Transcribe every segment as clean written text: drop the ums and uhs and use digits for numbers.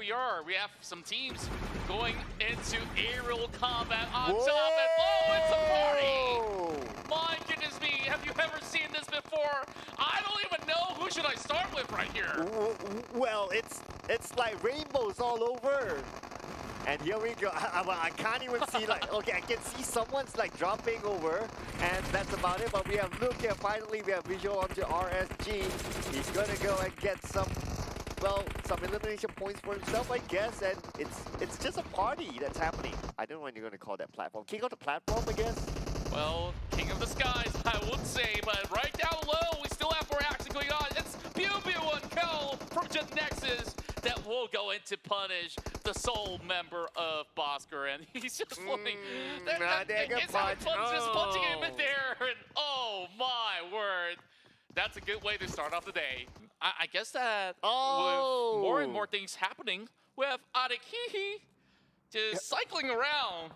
we are. We have some teams going into aerial combat on top, and it's a party! My goodness me, have you ever seen this before? I don't even know who should I start with right here. Well, it's like rainbows all over. And here we go. I can't even see, like, okay, I can see someone's like dropping over, and that's about it. But we have look here. Finally, we have visual onto RSG. He's gonna go and get some, well, some elimination points for himself, I guess. And it's just a party that's happening. I don't know when you're gonna call that platform. King of the platform, I guess. Well, King of the Skies, I would say, but right down low, we still have more action going on. It's PMPL MY from GENEXUS that will go in to punish the sole member of Bosskur, and he's just floating. Just punching him in there, and oh my word. That's a good way to start off the day. I guess that with more and more things happening, we have ALMGHTY just cycling around,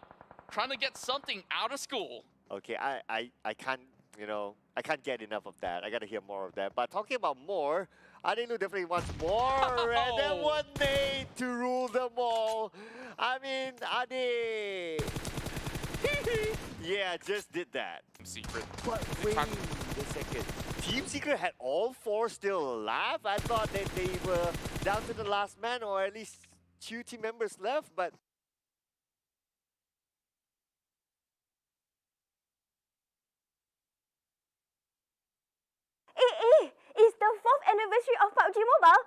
trying to get something out of school. Okay, I can't, you know, I can't get enough of that. I gotta hear more of that. But talking about more, Adelu definitely wants more, and then one made to rule them all. I mean, Ade. Yeah, just did that. Secret. But wait a second. Team Secret had all four still alive? I thought that they were down to the last man, or at least 2 team members left, but It's the 4th anniversary of PUBG Mobile.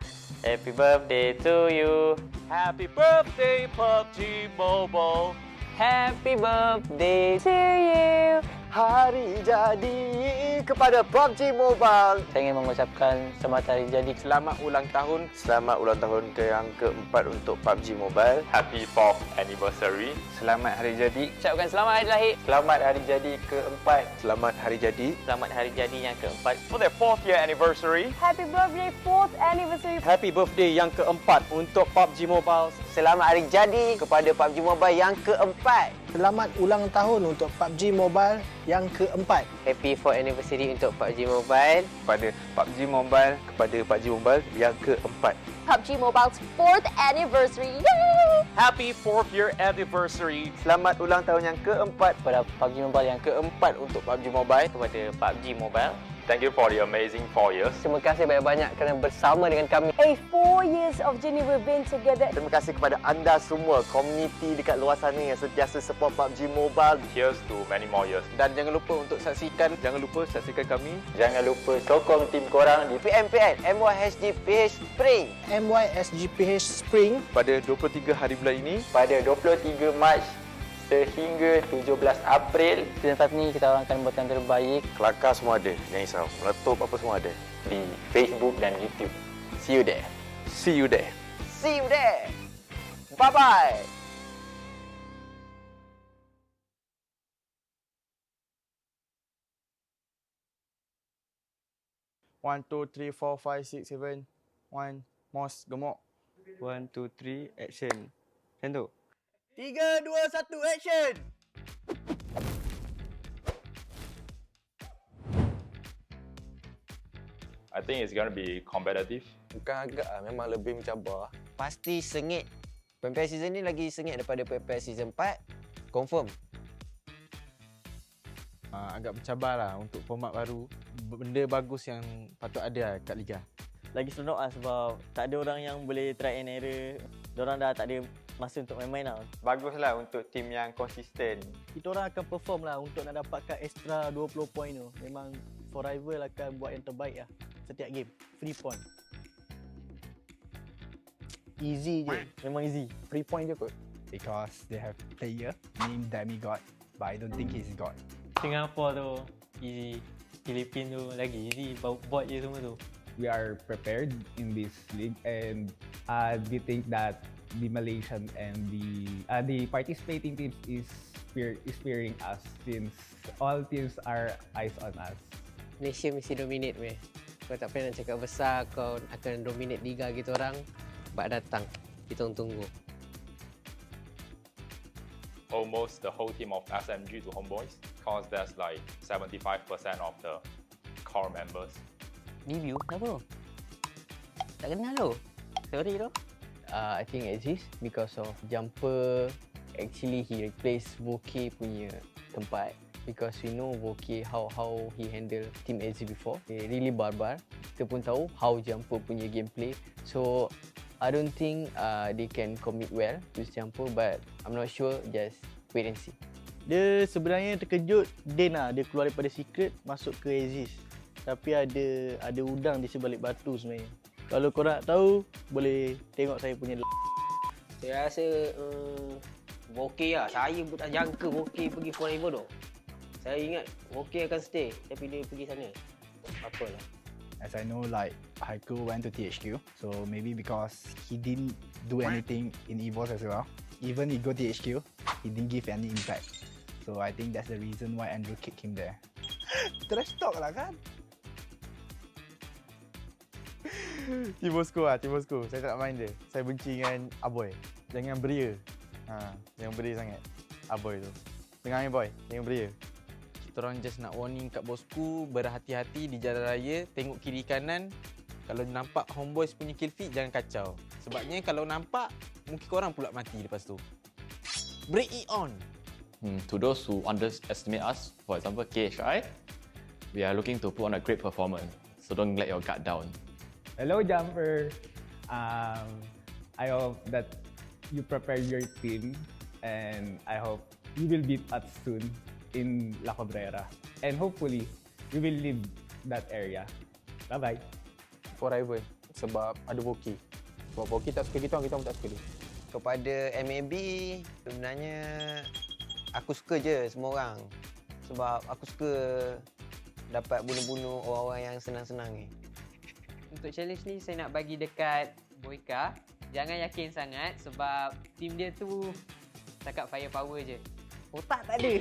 Happy birthday to you. Happy birthday, PUBG Mobile. Happy birthday to you. hari jadi kepada PUBG Mobile. Saya ingin mengucapkan selamat hari jadi. Selamat ulang tahun. Selamat ulang tahun ke yang keempat untuk PUBG Mobile. Happy 4th anniversary. Selamat hari jadi. Ucapkan selamat hari lahir. Selamat hari jadi keempat. Selamat hari jadi. Selamat hari jadi yang keempat. For their 4th year anniversary. Happy birthday 4th anniversary. Happy birthday yang keempat untuk PUBG Mobile. Selamat hari jadi kepada PUBG Mobile yang keempat. Selamat ulang tahun untuk PUBG Mobile yang keempat. Happy 4th anniversary untuk PUBG Mobile. Kepada PUBG Mobile, kepada PUBG Mobile yang keempat. PUBG Mobile's 4th anniversary. Yay! Happy 4th year anniversary. Selamat ulang tahun yang keempat Kepada PUBG Mobile yang keempat untuk PUBG Mobile. Kepada PUBG Mobile. Thank you for the amazing 4 years. Terima kasih banyak-banyak kerana bersama dengan kami. 4 years of journey we've been together. Terima kasih kepada anda semua, komuniti dekat luar sana yang sentiasa support PUBG Mobile. Here's to many more years. Dan jangan lupa untuk saksikan kami. Jangan lupa sokong tim korang di PMPL MYSGPH Spring. MYSGPH Spring pada 23 hari bulan ini. Pada 23 Mac sehingga 17 April. Tempat ni kita orang akan buat yang terbaik. Kelakar semua ada, jangan risau. Meletup apa semua ada. Di Facebook dan YouTube. See you there. See you there. See you there. Bye-bye. One, two, three, 4, 5, 6, 7. 1, Mos, gemuk. 1, 2, 3, action. Macam tu. 3, 2, 1, action! I think it's going to be competitive. Bukan agak lah, memang lebih mencabar. Pasti sengit. PMPL season ni lagi sengit daripada PMPL season 4. Confirm. Agak mencabar lah untuk format baru. Benda bagus yang patut ada kat Liga. Lagi seronok lah sebab tak ada orang yang boleh try and error. Diorang dah tak ada masa untuk main-main lah. Baguslah untuk tim yang konsisten. Kita orang akan perform lah untuk nak dapatkan extra 20 point tu. Memang for rival akan buat yang terbaik lah setiap game. Free point. Easy je. Memang easy. Free point je kot. Because they have player named Demigod, but I don't think he's God. Singapore tu easy. Philippines tu lagi easy. Buat je semua tu. We are prepared in this league, and we think that the Malaysian and the participating teams is fearing us since all teams are eyes on us. Malaysia mesti dominate meh. Kau tak payah nak cakap besar kau akan dominate liga kita orang. Bak datang. Kita tunggu. Almost the whole team of SMG to Homebois, because there's like 75% of the core members. Review? Kenapa tu? Tak kenal tu. Sorry tu. I think exist because of jumper. Actually, he replaced Voke punya tempat because we know Voke how he handle Team AZ before. He really barbar. Kita pun tahu how jumper punya gameplay. So I don't think they can commit well to jumper, but I'm not sure. Just wait and see. Dia sebenarnya terkejut Din lah. Dia keluar daripada secret masuk ke Aziz. Tapi ada udang di sebalik batu sebenarnya. Kalau korang nak tahu, boleh tengok saya punya. Saya rasa Voke lah. Saya pun tak jangka Voke pergi forever tu. Saya ingat Voke akan stay, tapi dia pergi sana. Apalah. As I know, like, Haiku went to THQ, so maybe because he didn't do anything in EVOS as well. Even he go THQ, he didn't give any impact. So I think that's the reason why Andrew kicked him there. Trash talk lah kan? Bosskur lah, Bosskur. Saya tak nak main dia. Saya benci dengan Aboy. Jangan beria. Jangan beria sangat. Aboy tu. Dengar ni boy, jangan beria. Kita orang just nak warning kat Bosskur, berhati-hati di jalan raya, tengok kiri kanan. Kalau nampak Homebois punya kill feed, jangan kacau. Sebabnya kalau nampak, mungkin korang pula mati lepas tu. Break it on! To those who underestimate us, for example KHI, we are looking to put on a great performance, so don't let your guard down. Hello, Jumper. I hope that you prepare your team, and I hope you will beat us soon in La Cabrera. And hopefully, we will leave that area. Bye-bye. Forever. Sebab ada Voke. Sebab Voke tak suka kita pun tak suka dia. Kepada MAB, sebenarnya aku suka je semua orang. Sebab aku suka dapat bunuh-bunuh orang-orang yang senang-senang ni. Untuk challenge ni saya nak bagi dekat Boyka. Jangan yakin sangat sebab team dia tu setakat firepower je. Otak tak ada.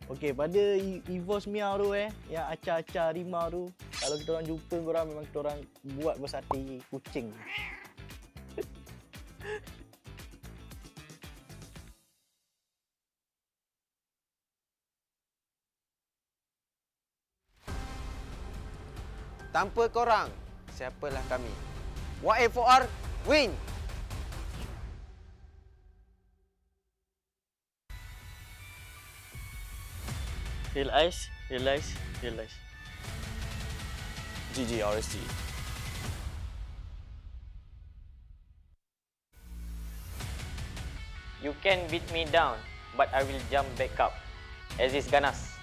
Okey, pada EVOS Miao tu yang acah-acah harimau tu, kalau kita orang jumpa korang, memang kita orang buat bersate kucing. Tanpa korang, siapalah kami? Y4R win! Realize. GG RSG. You can beat me down, but I will jump back up. Aziz Ganas.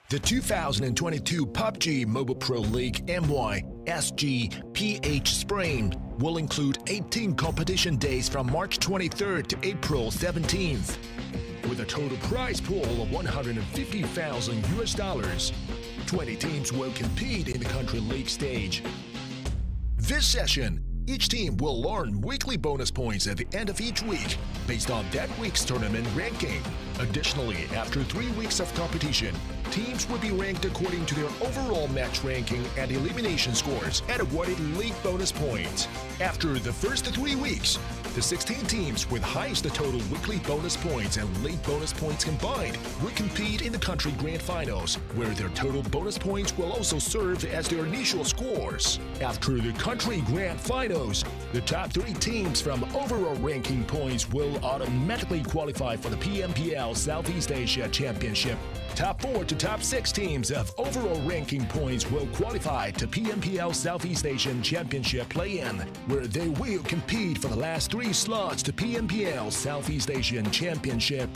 The 2022 PUBG Mobile Pro League MYSGPH Spring will include 18 competition days from March 23rd to April 17th, with a total prize pool of $150,000. 20 teams will compete in the country league stage. This session, each team will earn weekly bonus points at the end of each week based on that week's tournament ranking. Additionally, after 3 weeks of competition, teams will be ranked according to their overall match ranking and elimination scores and awarded league bonus points. After the first 3 weeks, the 16 teams with highest total weekly bonus points and league bonus points combined will compete in the country grand finals, where their total bonus points will also serve as their initial scores. After the country grand finals, the top 3 teams from overall ranking points will automatically qualify for the PMPL Southeast Asia Championship. Top 4 to top 6 teams of overall ranking points will qualify to PMPL Southeast Asian Championship play-in, where they will compete for the last 3 slots to PMPL Southeast Asian Championship.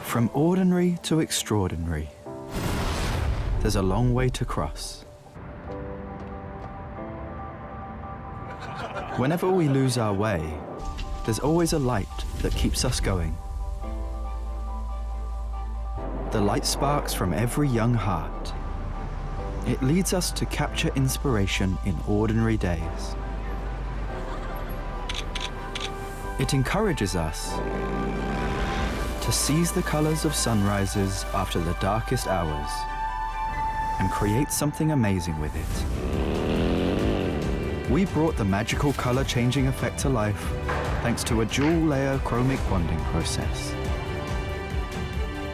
From ordinary to extraordinary, there's a long way to cross. Whenever we lose our way, there's always a light that keeps us going. The light sparks from every young heart. It leads us to capture inspiration in ordinary days. It encourages us to seize the colors of sunrises after the darkest hours and create something amazing with it. We brought the magical color-changing effect to life thanks to a dual-layer chromic bonding process.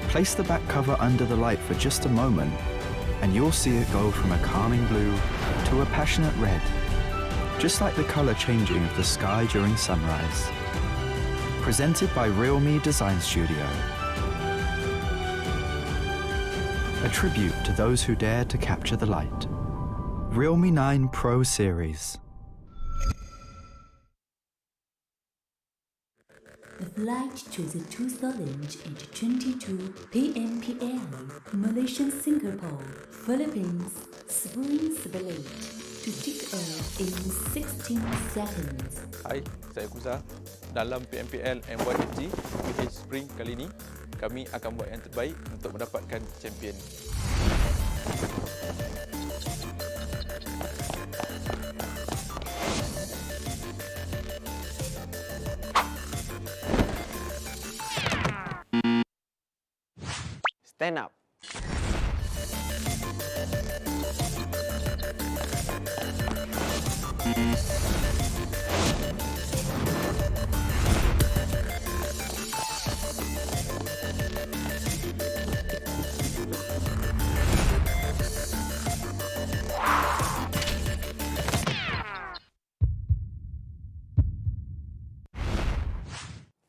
Place the back cover under the light for just a moment and you'll see it go from a calming blue to a passionate red, just like the color changing of the sky during sunrise. Presented by Realme Design Studio. A tribute to those who dare to capture the light. Realme 9 Pro Series. The flight to the 2022 PMPL Malaysia Singapore Philippines Spring Split to take off in 16 seconds. Hai, saya Kuza. Dalam PMPL MYSGPH Spring kali ini, kami akan buat yang terbaik untuk mendapatkan champion. Stand up.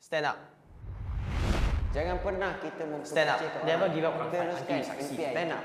Stand up. Jangan pernah kita stand up. Never give up on fight until you succeed. Stand up.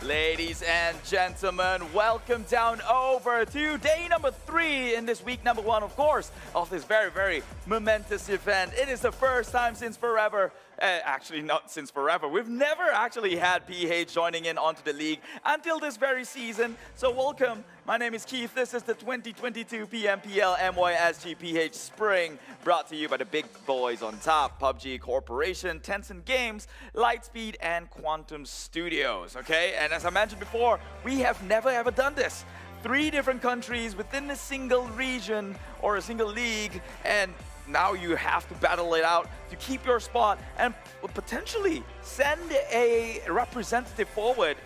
Ladies and gentlemen, welcome down over to day number 3 in this week number 1, of course, of this very, very momentous event. It is the first time since forever, actually not since forever, we've never actually had PH joining in onto the league until this very season. So welcome, my name is Keith, this is the 2022 PMPL MYSGPH Spring, brought to you by the big boys on top, PUBG Corporation, Tencent Games, Lightspeed, and Quantum Studios, okay? And as I mentioned before, we have never ever done this. 3 different countries within a single region or a single league, and now you have to battle it out to keep your spot and potentially send a representative forward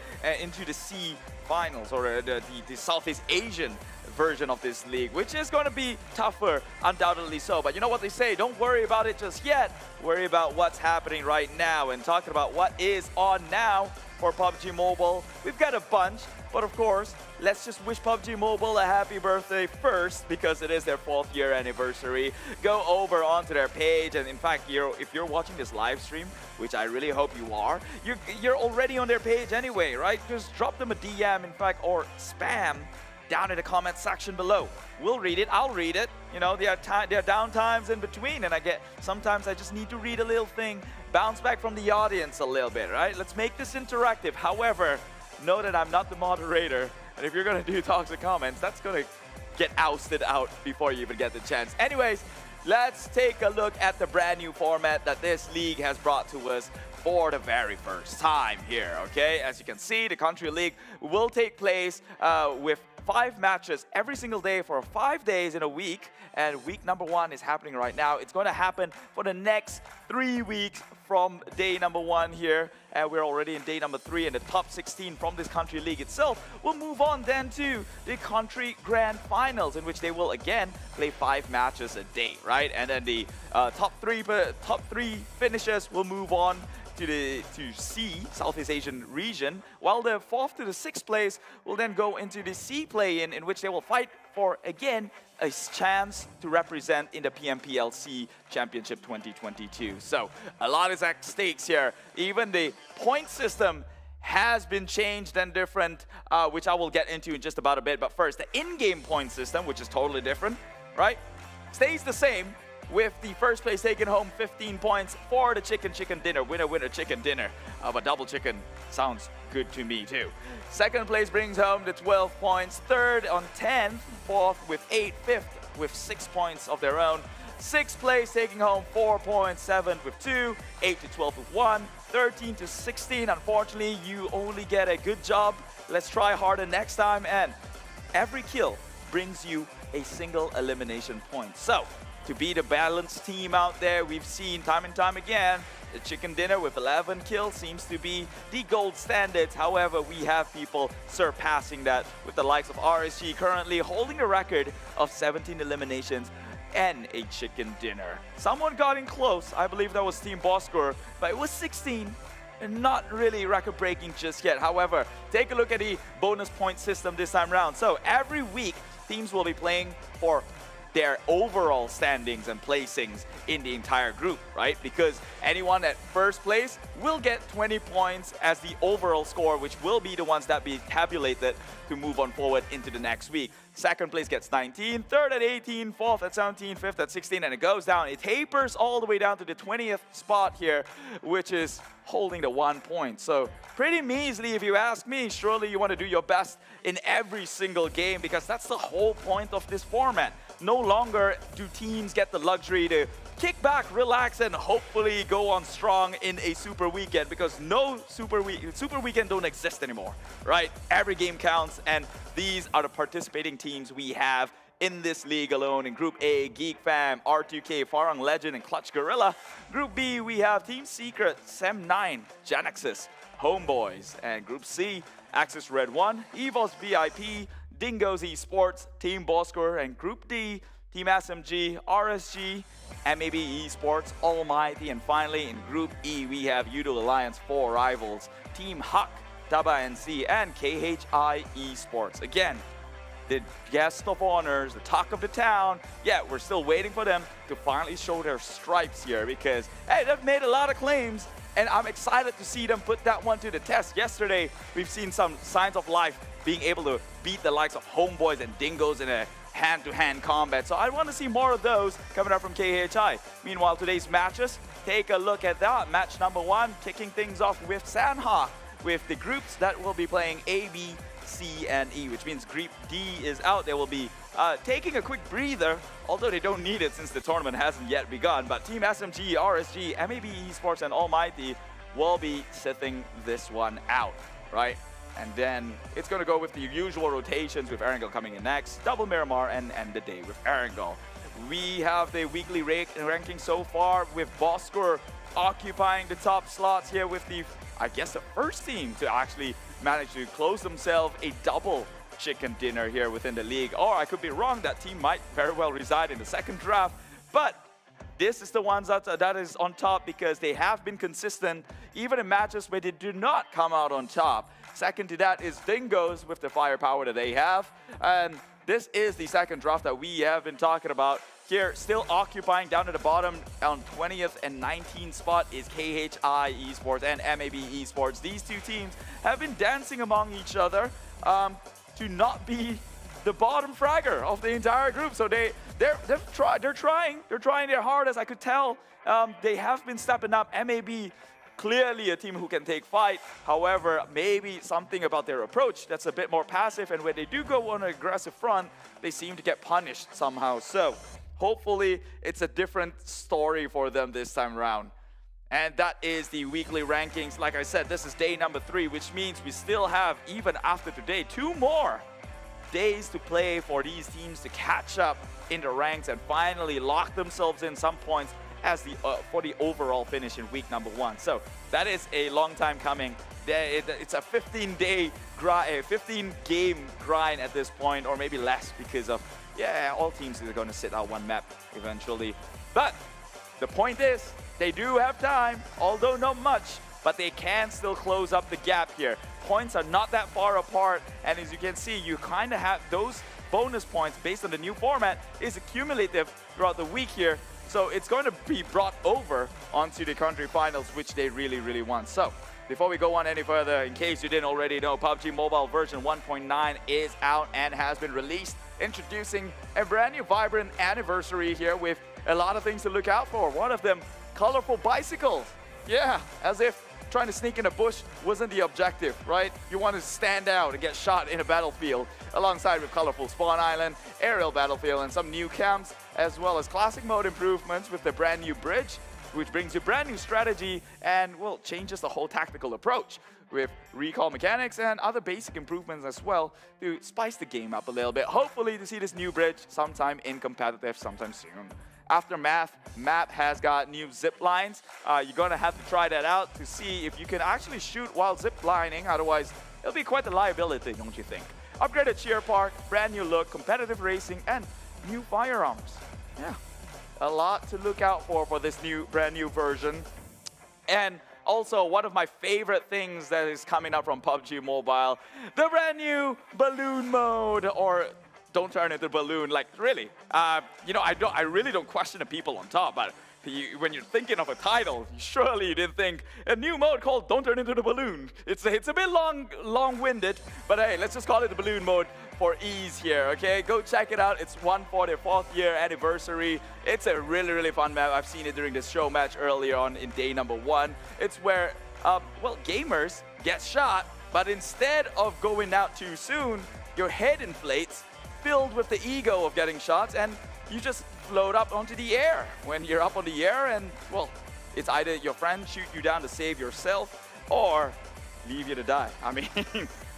into the C finals or the Southeast Asian version of this league, which is going to be tougher, undoubtedly so. But you know what they say, don't worry about it just yet, worry about what's happening right now. And talking about what is on now for PUBG Mobile, we've got a bunch, but of course, let's just wish PUBG Mobile a happy birthday first, because it is their 4th year anniversary. Go over onto their page, and in fact, if you're watching this live stream, which I really hope you are, you're already on their page anyway, right? Just drop them a DM, in fact, or spam down in the comment section below. We'll read it, I'll read it. You know, there are down times in between, and sometimes I just need to read a little thing, bounce back from the audience a little bit, right? Let's make this interactive. However, know that I'm not the moderator, and if you're gonna do toxic comments, that's gonna get ousted out before you even get the chance. Anyways, let's take a look at the brand new format that this league has brought to us for the very first time here, okay? As you can see, the country league will take place with 5 matches every single day for 5 days in a week. And week number 1 is happening right now. It's going to happen for the next 3 weeks from day number 1 here. And we're already in day number 3, and the top 16 from this country league itself will move on then to the country grand finals, in which they will again play 5 matches a day, right? And then the top three finishers will move on to C, Southeast Asian region, while the 4th to the 6th place will then go into the C play-in, in which they will fight for, again, a chance to represent in the PMPL C Championship 2022. So a lot is at stakes here. Even the point system has been changed and different, which I will get into in just about a bit. But first, the in-game point system, which is totally different, right, stays the same, with the first place taking home 15 points for the chicken dinner. Winner, chicken dinner. But double chicken sounds good to me too. Second place brings home the 12 points. Third on 10. Fourth with 8. Fifth with 6 points of their own. Sixth place taking home 4 points. Seventh with 2. 8 to 12 with 1. 13 to 16. Unfortunately, you only get a good job. Let's try harder next time. And every kill brings you a single elimination point. So, to be the balanced team out there, we've seen time and time again, the chicken dinner with 11 kills seems to be the gold standards. However, we have people surpassing that, with the likes of RSG currently holding a record of 17 eliminations and a chicken dinner. Someone got in close, I believe that was Team Bosskur, but it was 16. And not really record-breaking just yet. However, take a look at the bonus point system this time around. So every week, teams will be playing for their overall standings and placings in the entire group, right? Because anyone at first place will get 20 points as the overall score, which will be the ones that be tabulated to move on forward into the next week. Second place gets 19, third at 18, fourth at 17, fifth at 16, and it goes down. It tapers all the way down to the 20th spot here, which is holding the 1 point. So pretty measly if you ask me. Surely you want to do your best in every single game, because that's the whole point of this format. No longer do teams get the luxury to kick back, relax, and hopefully go on strong in a super weekend, because no super weekend don't exist anymore, right? Every game counts, and these are the participating teams we have in this league alone. In Group A, Geek Fam, R2K, Farang, Lejund, and Clutch Guerilla. Group B, we have Team Secret, Sem9, GENEXUS, Homebois, and Group C, Axis redONE, EVOS VIP, Dingoz Esports, Team Bosskur, and Group D, Team SMG, RSG, MAB Esports, ALMGHTY, and finally in Group E, we have Yoodo Alliance 4 rivals, Team Huck, TABAH NC, and KHI Esports. Again, the guest of honors, the talk of the town. Yeah, we're still waiting for them to finally show their stripes here, because, hey, they've made a lot of claims, and I'm excited to see them put that one to the test. Yesterday, we've seen some signs of life, being able to beat the likes of Homebois and Dingoz in a hand-to-hand combat. So I want to see more of those coming up from KHI. Meanwhile, today's matches, take a look at that. Match number 1, kicking things off with Sanha, with the groups that will be playing A, B, C, and E, which means Group D is out. They will be taking a quick breather, although they don't need it since the tournament hasn't yet begun. But Team SMG, RSG, MAB Esports, and ALMGHTY will be sitting this one out, right? And then it's going to go with the usual rotations, with Erangel coming in next, double Miramar, and end the day with Erangel. We have the weekly ranking so far, with Bosskur occupying the top slots here with the, I guess, the first team to actually manage to close themselves a double chicken dinner here within the league. Or I could be wrong, that team might very well reside in the second draft. But this is the ones that is on top, because they have been consistent even in matches where they do not come out on top. Second to that is Dingoz with the firepower that they have. And this is the second draft that we have been talking about. Here, still occupying down at the bottom on 20th and 19th spot is KHI Esports and MAB Esports. These two teams have been dancing among each other to not be the bottom fragger of the entire group. So they're trying their hardest. I could tell they have been stepping up. MAB, clearly a team who can take fight. However, maybe something about their approach that's a bit more passive, and when they do go on an aggressive front, they seem to get punished somehow. So hopefully it's a different story for them this time around. And that is the weekly rankings. Like I said, this is day number 3, which means we still have, even after today, 2 more days to play for these teams to catch up in the ranks and finally lock themselves in some points as for the overall finish in week number 1. So that is a long time coming. It's a 15-day grind, 15-game grind at this point, or maybe less because of, all teams are going to sit out one map eventually. But the point is, they do have time, although not much, but they can still close up the gap here. Points are not that far apart, and as you can see, you kind of have those bonus points based on the new format is accumulative throughout the week here. So it's going to be brought over onto the country finals, which they really, really want. So before we go on any further, in case you didn't already know, PUBG Mobile version 1.9 is out and has been released, introducing a brand new vibrant anniversary here with a lot of things to look out for. One of them, colorful bicycles. Yeah, as if trying to sneak in a bush wasn't the objective, right? You want to stand out and get shot in a battlefield, alongside with colorful spawn island, aerial battlefield, and some new camps, as well as classic mode improvements with the brand new bridge, which brings you brand new strategy and, well, changes the whole tactical approach with recall mechanics and other basic improvements as well to spice the game up a little bit. Hopefully to see this new bridge sometime in competitive sometime soon. Aftermath map has got new zip lines. You're gonna have to try that out to see if you can actually shoot while zip lining. Otherwise, it'll be quite a liability, don't you think? Upgraded cheer park, brand new look, competitive racing, and new firearms. Yeah, a lot to look out for this brand new version. And also, one of my favorite things that is coming up from PUBG Mobile, the brand new balloon mode, or don't turn into a balloon, like really. You know, I really don't question the people on top, but when you're thinking of a title, surely you didn't think a new mode called Don't Turn Into the Balloon. It's a bit long-winded, but hey, let's just call it the balloon mode for ease here, okay? Go check it out. It's one for their 4th year anniversary. It's a really, really fun map. I've seen it during this show match earlier on in day number 1. It's where, well, gamers get shot, but instead of going out too soon, your head inflates, filled with the ego of getting shots, and you just float up onto the air. When you're up on the air and, well, it's either your friend shoot you down to save yourself or leave you to die. I mean,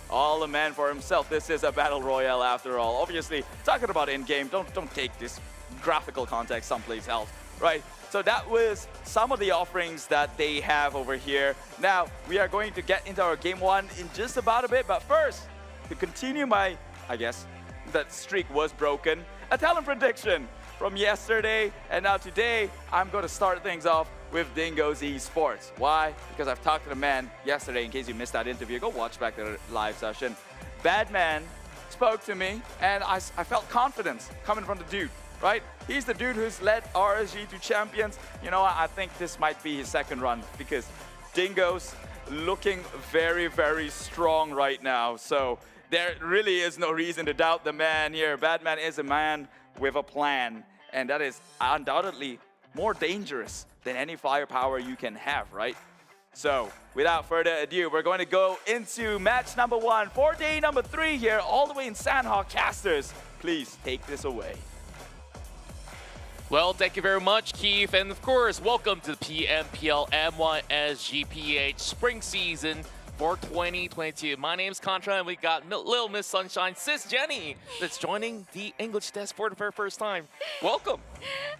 all a man for himself. This is a battle royale after all. Obviously, talking about in-game, don't take this graphical context someplace else, right? So that was some of the offerings that they have over here. Now, we are going to get into our game 1 in just about a bit, but first, to continue my, I guess, that streak was broken. A talent prediction from yesterday, and now today I'm going to start things off with Dingoz Esports. Why? Because I've talked to the man yesterday. In case you missed that interview, go watch back the live session. Badman spoke to me, and I felt confidence coming from the dude, right? He's the dude who's led RSG to champions. You know, I think this might be his 2nd run because Dingoz looking very, very strong right now. So there really is no reason to doubt the man here. Badman is a man with a plan, and that is undoubtedly more dangerous than any firepower you can have, right? So, without further ado, we're going to go into match number 1 for day number 3 here, all the way in Sandhawk. Casters, please take this away. Well, thank you very much, Keith, and of course, welcome to the PMPL MYSGPH Spring Season for 2022. My name's Contra, and we got Little Miss Sunshine, Sis Jenny, that's joining the English test for the very first time. Welcome.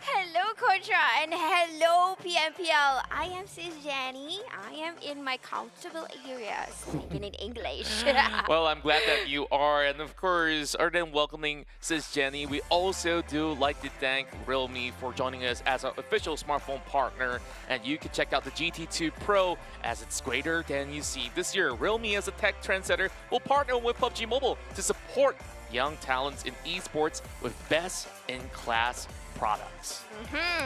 Hello, Contra, and hello, PMPL. I am Sis Jenny. I am in my comfortable area, speaking in English. Well, I'm glad that you are, and of course, other than welcoming Sis Jenny, we also do like to thank Realme for joining us as our official smartphone partner, and you can check out the GT2 Pro as it's greater than you see. This year, Realme as a tech trendsetter will partner with PUBG Mobile to support young talents in esports with best-in-class products.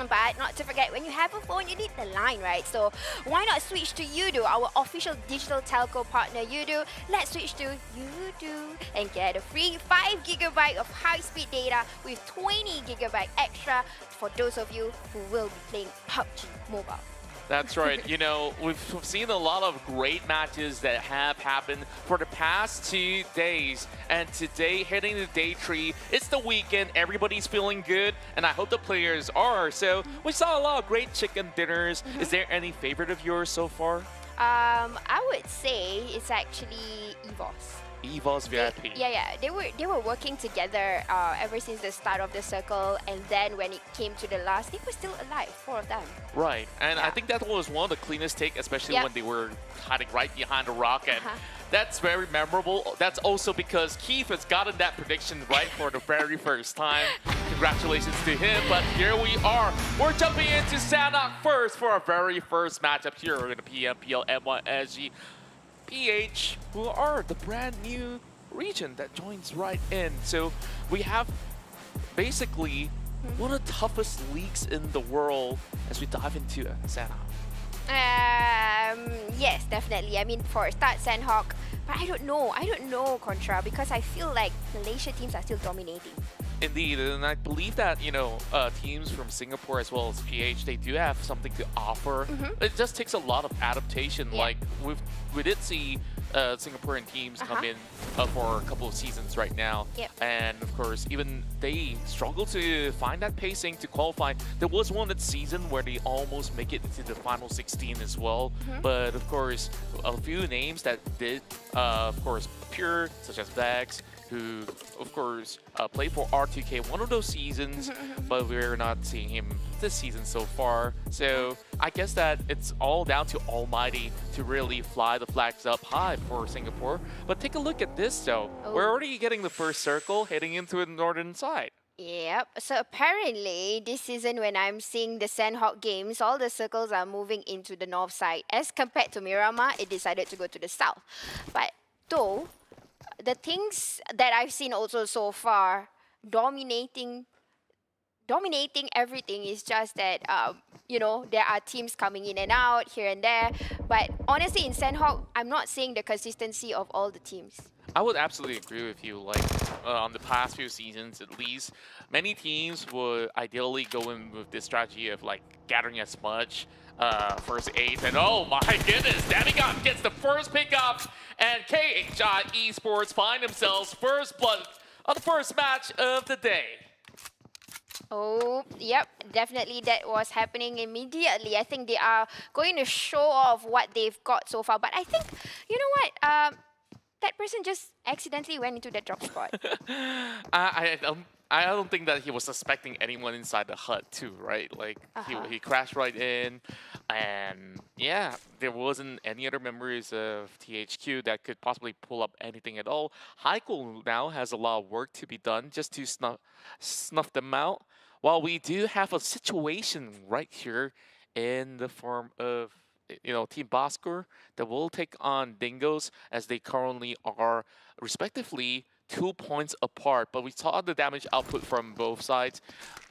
But not to forget, when you have a phone, you need the line, right? So why not switch to Yoodo, our official digital telco partner, Yoodo. Let's switch to Yoodo and get a free 5 GB of high-speed data with 20 GB extra for those of you who will be playing PUBG Mobile. That's right. You know, we've seen a lot of great matches that have happened for the past 2 days. And today, heading to day 3, it's the weekend. Everybody's feeling good, and I hope the players are. So we saw a lot of great chicken dinners. Is there any favorite of yours so far? I would say it's actually EVOS. EVOS VIP. Yeah. They were working together ever since the start of the circle, and then when it came to the last, they were still alive, 4 of them. Right, and I think that was one of the cleanest take, especially when they were hiding right behind the rock, and that's very memorable. That's also because Keith has gotten that prediction right for the very first time. Congratulations to him, but here we are. We're jumping into Sanhok first for our very first matchup here in the PMPL MYSGPH, who are the brand new region that joins right in. So we have basically one of the toughest leagues in the world as we dive into Sanhok. Yes, definitely. I mean, for a start, Sanhok, but I don't know, Contra, because I feel like Malaysia teams are still dominating. Indeed, and I believe that, you know, teams from Singapore as well as PH, they do have something to offer. It just takes a lot of adaptation. Like, we did see Singaporean teams come in for a couple of seasons right now. And, of course, even they struggle to find that pacing to qualify. There was one that season where they almost make it into the final 16 as well. But, of course, a few names that did, of course, Pure, such as Vax, who, of course, played for R2K one of those seasons, but we're not seeing him this season so far. So I guess that it's all down to Almighty to really fly the flags up high for Singapore. But take a look at this, though. We're already getting the first circle heading into the northern side. Yep. So apparently, this season when I'm seeing the Sanhok games, all the circles are moving into the north side. As compared to Miramar, it decided to go to the south. But though, the things that I've seen also so far, dominating everything is just that, you know, there are teams coming in and out here and there. But honestly, in Sanhok, I'm not seeing the consistency of all the teams. I would absolutely agree with you. Like, on the past few seasons, at least, many teams would ideally go in with this strategy of, like, gathering as much first 8. And oh my goodness, Dingoz gets the first pickup, and KHI Esports find themselves first blood on the first match of the day. Oh, yep, definitely that was happening immediately. I think they are going to show off what they've got so far. But I think, you know what, that person just accidentally went into that drop spot. I don't think that he was suspecting anyone inside the hut too, right? Like, he crashed right in, and yeah, there wasn't any other members of THQ that could possibly pull up anything at all. Heiko now has a lot of work to be done just to snuff them out, while we do have a situation right here in the form of, you know, Team Bosskur that will take on Dingoz, as they currently are respectively 2 points apart. But we saw the damage output from both sides.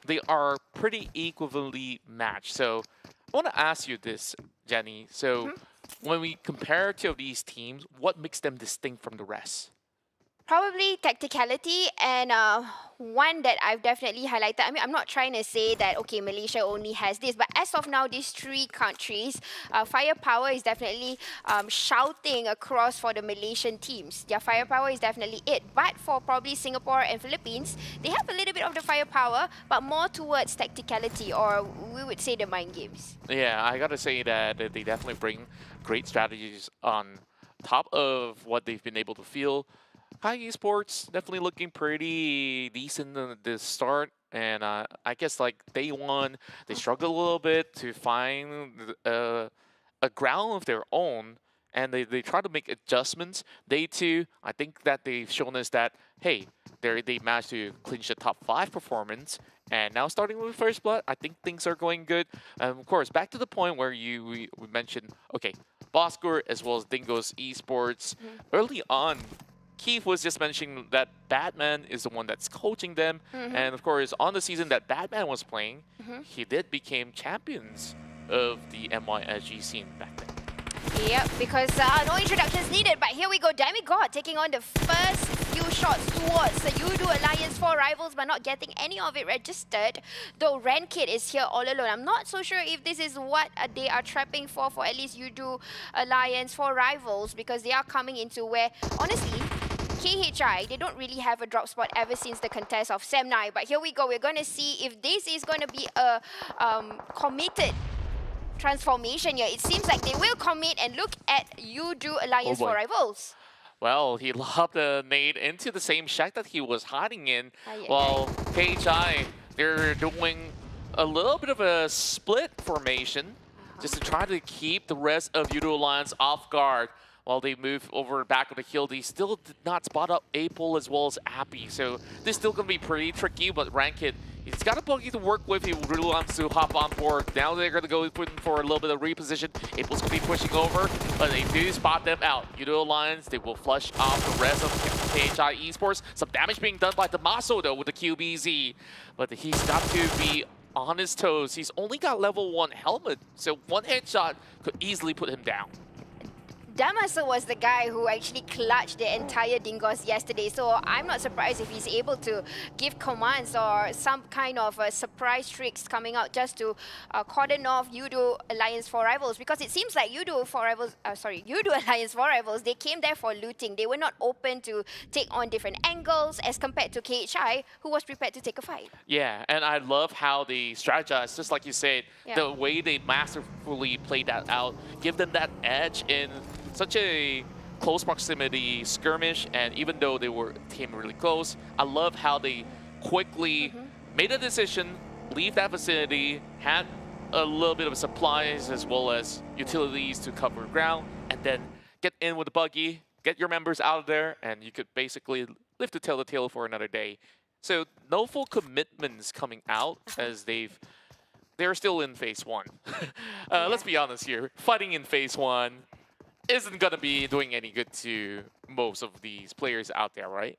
They are pretty equivalently matched. So I want to ask you this, Jenny. So when we compare two of these teams, what makes them distinct from the rest? Probably tacticality, and one that I've definitely highlighted. I mean, I'm not trying to say that, okay, Malaysia only has this, but as of now, these 3 countries, firepower is definitely shouting across for the Malaysian teams. Their firepower is definitely it. But for probably Singapore and Philippines, they have a little bit of the firepower, but more towards tacticality, or we would say the mind games. Yeah, I gotta say that they definitely bring great strategies on top of what they've been able to feel. Hi Esports, definitely looking pretty decent at the start, and I guess like day one, they struggled a little bit to find a ground of their own, and they try to make adjustments. Day two, I think that they've shown us that, hey, they managed to clinch the top 5 performance, and now starting with First Blood, I think things are going good. And of course, back to the point where we mentioned, okay, Bosskur as well as Dingoz Esports, early on, Keith was just mentioning that Batman is the one that's coaching them. And of course, on the season that Batman was playing, he did become champions of the MYSG scene back then. Yep, because no introductions needed, but here we go. Dingoz taking on the first few shots towards the Yoodo Alliance for Rivals, but not getting any of it registered. Though Rankid is here all alone. I'm not so sure if this is what they are trapping for at least Yoodo Alliance for Rivals, because they are coming into where, honestly, KHI, they don't really have a drop spot ever since the contest of Semnai. But here we go. We're going to see if this is going to be a committed transformation here. It seems like they will commit and look at Yoodo Alliance for Rivals. Well, he lobbed a nade into the same shack that he was hiding in. Aye, While KHI, they're doing a little bit of a split formation just to try to keep the rest of Yoodo Alliance off guard. While they move over back of the hill, they still did not spot up Apel as well as Appy. So this is still going to be pretty tricky, but Rankit, he's got a buggy to work with. He really wants to hop on board. Now they're going to go for a little bit of reposition. Apel's going to be pushing over, but they do spot them out. Yoodo Alliance, they will flush off the rest of KHI Esports. Some damage being done by Damaso, though, with the QBZ. But he's got to be on his toes. He's only got level 1 helmet, so one headshot could easily put him down. Damaso was the guy who actually clutched the entire Dingoz yesterday, so I'm not surprised if he's able to give commands or some kind of surprise tricks coming out just to cordon off Yoodo Alliance 4 Rivals, because it seems like Yoodo Alliance 4 Rivals, they came there for looting. They were not open to take on different angles as compared to KHI, who was prepared to take a fight. Yeah, and I love how they strategize, just like you said, the way they masterfully played that out, give them that edge in such a close proximity skirmish, and even though they came really close, I love how they quickly made a decision, leave that vicinity, had a little bit of supplies as well as utilities to cover ground, and then get in with the buggy, get your members out of there, and you could basically live to tell the tale for another day. So no full commitments coming out as they're still in phase 1. Let's be honest here, fighting in phase 1 isn't going to be doing any good to most of these players out there, right?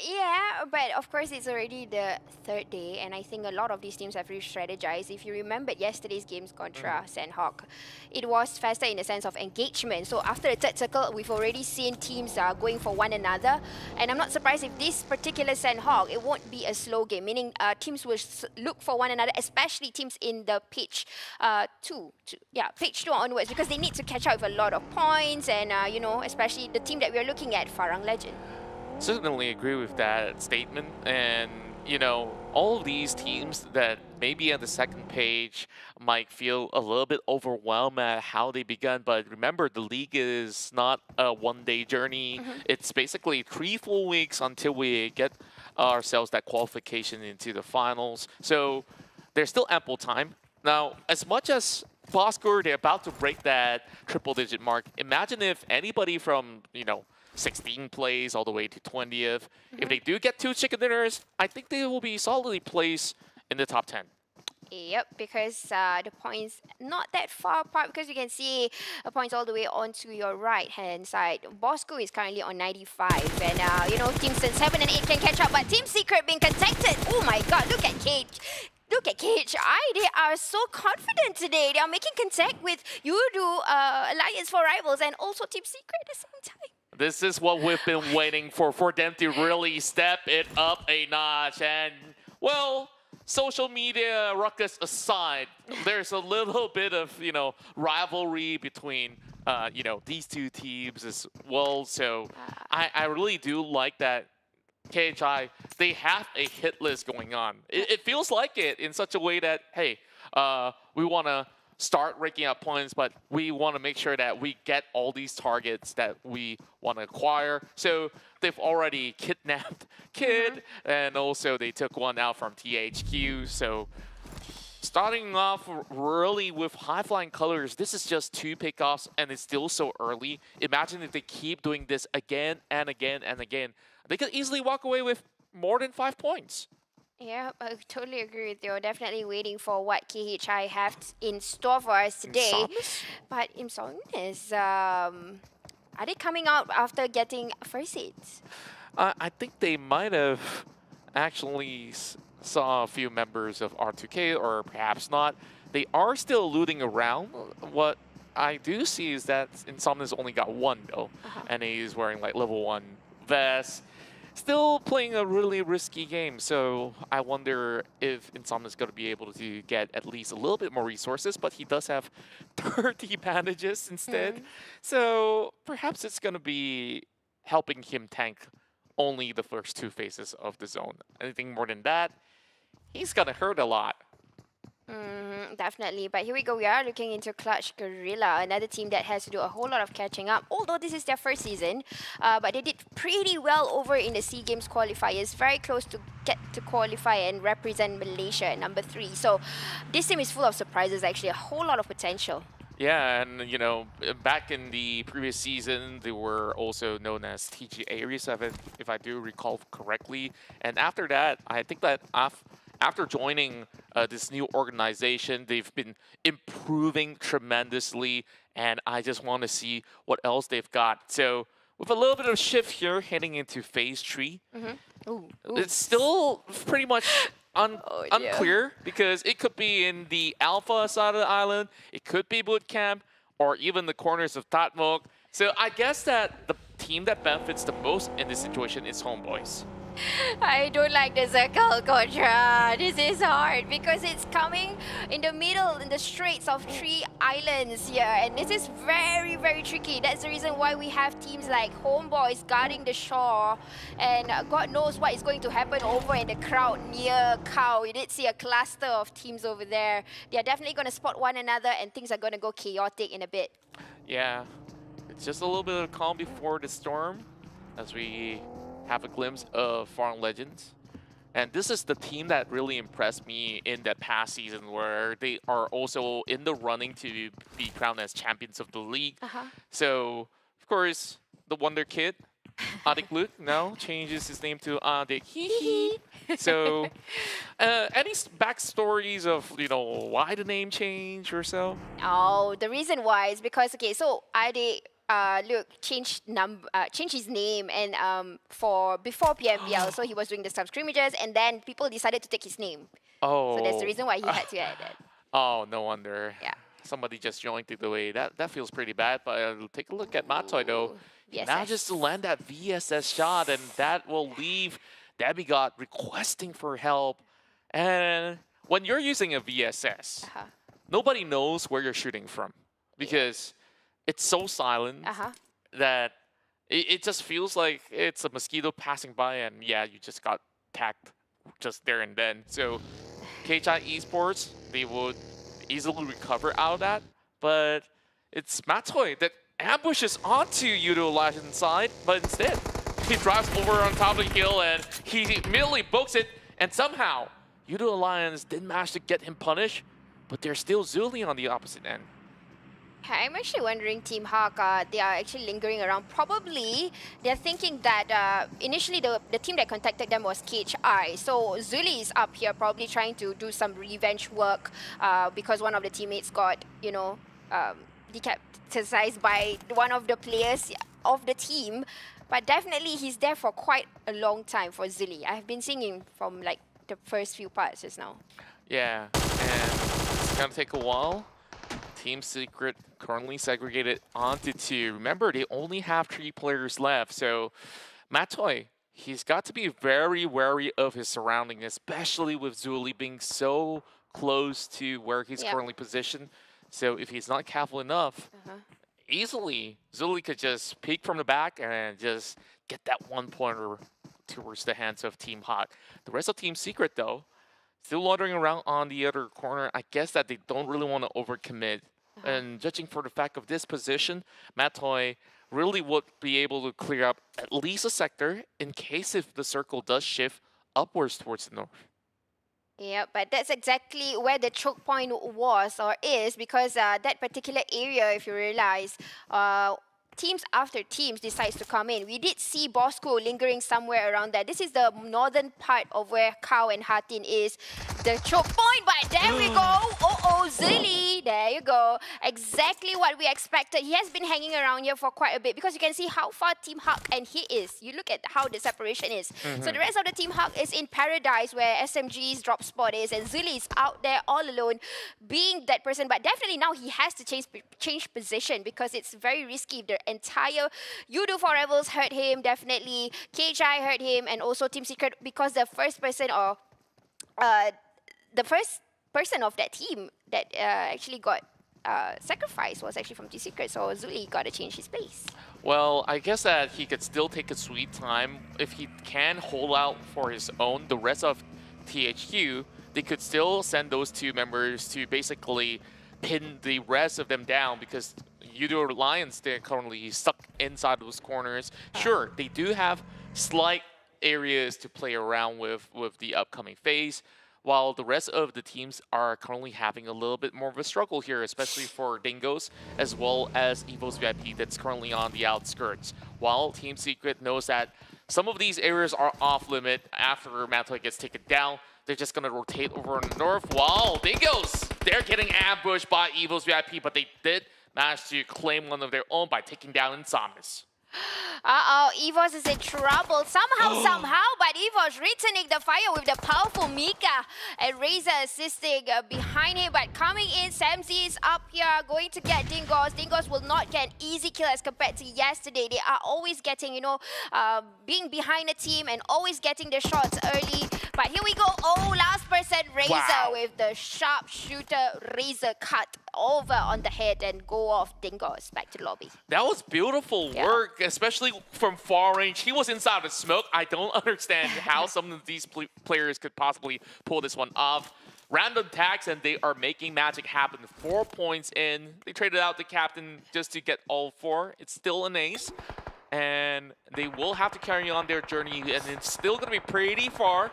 Yeah, but of course it's already the 3rd day, and I think a lot of these teams have re-strategized. If you remembered yesterday's games contra Sandhawk, it was faster in the sense of engagement. So after the 3rd circle, we've already seen teams going for one another, and I'm not surprised if this particular Sandhawk, it won't be a slow game, meaning teams will look for one another, especially teams in the pitch 2 onwards, because they need to catch up with a lot of points, and you know, especially the team that we're looking at, Farang Lejund. Certainly agree with that statement, and you know, all of these teams that maybe on the second page might feel a little bit overwhelmed at how they begun, but remember, the league is not a one-day journey. It's basically 3 full weeks until we get ourselves that qualification into the finals, so there's still ample time. Now, as much as Bosskur, they're about to break that triple-digit mark, imagine if anybody from, you know, 16 plays all the way to 20th. If they do get 2 chicken dinners, I think they will be solidly placed in the top 10. Yep, because the points not that far apart, because you can see points all the way onto your right-hand side. Bosskur is currently on 95, and you know, teams 7 and 8 can catch up, but Team Secret being contacted. Oh my god, look at Cage. Look at KHI, they are so confident today. They are making contact with Yoodo Alliance 4 Rivals and also Team Secret at the same time. This is what we've been waiting for them to really step it up a notch. And, well, social media ruckus aside, there's a little bit of, you know, rivalry between, you know, these two teams as well. So I really do like that KHI, they have a hit list going on. It feels like it in such a way that, hey, we want to start raking up points, but we want to make sure that we get all these targets that we want to acquire. So they've already kidnapped Kid, and also they took one out from THQ. So starting off really with high-flying colors, this is just 2 pickoffs, and it's still so early. Imagine if they keep doing this again and again and again. They could easily walk away with more than 5 points. Yeah, I totally agree with you. Definitely waiting for what KHI have in store for us today. But Insomnis, are they coming out after getting first aids? I think they might have actually saw a few members of R2K, or perhaps not. They are still looting around. What I do see is that Insomnis only got 1 though, and he's wearing like level 1 vest. Still playing a really risky game, so I wonder if Insomnia is going to be able to get at least a little bit more resources, but he does have 30 bandages instead. So perhaps it's going to be helping him tank only the first 2 phases of the zone. Anything more than that, he's going to hurt a lot. Definitely, but here we go. We are looking into Clutch Guerilla, another team that has to do a whole lot of catching up. Although this is their first season, but they did pretty well over in the SEA Games qualifiers. Very close to get to qualify and represent Malaysia at number 3. So this team is full of surprises. Actually, a whole lot of potential. Yeah, and you know, back in the previous season, they were also known as TG Aries, if I do recall correctly. And after that, I think that after joining this new organization, they've been improving tremendously, and I just want to see what else they've got. So with a little bit of shift here, heading into phase 3, it's still pretty much unclear, because it could be in the alpha side of the island, it could be boot camp, or even the corners of Tatmok. So I guess that the team that benefits the most in this situation is Homebois. I don't like the circle, Contra. This is hard because it's coming in the middle, in the straits of 3 islands here. And this is very, very tricky. That's the reason why we have teams like Homebois guarding the shore. And God knows what is going to happen over in the crowd near Cow. We did see a cluster of teams over there. They are definitely going to spot one another, and things are going to go chaotic in a bit. Yeah, it's just a little bit of calm before the storm as we have a glimpse of Farang Legends. And this is the team that really impressed me in that past season, where they are also in the running to be crowned as champions of the league. So, of course, the Wonder Kid, Adik Luke, now changes his name to Adik Hihi. So, any backstories of, you know, why the name change or so? Oh, the reason why is because, okay, so Adik Luke changed his name and before PMPL, so he was doing the sub scrimmages, and then people decided to take his name. Oh. So that's the reason why he had to add that. Oh, no wonder. Yeah. Somebody just joined it away. That feels pretty bad, but take a look at Matoy though. He manages to land that VSS shot, and that will leave Demigod requesting for help. And when you're using a VSS, nobody knows where you're shooting from, because it's so silent that it just feels like it's a mosquito passing by, and yeah, you just got tagged just there and then. So KHI Esports, they would easily recover out of that, but it's Matoy that ambushes onto Yoodo Lejund's side, but instead he drives over on top of the hill and he immediately books it, and somehow Yoodo Alliance didn't manage to get him punished, but there's still Zuli on the opposite end. I'm actually wondering, Team Hawk, they are actually lingering around. Probably they're thinking that initially the team that contacted them was KHI. So Zuli is up here probably trying to do some revenge work because one of the teammates got, you know, decapitated by one of the players of the team. But definitely he's there for quite a long time for Zuli. I've been seeing him from like the first few parts just now. Yeah, and it's gonna take a while. Team Secret currently segregated onto 2. Remember, they only have 3 players left, so Matoy, he's got to be very wary of his surroundings, especially with Zuli being so close to where he's currently positioned. So if he's not careful enough, easily Zuli could just peek from the back and just get that 1-pointer towards the hands of Team Hawk. The rest of Team Secret, though, still wandering around on the other corner. I guess that they don't really want to overcommit. And judging for the fact of this position, Matoy really would be able to clear up at least a sector in case if the circle does shift upwards towards the north. Yeah, but that's exactly where the choke point was or is, because that particular area, if you realize, teams after teams decides to come in. We did see Bosskur lingering somewhere around there. This is the northern part of where Cow and Hatin is. The choke point, but there we go. Zili, there you go. Exactly what we expected. He has been hanging around here for quite a bit because you can see how far Team Hawk and he is. You look at how the separation is. So the rest of the Team Hawk is in paradise where SMG's drop spot is, and Zili is out there all alone being that person. But definitely now he has to change position because it's very risky. The entire Yoodo Forevers hurt him, definitely. KHI hurt him, and also Team Secret, because the first person or of that team that actually got sacrificed was actually from Team Secret, so Zuli got to change his place. Well, I guess that he could still take a sweet time if he can hold out for his own. The rest of THQ, they could still send those 2 members to basically pin the rest of them down, because Yoodo Lions, they're currently stuck inside those corners. Sure, they do have slight areas to play around with the upcoming phase, while the rest of the teams are currently having a little bit more of a struggle here, especially for Dingoz, as well as EVOS VIP that's currently on the outskirts. While Team Secret knows that some of these areas are off limit after Mantle gets taken down, they're just going to rotate over on the north. Wow, Dingoz, they're getting ambushed by EVOS VIP, but they did manage to claim one of their own by taking down Insamis. Uh-oh, EVOS is in trouble somehow, but EVOS returning the fire with the powerful Mika and Razor assisting behind him, but coming in, Samzy is up here, going to get Dingoz. Dingoz will not get an easy kill as compared to yesterday. They are always getting, being behind the team and always getting the shots early. But here we go, last person, Razor with the sharpshooter Razor cut over on the head and go off Dingoz back to the lobby. That was beautiful work, especially from far range. He was inside the smoke. I don't understand how some of these players could possibly pull this one off. Random tags, and they are making magic happen. 4 points in. They traded out the captain just to get all 4. It's still an ace. And they will have to carry on their journey, and it's still going to be pretty far.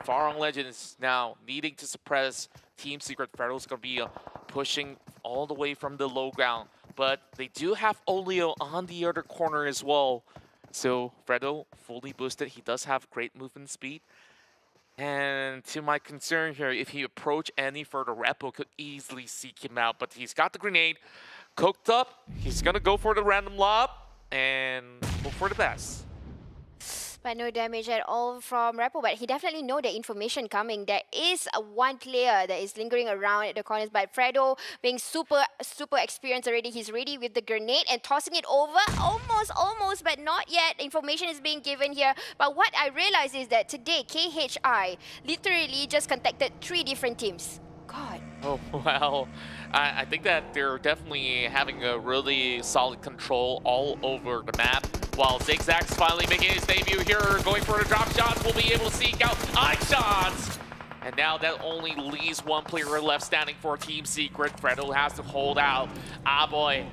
Farang Legend is now needing to suppress Team Secret. Fredo's going to be pushing all the way from the low ground. But they do have Olio on the other corner as well. So Fredo, fully boosted. He does have great movement speed. And to my concern here, if he approached any further, Repo could easily seek him out. But he's got the grenade cooked up. He's going to go for the random lob and hope for the best. But no damage at all from Repo, but he definitely know the information coming. There is one player that is lingering around at the corners, but Fredo being super experienced already, he's ready with the grenade and tossing it over. Almost, but not yet. Information is being given here. But what I realized is that today, KHI literally just contacted 3 different teams. God. Oh, wow. I think that they're definitely having a really solid control all over the map. While Zigzag's finally making his debut here, going for the drop shots, will be able to seek out eye shots. And now that only leaves 1 player left standing for Team Secret. Fredo has to hold out. ALMGHTY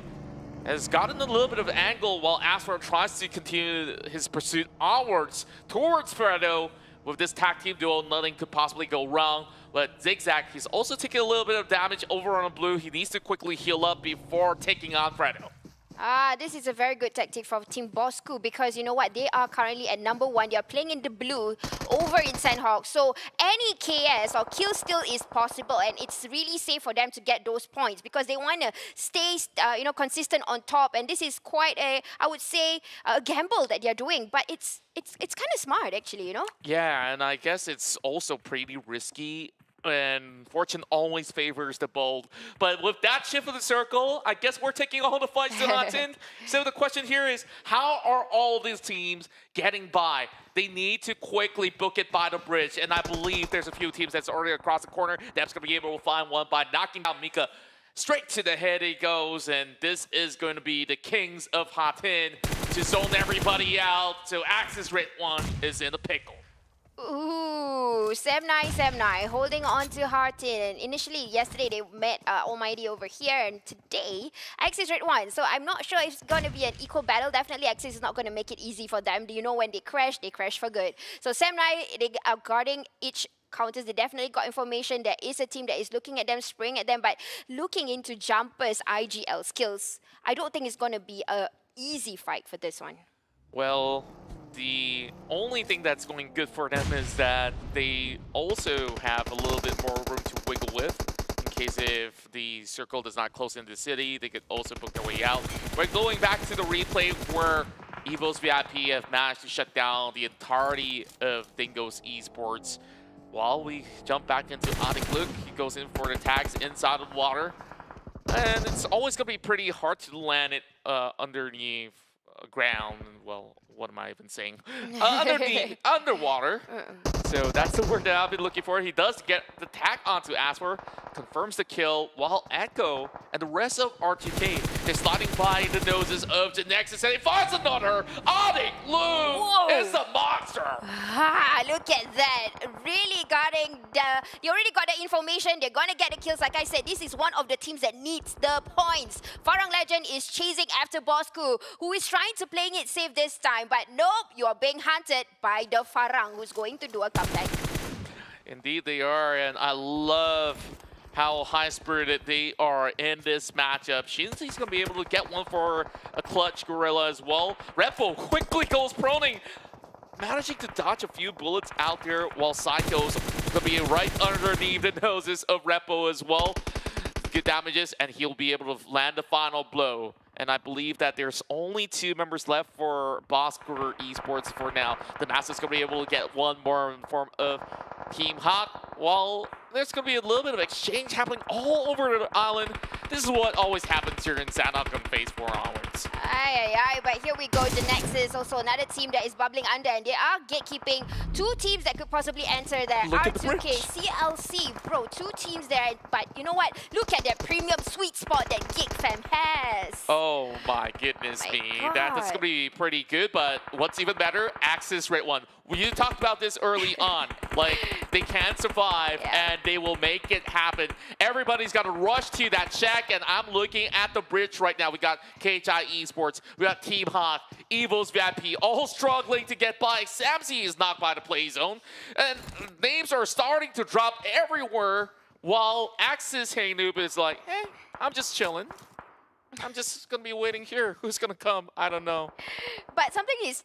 has gotten a little bit of angle while Asper tries to continue his pursuit onwards towards Fredo. With this tag team duo, nothing could possibly go wrong. But Zigzag, he's also taking a little bit of damage over on the blue. He needs to quickly heal up before taking on Fredo. This is a very good tactic from Team Bosskur, because you know what? They are currently at #1. They are playing in the blue over in Sandhawk. So any KS or kill steal is possible, and it's really safe for them to get those points because they want to stay consistent on top. And this is quite a, I would say, a gamble that they're doing. But it's kind of smart, actually, Yeah, and I guess it's also pretty risky. And fortune always favors the bold. But with that shift of the circle, I guess we're taking all the fights to Latin. So the question here is, how are all these teams getting by? They need to quickly book it by the bridge. And I believe there's a few teams that's already across the corner that's going to be able to find one by knocking down Mika. Straight to the head he goes. And this is going to be the kings of Hatin to zone everybody out. So Axis Red 1 is in the pickle. Ooh, Semnai holding on to Hartin. Initially, yesterday they met ALMGHTY over here, and today Axis Red 1. So I'm not sure if it's going to be an equal battle. Definitely Axis is not going to make it easy for them. Do you know when they crash for good. So Semnai, they are guarding each counters. They definitely got information. There is a team that is looking at them, spraying at them, but looking into Jumper's IGL skills, I don't think it's going to be a easy fight for this one. Well, the only thing that's going good for them is that they also have a little bit more room to wiggle with. In case if the circle does not close into the city, they could also book their way out. We're going back to the replay where EVOS VIP have managed to shut down the entirety of Dingoz Esports. While we jump back into Adik Luke, he goes in for the tags inside of water. And it's always going to be pretty hard to land it underneath ground. Well, what am I even saying? Underwater. So that's the word that I've been looking for. He does get the tag onto Asper, confirms the kill, while Echo and the rest of R2K is sliding by the noses of GENEXUS, and he finds another Onyx Loom. It's a monster. Ah, look at that. Really getting they already got the information. They're going to get the kills. Like I said, this is one of the teams that needs the points. Farang Lejund is chasing after Bosskur, who is trying to playing it safe this time. But nope, you are being hunted by the Farang, who's going to do a comeback. Indeed they are, and I love how high-spirited they are in this matchup. He's going to be able to get one for a clutch Guerilla as well. redONE quickly goes proning, managing to dodge a few bullets out there, while Psycho's going to be right underneath the noses of redONE as well. Good damages, and he'll be able to land the final blow. And I believe that there's only 2 members left for Bosskur Esports for now. The Master's going to be able to get one more in form of Team Hawk, while there's going to be a little bit of exchange happening all over the island. This is what always happens here in Sanhok on Phase 4 onwards. Aye, but here we go. GENEXUS, also another team that is bubbling under, and they are gatekeeping 2 teams that could possibly enter there. Look at the R2K, bridge. CLC, bro, 2 teams there. But you know what? Look at that premium sweet spot that Geek fam has. Oh my goodness me. That's going to be pretty good, but what's even better? Axis redONE. You talked about this early on. Like, they can survive, and they will make it happen. Everybody's got to rush to that check, and I'm looking at the bridge right now. We got KHI Esports, we got Team Hawk, EVOS VIP, all struggling to get by. Samsy is knocked by the play zone, and names are starting to drop everywhere, while Axis Hey Noob is like, hey, I'm just chilling. I'm just going to be waiting here. Who's going to come? I don't know. But something is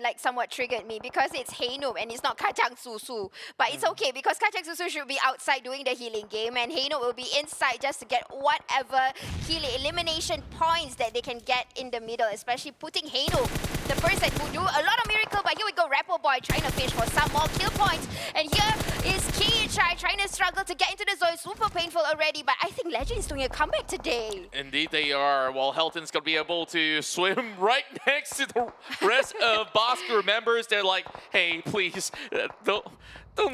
like somewhat triggered me because it's Hey Noob and it's not Kacang Susu. But it's okay because Kacang Susu should be outside doing the healing game, and Hey Noob will be inside just to get whatever healing elimination points that they can get in the middle, especially putting Hey Noob, the person who do a lot of miracle. But here we go, redONE trying to fish for some more kill points. And here is KHI trying to struggle to get into the zone. Super painful already, but I think Lejund is doing a comeback today. Indeed they are. While Helton's going to be able to swim right next to the rest of Bosskur members. They're like, hey, please, don't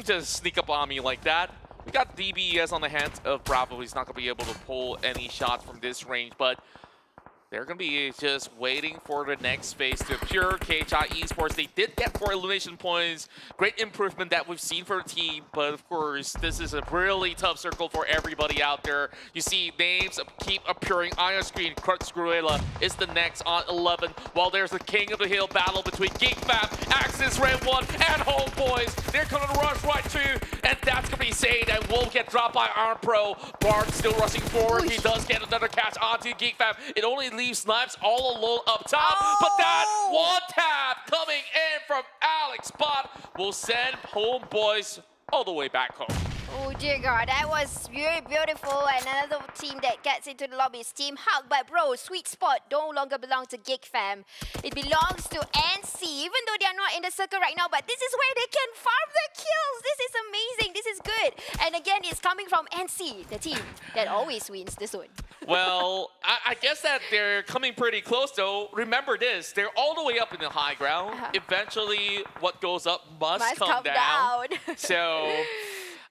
just sneak up on me like that. We got DBES on the hands of Bravo. He's not going to be able to pull any shots from this range, but they're going to be just waiting for the next phase to appear. KHI Esports, they did get 4 elimination points. Great improvement that we've seen for the team. But of course, this is a really tough circle for everybody out there. You see names keep appearing on your screen. Guerilla is the next on 11. While there's the King of the Hill battle between Geek Fam, Axis redONE, and Homebois. They're going to rush right to, and that's going to be Zayd, and will get dropped by Arm Pro. Bard still rushing forward. He does get another catch onto Geek Fam. It only leaves Snipes all alone up top, but that one tap coming in from ALMGHTY will send Homebois all the way back home. Oh dear God, that was very beautiful. And another team that gets into the lobby is Team Hawk. But bro, sweet spot no longer belongs to Geek Fam. It belongs to NC, even though they are not in the circle right now. But this is where they can farm the kills. This is amazing. This is good. And again, it's coming from NC, the team that always wins the zone. Well, I guess that they're coming pretty close, though. Remember this, they're all the way up in the high ground. Eventually, what goes up must come down. So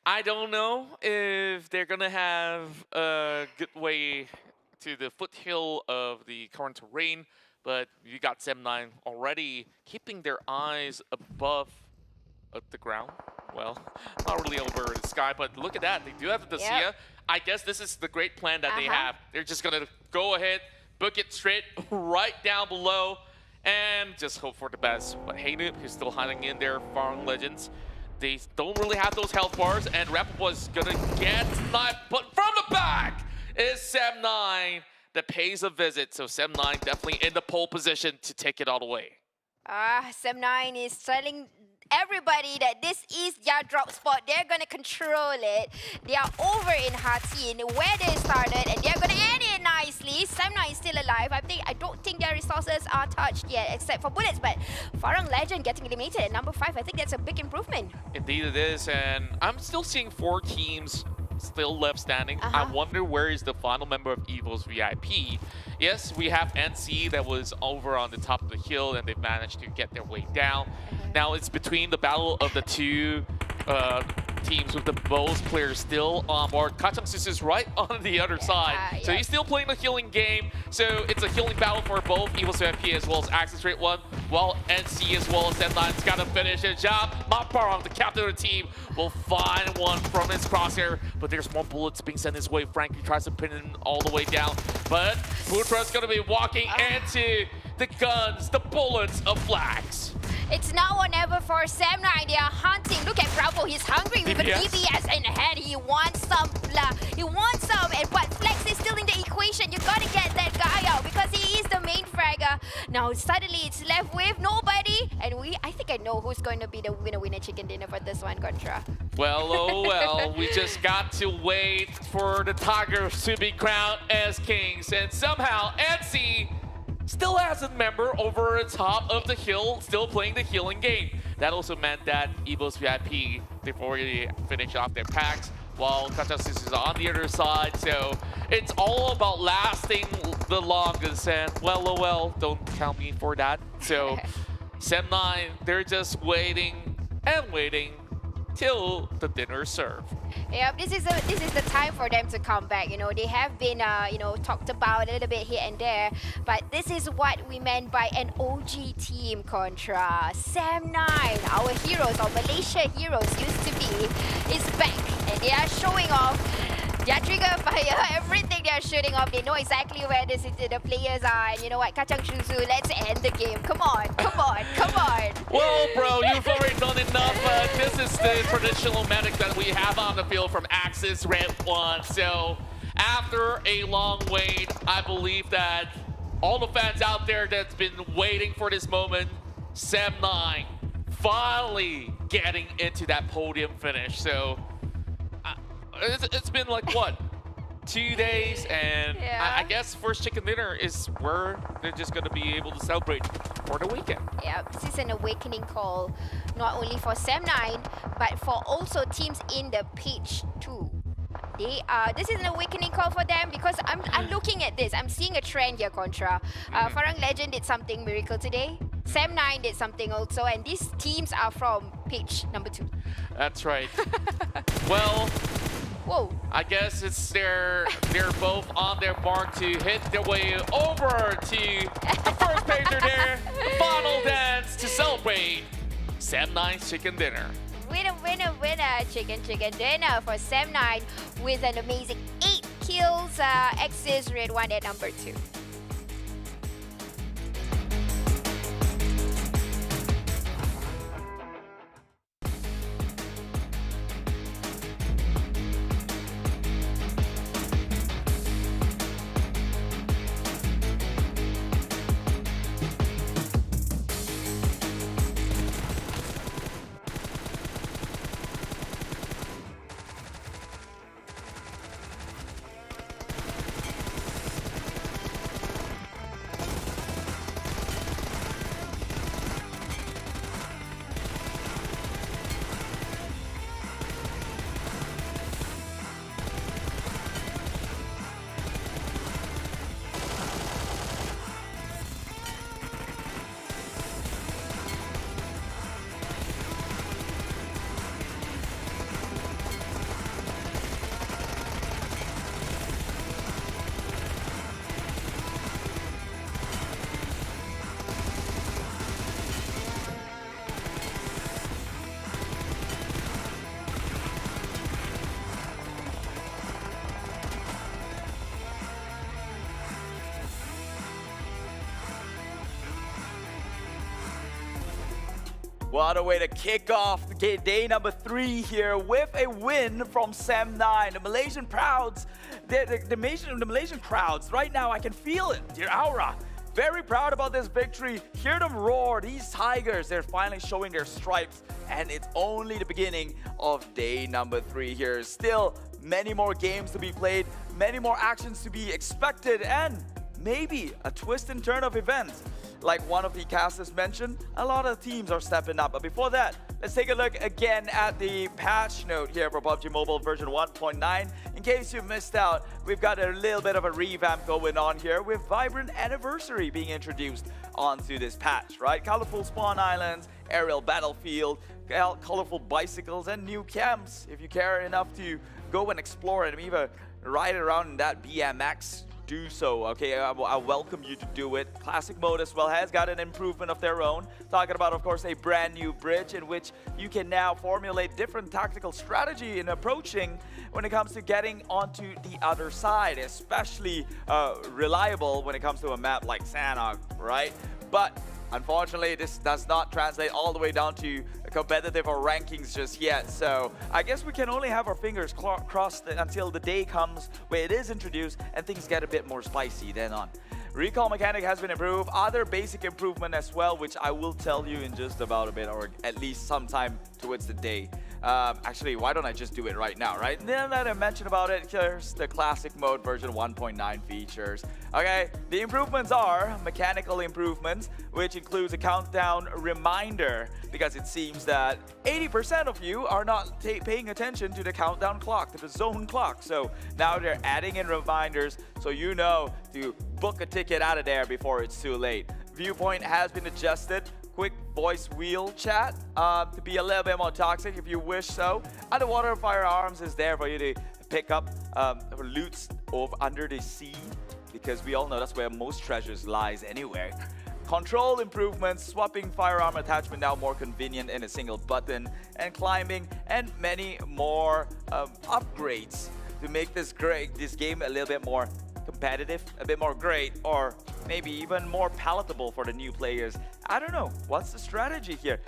I don't know if they're going to have a good way to the foothill of the current terrain, but you got Sem9 already keeping their eyes above the ground. Well, not really over the sky, but look at that. They do have the NSEA. I guess this is the great plan that they have. They're just going to go ahead, book it straight right down below, and just hope for the best. But Hey Noob is still hiding in there, Farang Legends. They don't really have those health bars, and redONE is going to get sniped, but from the back is Sem9 that pays a visit. So Sem9 definitely in the pole position to take it all the way. Sem9 is telling everybody that this is their drop spot. They're going to control it. They are over in Hatin, where they started, and they're going to end it nicely. Sem9 is still alive. I don't think their resources are touched yet, except for bullets, but Farang Lejund getting eliminated at number 5. I think that's a big improvement. Indeed it is, and I'm still seeing 4 teams still left standing. I wonder where is the final member of EVOS VIP. Yes, we have NC that was over on the top of the hill, and they've managed to get their way down. Now it's between the battle of the 2 teams with the most players still on board. GENEXUS is right on the other side. So he's still playing the healing game. So it's a healing battle for both EVOS MP as well as Axis Rate 1. While NC as well as Deadline's got to finish his job. Farang, the captain of the team, will find one from his crosshair. But there's more bullets being sent his way. Frankie tries to pin him all the way down. But Putra's going to be walking into the guns, the bullets of Flax. It's now or never for Sam9. They are hunting. Look at Bravo. He's hungry with a DPS in hand. He wants some. He wants some. And but Flex is still in the equation. You gotta get that guy out because he is the main fragger. Now suddenly it's left with nobody. And I think I know who's going to be the winner chicken dinner for this one, Contra. Well, oh well. We just got to wait for the Tigers to be crowned as kings. And somehow NC still has a member over the top of the hill, still playing the healing game. That also meant that EVOS VIP, before they finish off their packs, while GENEXUS is on the other side. So it's all about lasting the longest. And well, oh well, don't count me for that. So Sam9, they're just waiting and waiting till the dinner's served. Yep, this is the time for them to come back. You know, they have been talked about a little bit here and there, but this is what we meant by an OG team, Contra. Sam9, our heroes, our Malaysia heroes used to be, is back, and they are showing off their trigger fire, everything they're shooting off. They know exactly where the players are, and you know what, Kacang Shuzu, let's end the game. Come on, come on, come on. Well, bro, you've already done enough. This is the traditional medic that we have on the field from Axis Red 1. So after a long wait, I believe that all the fans out there that's been waiting for this moment, Sam9 finally getting into that podium finish. So it's been like, what, 2 days? And I guess first chicken dinner is where they're just going to be able to celebrate for the weekend. Yeah, this is an awakening call, not only for Sam9, but for also teams in the pitch too. This is an awakening call for them because I'm looking at this. I'm seeing a trend here, Contra. Farang Lejund did something miracle today. Sam9 did something also, and these teams are from pitch number 2. That's right. Well, whoa. I guess it's they're both on their mark to hit their way over to the first pager there, the final dance to celebrate Sam9's chicken dinner. Winner, winner, winner, chicken dinner for Sam9 with an amazing 8 kills. Axis Red 1 at number 2. What a way to kick off day number 3 here with a win from Sam9. The Malaysian crowds, the Malaysian crowds, right now I can feel it, their aura. Very proud about this victory. Hear them roar. These Tigers, they're finally showing their stripes. And it's only the beginning of day number 3 here. Still many more games to be played, many more actions to be expected, and maybe a twist and turn of events. Like one of the casters mentioned, a lot of teams are stepping up. But before that, let's take a look again at the patch note here for PUBG Mobile version 1.9. In case you missed out, we've got a little bit of a revamp going on here with Vibrant Anniversary being introduced onto this patch, right? Colorful spawn islands, aerial battlefield, colorful bicycles, and new camps. If you care enough to go and explore and even ride around in that BMX, do so, okay? I welcome you to do it. Classic mode as well has got an improvement of their own. Talking about, of course, a brand new bridge in which you can now formulate different tactical strategy in approaching when it comes to getting onto the other side, especially reliable when it comes to a map like Sanhok, right? But unfortunately, this does not translate all the way down to competitive or rankings just yet. So I guess we can only have our fingers crossed until the day comes where it is introduced and things get a bit more spicy then on. Recall mechanic has been improved. Other basic improvement as well, which I will tell you in just about a bit, or at least sometime towards the day. Actually, why don't I just do it right now, right? Now that I mentioned about it, here's the classic mode version 1.9 features. Okay, the improvements are mechanical improvements, which includes a countdown reminder, because it seems that 80% of you are not paying attention to the countdown clock, to the zone clock. So now they're adding in reminders so you know to book a ticket out of there before it's too late. Viewpoint has been adjusted. Quick voice wheel chat to be a little bit more toxic if you wish so. Underwater firearms is there for you to pick up loots under the sea, because we all know that's where most treasures lies anyway. Control improvements, swapping firearm attachment now more convenient in a single button, and climbing, and many more upgrades to make this game a little bit more competitive, a bit more great, or maybe even more palatable for the new players. I don't know. What's the strategy here?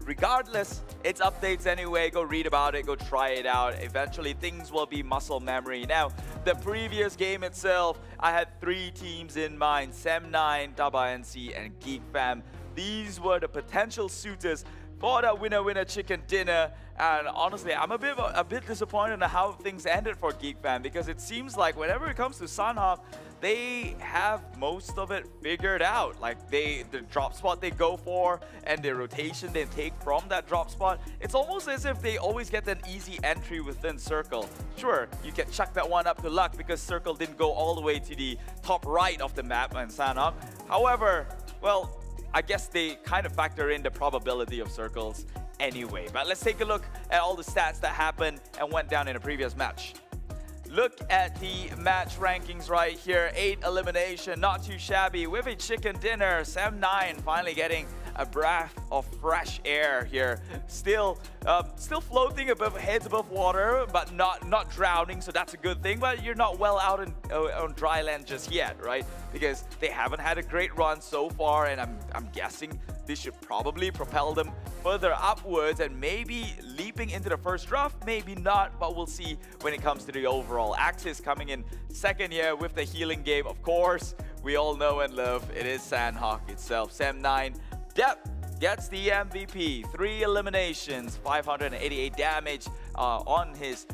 Regardless, it's updates anyway. Go read about it. Go try it out. Eventually, things will be muscle memory. Now, the previous game itself, I had 3 teams in mind. Sem9, TABAH NC, and Geek Fam. These were the potential suitors for the winner-winner chicken dinner. And honestly, I'm a bit disappointed in how things ended for Geek Fam, because it seems like whenever it comes to Sanhok, they have most of it figured out. Like the drop spot they go for and the rotation they take from that drop spot, it's almost as if they always get an easy entry within Circle. Sure, you can chuck that one up to luck because Circle didn't go all the way to the top right of the map in Sanhok. However, well, I guess they kind of factor in the probability of circles anyway. But let's take a look at all the stats that happened and went down in a previous match. Look at the match rankings right here. 8 elimination, not too shabby. With a chicken dinner, Sem9 finally getting a breath of fresh air here. Still floating above, heads above water, but not drowning, so that's a good thing. But you're not well out on dry land just yet, right? Because they haven't had a great run so far, and I'm guessing this should probably propel them further upwards and maybe leaping into the first draft, maybe not, but we'll see when it comes to the overall. Axis coming in second here with the healing game, of course. We all know and love it is Sanhok itself. Sem9 Depth gets the MVP. 3 eliminations, 588 damage on his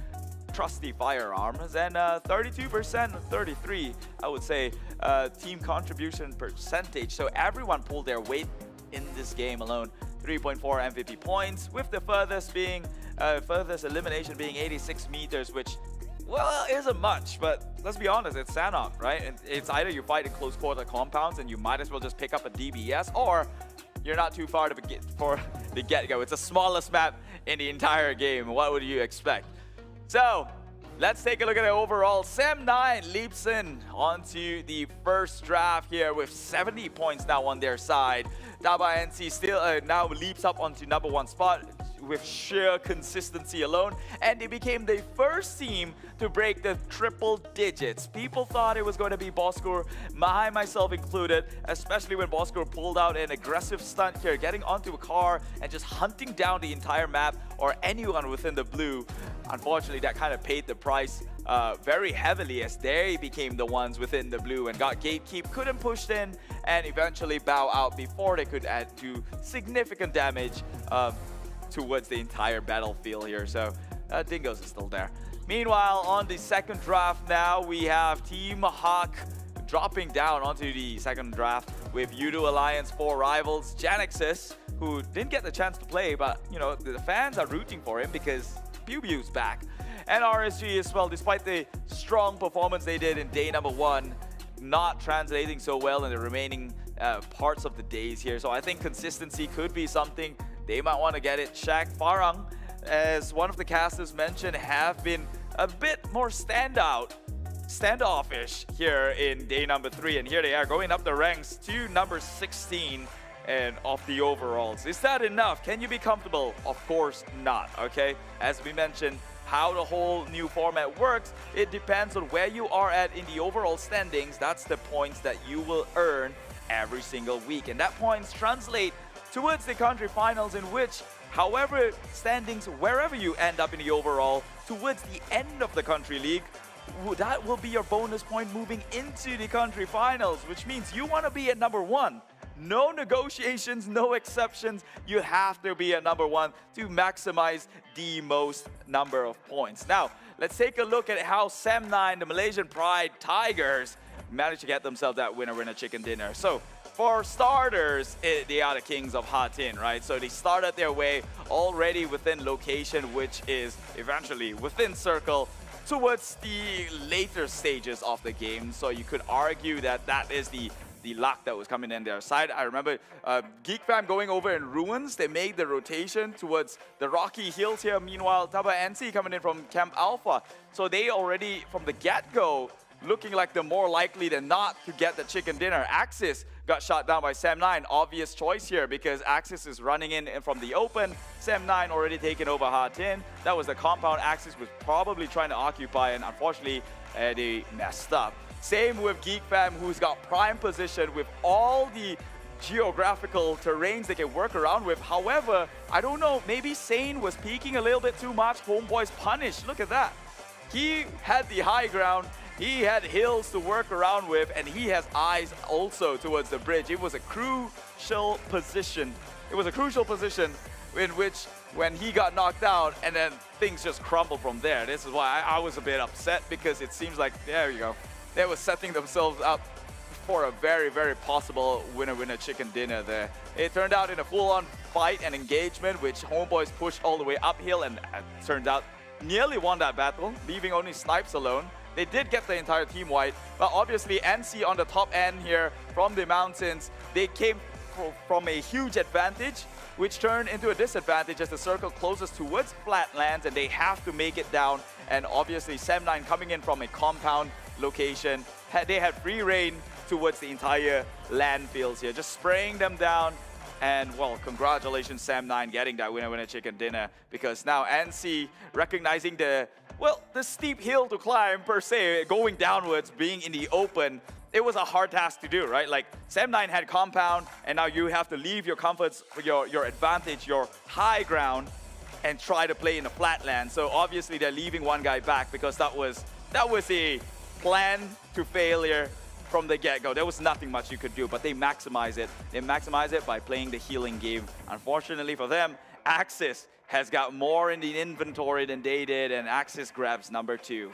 trusty firearms, and 32%, 33, I would say, team contribution percentage. So everyone pulled their weight in this game alone. 3.4 MVP points, with the furthest elimination being 86 meters, which, well, isn't much, but let's be honest, it's Sanhok, right? And it's either you fight in close quarter compounds and you might as well just pick up a DBS, or you're not too far for the get-go. It's the smallest map in the entire game. What would you expect? So let's take a look at the overall. Sem9 leaps in onto the first draft here with 70 points now on their side. TABAH NC still now leaps up onto #1 spot with sheer consistency alone, and they became the first team to break the triple digits. People thought it was going to be Bosskur, myself included, especially when Bosskur pulled out an aggressive stunt here, getting onto a car and just hunting down the entire map or anyone within the blue. Unfortunately, that kind of paid the price very heavily, as they became the ones within the blue and got gatekeep, couldn't push in, and eventually bow out before they could add to significant damage towards the entire battlefield here. So Dingoz is still there. Meanwhile, on the second draft now, we have Team Hawk dropping down onto the second draft with Yoodo Alliance 4 rivals, GENEXUS, who didn't get the chance to play, but you know, the fans are rooting for him because PUBG's back. And RSG as well, despite the strong performance they did in day #1, not translating so well in the remaining parts of the days here. So I think consistency could be something they might want to get it checked. Farang, as one of the casters mentioned, have been a bit more standoffish here in day number 3, and here they are going up the ranks to number 16 and of the overalls. Is that enough? Can you be comfortable? Of course not, okay? As we mentioned, how the whole new format works, it depends on where you are at in the overall standings. That's the points that you will earn every single week, and that points translate towards the country finals, in which, however standings, wherever you end up in the overall, towards the end of the country league, that will be your bonus point moving into the country finals, which means you want to be at number 1. No negotiations, no exceptions. You have to be at number 1 to maximize the most number of points. Now, let's take a look at how Sem9, the Malaysian Pride Tigers, managed to get themselves that winner chicken dinner. So, for starters, they are the kings of Ha Tin, right? So they started their way already within location, which is eventually within circle, towards the later stages of the game. So you could argue that that is the luck that was coming in their side. I remember Geek fam going over in Ruins. They made the rotation towards the rocky hills here. Meanwhile, TABAH NC coming in from Camp Alpha. So they already, from the get-go, looking like they're more likely than not to get the chicken dinner. Axis got shot down by Sem9. Obvious choice here because Axis is running in from the open. Sem9 already taken over Ha Tin. That was the compound Axis was probably trying to occupy, and unfortunately they messed up. Same with Geek fam, who's got prime position with all the geographical terrains they can work around with. However, I don't know, maybe Sane was peeking a little bit too much. Homeboi's punished. Look at that. He had the high ground. He had hills to work around with, and he has eyes also towards the bridge. It was a crucial position. It was a crucial position in which, when he got knocked out, and then things just crumbled from there. This is why I was a bit upset, because it seems like, there you go, they were setting themselves up for a very, very possible winner chicken dinner there. It turned out in a full-on fight and engagement, which Homebois pushed all the way uphill, and turned out nearly won that battle, leaving only Snipes alone. They did get the entire team white, but obviously NC on the top end here from the mountains, they came from a huge advantage, which turned into a disadvantage as the circle closes towards flatlands, and they have to make it down. And obviously Sem9 coming in from a compound location, they had free reign towards the entire landfills here, just spraying them down. And well, congratulations Sem9 getting that winner chicken dinner, because now NC recognizing the steep hill to climb per se, going downwards, being in the open, it was a hard task to do, right? Like Sem9 had compound, and now you have to leave your comforts, your advantage, your high ground, and try to play in the flatland. So obviously they're leaving one guy back, because that was a plan to failure from the get-go. There was nothing much you could do, but they maximize it. They maximize it by playing the healing game. Unfortunately for them, Axis has got more in the inventory than they did, and Axis grabs number 2.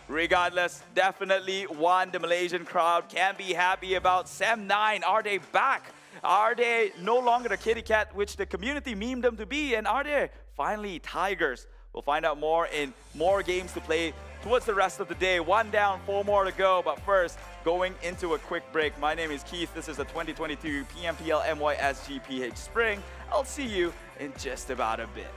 Regardless, definitely one the Malaysian crowd can be happy about. Sem9, are they back? Are they no longer the kitty cat which the community memed them to be? And are they finally Tigers? We'll find out more in more games to play towards the rest of the day. 1 down, 4 more to go. But first, going into a quick break. My name is Keith. This is the 2022 PMPL MYSGPH Spring. I'll see you in just about a bit.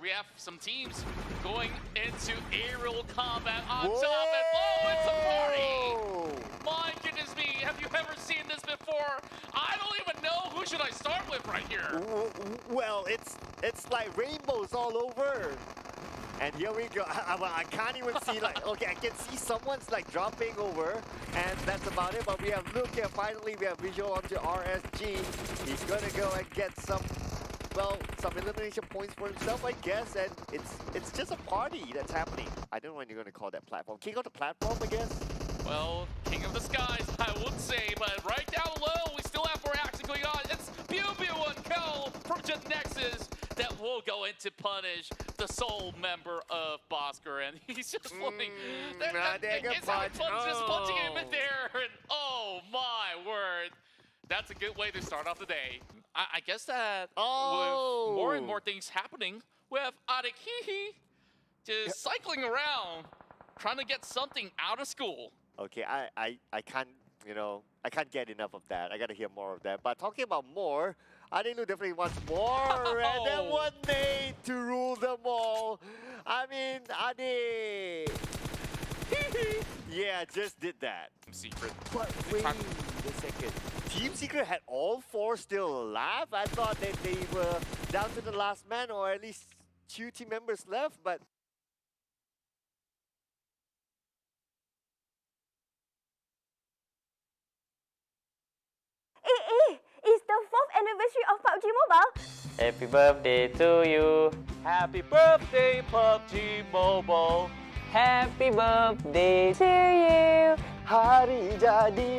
We have some teams going into aerial combat on top, and oh, it's a party! My goodness me, have you ever seen this before? I don't even know who should I start with right here. Well, it's like rainbows all over. And here we go. I can't even see, like, okay, I can see someone's like dropping over, and that's about it. But we have look here. Finally, we have visual onto RSG. He's gonna go and get some well, some elimination points for himself, I guess, and it's just a party that's happening. I don't know when you're going to call that platform. King of the platform, I guess? Well, King of the Skies, I would say, but right down low, we still have more action going on. It's PMPL from GENEXUS that will go in to punish the sole member of Bosskur, and he's just floating. It's just punching him in there, and oh my word. That's a good way to start off the day. I guess that with more and more things happening, we have ALMGHTY just cycling around, trying to get something out of school. Okay, I can't, I can't get enough of that. I gotta hear more of that. But talking about more, ALMGHTY definitely wants more, and then one made to rule them all. I mean, ALMGHTY. Yeah, just did that. Secret. But wait a second. Team Secret had all four still alive? I thought that they were down to the last man, or at least 2 team members left, but... It's the 4th anniversary of PUBG Mobile. Happy birthday to you. Happy birthday, PUBG Mobile. Happy birthday to you. Hari jadi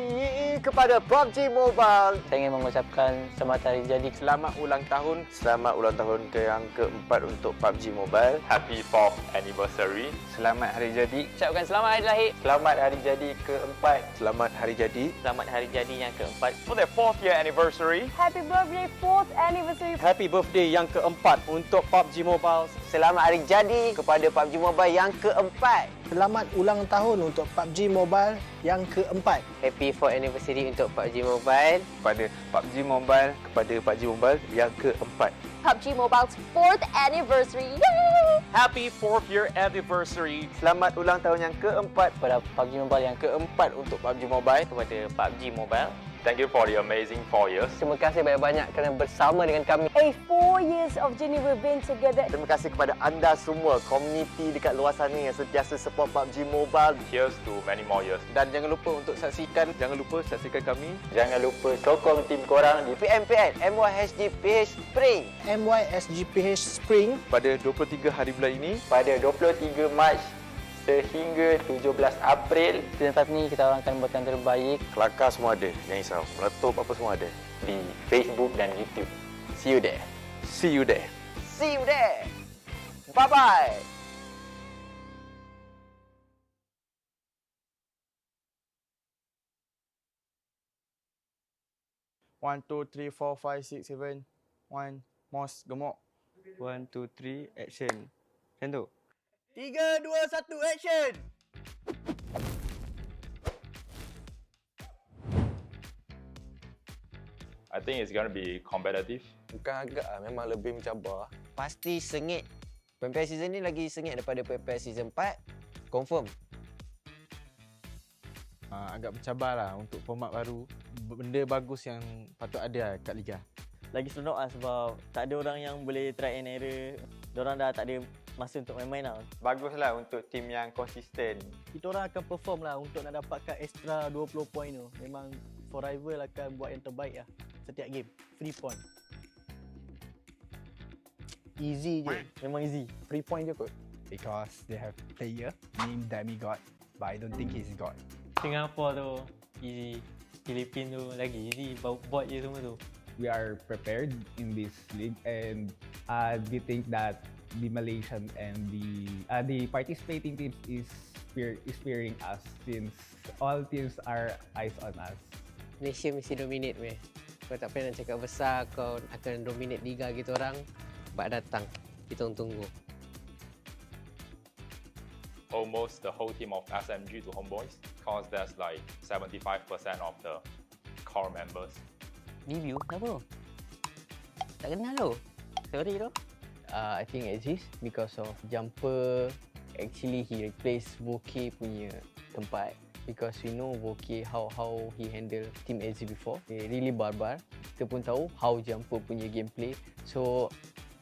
kepada PUBG Mobile. Saya ingin mengucapkan selamat hari jadi. Selamat ulang tahun. Selamat ulang tahun ke yang keempat untuk PUBG Mobile. Happy 4th anniversary. Selamat hari jadi. Ucapkan selamat hari lahir. Selamat hari jadi keempat. Selamat hari jadi. Selamat hari jadi yang keempat. For their 4th year anniversary. Happy birthday 4th anniversary. Happy birthday yang keempat untuk PUBG Mobile. Selamat hari jadi kepada PUBG Mobile yang keempat. Selamat ulang tahun untuk PUBG Mobile yang keempat. Happy 4th anniversary untuk PUBG Mobile. Kepada PUBG Mobile, kepada PUBG Mobile yang keempat. PUBG Mobile's 4th anniversary. Yay! Happy 4th year anniversary. Selamat ulang tahun yang keempat kepada PUBG Mobile yang keempat untuk PUBG Mobile. Kepada PUBG Mobile. Thank you for the amazing 4 years. Terima kasih banyak-banyak kerana bersama dengan kami. 4 years of journey we've been together. Terima kasih kepada anda semua, komuniti dekat luar sana yang sentiasa support PUBG Mobile. Here's to many more years. Dan jangan lupa saksikan kami. Jangan lupa sokong tim korang di PMPL MYSGPH Spring. MYSGPH Spring Pada 23 hari bulan ini. Pada 23 Mac sehingga 17 April. Season 5 ni kita orang akan buat yang terbaik. Kelakar semua ada, jangan risau. Meletup apa semua ada. Di Facebook dan YouTube. See you there. See you there. See you there. Bye-bye. One, 2, 3, 4, 5, 6, 7. 1, Mos, gemuk. 1, 2, 3, action. Macam tu. 3, 2, 1, action! I think it's going to be competitive. Bukan agak memang lebih mencabar. Pasti sengit. PMPL season ni lagi sengit daripada PMPL season 4. Confirm. Agak mencabar lah untuk format baru. Benda bagus yang patut ada kat Liga. Lagi seronok lah sebab tak ada orang yang boleh try and error. Diorang dah tak ada masa untuk main-main lah. Baguslah untuk tim yang konsisten. Kita orang akan perform lah untuk nak dapatkan extra 20 point tu. Memang for rival akan buat yang terbaik lah setiap game. Free point. Easy je. Memang easy. Free point je kot. Because they have player named Demigod, but I don't think he's God. Singapore tu easy. Philippines tu lagi easy. Bot je semua tu. We are prepared in this league and we think that the Malaysian and the participating teams is fearing us since all teams are eyes on us. Malaysia mesti dominate weh. Kau tak payah nak cakap besar kau akan dominate liga kita orang. Bak datang. Kita tunggu. Almost the whole team of SMG to Homebois, because there's like 75% of the core members. Review? Kenapa? Tak kenal lo. Sorry lo. I think exist because of Jumper. Actually he replaced Voke punya tempat. Because we know Voke how he handle Team AZ before. They really barbar. Kita pun tahu how Jumper punya gameplay. So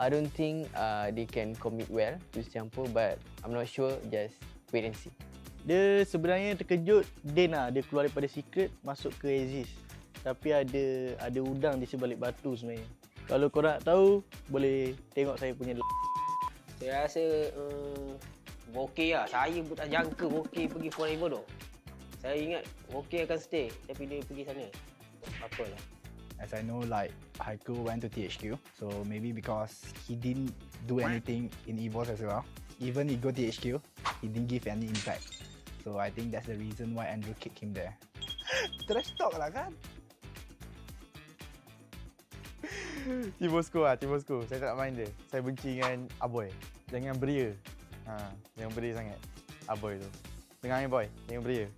I don't think they can commit well with Jumper, but I'm not sure. Just wait and see. Dia sebenarnya terkejut Din lah. Dia keluar daripada secret masuk ke Aziz. Tapi ada udang di sebalik batu sebenarnya. Kalau korang nak tahu, boleh tengok saya punya Saya rasa Bokeh lah. Saya pun tak jangka Bokeh pergi forever tu. Saya ingat Bokeh akan stay, tapi dia pergi sana. Apalah. As I know, like Haikal went to THQ, so maybe because he didn't do anything in EVOS as well. Even he go THQ, he didn't give any impact. So I think that's the reason why Andrew kicked him there. Trash talk lah kan? Team Bosskur lah, Team Bosskur. Saya tak nak main dia. Saya benci dengan Aboy. Jangan beria. Jangan beria sangat. Aboy tu. Dengar ni boy, jangan beria.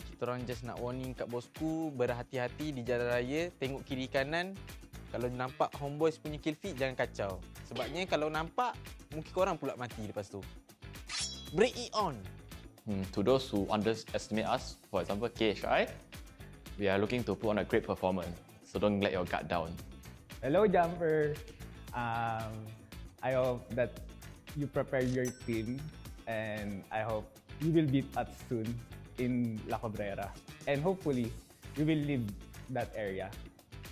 Kita orang just nak warning kat Bosskur, berhati-hati di jalan raya, tengok kiri kanan. Kalau nampak Homebois punya kill feed, jangan kacau. Sebabnya kalau nampak, mungkin korang pula mati lepas tu. Break it on! To those who underestimate us, for example KHI, we are looking to put on a great performance. So don't let your guard down. Hello, Jumper. I hope that you prepare your team, and I hope you will beat us soon in La Cabrera. And hopefully, you will leave that area.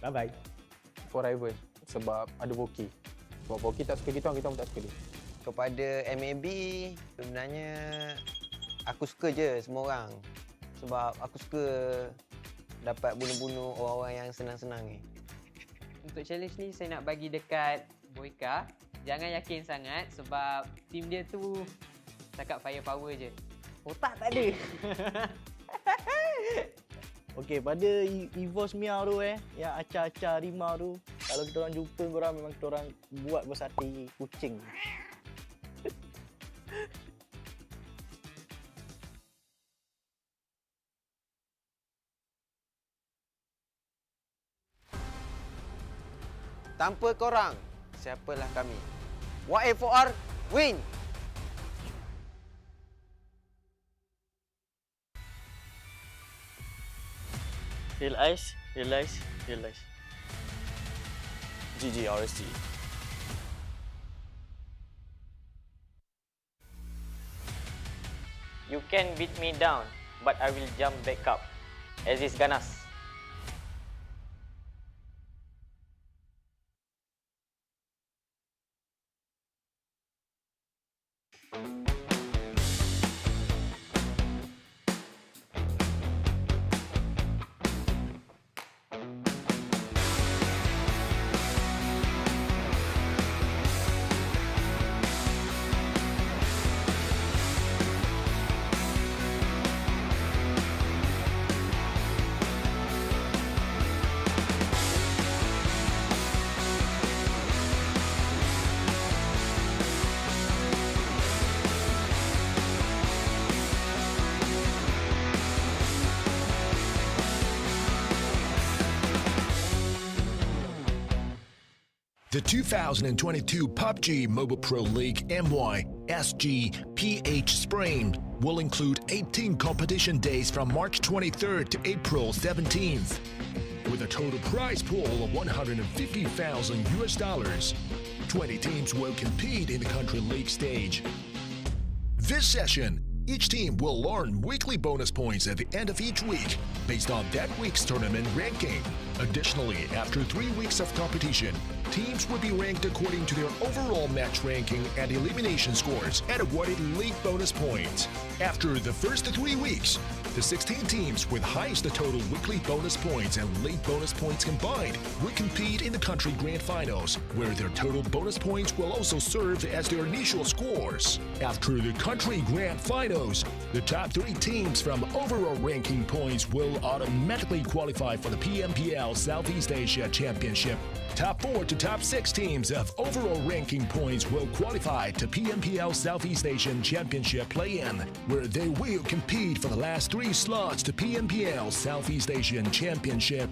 Bye-bye. Forever. Sebab ada Boki. Sebab Boki tak suka kita pun tak suka dia. Kepada MAB, sebenarnya aku suka je semua orang. Sebab aku suka dapat bunuh-bunuh orang-orang yang senang-senang ni. Untuk challenge ni saya nak bagi dekat Boyka. Jangan yakin sangat sebab team dia tu cakap firepower je. Otak tak ada. Okey, pada EVOS Mia tu yang acah-acah harimau tu, kalau kita orang jumpa korang, memang kita orang buat bersate kucing. Tanpa korang, siapalah kami? Y4R win! Realize. GG RSG. You can beat me down, but I will jump back up. Aziz Ganas. The 2022 PUBG Mobile Pro League MYSGPH Spring will include 18 competition days from March 23rd to April 17th, with a total prize pool of $150,000. 20 teams will compete in the country league stage. This session, each team will earn weekly bonus points at the end of each week based on that week's tournament ranking. Additionally, after 3 weeks of competition, teams will be ranked according to their overall match ranking and elimination scores and awarded league bonus points. After the first 3 weeks, the 16 teams with highest total weekly bonus points and league bonus points combined will compete in the country grand finals, where their total bonus points will also serve as their initial scores. After the country grand finals, the top 3 teams from overall ranking points will automatically qualify for the PMPL Southeast Asia Championship. Top 4 to top 6 teams of overall ranking points will qualify to PMPL Southeast Asian Championship play-in, where they will compete for the last 3 slots to PMPL Southeast Asian Championship.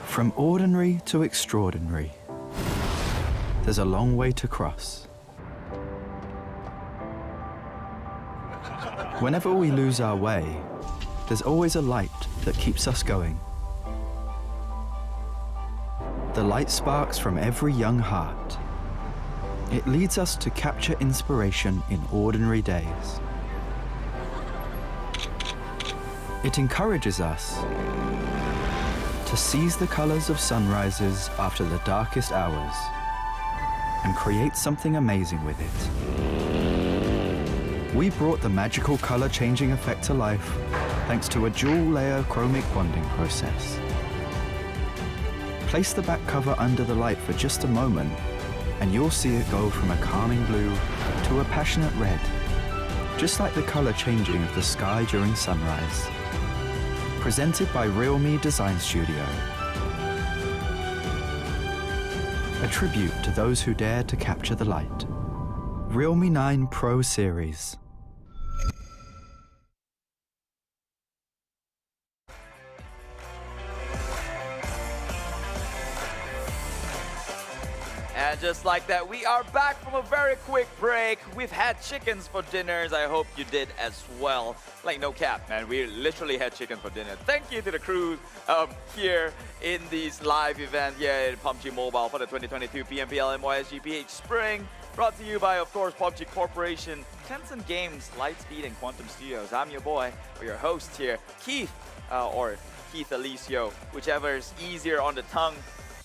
From ordinary to extraordinary, there's a long way to cross. Whenever we lose our way, there's always a light that keeps us going. The light sparks from every young heart. It leads us to capture inspiration in ordinary days. It encourages us to seize the colors of sunrises after the darkest hours and create something amazing with it. We brought the magical color-changing effect to life thanks to a dual-layer chromic bonding process. Place the back cover under the light for just a moment and you'll see it go from a calming blue to a passionate red, just like the color changing of the sky during sunrise. Presented by Realme Design Studio. A tribute to those who dare to capture the light. Realme 9 Pro Series. And just like that, we are back from a very quick break. We've had chickens for dinners. I hope you did as well. Like, no cap, man. We literally had chicken for dinner. Thank you to the crew here in this live event here at PUBG Mobile for the 2022 PMPL MYSGPH Spring. Brought to you by, of course, PUBG Corporation, Tencent Games, Lightspeed, and Quantum Studios. I'm your boy, or your host here, Keith, or Keith Alicio, whichever is easier on the tongue.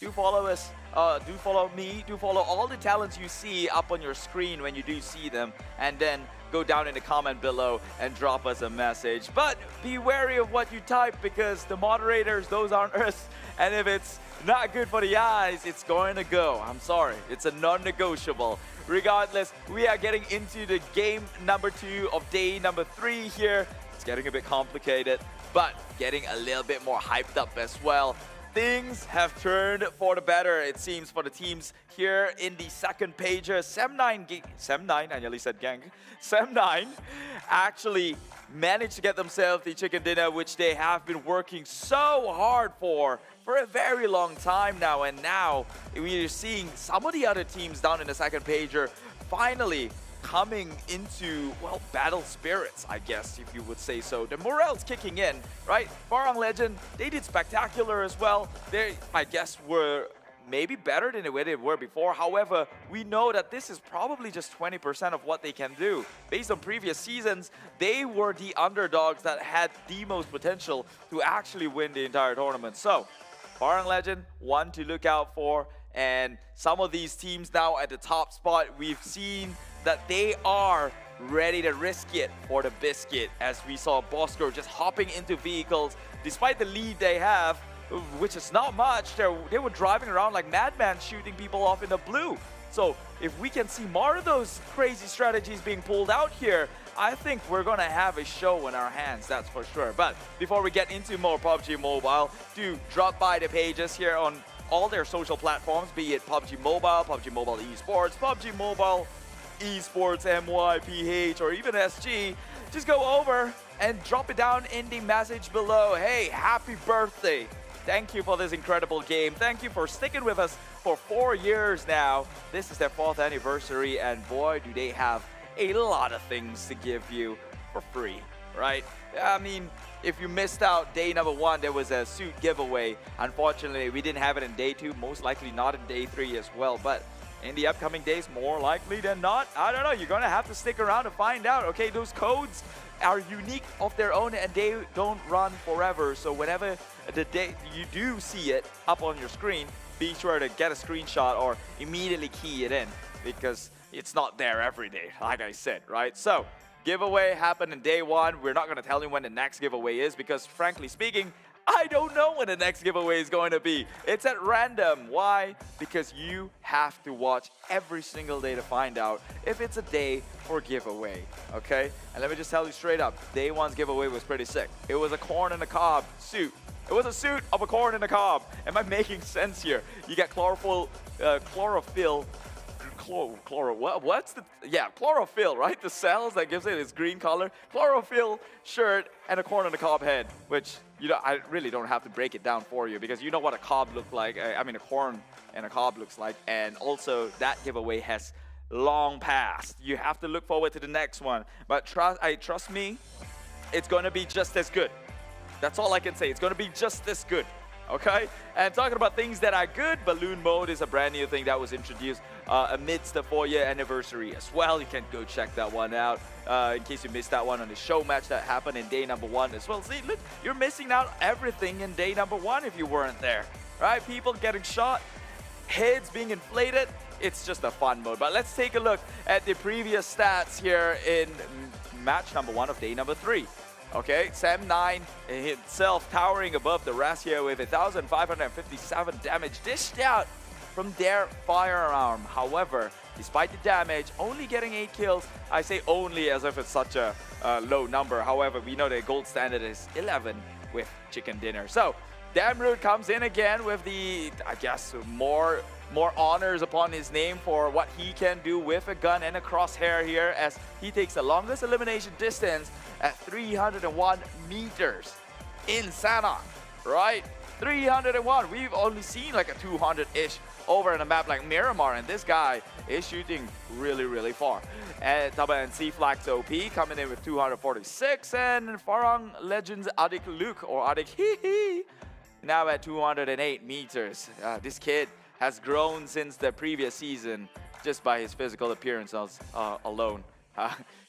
Do follow us. Do follow me, do follow all the talents you see up on your screen when you do see them, and then go down in the comment below and drop us a message. But be wary of what you type because the moderators, those aren't us, and if it's not good for the eyes, it's going to go. I'm sorry, it's a non-negotiable. Regardless, we are getting into the game number 2 of day number 3 here. It's getting a bit complicated, but getting a little bit more hyped up as well. Things have turned for the better, it seems, for the teams here in the second pager. Sem9, I nearly said gang. Sem9 actually managed to get themselves the chicken dinner, which they have been working so hard for a very long time now. And now we are seeing some of the other teams down in the second pager finally coming into, well, battle spirits, I guess, if you would say so. The morale's kicking in, right? Farang Lejund, they did spectacular as well. They, I guess, were maybe better than the way they were before. However, we know that this is probably just 20% of what they can do. Based on previous seasons, they were the underdogs that had the most potential to actually win the entire tournament. So, Farang Lejund, one to look out for. And some of these teams now at the top spot, we've seen that they are ready to risk it for the biscuit, as we saw Bosskur just hopping into vehicles despite the lead they have, which is not much. They were driving around like madmen, shooting people off in the blue. So if we can see more of those crazy strategies being pulled out here, I think we're gonna have a show in our hands, that's for sure. But before we get into more PUBG Mobile, do drop by the pages here on all their social platforms, be it PUBG Mobile, PUBG Mobile Esports, PUBG Mobile Esports MYPH, or even SG. Just go over and drop it down in the message below. Hey, happy birthday. Thank you for this incredible game. Thank you for sticking with us for 4 years now. This is their 4th anniversary, and boy, do they have a lot of things to give you for free, right? I mean, if you missed out day number 1, there was a suit giveaway. Unfortunately, we didn't have it in day 2, most likely not in day 3 as well, but in the upcoming days, more likely than not, I don't know, you're gonna have to stick around to find out. Okay, those codes are unique of their own and they don't run forever. So whenever the day you do see it up on your screen, be sure to get a screenshot or immediately key it in, because it's not there every day, like I said, right? So giveaway happened in day 1. We're not gonna tell you when the next giveaway is because, frankly speaking, I don't know when the next giveaway is going to be. It's at random. Why? Because you have to watch every single day to find out if it's a day for giveaway, okay? And let me just tell you straight up, day 1's giveaway was pretty sick. It was a corn and a cob suit. It was a suit of a corn and a cob. Am I making sense here? You get chlorophyll, chlorophyll, right? The cells that gives it its green color. Chlorophyll shirt and a corn on the cob head, which I really don't have to break it down for you because you know what a cob looks like. I mean, a corn and a cob looks like. And also, that giveaway has long passed. You have to look forward to the next one. But trust me, it's going to be just as good. That's all I can say. It's going to be just as good. Okay? And talking about things that are good, balloon mode is a brand new thing that was introduced amidst the 4-year anniversary as well. You can go check that one out in case you missed that one on the show match that happened in day number 1 as well. See, look, you're missing out everything in day number 1 if you weren't there, right? People getting shot, heads being inflated. It's just a fun mode. But let's take a look at the previous stats here in match number 1 of day number 3. Okay, Sam9 himself towering above the rest here with 1,557 damage dished out from their firearm. However, despite the damage, only getting 8 kills. I say only as if it's such a low number. However, we know the gold standard is 11 with chicken dinner. So, Damrude comes in again with the, I guess, more honors upon his name for what he can do with a gun and a crosshair here as he takes the longest elimination distance at 301 meters in Sanhok, right? 301. We've only seen like a 200-ish over in a map like Miramar, and this guy is shooting really, really far. And TABAH and C-Flax OP coming in with 246, and Farang Legend's Adik Luke, or Adik Hihi, now at 208 meters. This kid has grown since the previous season just by his physical appearance alone.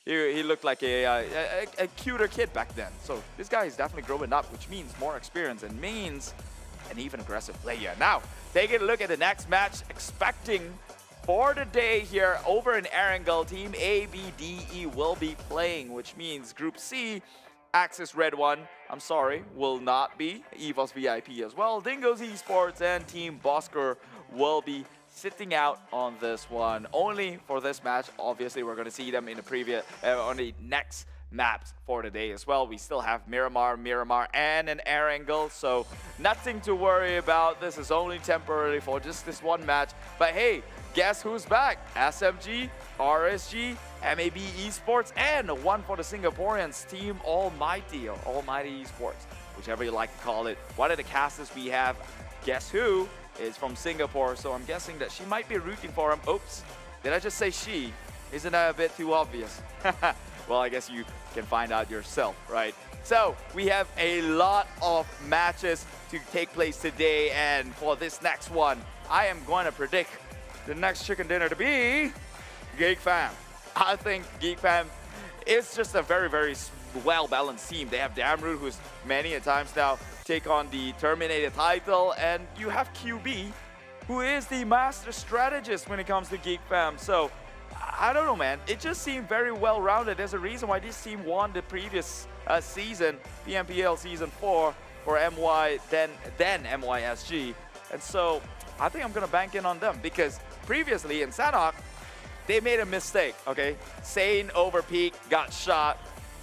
He looked like a cuter kid back then. So this guy is definitely growing up, which means more experience and means an even aggressive player. Now, taking a look at the next match, expecting for the day here over in Erangel, Team ABDE will be playing, which means Group C, Axis redONE, I'm sorry, will not be. EVOS VIP as well. Dingoz Esports and Team Bosskur will be sitting out on this one. Only for this match. Obviously, we're going to see them in the previous, on the next maps for the day as well. We still have Miramar, and an Erangel, so nothing to worry about. This is only temporarily for just this one match. But hey, guess who's back? SMG, RSG, MAB Esports, and one for the Singaporeans, Team ALMGHTY, or Almighty Esports, whichever you like to call it. One of the casters we have, guess who, is from Singapore, so I'm guessing that she might be rooting for him. Oops, did I just say she? Isn't that a bit too obvious? Well, I guess you can find out yourself, right? So, we have a lot of matches to take place today, and for this next one, I am going to predict the next chicken dinner to be Geek Fam. I think Geek Fam is just a very, very well-balanced team. They have Damrude, who's many a times now take on the Terminator title, and you have QB, who is the master strategist when it comes to Geek Fam. So, I don't know, man. It just seemed very well-rounded. There's a reason why this team won the previous season, PMPL Season 4 for MY, then MYSG. And so, I think I'm going to bank in on them because previously in Sanhok, they made a mistake, okay? Sane over peak, got shot,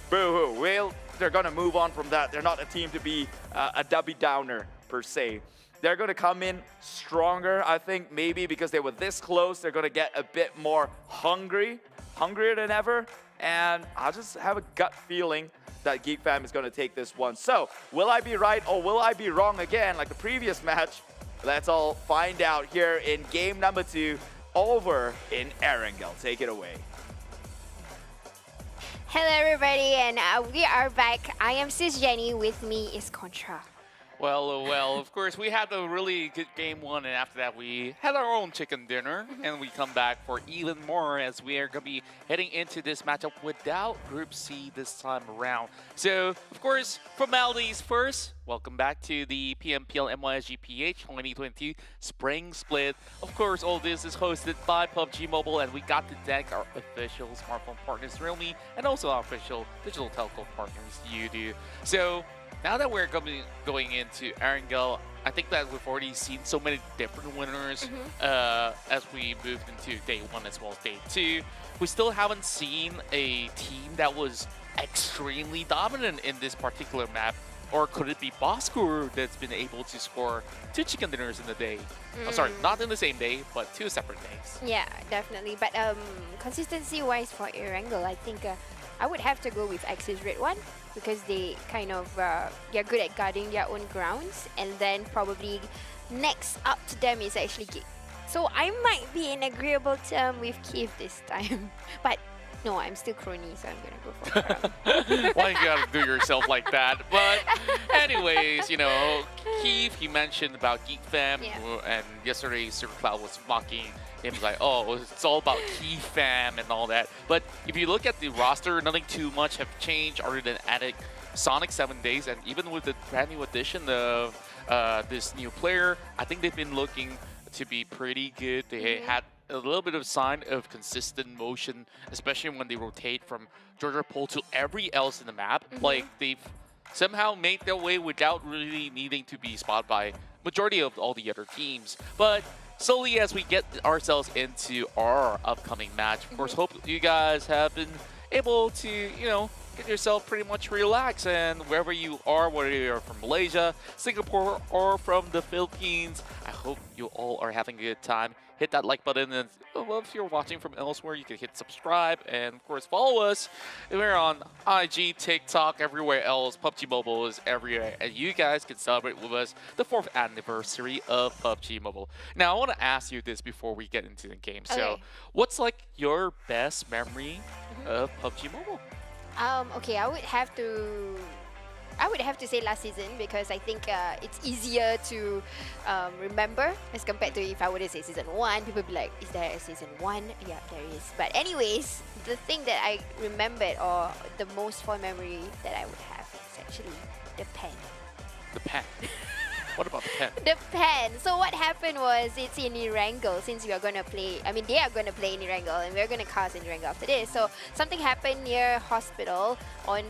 boo-hoo. Well, they're going to move on from that. They're not a team to be a Debbie Downer, per se. They're going to come in stronger, I think, maybe because they were this close. They're going to get a bit more hungrier than ever. And I just have a gut feeling that Geek Fam is going to take this one. So, will I be right or will I be wrong again, like the previous match? Let's all find out here in game number 2 over in Erangel. Take it away. Hello everybody, and we are back. I am Sis Jenny, with me is Contra. Well, of course, we had a really good game 1, and after that, we had our own chicken dinner, and we come back for even more as we are going to be heading into this matchup without Group C this time around. So, of course, formalities first. Welcome back to the PMPL MYSGPH 2022 Spring Split. Of course, all this is hosted by PUBG Mobile, and we got to thank our official smartphone partners, Realme, and also our official digital telco partners, Yoodo. So, now that we're going into Erangel, I think that we've already seen so many different winners as we moved into day 1 as well as day 2. We still haven't seen a team that was extremely dominant in this particular map. Or could it be Bosskur that's been able to score 2 chicken dinners in a day? I'm sorry, not in the same day, but 2 separate days. Yeah, definitely. But consistency-wise for Erangel, I think I would have to go with Axis Red One because they kind of they're good at guarding their own grounds, and then probably next up to them is actually Geek. So I might be in agreeable term with Keith this time, but no, I'm still crony, so I'm gonna go for Farang. Why you gotta do yourself like that? But anyways, you know, Keith, he mentioned about Geek Fam, and yesterday Super Cloud was mocking him like, oh, it's all about Keith Fam and all that. But if you look at the roster, nothing too much have changed other than adding Sonic 7 Days, and even with the brand new addition of this new player, I think they've been looking to be pretty good. They had a little bit of sign of consistent motion, especially when they rotate from Georgia Pole to every else in the map. Like, they've somehow made their way without really needing to be spotted by majority of all the other teams. But slowly as we get ourselves into our upcoming match, of course, hope you guys have been able to, you know, get yourself pretty much relaxed, and wherever you are, whether you're from Malaysia, Singapore, or from the Philippines, I hope you all are having a good time. Hit that like button, and if you're watching from elsewhere, you can hit subscribe, and of course follow us. We're on IG, TikTok, everywhere else. PUBG Mobile is everywhere, and you guys can celebrate with us the 4th anniversary of PUBG Mobile. Now, I want to ask you this before we get into the game. So, what's like your best memory of PUBG Mobile? Okay, I would have to say last season, because I think it's easier to remember as compared to if I were to say season 1. People would be like, is there a season 1? Yeah, there is. But anyways, the thing that I remembered, or the most fond memory that I would have, is actually the pen. The pen? What about the pen? The pen. So what happened was, it's in Erangel, since we are going to play, I mean, they are going to play in Erangel, and we're going to cast in Erangel after this. So something happened near hospital on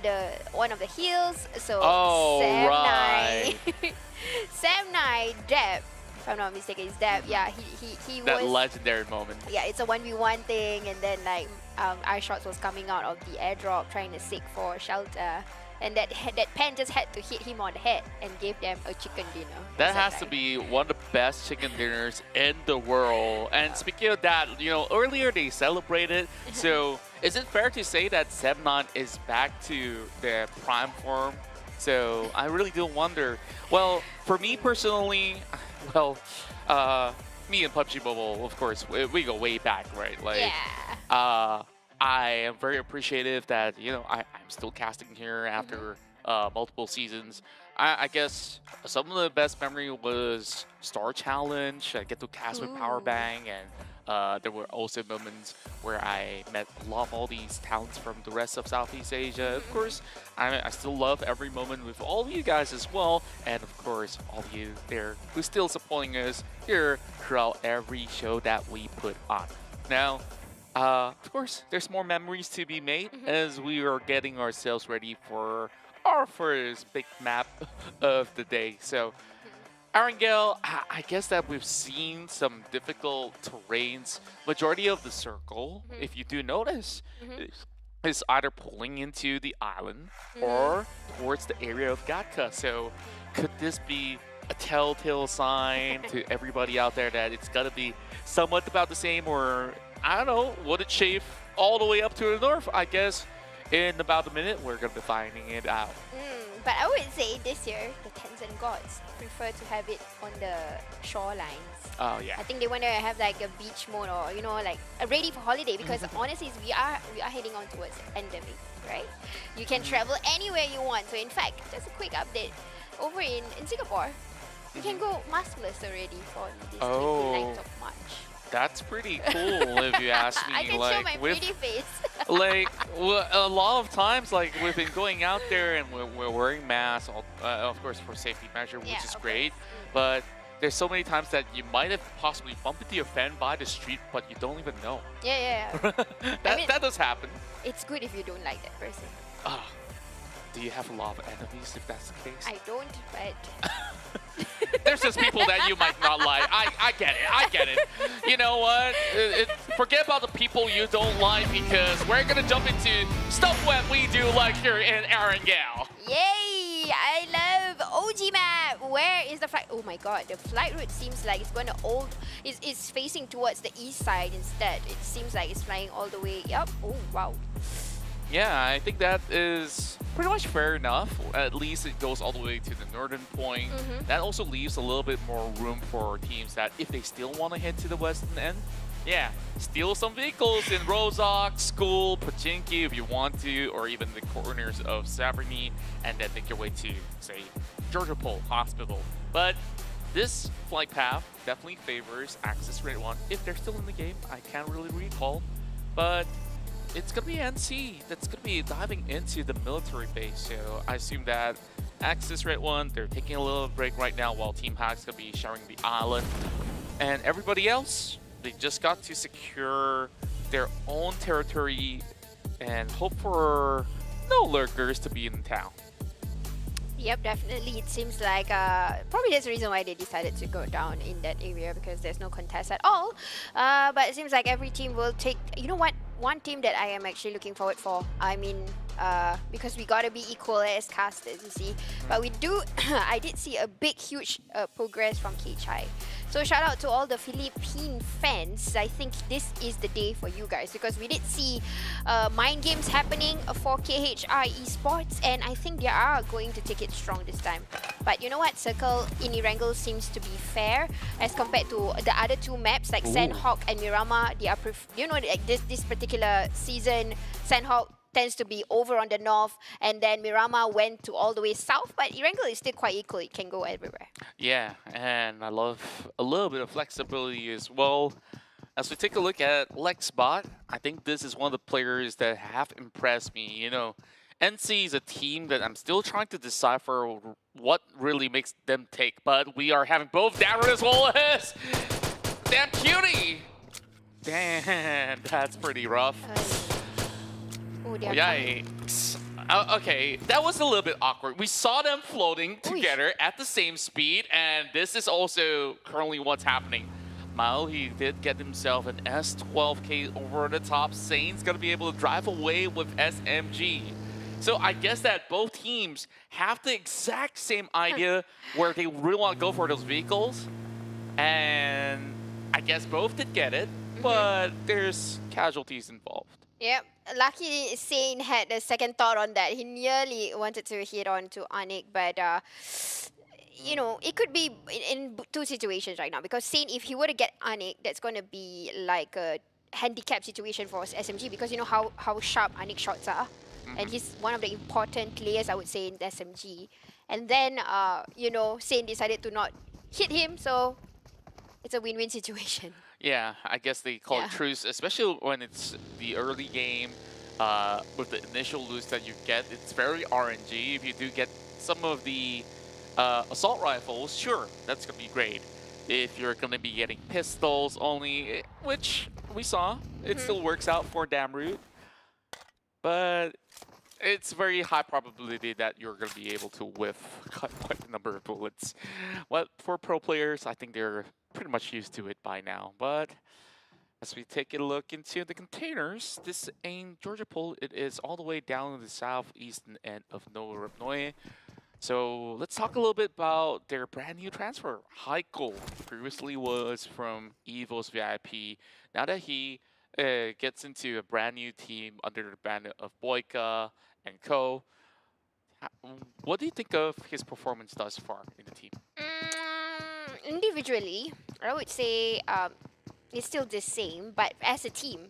one of the hills. So Sam9, Deb, if I'm not mistaken, it's Deb. Yeah, he that was... legendary moment. Yeah, it's a 1v1 thing, and then like iShots was coming out of the airdrop trying to seek for shelter. And that pen just had to hit him on the head and gave them a chicken dinner. That has to be one of the best chicken dinners in the world. And speaking of that, you know, earlier they celebrated. So is it fair to say that Sam9 is back to their prime form? So I really do wonder. Well, for me personally, well, me and PUBG Mobile, of course, we go way back, right? Like, I am very appreciative that, you know, I'm still casting here after multiple seasons. I guess some of the best memory was Star Challenge. I get to cast with Powerbang, and there were also moments where I met a lot of all these talents from the rest of Southeast Asia. Of course, I still love every moment with all of you guys as well, and of course, all of you there who's still supporting us here throughout every show that we put on. Now, of course, there's more memories to be made as we are getting ourselves ready for our first big map of the day. So, Erangel, I guess that we've seen some difficult terrains. Majority of the circle, if you do notice, is either pulling into the island or towards the area of Gatka. So, could this be a telltale sign to everybody out there that it's gonna be somewhat about the same, or I don't know, would it shave all the way up to the north? I guess in about a minute we're going to be finding it out. But I would say this year, the Tencent gods prefer to have it on the shorelines. Oh, yeah. I think they want to have like a beach mode, or, you know, like ready for holiday, because honestly, we are heading on towards endemic, right? You can travel anywhere you want. So in fact, just a quick update, over in Singapore, you can go maskless already for this 29th of March. That's pretty cool, if you ask me. I can like, show my pretty face. Like, a lot of times, like, we've been going out there and we're wearing masks, of course, for safety measure, which is great. But there's so many times that you might have possibly bumped into your friend by the street, but you don't even know. Yeah. that does happen. It's good if you don't like that person. Do you have a lot of enemies, if that's the case? I don't, but... There's just people that you might not like. I get it. You know what? Forget about the people you don't like, because we're going to jump into stuff that we do like here in Erangel. Yay! I love OG map. Where is the flight? Oh my god, the flight route seems like it's going to it's facing towards the east side instead. It seems like it's flying all the way up. Oh, wow. Yeah, I think that is pretty much fair enough. At least it goes all the way to the northern point. That also leaves a little bit more room for teams that if they still want to head to the western end, yeah, steal some vehicles in Rozak, School, Pachinki if you want to, or even the corners of Saverny, and then make your way to, say, Georgiapol Hospital. But this flight path definitely favors Axis Red One if they're still in the game. I can't really recall, but it's going to be NC that's going to be diving into the military base. So I assume that Axis Red One, they're taking a little break right now while Team Hack's going to be sharing the island. And everybody else, they just got to secure their own territory and hope for no lurkers to be in town. Yep, definitely. It seems like probably that's the reason why they decided to go down in that area, because there's no contest at all. But it seems like every team will take... You know what? One team that I am actually looking forward for, I mean, because we gotta be equal as casters, you see. But we do... I did see a big, huge progress from KHI. So shout out to all the Philippine fans. I think this is the day for you guys, because we did see mind games happening for KHI Esports, and I think they are going to take it strong this time. But you know what? Circle in Erangel seems to be fair as compared to the other two maps like Sandhawk and Miramar. They are, you know, like this particular season, Sandhawk tends to be over on the north, and then Miramar went to all the way south, but Erangel is still quite equal. It can go everywhere. Yeah, and I love a little bit of flexibility as well. As we take a look at Lexbot, I think this is one of the players that have impressed me. You know, NC is a team that I'm still trying to decipher what really makes them tick, but we are having both Darren as well as Damn Cutie. Damn, that's pretty rough. Oh, yikes. Okay, that was a little bit awkward. We saw them floating together at the same speed, and this is also currently what's happening. Mile, he did get himself an S12K over the top. Sane's gonna be able to drive away with SMG. So I guess that both teams have the exact same idea where they really want to go for those vehicles. And I guess both did get it, but there's casualties involved. Yep. Lucky Sane had a second thought on that. He nearly wanted to hit on to Anik, but you know, it could be in two situations right now. Because Sane, if he were to get Anik, that's going to be like a handicap situation for SMG, because you know how sharp Anik shots are. And he's one of the important players, I would say, in SMG. And then, you know, Sane decided to not hit him, so it's a win-win situation. Yeah, I guess they call it truce, especially when it's the early game. With the initial loot that you get, it's very RNG. If you do get some of the assault rifles, sure, that's going to be great. If you're going to be getting pistols only, which we saw, it still works out for Damroot. But it's very high probability that you're going to be able to whiff quite a number of bullets. Well, for pro players, I think they're pretty much used to it by now. But as we take a look into the containers, this ain't Georgiapol. It is all the way down in the southeastern end of North. So let's talk a little bit about their brand new transfer. Heiko previously was from EVOS VIP. Now that he gets into a brand new team under the banner of Boyka and co. What do you think of his performance thus far in the team? Individually, I would say it's still the same, but as a team,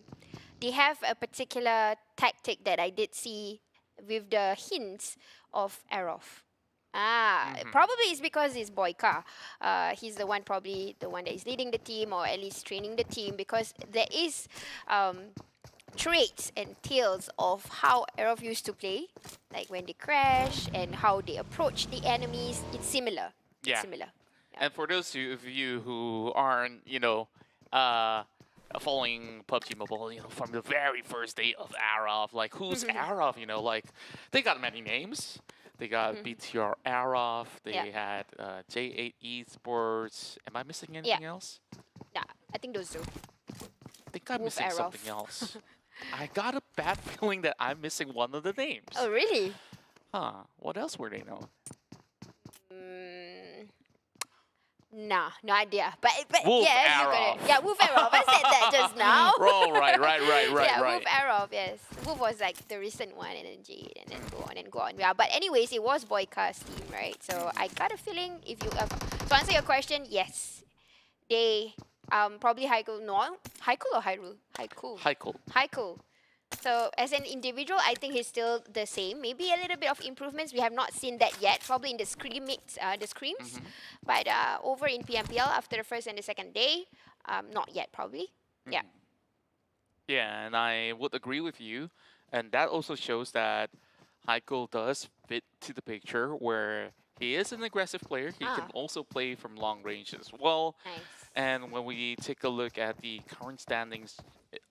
they have a particular tactic that I did see with the hints of Arof. Probably it's because it's Boyka. He's the one, probably the one that is leading the team, or at least training the team, because there is traits and tales of how Arof used to play, like when they crash and how they approach the enemies. It's similar. Yeah. It's similar. And for those of you who aren't, you know, following PUBG Mobile, you know, from the very first day of Arof, like who's Arof? You know, like they got many names. They got BTR Arof. They had J8 Esports. Am I missing anything else? Yeah, I think those two. I think I'm missing something else. I got a bad feeling that I'm missing one of the names. Oh, really? Huh. What else were they known? Nah, no idea. But Wolf yes, you got Arrow. it. Yeah, Wolf Arrow. I said that just now. Oh, right. Yeah, Wolf Arrow, yes. Wolf was like the recent one, and then Jade, and then go on and go on. Yeah, but anyways, it was Boyka's team, right? So I got a feeling if you to answer your question, yes, they probably Haikul. No, Haikul or Hyrule? Haikul. So as an individual, I think he's still the same. Maybe a little bit of improvements. We have not seen that yet. Probably in the scrims, but over in PMPL after the first and the second day, not yet probably. Yeah. Yeah, and I would agree with you. And that also shows that Haikul does fit to the picture where he is an aggressive player. He can also play from long range as well. Nice. And when we take a look at the current standings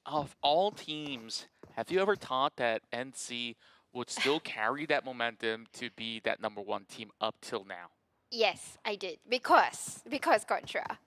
of all teams, have you ever thought that NC would still carry that momentum to be that #1 team up till now? Yes, I did. Because Contra.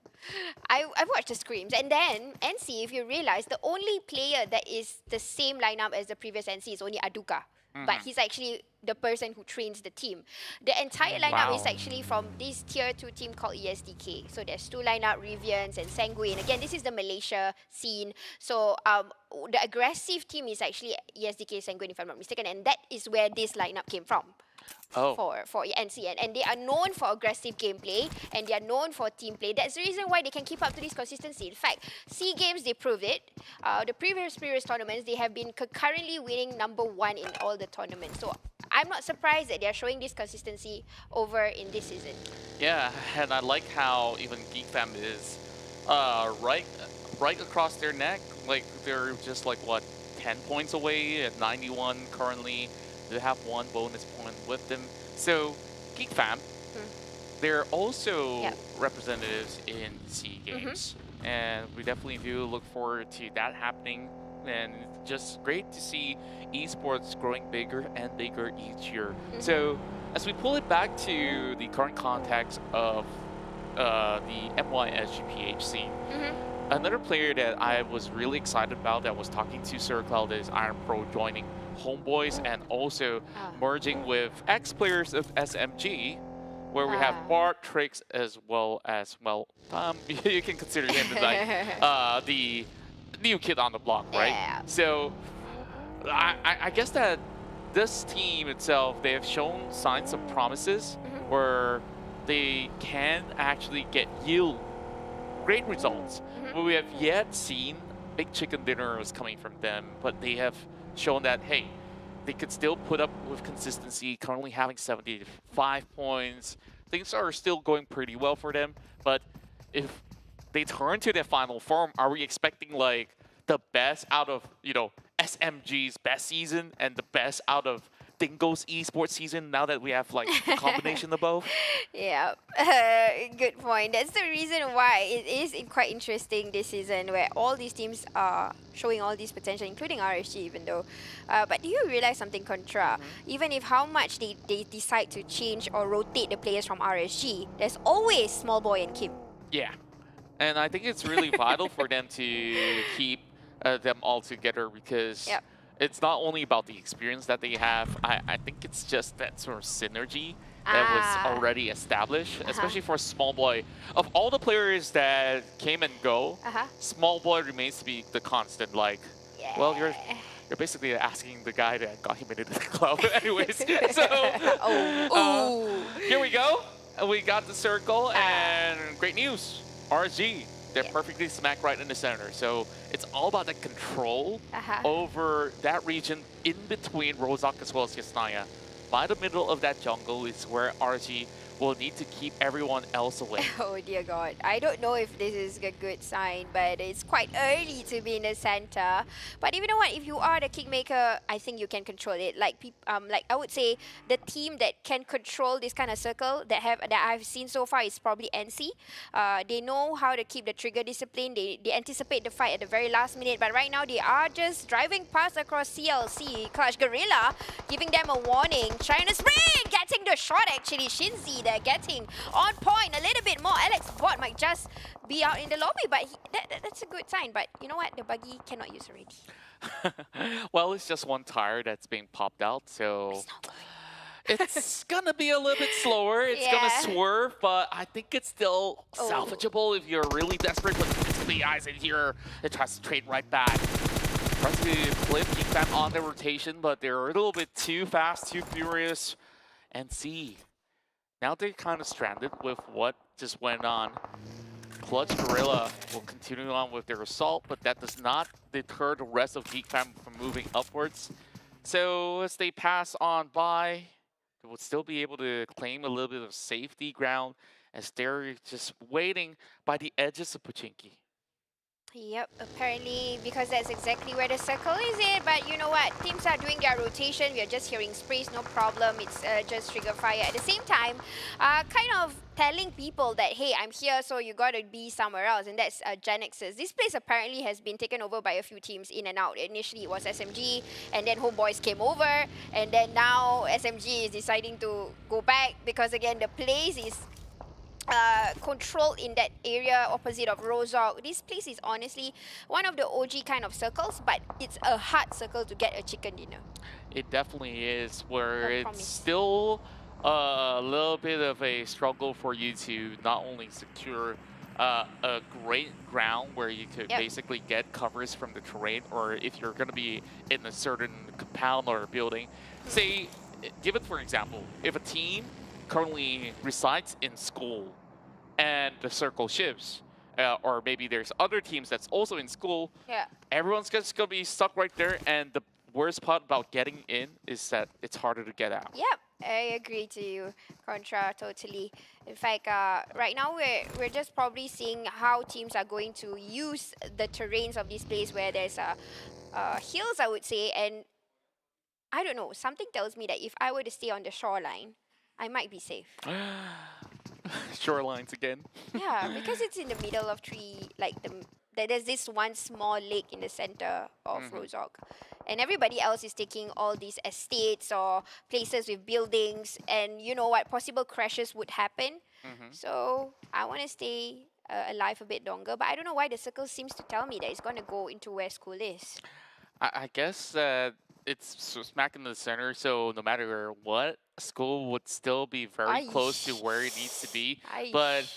I watched the scrims, and then NC, if you realize, the only player that is the same lineup as the previous NC is only Aduka. But he's actually the person who trains the team. The entire lineup is actually from this tier 2 team called ESDK. So there's 2 lineup, Rivians and Sanguine. Again, this is the Malaysia scene. So the aggressive team is actually ESDK Sanguine, if I'm not mistaken, and that is where this lineup came from. For NC, and they are known for aggressive gameplay, and they are known for team play. That's the reason why they can keep up to this consistency. In fact, SEA Games, they proved it. The previous tournaments, they have been currently winning #1 in all the tournaments. So I'm not surprised that they are showing this consistency over in this season. Yeah, and I like how even Geek Fam is right across their neck. Like they're just like what 10 points away at 91 currently. They have 1 bonus point with them. So Geek Fam, they're also representatives in SEA Games, and we definitely do look forward to that happening. And just great to see esports growing bigger and bigger each year. So as we pull it back to the current context of the MYSGPH scene, another player that I was really excited about that was talking to Sir Cloud is Iron Pro joining Homebois and also merging with ex-players of SMG, where we have Bart, Trix, as well as, well, you can consider him like the new kid on the block, right? Yeah. So I guess that this team itself, they have shown signs of promises where they can actually yield great results. But we have yet seen big chicken dinners coming from them, but they have shown that, hey, they could still put up with consistency, currently having 75 points. Things are still going pretty well for them, but if they turn to their final form, are we expecting like the best out of, you know, SMG's best season and the best out of Dingo's esports season now that we have like a combination of both? Yeah, good point. That's the reason why it is quite interesting this season, where all these teams are showing all this potential, including RSG even though. But do you realize something, Contra? Even if how much they decide to change or rotate the players from RSG, there's always Smallboy and Kim. Yeah, and I think it's really vital for them to keep them all together because it's not only about the experience that they have. I think it's just that sort of synergy that was already established, especially for Smallboy. Of all the players that came and go, Smallboy remains to be the constant. Like, well, you're basically asking the guy that got him into the club. Anyways, so here we go. We got the circle, and great news. RSG. They're perfectly smack right in the center. So it's all about the control over that region in between Rozak as well as Yasnaya. By the middle of that jungle is where RG will need to keep everyone else away. Oh dear God. I don't know if this is a good sign, but it's quite early to be in the center. But you know what? If you are the kingmaker, I think you can control it. Like I would say the team that can control this kind of circle that I've seen so far is probably NC. They know how to keep the trigger discipline. They anticipate the fight at the very last minute. But right now they are just driving past across CLC. Clash Guerilla giving them a warning. Trying to spring! Getting the shot actually. Shinzi, they're getting on point a little bit more. Alex Bot might just be out in the lobby, but that's a good sign. But you know what? The buggy cannot use already. Well, it's just one tire that's being popped out, so It's gonna be a little bit slower. It's gonna swerve, but I think it's still salvageable if you're really desperate. But it's the eyes in here. It tries to trade right back. Tries to clip, keep them on the rotation, but they're a little bit too fast, too furious. And see, now they're kind of stranded with what just went on. Clutch Guerilla will continue on with their assault, but that does not deter the rest of Geek Fam from moving upwards. So as they pass on by, they will still be able to claim a little bit of safety ground as they're just waiting by the edges of Pochinki. Yep, apparently because that's exactly where the circle is in. But you know what? Teams are doing their rotation. We are just hearing sprays, no problem. It's just trigger fire. At the same time, kind of telling people that, hey, I'm here, so you gotta be somewhere else. And that's GENEXUS. This place apparently has been taken over by a few teams in and out. Initially, it was SMG, and then Homebois came over. And then now SMG is deciding to go back because, again, the place is controlled in that area opposite of Rozok. This place is honestly one of the OG kind of circles, but it's a hard circle to get a chicken dinner. It definitely is, where it's still a little bit of a struggle for you to not only secure a great ground where you could basically get covers from the terrain, or if you're going to be in a certain compound or building. Say, given for example, if a team currently resides in school and the circle shifts, or maybe there's other teams that's also in school, everyone's just going to be stuck right there, and the worst part about getting in is that it's harder to get out. Yep, I agree to you, Contra, totally. In fact, right now we're just probably seeing how teams are going to use the terrains of this place where there's hills, I would say, and I don't know, something tells me that if I were to stay on the shoreline, I might be safe. Shorelines again. Yeah, because it's in the middle of there's this one small lake in the center of Rozok. And everybody else is taking all these estates or places with buildings, and you know what, possible crashes would happen. So I want to stay alive a bit longer, but I don't know why the circle seems to tell me that it's going to go into where school is. I guess it's smack in the center, so no matter what, school would still be very close to where it needs to be. But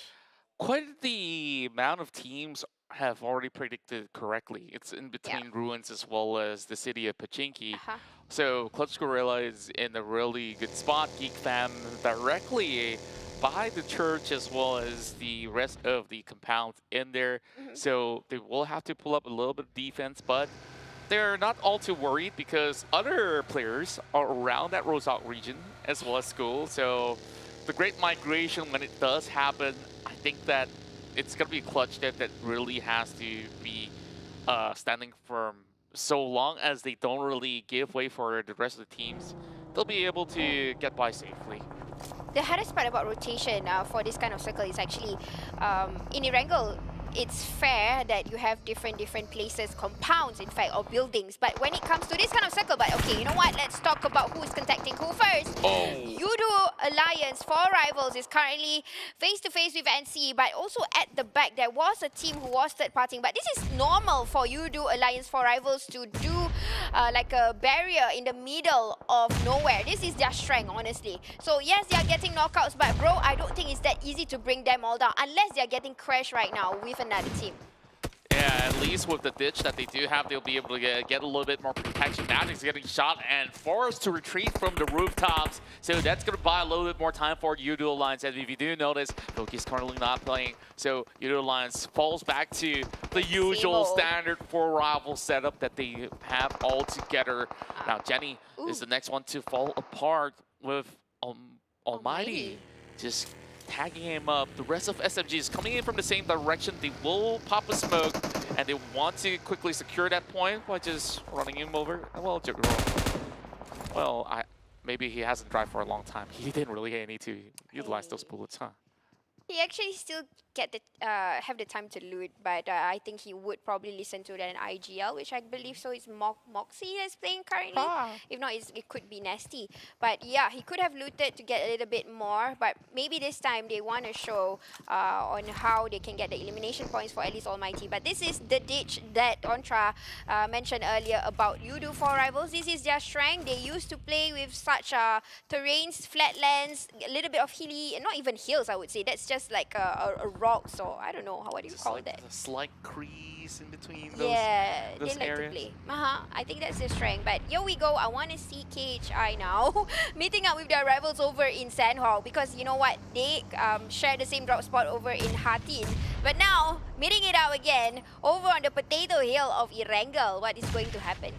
quite the amount of teams have already predicted correctly. It's in between ruins as well as the city of Pochinki. So Clutch Guerilla is in a really good spot. Geek Fam directly by the church as well as the rest of the compound in there. So they will have to pull up a little bit of defense, but they're not all too worried because other players are around that Rozok region as well as school. So the great migration, when it does happen, I think that it's going to be Clutch that really has to be standing firm. So long as they don't really give way for the rest of the teams, they'll be able to get by safely. The hardest part about rotation for this kind of circle is actually in Erangel, it's fair that you have different places, compounds in fact, or buildings. But when it comes to this kind of circle, but okay, you know what? Let's talk about who's contacting who first. Yoodo Alliance for Rivals is currently face-to-face with NSEA, but also at the back, there was a team who was third-partying. But this is normal for Yoodo Alliance for Rivals to do like a barrier in the middle of nowhere. This is their strength, honestly. So yes, they are getting knockouts, but bro, I don't think it's that easy to bring them all down unless they are getting crashed right now with another team. Yeah, at least with the ditch that they do have, they'll be able to get a little bit more protection. Now he's getting shot and forced to retreat from the rooftops. So that's going to buy a little bit more time for Yoodo Alliance. And if you do notice, Loki's currently not playing. So Yoodo Alliance falls back to the usual standard for rival setup that they have all together. Now Jenny is the next one to fall apart with Almighty. Just tagging him up. The rest of SMG is coming in from the same direction. They will pop a smoke, and they want to quickly secure that point by just running him over. Well, maybe he hasn't drive for a long time. He didn't really need to utilize those bullets, huh? He actually still get the have the time to loot, but I think he would probably listen to an IGL, which I believe so is Moxie that's playing currently. If not, it could be Nasty. But yeah, he could have looted to get a little bit more, but maybe this time they want to show on how they can get the elimination points for at least ALMGHTY. But this is the ditch that Ontra mentioned earlier about Yoodo for Rivals. This is their strength. They used to play with such terrains, flatlands, a little bit of hilly, and not even hills, I would say. That's just like a rock, so I don't know, what do you call that? A slight crease in between those, those areas. To play. I think that's their strength. But here we go. I want to see KHI now meeting up with their rivals over in Sandhawk, because you know what? They share the same drop spot over in Hatin. But now, meeting it out again over on the potato hill of Erangel. What is going to happen?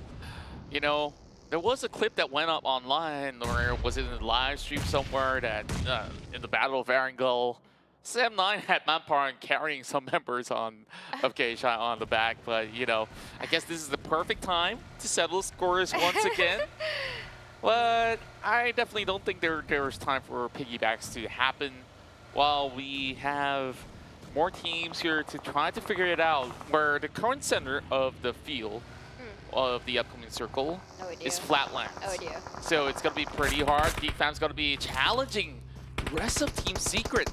You know, there was a clip that went up online, or was it in the live stream somewhere, that in the Battle of Erangel, Sam9 had Manpower carrying some members of KHI on the back, but you know, I guess this is the perfect time to settle scores once again. But I definitely don't think there's time for piggybacks to happen while we have more teams here to try to figure it out, where the current center of the field of the upcoming circle is flatlands. Oh dear. So it's going to be pretty hard. Geek Fam's going to be challenging the rest of Team Secret.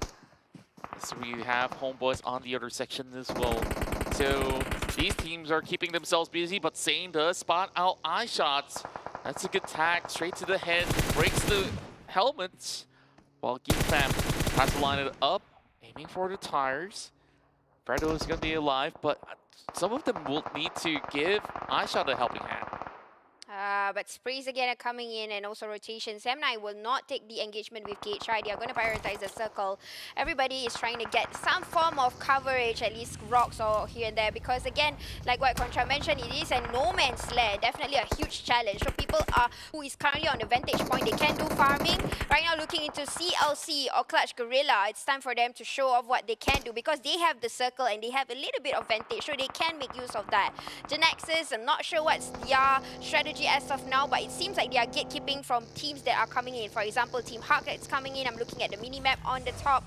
So we have Homebois on the other section as well. So these teams are keeping themselves busy, but Sane does spot out eye shots. That's a good tag, straight to the head, breaks the helmets, while Geek Fam tries to line it up, aiming for the tires. Fredo is going to be alive, but some of them will need to give eye shot a helping hand. But sprays again are coming in, and also rotation. Sam9 will not take the engagement with KHI. They are going to prioritize the circle. Everybody is trying to get some form of coverage, at least rocks or here and there, because again, like what Contra mentioned, it is a no man's land. Definitely a huge challenge. So people who is currently on the vantage point, they can do farming. Right now looking into CLC or Clutch Guerilla, it's time for them to show off what they can do, because they have the circle and they have a little bit of vantage, so they can make use of that. GENEXUS, I'm not sure what's their strategy as of now, but it seems like they are gatekeeping from teams that are coming in. For example, Team Hawk that's coming in. I'm looking at the mini-map on the top.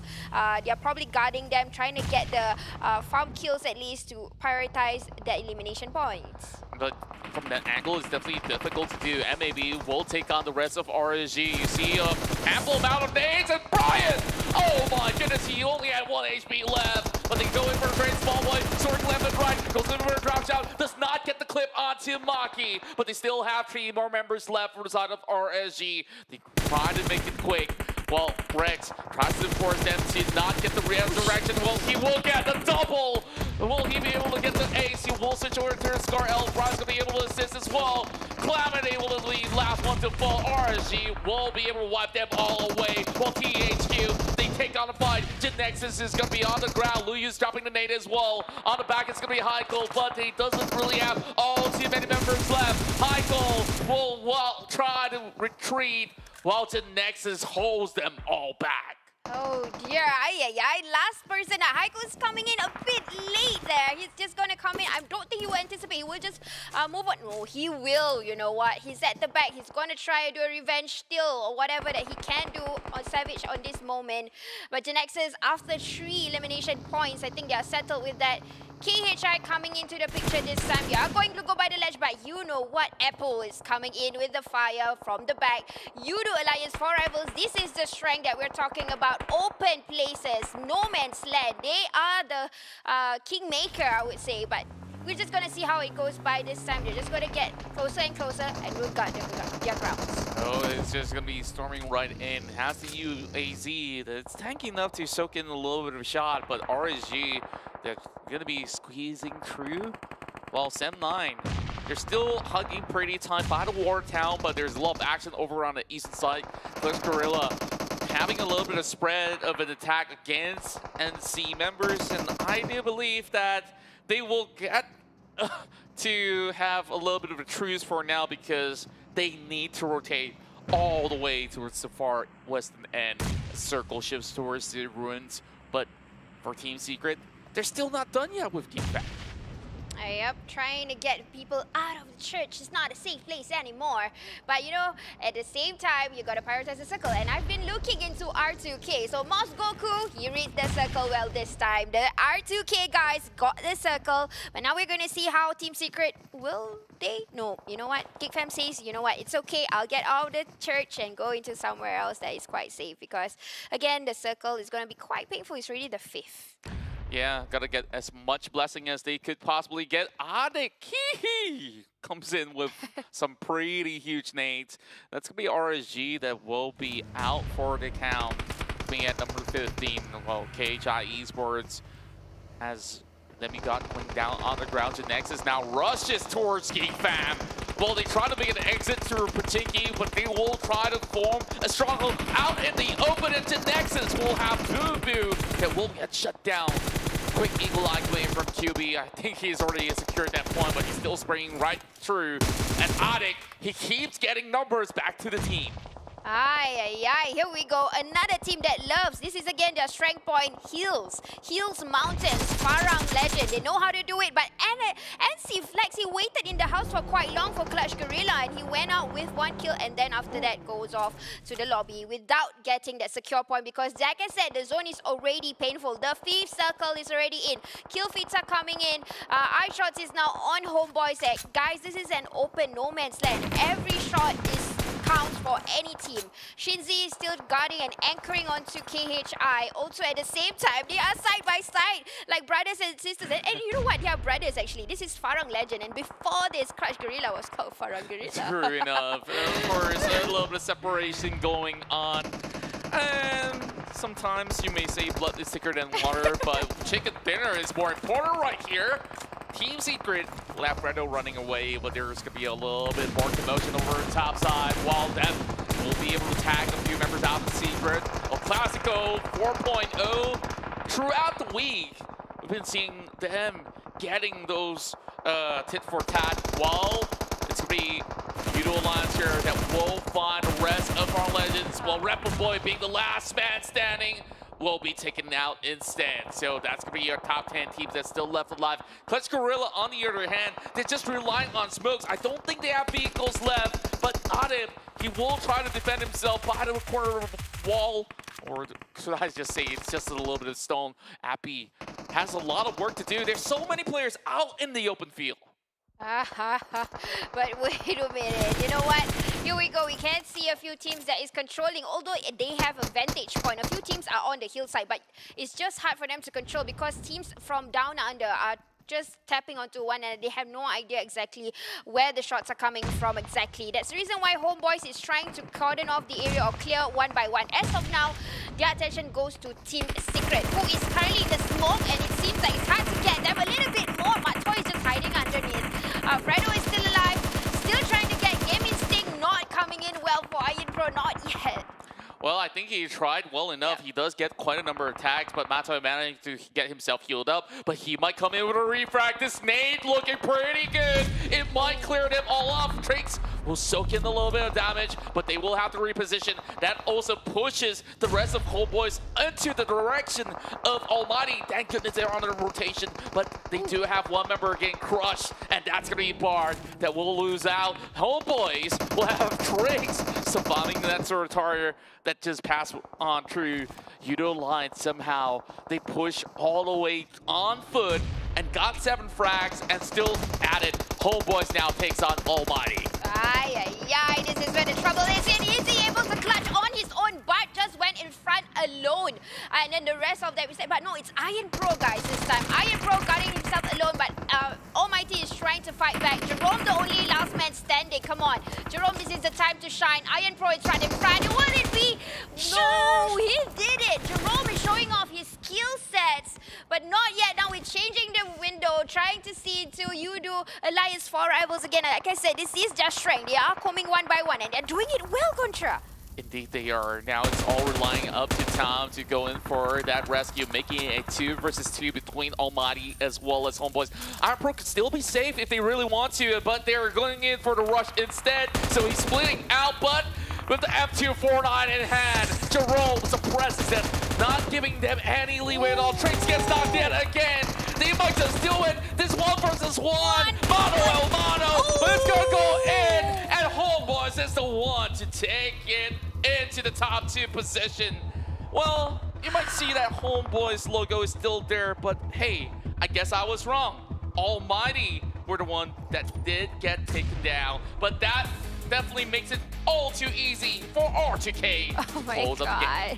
They are probably guarding them, trying to get the farm kills at least to prioritize the elimination points. But from that angle, it's definitely difficult to do. MAB will take on the rest of RSG. You see an ample amount of nades, and Brian! Oh my goodness, he only had 1 HP left. But they go in for a very small one. Sword left and right, goes in for a drop shot. Does not get the clip onto Maki. But they still have 3 more members left for the side of RSG. They try to make it quick. Well, Rex tries to force them to not get the resurrection. Well, he will get the double. Will he be able to get the ace? He will switch over to Scar. L. Brian's going to be able to assist as well. Calamity will be the last one to fall. RSG will be able to wipe them all away. While THQ, they take on the fight. GENEXUS is going to be on the ground. Luyu's dropping the nade as well. On the back, it's going to be Heiko, but he doesn't really have all too many members left. Heiko will try to retreat, while GENEXUS holds them all back. Oh dear, last person, Heiko's coming in a bit late there. He's just gonna come in. I don't think he will anticipate. He will just move on. No, he will, you know what? He's at the back. He's gonna try to do a revenge steal or whatever that he can do on Savage on this moment. But GENEXUS, after 3 elimination points, I think they are settled with that. KHI coming into the picture this time. They are going to go by the ledge, but you know what? Apple is coming in with the fire from the back. Yoodo Alliance for Rivals. This is the strength that we're talking about. Open places, no man's land. They are the kingmaker, I would say, but we're just going to see how it goes by this time. They're just going to get closer and closer, and we've got their grounds. Oh, it's just going to be storming right in. Has the UAZ that's tanky enough to soak in a little bit of a shot, but RSG, they're going to be squeezing through. While Sam9, they're still hugging pretty tight by the water town, but there's a lot of action over on the eastern side. Clutch Guerilla having a little bit of spread of an attack against NSEA members, and I do believe that they will get to have a little bit of a truce for now, because they need to rotate all the way towards the far western end. Circle shifts towards the ruins, but for Team Secret, they're still not done yet with Geek Fam. Yep, trying to get people out of the church is not a safe place anymore. But you know, at the same time, you gotta prioritize the circle. And I've been looking into R2K. So Moss Goku, he reads the circle well this time. The R2K guys got the circle. But now we're gonna see how Team Secret will they? No, you know what? Geek Fam says, you know what? It's okay. I'll get out of the church and go into somewhere else that is quite safe. Because again, the circle is gonna be quite painful. It's already the 5th. Yeah, gotta get as much blessing as they could possibly get. ALMGHTY comes in with some pretty huge nades. That's gonna be RSG that will be out for the count. Being at number 15, well, KHI Esports has Demigod going down on the ground. GENEXUS now rushes towards Geek Fam. Well, they try to make an exit through Patiki, but they will try to form a stronghold out in the open, and GENEXUS will have Boo that will get shut down. Quick eagle eye gleam from QB. I think he's already secured that point, but he's still spraying right through. And ALMGHTY, he keeps getting numbers back to the team. Here we go. Another team that loves. This is again their strength point. Hills, mountains, Farang, Lejund. They know how to do it. But NC Flex, he waited in the house for quite long for Clutch Guerilla, and he went out with 1 kill, and then after that goes off to the lobby without getting that secure point, because like I said, the zone is already painful. The 5th circle is already in. Kill feeds are coming in. iShots is now on Homebois. Guys, this is an open no man's land. Every shot counts for any team. Shinzi is still guarding and anchoring onto KHI. Also at the same time, they are side by side like brothers and sisters. And you know what? They are brothers actually. This is Farang Lejund, and before this, Clutch Guerilla was called Farang Guerilla. True enough. Of course, a little bit of separation going on. And sometimes you may say blood is thicker than water, but chicken dinner is more important right here. Team Secret, Labredo running away, but there's going to be a little bit more commotion over the top side. While Death will be able to tag a few members out of Secret. El Clasico 4.0. Throughout the week, we've been seeing them getting those tit for tat. While it's going to be Yoodo Alliance here that will find the rest of our legends. While Rebel Boy being the last man standing will be taken out instead. So that's going to be your top 10 teams that's still left alive. Clutch Guerilla, on the other hand, they're just relying on smokes. I don't think they have vehicles left, but ALMGHTY, he will try to defend himself by the corner of the wall. Or should I just say it's just a little bit of stone. Appy has a lot of work to do. There's so many players out in the open field. But wait a minute, you know what? Here we go. We can see a few teams that is controlling, although they have a vantage point. A few teams are on the hillside, but it's just hard for them to control because teams from down under are just tapping onto one and they have no idea exactly where the shots are coming from exactly. That's the reason why Homebois is trying to cordon off the area or clear one by one. As of now, their attention goes to Team Secret, who is currently in the smoke, and it seems like it's hard to get them a little bit more. Matoy is just hiding underneath. Fredo is still alive, still trying to get Game Instinct, not coming in well for Iron Pro, not yet. Well, I think he tried well enough. He does get quite a number of tags, but Matoy managed to get himself healed up. But he might come in with a refrag. This nade looking pretty good. It might clear them all off. Trakes will soak in a little bit of damage, but they will have to reposition. That also pushes the rest of Homebois into the direction of ALMGHTY. Thank goodness they're on the rotation, but they do have one member getting crushed, and that's going to be Bard that will lose out. Homebois will have Trakes surviving that sort of target that just passed on through Yoodo line. Somehow they push all the way on foot and got 7 frags and still added. Homebois now takes on ALMGHTY. This is where the trouble is. And is he able to clutch on his own, but just went in front alone. And then the rest of them, we said, but no, it's Iron Pro, guys, this time. Iron Pro guarding himself alone, but ALMGHTY is trying to fight back. Jerome, the only last man standing. Come on, Jerome, this is the time to shine. Iron Pro is right in front. Will it be? No, he did it. Jerome is showing off his skill sets, but not yet. Now we're changing the window, trying to see to Yoodo Alliance 4 rivals again. Like I said, this is their strength. They are coming one by one, and they're doing it well, Contra. Indeed they are. Now it's all relying up to Tom to go in for that rescue, making it a 2 versus 2 between ALMGHTY as well as Homebois. Iron Pro could still be safe if they really want to, but they're going in for the rush instead. So he's splitting out, but with the M249 in hand, Jerome suppresses them, not giving them any leeway at all. Trakes gets knocked in again. They might just do it. This one versus one. Mono el mono. But it's going to go in. And Homebois is the one to take it into the top 2 position. Well, you might see that Homebois logo is still there. But hey, I guess I was wrong. Almighty were the one that did get taken down. But that definitely makes it all too easy for R2K. Oh my god.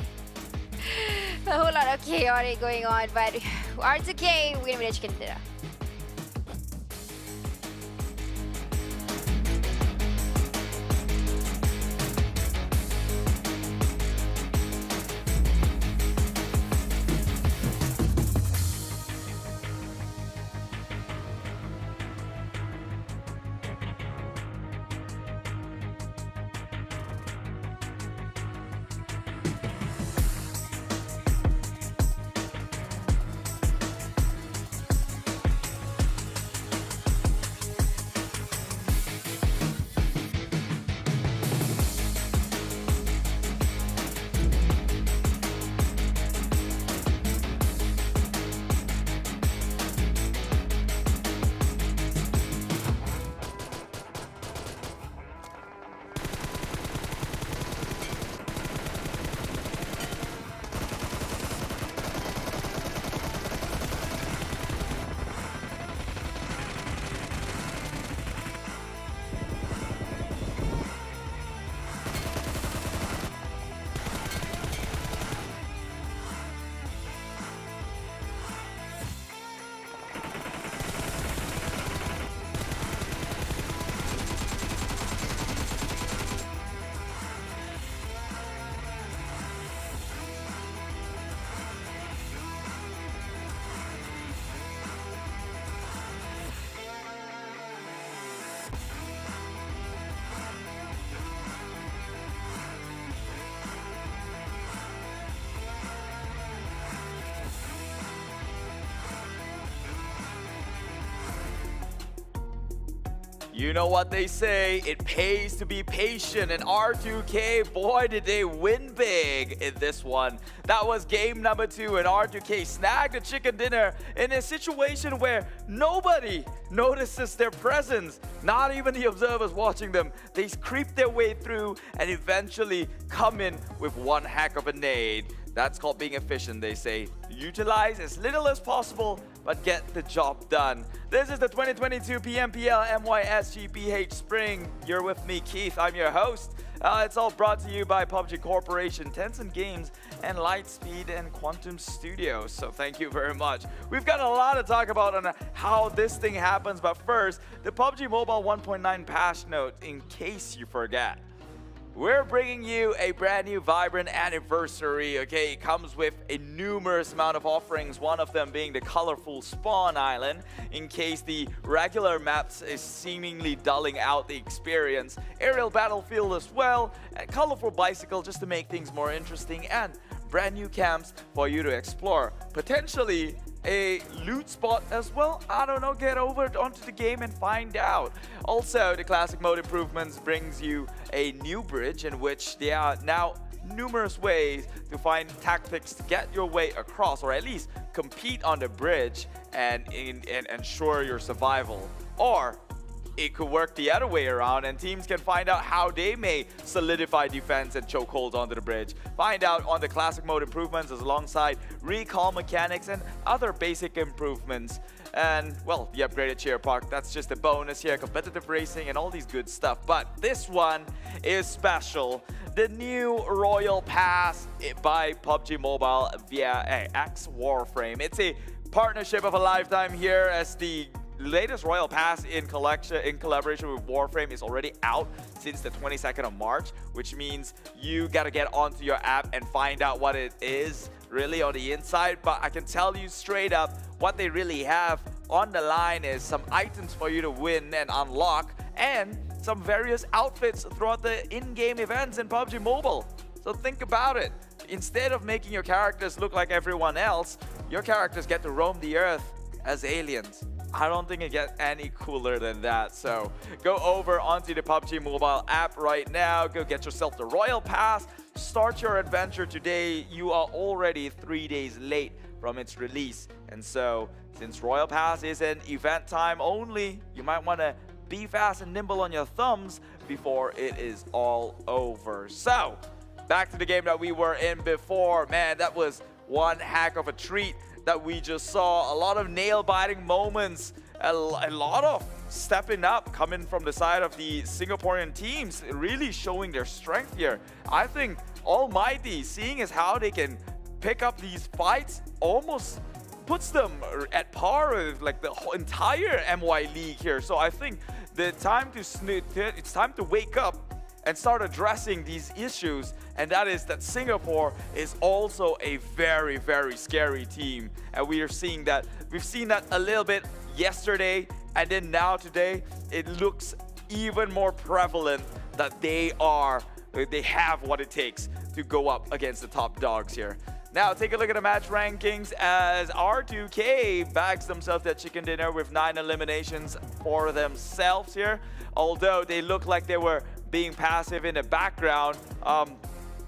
A whole lot of chaotic going on, but R2K, we're gonna be chicken dinner. You know what they say, it pays to be patient, and R2K, boy did they win big in this one. That was game number 2, and R2K snagged a chicken dinner in a situation where nobody notices their presence, not even the observers watching them. They creep their way through and eventually come in with one heck of a nade. That's called being efficient, they say. Utilize as little as possible, but get the job done. This is the 2022 PMPL MYSGPH Spring. You're with me, Keith. I'm your host. It's all brought to you by PUBG Corporation, Tencent Games, and Lightspeed and Quantum Studios. So thank you very much. We've got a lot to talk about on how this thing happens, but first, the PUBG Mobile 1.9 patch note, in case you forget. We're bringing you a brand new vibrant anniversary, okay? It comes with a numerous amount of offerings, one of them being the colorful spawn island, in case the regular maps is seemingly dulling out the experience. Aerial battlefield as well, and colorful bicycle just to make things more interesting, and brand new camps for you to explore. Potentially a loot spot as well. I don't know, get over onto the game and find out. Also, the classic mode improvements brings you a new bridge in which there are now numerous ways to find tactics to get your way across, or at least compete on the bridge and ensure your survival. Or it could work the other way around, and teams can find out how they may solidify defense and chokeholds onto the bridge. Find out on the classic mode improvements alongside recall mechanics and other basic improvements. And, well, the upgraded cheer park, that's just a bonus here, competitive racing and all these good stuff. But this one is special. The new Royal Pass by PUBG Mobile via X Warframe. It's a partnership of a lifetime here, as the latest Royal Pass in collaboration with Warframe is already out since the 22nd of March, which means you gotta get onto your app and find out what it is really on the inside. But I can tell you straight up, what they really have on the line is some items for you to win and unlock, and some various outfits throughout the in-game events in PUBG Mobile. So think about it. Instead of making your characters look like everyone else, your characters get to roam the earth as aliens. I don't think it gets any cooler than that. So go over onto the PUBG Mobile app right now. Go get yourself the Royal Pass. Start your adventure today. You are already 3 days late from its release. And so Since Royal Pass is an event time only, you might want to be fast and nimble on your thumbs before it is all over. So, back to the game that we were in before. Man, that was one heck of a treat that we just saw. A lot of nail-biting moments, a lot of stepping up coming from the side of the Singaporean teams, really showing their strength here. I think Almighty, seeing as how they can pick up these fights, almost puts them at par with like the whole entire MY league here. So I think it's time to wake up and start addressing these issues, and that is that Singapore is also a very, very scary team. And we are seeing that. We've seen that a little bit yesterday, and then now today, it looks even more prevalent that they have what it takes to go up against the top dogs here. Now, take a look at the match rankings as R2K bags themselves that chicken dinner with 9 eliminations for themselves here. Although they look like they were being passive in the background,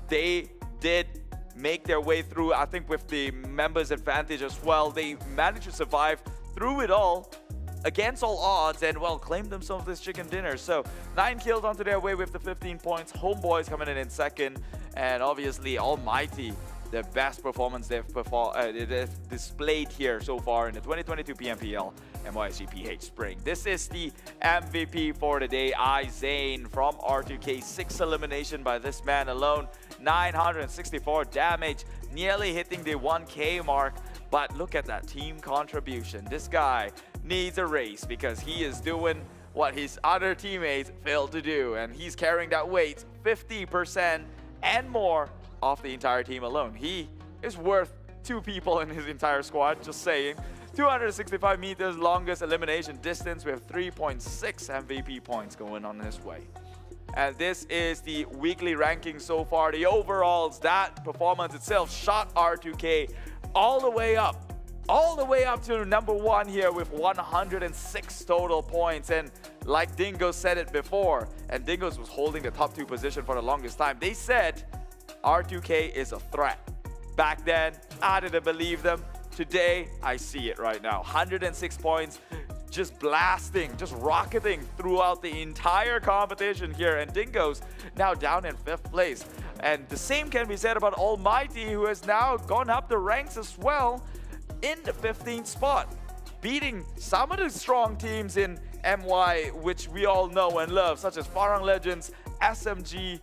they did make their way through, I think with the members advantage as well. They managed to survive through it all against all odds and, well, claimed themselves this chicken dinner. So 9 kills onto their way with the 15 points. Homebois coming in second, and obviously Almighty, the best performance they've displayed here so far in the 2022 PMPL MYSGPH Spring. This is the MVP for the day, Zane from R2K. 6 elimination by this man alone, 964 damage, nearly hitting the 1K mark. But look at that team contribution. This guy needs a raise because he is doing what his other teammates failed to do, and he's carrying that weight 50% and more off the entire team alone. He is worth 2 people in his entire squad, just saying. 265 meters longest elimination distance with 3.6 MVP points going on his way. And this is the weekly ranking so far. The overalls, that performance itself shot R2K all the way up to number 1 here with 106 total points. And like Dingoz said it before, and Dingoz was holding the top 2 position for the longest time, they said R2K is a threat. Back then, I didn't believe them. Today, I see it right now. 106 points, just blasting, just rocketing throughout the entire competition here. And Dingoz now down in 5th place. And the same can be said about Almighty, who has now gone up the ranks as well in the 15th spot, beating some of the strong teams in MY, which we all know and love, such as Farang Legends, SMG,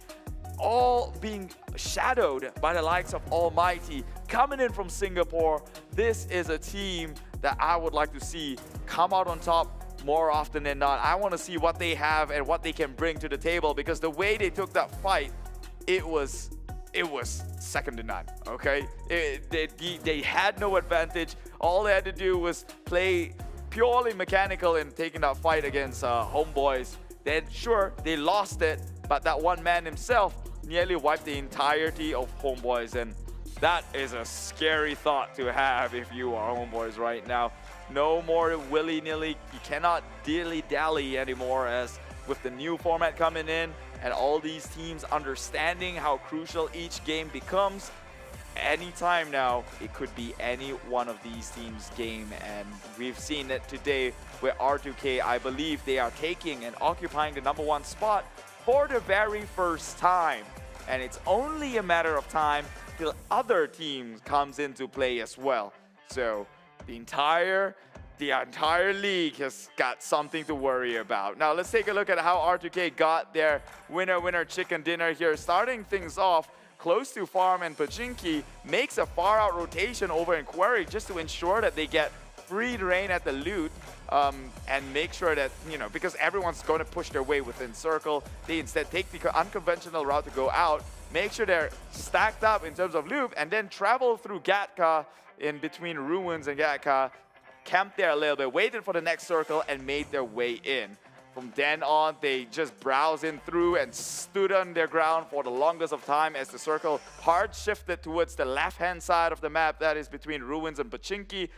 all being shadowed by the likes of Almighty coming in from Singapore. This is a team that I would like to see come out on top more often than not. I want to see what they have and what they can bring to the table, because the way they took that fight, it was second to none, okay? They had no advantage. All they had to do was play purely mechanical in taking that fight against Homebois. Then sure, they lost it, but that one man himself nearly wiped the entirety of Homebois, and that is a scary thought to have if you are Homebois right now. No more willy-nilly. You cannot dilly-dally anymore, as with the new format coming in and all these teams understanding how crucial each game becomes. Anytime now, it could be any one of these teams' game, and we've seen it today where R2K, I believe they are taking and occupying the number 1 spot for the very first time. And it's only a matter of time till other teams comes into play as well. So the entire league has got something to worry about. Now let's take a look at how R2K got their winner chicken dinner here. Starting things off close to Farm and Pachinki, makes a far out rotation over in Quarry just to ensure that they get free reign at the loot, and make sure that, you know, because everyone's going to push their way within circle, they instead take the unconventional route to go out, make sure they're stacked up in terms of loot, and then travel through Gatka in between Ruins and Gatka, camped there a little bit, waited for the next circle, and made their way in. From then on, they just browsed in through and stood on their ground for the longest of time as the circle hard shifted towards the left-hand side of the map. That is between Ruins and Pachinki.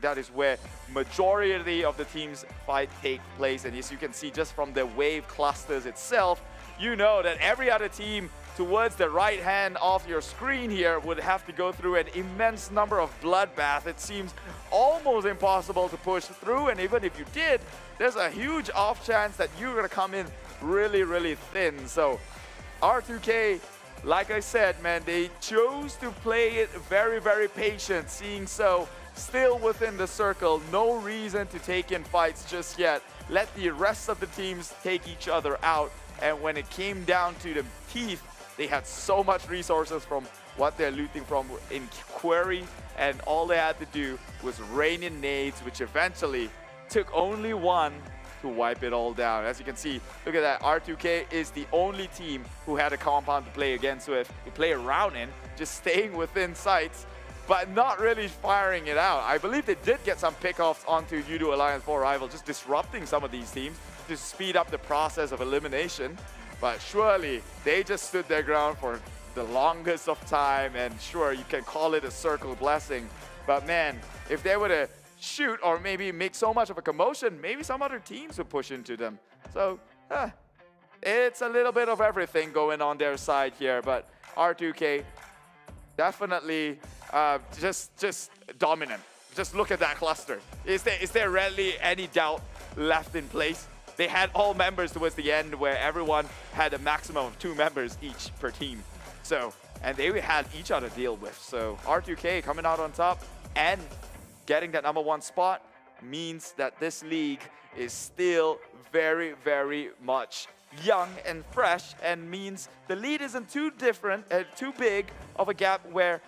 That is where majority of the teams fight take place. And as you can see just from the wave clusters itself, you know that every other team towards the right hand of your screen here would have to go through an immense number of bloodbath. It seems almost impossible to push through, and even if you did, there's a huge off chance that you're gonna come in really, really thin. So R2K, like I said, man, they chose to play it very, very patient, seeing so still within the circle, no reason to take in fights just yet. Let the rest of the teams take each other out, and when it came down to the teeth, they had so much resources from what they're looting from in Quarry, and all they had to do was rain in nades, which eventually took only one to wipe it all down. As you can see, look at that, R2K is the only team who had a compound to play against with, to play around in, just staying within sights, but not really firing it out. I believe they did get some pickoffs onto Yoodo Alliance 4 Rival, just disrupting some of these teams to speed up the process of elimination. But surely, they just stood their ground for the longest of time, and sure, you can call it a circle blessing. But man, if they were to shoot or maybe make so much of a commotion, maybe some other teams would push into them. So, it's a little bit of everything going on their side here, but R2K definitely just dominant. Just look at that cluster. Is there really any doubt left in place? They had all members towards the end where everyone had a maximum of 2 members each per team. So, and they had each other deal with. So R2K coming out on top and getting that #1 spot means that this league is still very, very much young and fresh, and means the lead isn't too big of a gap where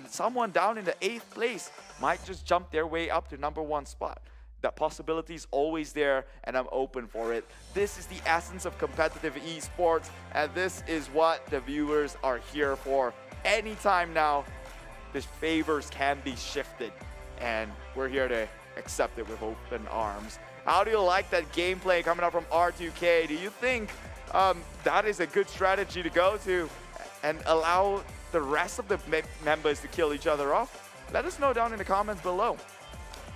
someone down in the 8th place might just jump their way up to #1 spot. That possibility is always there, and I'm open for it. This is the essence of competitive esports, and this is what the viewers are here for. Anytime now, the favors can be shifted, and we're here to accept it with open arms. How do you like that gameplay coming up from R2K? Do you think that is a good strategy to go to and allow the rest of the members to kill each other off? Let us know down in the comments below.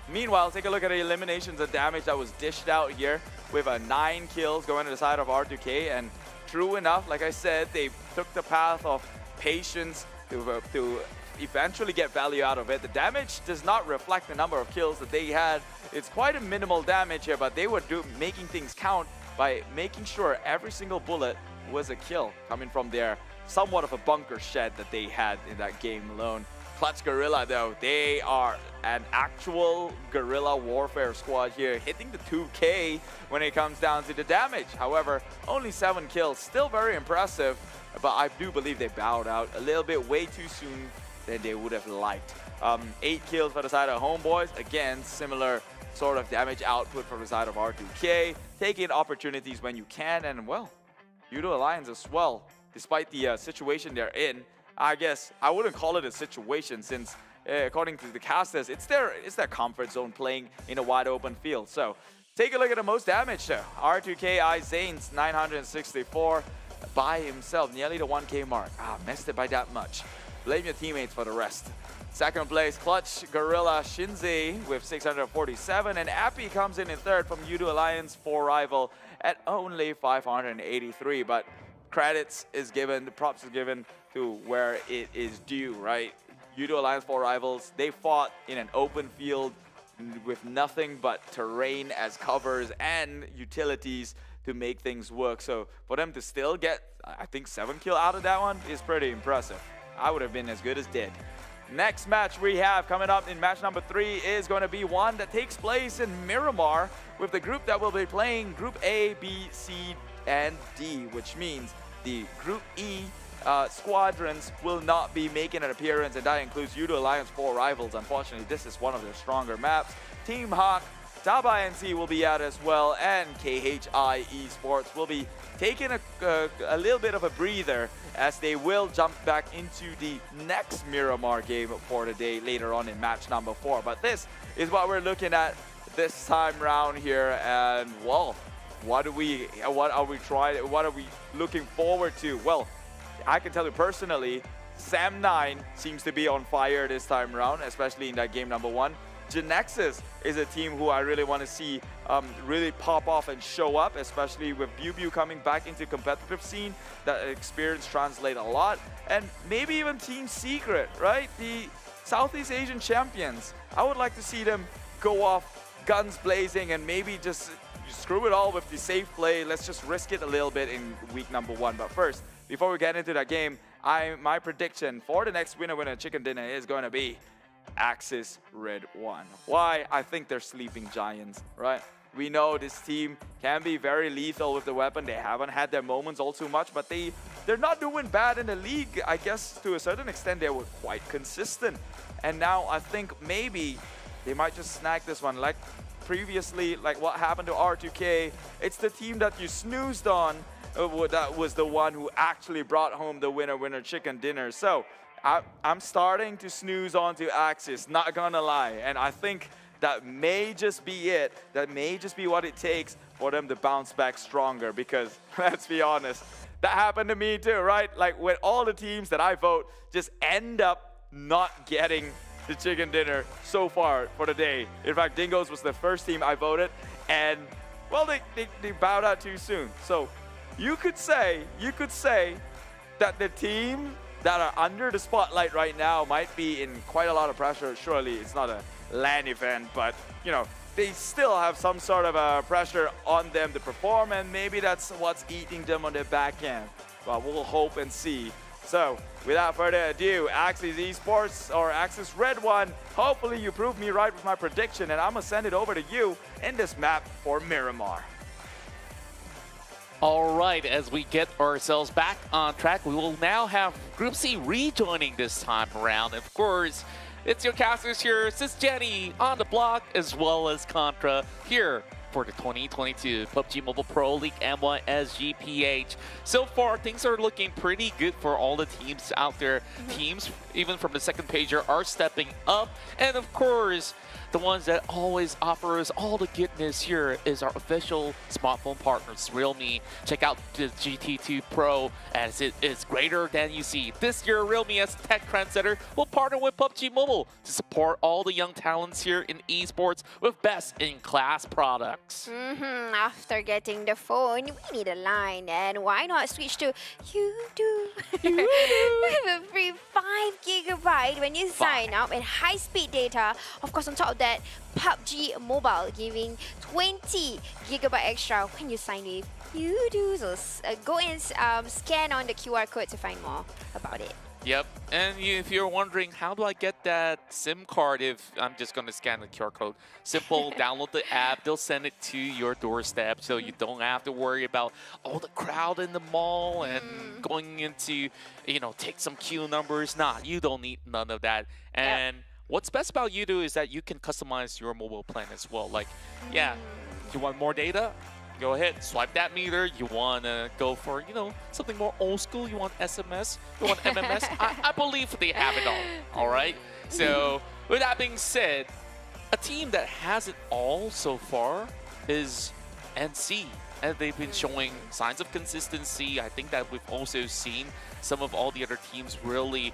Meanwhile, take a look at the eliminations and damage that was dished out here with 9 kills going to the side of R2K. And true enough, like I said, they took the path of patience to eventually get value out of it. The damage does not reflect the number of kills that they had. It's quite a minimal damage here, but they were making things count by making sure every single bullet was a kill coming from their somewhat of a bunker shed that they had in that game alone. Clutch Guerilla, though, they are an actual guerrilla warfare squad here, hitting the 2K when it comes down to the damage. However, only 7 kills, still very impressive, but I do believe they bowed out a little bit way too soon than they would have liked. 8 kills for the side of Homebois, again, similar sort of damage output from the side of R2K, taking opportunities when you can, and well, Yoodo Alliance as well, despite the situation they're in. I guess I wouldn't call it a situation, since according to the casters, it's their comfort zone playing in a wide open field. So take a look at the most damage though. R2K Zane's 964 by himself, nearly the 1K mark. Missed it by that much. Blame your teammates for the rest. Second place, Clutch Guerilla Shinzi with 647, and Appy comes in third from Yoodo Alliance 4 Rival at only 583. But credits is given, the props is given to where it is due, right? Yoodo Alliance 4 Rivals, they fought in an open field with nothing but terrain as covers and utilities to make things work. So for them to still get, I think, 7 kills out of that one is pretty impressive. I would have been as good as dead. Next match we have coming up in match number 3 is going to be one that takes place in Miramar, with the group that will be playing Group A, B, C, and D, which means the Group E squadrons will not be making an appearance, and that includes Yoodo Alliance 4 Rivals. Unfortunately, this is one of their stronger maps. Team Hawk, TABAH NC will be out as well, and KHI Esports will be taking a little bit of a breather, as they will jump back into the next Miramar game for the day later on in match number 4. But this is what we're looking at this time round here, and well, what are we looking forward to? Well, I can tell you personally, Sam9 seems to be on fire this time around, especially in that game number 1. GENEXUS is a team who I really want to see really pop off and show up, especially with BuBu coming back into competitive scene. That experience translates a lot. And maybe even Team Secret, right? The Southeast Asian champions. I would like to see them go off guns blazing and maybe just screw it all with the safe play. Let's just risk it a little bit in week number 1. But first, before we get into that game, my prediction for the next winner chicken dinner is going to be Axis redONE. Why? I think they're sleeping giants, right? We know this team can be very lethal with the weapon. They haven't had their moments all too much, but they're not doing bad in the league. I guess to a certain extent they were quite consistent. And now I think maybe they might just snag this one. Like previously, like what happened to R2K, it's the team that you snoozed on that was the one who actually brought home the winner chicken dinner. So I'm starting to snooze onto Axis, not gonna lie. And I think that may just be it. That may just be what it takes for them to bounce back stronger, because let's be honest, that happened to me too, right? Like with all the teams that I vote just end up not getting the chicken dinner so far for the day. In fact, Dingoz was the first team I voted, and well, they bowed out too soon. So you could say that the team that are under the spotlight right now might be in quite a lot of pressure. Surely it's not a LAN event, but you know, they still have some sort of pressure on them to perform, and maybe that's what's eating them on their back end. Well, we'll hope and see. So without further ado, Axis Esports or Axis redONE, hopefully you prove me right with my prediction, and I'm gonna send it over to you in this map for Miramar. All right, as we get ourselves back on track, we will now have Group C rejoining this time around. Of course, it's your casters here, Jenny on the block, as well as Contra here for the 2022 PUBG Mobile Pro League MYSGPH. So far, things are looking pretty good for all the teams out there. Teams, even from the second pager, are stepping up. And of course, the ones that always offer us all the goodness here is our official smartphone partners, Realme. Check out the GT2 Pro, as it is greater than you see. This year, Realme as tech trendsetter will partner with PUBG Mobile to support all the young talents here in esports with best-in-class products. After getting the phone, we need a line, and why not switch to Yoodo? With a free 5 GB when you sign up, and high-speed data. Of course, on top of that, PUBG Mobile giving 20 GB extra when you sign with Yoodo. So go and scan on the QR code to find more about it. Yep, and if you're wondering, how do I get that SIM card if I'm just going to scan the QR code? Simple, download the app, they'll send it to your doorstep, so you don't have to worry about all the crowd in the mall and going into, you know, take some queue numbers. Nah, you don't need none of that. And what's best about Yoodo is that you can customize your mobile plan as well. Like, yeah, you want more data? Go ahead, swipe that meter. You want to go for, you know, something more old school? You want SMS? You want MMS? I believe they have it all right? So, with that being said, a team that has it all so far is NSEA. And they've been showing signs of consistency. I think that we've also seen some of all the other teams really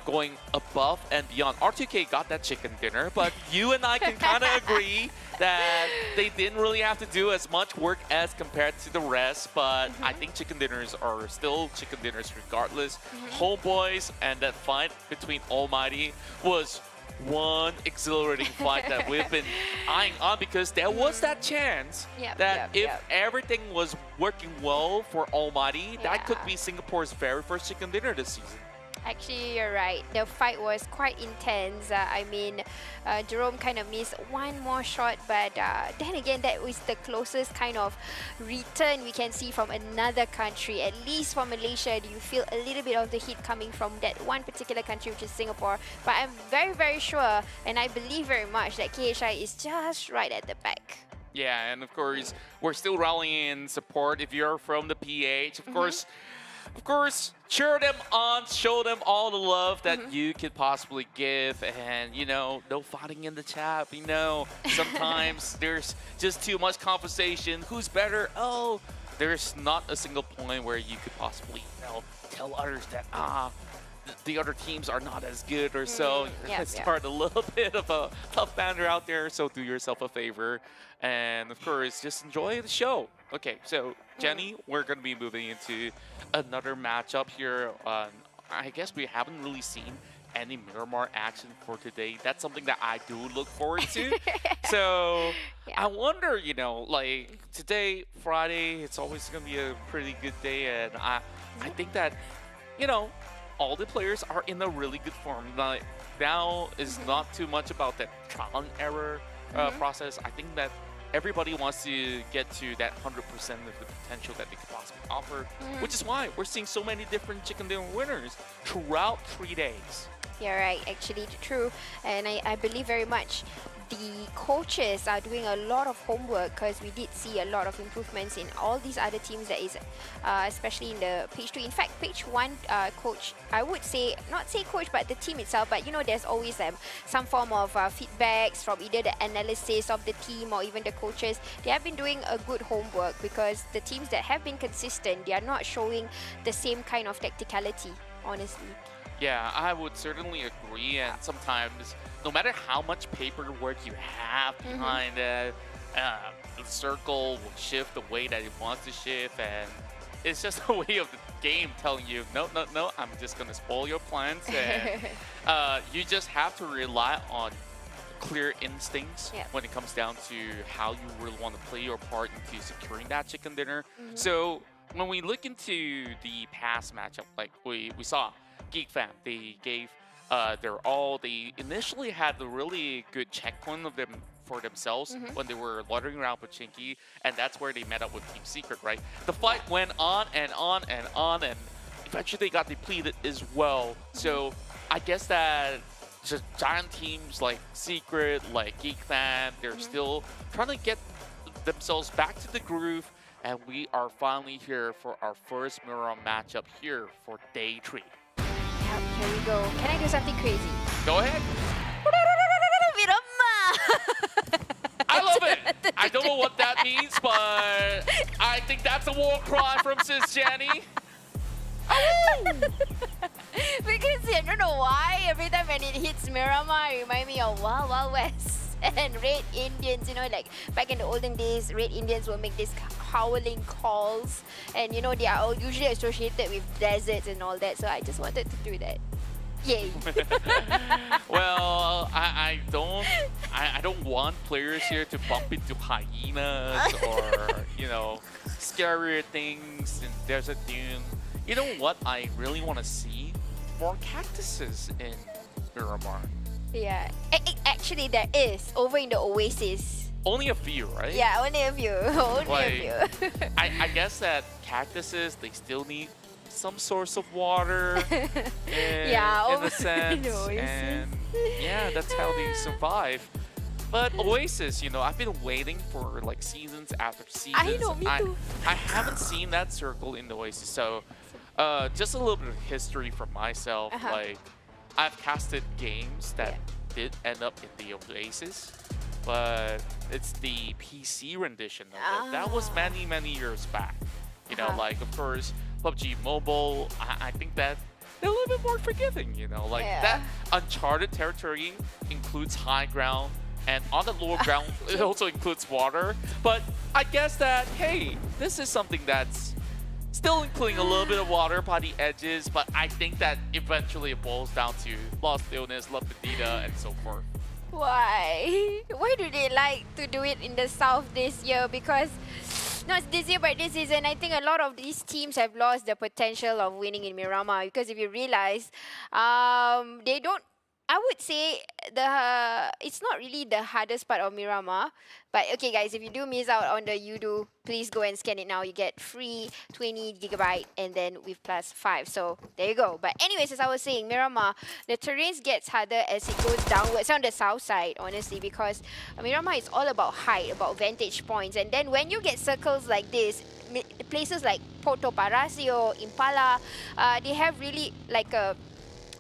going above and beyond. R2K got that chicken dinner, but you and I can kind of agree that they didn't really have to do as much work as compared to the rest, but I think chicken dinners are still chicken dinners regardless. Homebois and that fight between ALMGHTY was one exhilarating fight that we've been eyeing on, because there was that chance that if everything was working well for ALMGHTY, that could be Singapore's very first chicken dinner this season. Actually, you're right. The fight was quite intense. I mean, Jerome kind of missed one more shot, but then again, that was the closest kind of return we can see from another country. At least for Malaysia, you feel a little bit of the heat coming from that one particular country, which is Singapore. But I'm very, very sure, and I believe very much, that KHI is just right at the back. Yeah, and of course, we're still rallying in support. If you're from the PH, of course, cheer them on, show them all the love that you could possibly give. And, you know, no fighting in the chat. You know, sometimes there's just too much conversation. Who's better? Oh, there's not a single point where you could possibly, you know, tell others that, the other teams are not as good or so. You're yeah, gonna start a little bit of a tough banner out there, so do yourself a favor. And of course, just enjoy the show. Okay, so Jenny, we're gonna be moving into another matchup here. I guess we haven't really seen any Miramar action for today. That's something that I do look forward to. So I wonder, you know, like today, Friday, it's always going to be a pretty good day. And I think that, you know, all the players are in a really good form. Like, now is not too much about that trial and error process. I think that everybody wants to get to that 100% of the potential that they could possibly offer, which is why we're seeing so many different chicken dinner winners throughout 3 days. You're right, actually true. And I believe very much the coaches are doing a lot of homework, because we did see a lot of improvements in all these other teams that is, especially in the page 2. In fact, page 1 coach, I would say, not say coach, but the team itself, but you know, there's always some form of feedbacks from either the analysis of the team or even the coaches. They have been doing a good homework, because the teams that have been consistent, they are not showing the same kind of tacticality, honestly. Yeah, I would certainly agree. And sometimes, no matter how much paperwork you have behind it, the circle will shift the way that it wants to shift. And it's just a way of the game telling you, no, I'm just going to spoil your plans. And you just have to rely on clear instincts when it comes down to how you really want to play your part into securing that chicken dinner. So when we look into the past matchup, like we saw, Geek fam, they gave they initially had a really good checkpoint of them for themselves when they were loitering around Pachinki, and that's where they met up with Team Secret, right? The fight went on and on and on, and eventually they got depleted as well. So I guess that just giant teams like Secret, like Geek fam, they're still trying to get themselves back to the groove, and we are finally here for our first Miramar matchup here for day 3. Here we go. Can I do something crazy? Go ahead. Miramar! I love it. I don't know what that means, but I think that's a war cry from Sis Jenny. Because I don't know why, every time when it hits Miramar, it reminds me of Wild Wild West and Red Indians. You know, like back in the olden days, Red Indians will make these howling calls, and you know, they are all usually associated with deserts and all that. So I just wanted to do that. Yay! Well, I don't want players here to bump into hyenas or, you know, scarier things in Desert Dune. You know what I really want to see? More cactuses in Miramar. Yeah, actually there is over in the Oasis. Only a few, right? Yeah, only a few. Only like, a few. I guess that cactuses, they still need some source of water in a sense. And yeah, that's how they survive. But Oasis, you know, I've been waiting for like seasons after seasons. I know, me too. I haven't seen that circle in the Oasis. So just a little bit of history from myself. Like, I've casted games that did end up in the Oasis, but it's the PC rendition of it. That was many, many years back. You know, like, of course, PUBG Mobile, I think that they're a little bit more forgiving, you know? Like, that uncharted territory includes high ground, and on the lower ground, it also includes water. But I guess that, hey, this is something that's still including a little bit of water by the edges, but I think that eventually it boils down to Los Leones, La Petita, and so forth. Why? Why do they like to do it in the south this year? Because not this year, but this season, I think a lot of these teams have lost the potential of winning in Miramar. Because if you realize, they don't. I would say it's not really the hardest part of Miramar. But okay, guys, if you do miss out on the Yoodo, please go and scan it now. You get free 20 gigabyte and then with plus 5. So there you go. But anyways, as I was saying, Miramar, the terrain gets harder as it goes downwards on the south side, honestly, because Miramar is all about height, about vantage points. And then when you get circles like this, places like Porto Parasio, Impala, they have really like a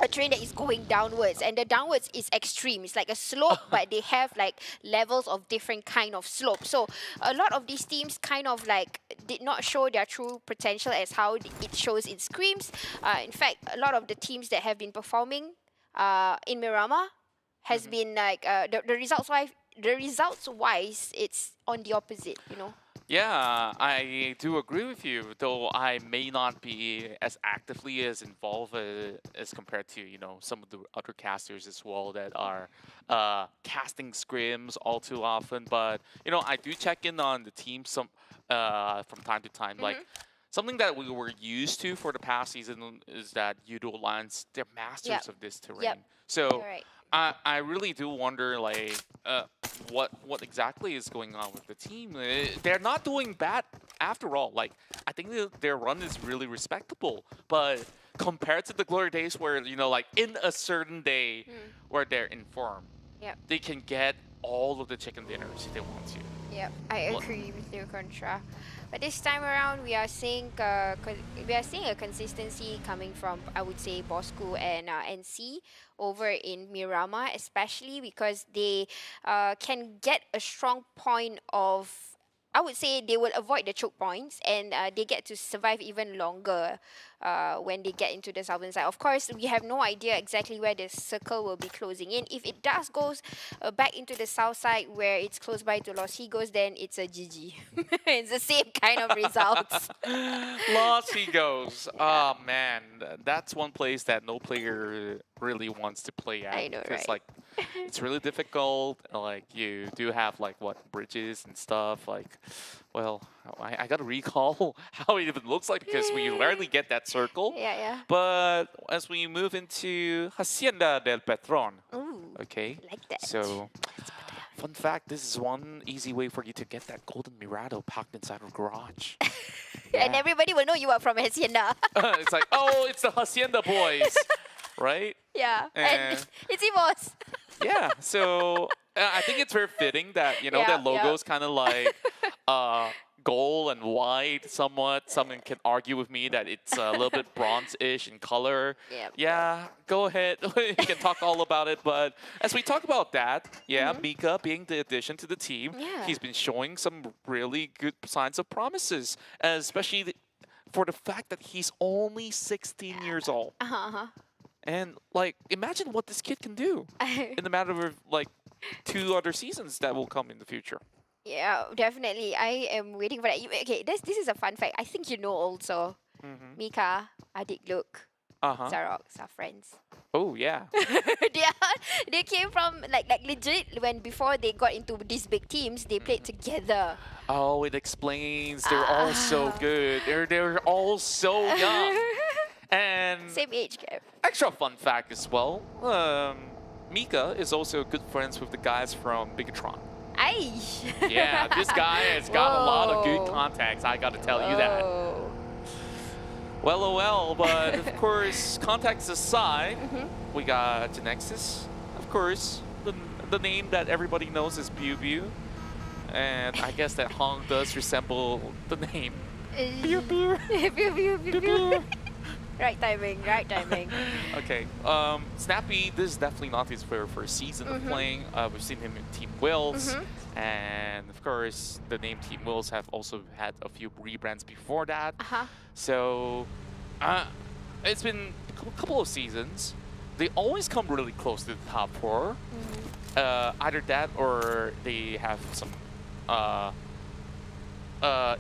a train that is going downwards, and the downwards is extreme. It's like a slope, but they have like levels of different kind of slope. So a lot of these teams kind of like did not show their true potential as how it shows in scrims. In fact, a lot of the teams that have been performing in Miramar has been like the results wise, it's on the opposite, you know. Yeah, I do agree with you, though I may not be as actively as involved as compared to, you know, some of the other casters as well that are casting scrims all too often. But, you know, I do check in on the team from time to time. Like, something that we were used to for the past season is that Yoodo Alliance, they're masters of this terrain. So I really do wonder, like, what exactly is going on with the team. They're not doing bad after all. Like, I think their run is really respectable. But compared to the glory days where, you know, like, in a certain day where they're in form, they can get all of the chicken dinners if they want to. Yep, I agree with you, Contra. But this time around, we are seeing a consistency coming from, I would say, Bosskur and NC over in Miramar, especially because they can get a strong point of, I would say they will avoid the choke points, and they get to survive even longer when they get into the southern side. Of course, we have no idea exactly where the circle will be closing in. If it does goes back into the south side where it's close by to Los Higos, then it's a GG. It's the same kind of results. Los Higos. Oh, man. That's one place that no player really wants to play at. I know, because, right? like, it's really difficult. Like, you do have, like, bridges and stuff. Like, well, I got to recall how it even looks like because we rarely get that circle. But as we move into Hacienda del Petron. Ooh, okay. Like that. So, fun fact, this is one easy way for you to get that golden Mirado packed inside a garage. And everybody will know you are from Hacienda. It's like, oh, it's the Hacienda boys, right? Yeah, and it's EVOS. Yeah, so I think it's very fitting that, you know, that logo is kind of like gold and white somewhat. Someone can argue with me that it's a little bit bronze-ish in color. Yeah, go ahead. You can talk all about it. But as we talk about that, Mika being the addition to the team, he's been showing some really good signs of promises, especially for the fact that he's only 16 years old. And, like, imagine what this kid can do in the matter of, like, 2 other seasons that will come in the future. Yeah, definitely. I am waiting for that. Okay, this is a fun fact. I think you know also. Mika, Adik Luke, Zarox are friends. Oh, yeah. They came from, like legit, when before they got into these big teams, they played together. Oh, it explains. They're all so good. They're all so young. And same age gap. Extra fun fact as well, Mika is also good friends with the guys from Bigatron. Aye. Yeah, this guy has got a lot of good contacts, I gotta tell you that. Well, oh well, but of course, contacts aside, we got GENEXUS. Of course, the name that everybody knows is Pew Pew. And I guess that Hong does resemble the name. Pew Pew. Pew Pew Pew Pew. Right timing. Okay, Snappy, this is definitely not his very first season of playing. We've seen him in Team Wills, and of course, the name Team Wills have also had a few rebrands before that. So, it's been a couple of seasons. They always come really close to the top 4. Either that or they have some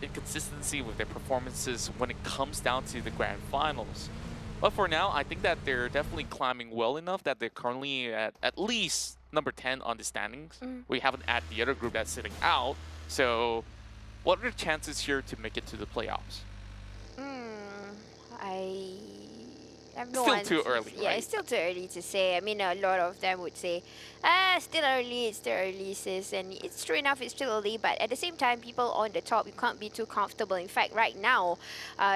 inconsistency with their performances when it comes down to the grand finals. But for now, I think that they're definitely climbing well enough that they're currently at least number 10 on the standings. We haven't added the other group that's sitting out. So what are the chances here to make it to the playoffs? I have no Still answers. too early, Yeah, right? it's still too early to say. I mean, a lot of them would say, still early, sis. And it's true enough, it's still early. But at the same time, people on the top, you can't be too comfortable. In fact, right now,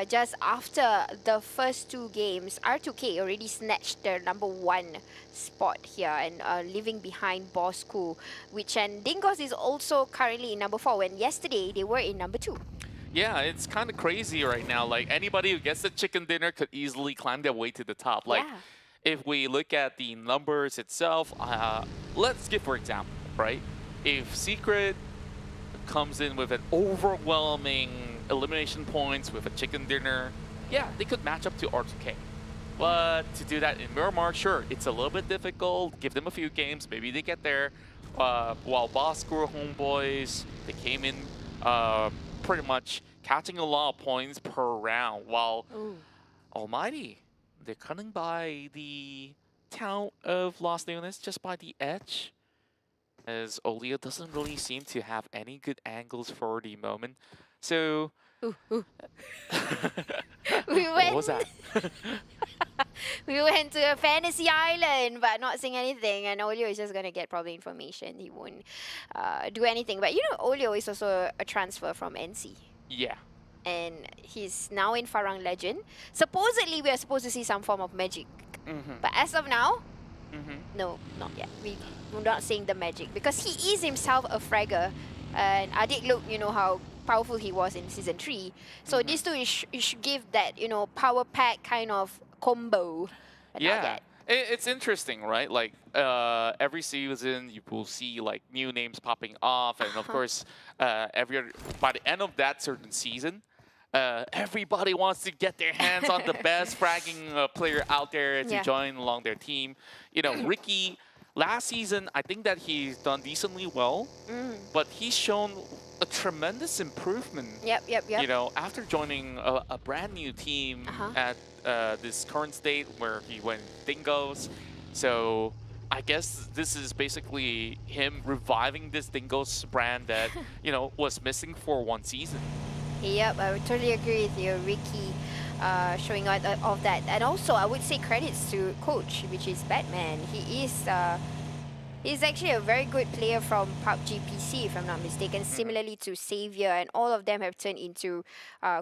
just after the first 2 games, R2K already snatched their number 1 spot here and leaving behind Bosskur, and Dingoz is also currently in number 4, when yesterday they were in number 2. Yeah, it's kind of crazy right now. Like, anybody who gets the chicken dinner could easily climb their way to the top. Like, if we look at the numbers itself, let's give for example, right? If Secret comes in with an overwhelming elimination points with a chicken dinner, yeah, they could match up to R2K. But to do that in Miramar, sure, it's a little bit difficult. Give them a few games, maybe they get there. While Bosskur, Homebois, they came in pretty much catching a lot of points per round, while ALMGHTY, they're cutting by the town of Los Leones just by the edge, as Olio doesn't really seem to have any good angles for the moment. So... What was that? We went to a fantasy island, but not saying anything. And Olio is just going to get probably information. He won't do anything. But you know, Olio is also a transfer from NC. Yeah. And he's now in Farang Lejund. Supposedly, we are supposed to see some form of magic. But as of now, no, not yet. We're not seeing the magic. Because he is himself a fragger. And Adik look, you know, how powerful he was in Season 3. So these two, it should give that, you know, power pack kind of combo. Yeah, it's interesting, right? Like every season, you will see like new names popping off, and of course, by the end of that certain season, everybody wants to get their hands on the best fragging player out there to join along their team. You know, Ricky. Last season, I think that he's done decently well, but he's shown a tremendous improvement. Yep. You know, after joining a brand new team at this current state where he went Dingoz. So I guess this is basically him reviving this Dingoz brand that, you know, was missing for one season. Yep, I would totally agree with you, Ricky. Showing out of that, and also I would say credits to coach, which is Batman. He's actually a very good player from PUBG PC, if I'm not mistaken. Similarly to Xavier, and all of them have turned into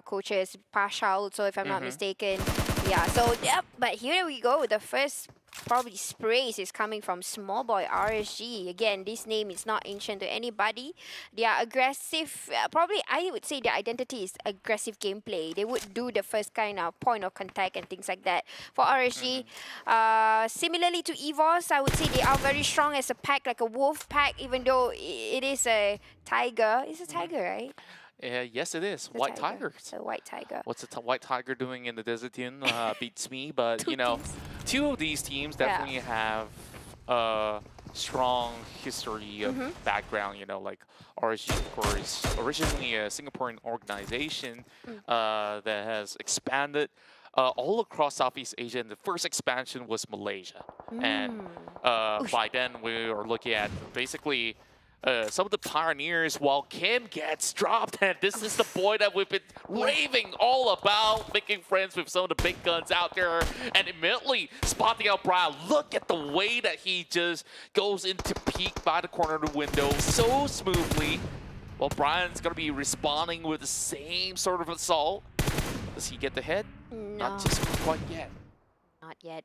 coaches. Pasha also, if I'm not mistaken. Yeah. So yep. But here we go. The first probably sprays is coming from Homebois RSG. Again, this name is not ancient to anybody. They are aggressive. Probably, I would say their identity is aggressive gameplay. They would do the first kind of point of contact and things like that. For RSG, similarly to EVOS, I would say they are very strong as a pack, like a wolf pack, even though it is a tiger. It's a tiger, right? Yes, it is. White tiger. It's a white tiger. What's a white tiger doing in the desert team? Beats me. But, you know, two of these teams definitely have a strong history of background. You know, like RSG, of course, originally a Singaporean organization that has expanded all across Southeast Asia. And the first expansion was Malaysia. And by then, we were looking at basically... some of the pioneers, while Kim gets dropped, and this is the boy that we've been raving all about, making friends with some of the big guns out there, and immediately spotting out Brian. Look at the way that he just goes into peek by the corner of the window so smoothly. Well, Brian's going to be responding with the same sort of assault. Does he get the head? No. Not just quite yet. Not yet.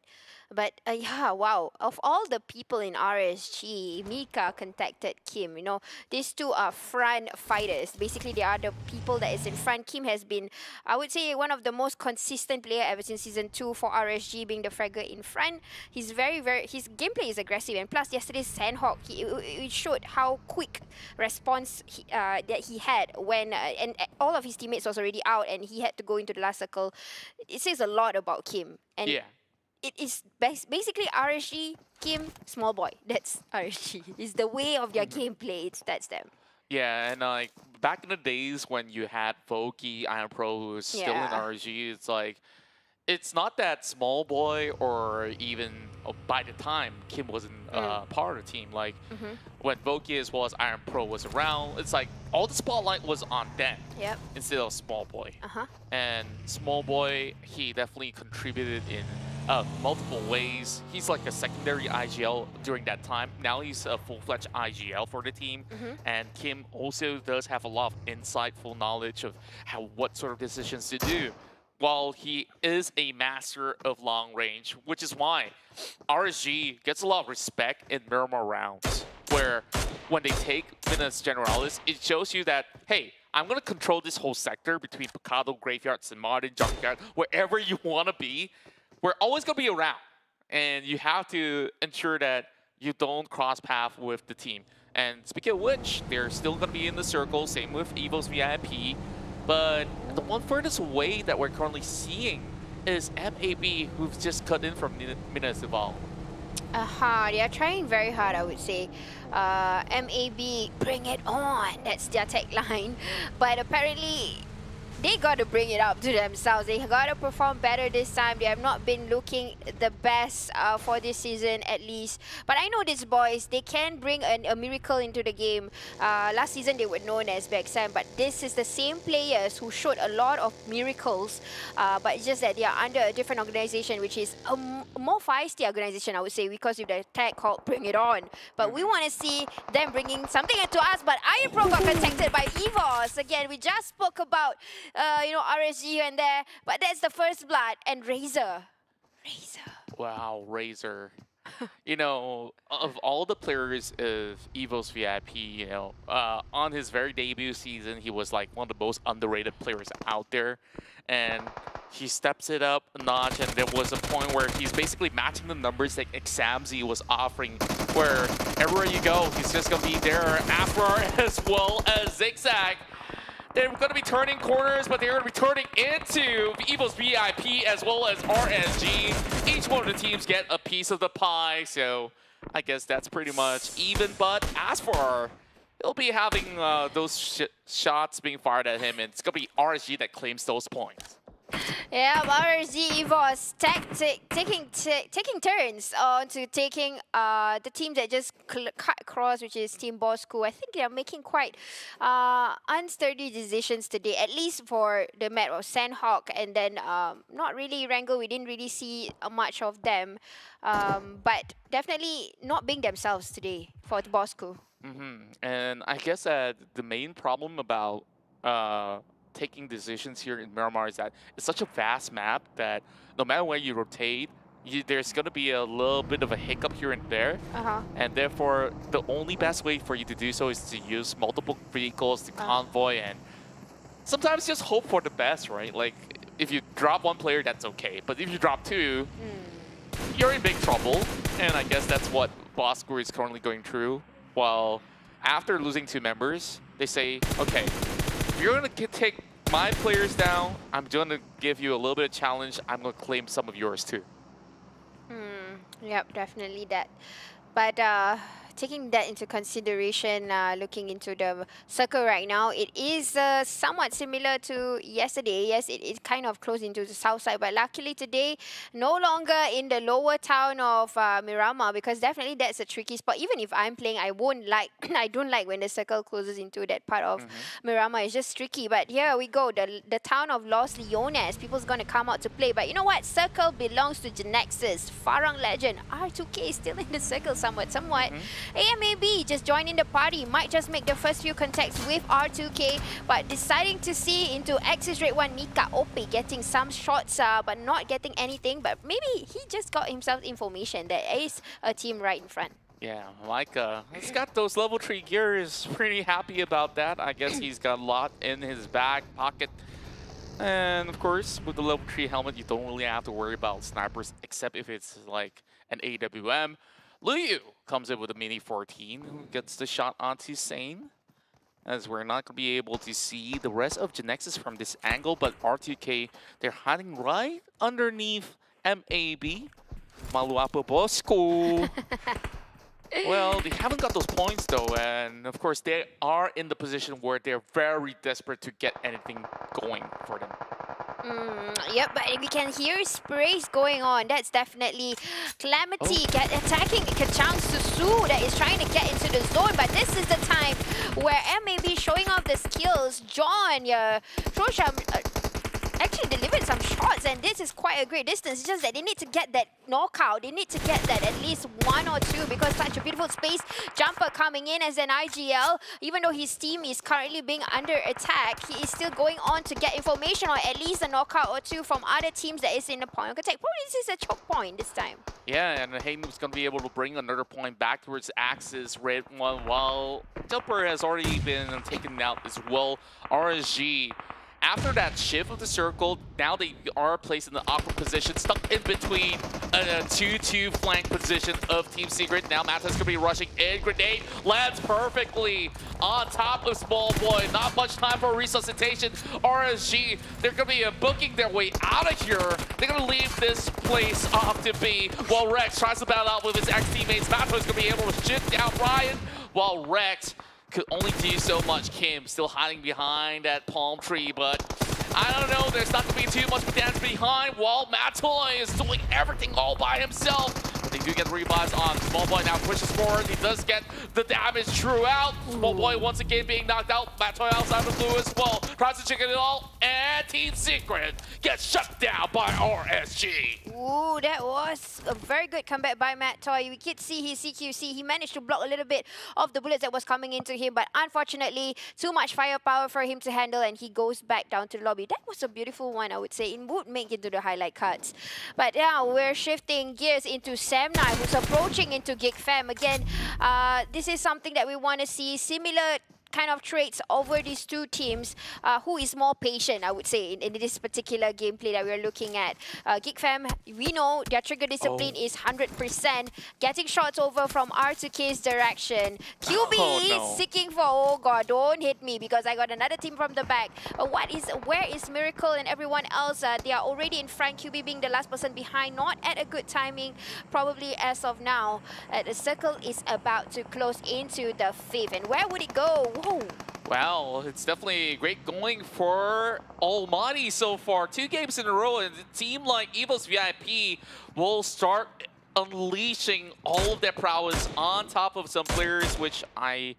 But yeah, wow. Of all the people in RSG, Mika contacted Kim. You know, these two are front fighters. Basically, they are the people that is in front. Kim has been, I would say, one of the most consistent player ever since Season 2 for RSG, being the fragger in front. He's his gameplay is aggressive. And plus, yesterday's Sandhawk, it showed how quick response that he had when, and all of his teammates was already out and he had to go into the last circle. It says a lot about Kim. And it is basically RSG, Kim, Homebois. That's RSG. It's the way of their gameplay. That's them. Yeah, and like back in the days when you had Voki, Iron Pro, who was still in RSG, it's like, it's not that Homebois or even by the time Kim wasn't part of the team. Like when Voki as well as Iron Pro was around, it's like all the spotlight was on them instead of Homebois. And Homebois, he definitely contributed in multiple ways. He's like a secondary IGL during that time. Now he's a full-fledged IGL for the team. And Kim also does have a lot of insightful knowledge of what sort of decisions to do. While he is a master of long range, which is why RSG gets a lot of respect in Miramar rounds, where when they take Minas Generalis, it shows you that, hey, I'm going to control this whole sector between Picado, Graveyard, St. Martin, Junkyard, wherever you want to be. We're always going to be around. and you have to ensure that you don't cross path with the team. And speaking of which, they're still going to be in the circle, same with EVOS VIP. But the one furthest away that we're currently seeing is MAB, who've just cut in from Municipal. They are trying very hard, I would say. MAB, bring it on. That's their tagline. But apparently, they got to bring it up to themselves. They got to perform better this time. They have not been looking the best for this season, at least. But I know these boys, they can bring a miracle into the game. Last season, they were known as Bexam, but this is the same players who showed a lot of miracles. But it's just that they are under a different organization, which is a more feisty organization, I would say, because with the tag called Bring It On. But we want to see them bringing something into us. But Iron Pro got protected by EVOS. Again, we just spoke about RSG and there, but that's the first blood. And Razor. Wow, Razor. You know, of all the players of EVOS VIP, you know, on his very debut season, he was like one of the most underrated players out there. And he steps it up a notch, and there was a point where he's basically matching the numbers that Examzy was offering, where everywhere you go, he's just going to be there. Afro as well as Zigzag. They're going to be turning corners, but they're going to be turning into EVOS VIP as well as RSG. Each one of the teams get a piece of the pie, so I guess that's pretty much even. But as for, he'll be having those shots being fired at him, and it's going to be RSG that claims those points. Yeah, RSG EVOS taking turns on to taking the team that just cut across, which is Team Bosskur. I think they are making quite unsturdy decisions today, at least for the map of Sandhawk, and then not really Wrangle. We didn't really see much of them, but definitely not being themselves today for the Bosskur. And I guess the main problem about taking decisions here in Miramar is that it's such a vast map that no matter where you rotate, there's going to be a little bit of a hiccup here and there. And therefore, the only best way for you to do so is to use multiple vehicles to convoy and sometimes just hope for the best, right? Like, if you drop one player, that's okay. But if you drop two, you're in big trouble. And I guess that's what Bosskur is currently going through. While after losing 2 members, they say, okay, if you're going to take my players down, I'm going to give you a little bit of challenge. I'm going to claim some of yours too. Yep, definitely that. But taking that into consideration, looking into the circle right now, it is somewhat similar to yesterday. Yes, it is kind of close into the south side, but luckily today, no longer in the lower town of Miramar, because definitely that's a tricky spot. Even if I'm playing, I don't like when the circle closes into that part of Miramar. It's just tricky. But here we go, the town of Los Leones. People's going to come out to play. But you know what? Circle belongs to GENEXUS, Farang Legend. R2K is still in the circle somewhat. AMAB just joining the party, might just make the first few contacts with R2K, but deciding to see into Axis Red 1 Mika Ope getting some shots, but not getting anything. But maybe he just got himself information that there is a team right in front. Yeah, Micah, he's got those level 3 gears. Pretty happy about that. I guess he's got a lot in his back pocket. And of course, with the level 3 helmet, you don't really have to worry about snipers, except if it's like an AWM. Liu comes in with a Mini 14, who gets the shot onto Sane. As we're not going to be able to see the rest of GENEXUS from this angle, but R2K, they're hiding right underneath MAB. Maluapa Bosskur. Well, they haven't got those points though, and of course they are in the position where they're very desperate to get anything going for them. Yep, but we can hear sprays going on. That's definitely Calamity attacking Kachang Susu that is trying to get into the zone. But this is the time where MAB showing off the skills. John, Trosham actually delivered some shots, and this is quite a great distance. It's just that they need to get that knockout. They need to get that at least 1 or 2, because such a beautiful space jumper coming in as an IGL. Even though his team is currently being under attack, he is still going on to get information or at least a knockout or 2 from other teams that is in the point of attack. Probably this is a choke point this time. Yeah, and Hayden's going to be able to bring another point back towards Axis Red 1, while Jumper has already been taken out as well. RSG after that shift of the circle, now they are placed in the awkward position, stuck in between a 2-2 flank position of Team Secret. Now Matas gonna be rushing in. Grenade lands perfectly on top of Small Boy. Not much time for resuscitation. RSG, they're gonna be booking their way out of here. They're gonna leave this place off to be, while Rex tries to battle out with his ex-teammates. Matas gonna be able to shoot down Ryan, while Rex could only do so much. Kim still hiding behind that palm tree, but I don't know, there's not going to be too much damage behind, while Matoy is doing everything all by himself. But they do get the revives on. Small Boy now pushes forward. He does get the damage throughout. Small Boy once again being knocked out. Matoy outside the blue as well. Tries to chicken it all, and Team Secret gets shut down by RSG. Ooh, that was a very good comeback by Matoy. We could see his CQC. He managed to block a little bit of the bullets that was coming into him, but unfortunately, too much firepower for him to handle, and he goes back down to the lobby. That was a beautiful one, I would say. It would make it to the highlight cuts. But now we're shifting gears into Sam9, who's approaching into Geek Fam. Again, this is something that we want to see. Similar kind of traits over these two teams. Who is more patient, I would say, in this particular gameplay that we're looking at. Geek Fam, we know their trigger discipline is 100%. Getting shots over from R2K's direction. QB seeking for, oh god, don't hit me because I got another team from the back. Where is Miracle and everyone else? They are already in front, QB being the last person behind. Not at a good timing, probably as of now. The circle is about to close into the 5th. And where would it go? Whoa. Well, it's definitely great going for ALMGHTY so far. 2 games in a row, and a team like EVOS VIP will start unleashing all of their prowess on top of some players, which I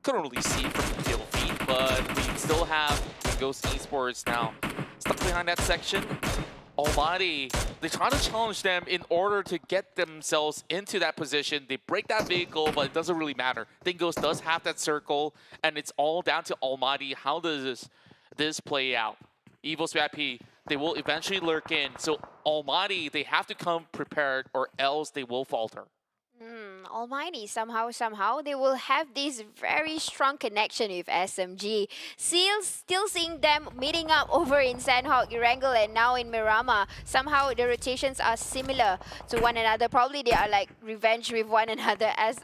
couldn't really see from the PLV, but we still have Dingoz Esports now stuck behind that section. ALMGHTY, they try to challenge them in order to get themselves into that position. They break that vehicle, but it doesn't really matter. Dingoz does have that circle, and it's all down to ALMGHTY. How does this play out? EVOS VIP, they will eventually lurk in. So ALMGHTY, they have to come prepared or else they will falter. ALMGHTY, somehow, they will have this very strong connection with SMG. Still seeing them meeting up over in Sandhawk, Erangel, and now in Miramar. Somehow the rotations are similar to one another. Probably they are like revenge with one another. As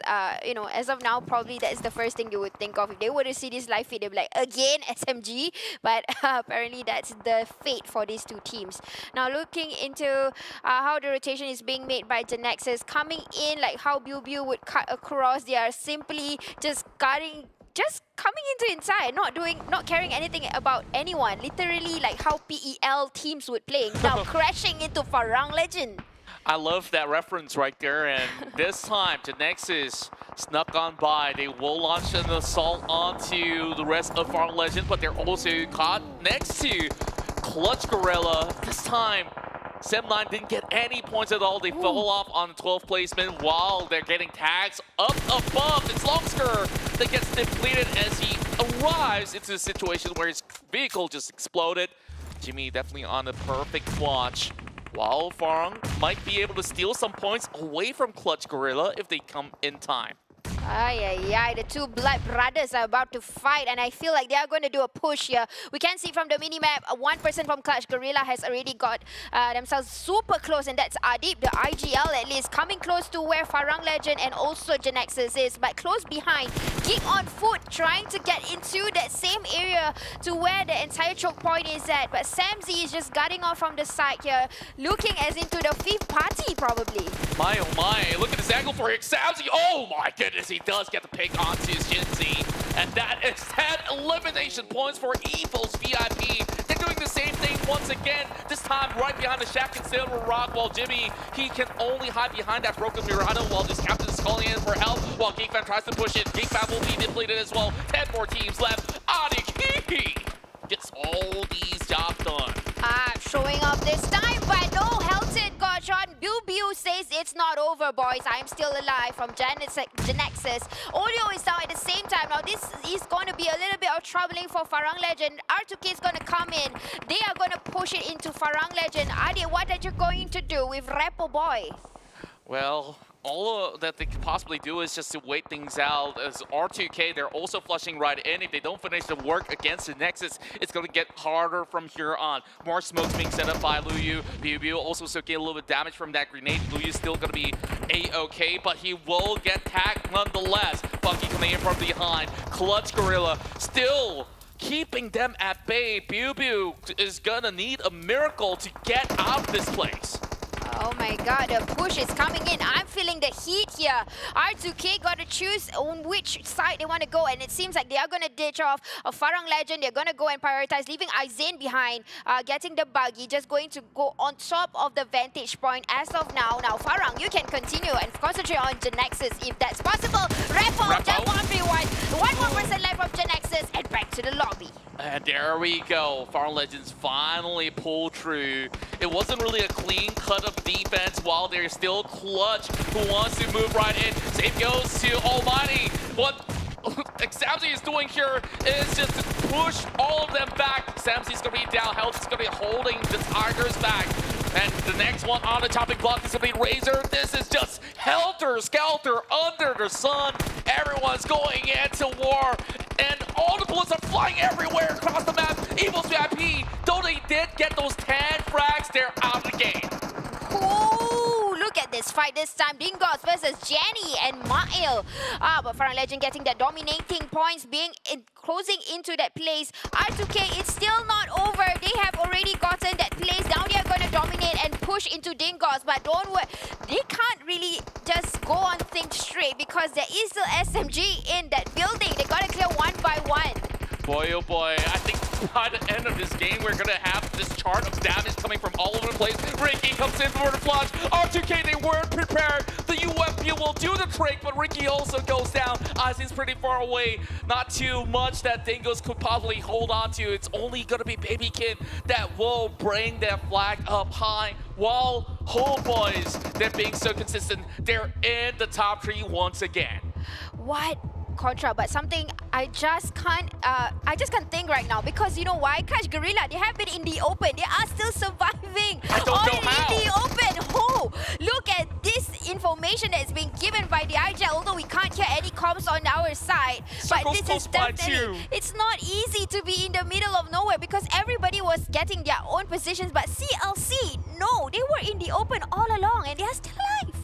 you know, as of now, probably that's the first thing they would think of. If they were to see this live feed, they'd be like, again SMG. But apparently that's the fate for these two teams. Now looking into how the rotation is being made by GENEXUS, coming in like how Biu would cut across. They are simply just coming into inside, not caring anything about anyone. Literally like how PEL teams would play. Now crashing into Farang Lejund. I love that reference right there, and this time GENEXUS snuck on by. They will launch an assault onto the rest of Farang Lejund, but they're also caught next to Clutch Guerilla. This time Sam9 didn't get any points at all. They fell off on the 12th placement while they're getting tags up above. It's Bosskur that gets depleted as he arrives into a situation where his vehicle just exploded. Jimmy definitely on the perfect watch, while Farang might be able to steal some points away from Clutch Guerilla if they come in time. The two blood brothers are about to fight, and I feel like they are going to do a push here. We can see from the minimap, one person from Clutch Guerilla has already got themselves super close, and that's Adib, the IGL at least, coming close to where Farang Lejund and also GENEXUS is, but close behind. Geek on foot, trying to get into that same area to where the entire choke point is at, but Samzy is just guarding off from the side here, looking as into the 5th party probably. My oh my, look at this angle for Samzy. Oh my goodness, he does get the pick onto his Shinzi. And that is 10 elimination points for EVOS VIP. They're doing the same thing once again, this time right behind the shack instead of a rock, while Jimmy, he can only hide behind that broken Murano while this captain is calling in for help, while Geek Fan tries to push it. Geek Fan will be depleted as well. 10 more teams left. ALMGHTY gets all these jobs done. Showing up this time, but no, Helton got shot. Biu says it's not over, boys. I'm still alive from GENEXUS. Olio is down at the same time. Now this is going to be a little bit of troubling for Farang Lejund. R2K is going to come in. They are going to push it into Farang Lejund. Adi, what are you going to do with Repo Boy? Well, all that they could possibly do is just to wait things out. As R2K, they're also flushing right in. If they don't finish the work against the Nexus, it's going to get harder from here on. More smokes being set up by Luyu. PUBG also soaking a little bit of damage from that grenade. Luyu's still going to be A-okay, but he will get tagged nonetheless. Funky coming in from behind. Clutch Guerilla still keeping them at bay. PUBG is going to need a miracle to get out of this place. Oh my god, the push is coming in. I'm feeling the heat here. R2K got to choose on which side they want to go, and it seems like they are going to ditch off a Farang Lejund. They're going to go and prioritize, leaving Aizain behind, getting the buggy, just going to go on top of the vantage point as of now. Now, Farang, you can continue and concentrate on GENEXUS if that's possible. Repo, just 1v1. One more person left of GENEXUS, and back to the lobby. And there we go. Farang Legends finally pulled through. It wasn't really a clean cut of defense while they're still Clutch, who wants to move right in. Save goes to Almighty. What Samsey is doing here is just to push all of them back. Samsey's going to be down. Health is going to be holding the Tigers back. And the next one on the chopping block is going to be Razor. This is just helter-skelter under the sun. Everyone's going into war. And all the bullets are flying everywhere across the map. EVOS VIP, though they did get those 10 frags, they're out of the game. Ooh, look at this fight this time. Dingoz versus Jenny and Mael. But Farang Lejund getting that dominating points, closing into that place. R2K, it's still not over. They have already gotten that place. Now they are going to dominate and push into Dingoz. But don't worry, they can't really just go on things straight because there is still SMG in that building. They got to clear one by one. Boy, oh boy, I think by the end of this game, we're going to have this chart of damage coming from all over the place. Ricky comes in for the flush. R2K, they weren't prepared. The UFP will do the trick, but Ricky also goes down. Aizen's pretty far away. Not too much that Dingoz could probably hold on to. It's only going to be Babykid that will bring their flag up high. While Homebois, they're being so consistent, they're in the top 3 once again. What? Contra, but something I just can't think right now, because you know why? Because Guerilla, they have been in the open. They are still surviving. I don't know how. In the open. Oh, look at this information that is being given by the IGL, although we can't hear any comms on our side. But this is definitely, it's not easy to be in the middle of nowhere because everybody was getting their own positions, but CLC, no, they were in the open all along and they are still alive.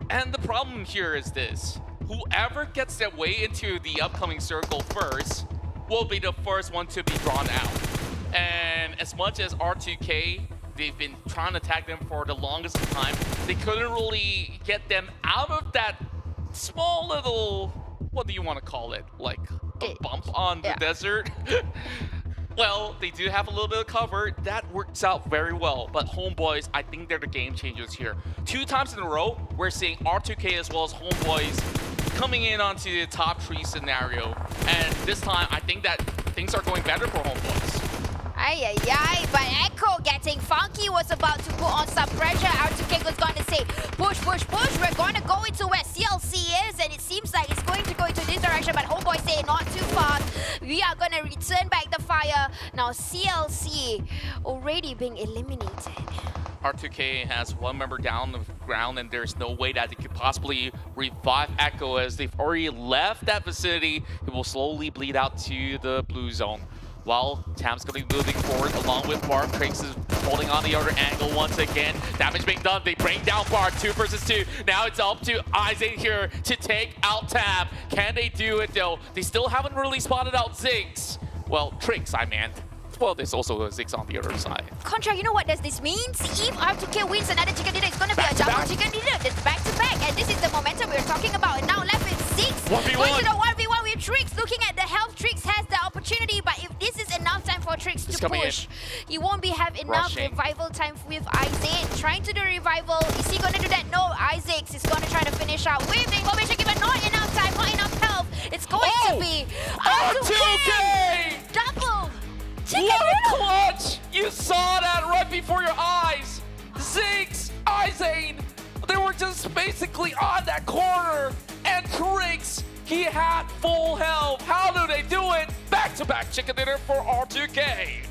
And the problem here is this. Whoever gets their way into the upcoming circle first will be the first one to be drawn out. And as much as R2K, they've been trying to attack them for the longest time, they couldn't really get them out of that small little, what do you want to call it? Like a bump on the desert? Well, they do have a little bit of cover. That works out very well. But Homebois, I think they're the game changers here. 2 times in a row, we're seeing R2K as well as Homebois coming in onto the top 3 scenario. And this time, I think that things are going better for Homebois. Ay, ay, ay, but Echo getting funky, was about to put on some pressure. R2K was going to say, push, push, push. We're going to go into where CLC is, and it seems like it's going to go into this direction, but Homeboy say not too fast. We are going to return back the fire. Now CLC already being eliminated. R2K has 1 member down the ground, and there's no way that they could possibly revive Echo as they've already left that vicinity. It will slowly bleed out to the blue zone. While Tam's going to be moving forward along with Barb. Trace is holding on the other angle once again. Damage being done. They bring down Barb 2 versus 2. Now it's up to Aizen here to take out Tam. Can they do it though? They still haven't really spotted out Ziggs. Well, Tricks, I meant. Well, there's also a Ziggs on the other side. Contra, you know what does this mean? If R2K wins another chicken dinner, it's going to be a double chicken dinner. That's back to back. And this is the momentum we're talking about. And now left with Ziggs. 1v1. Going to the 1v1 with Tricks. Looking at the health, Tricks has the opportunity. But if this is enough time for Tricks to push, he won't have enough revival time with Aizen. Trying to do revival. Is he going to do that? No, Isaac is going to try to finish out with information given. Not enough time, not enough health. It's going to be R2K! Double! What a clutch! You saw that right before your eyes! Ziggs, Aizen, they were just basically on that corner, and Tricks, he had full health. How do they do it? Back-to-back chicken dinner for R2K.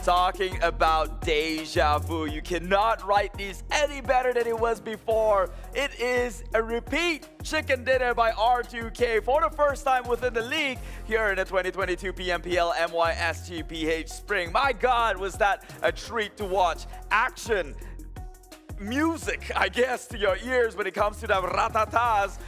talking about deja vu. You cannot write these any better than it was before. It is a repeat chicken dinner by R2K for the first time within the league here in the 2022 PMPL MYSGPH Spring. My God, was that a treat to watch. Action, music, I guess, to your ears when it comes to the ratatas.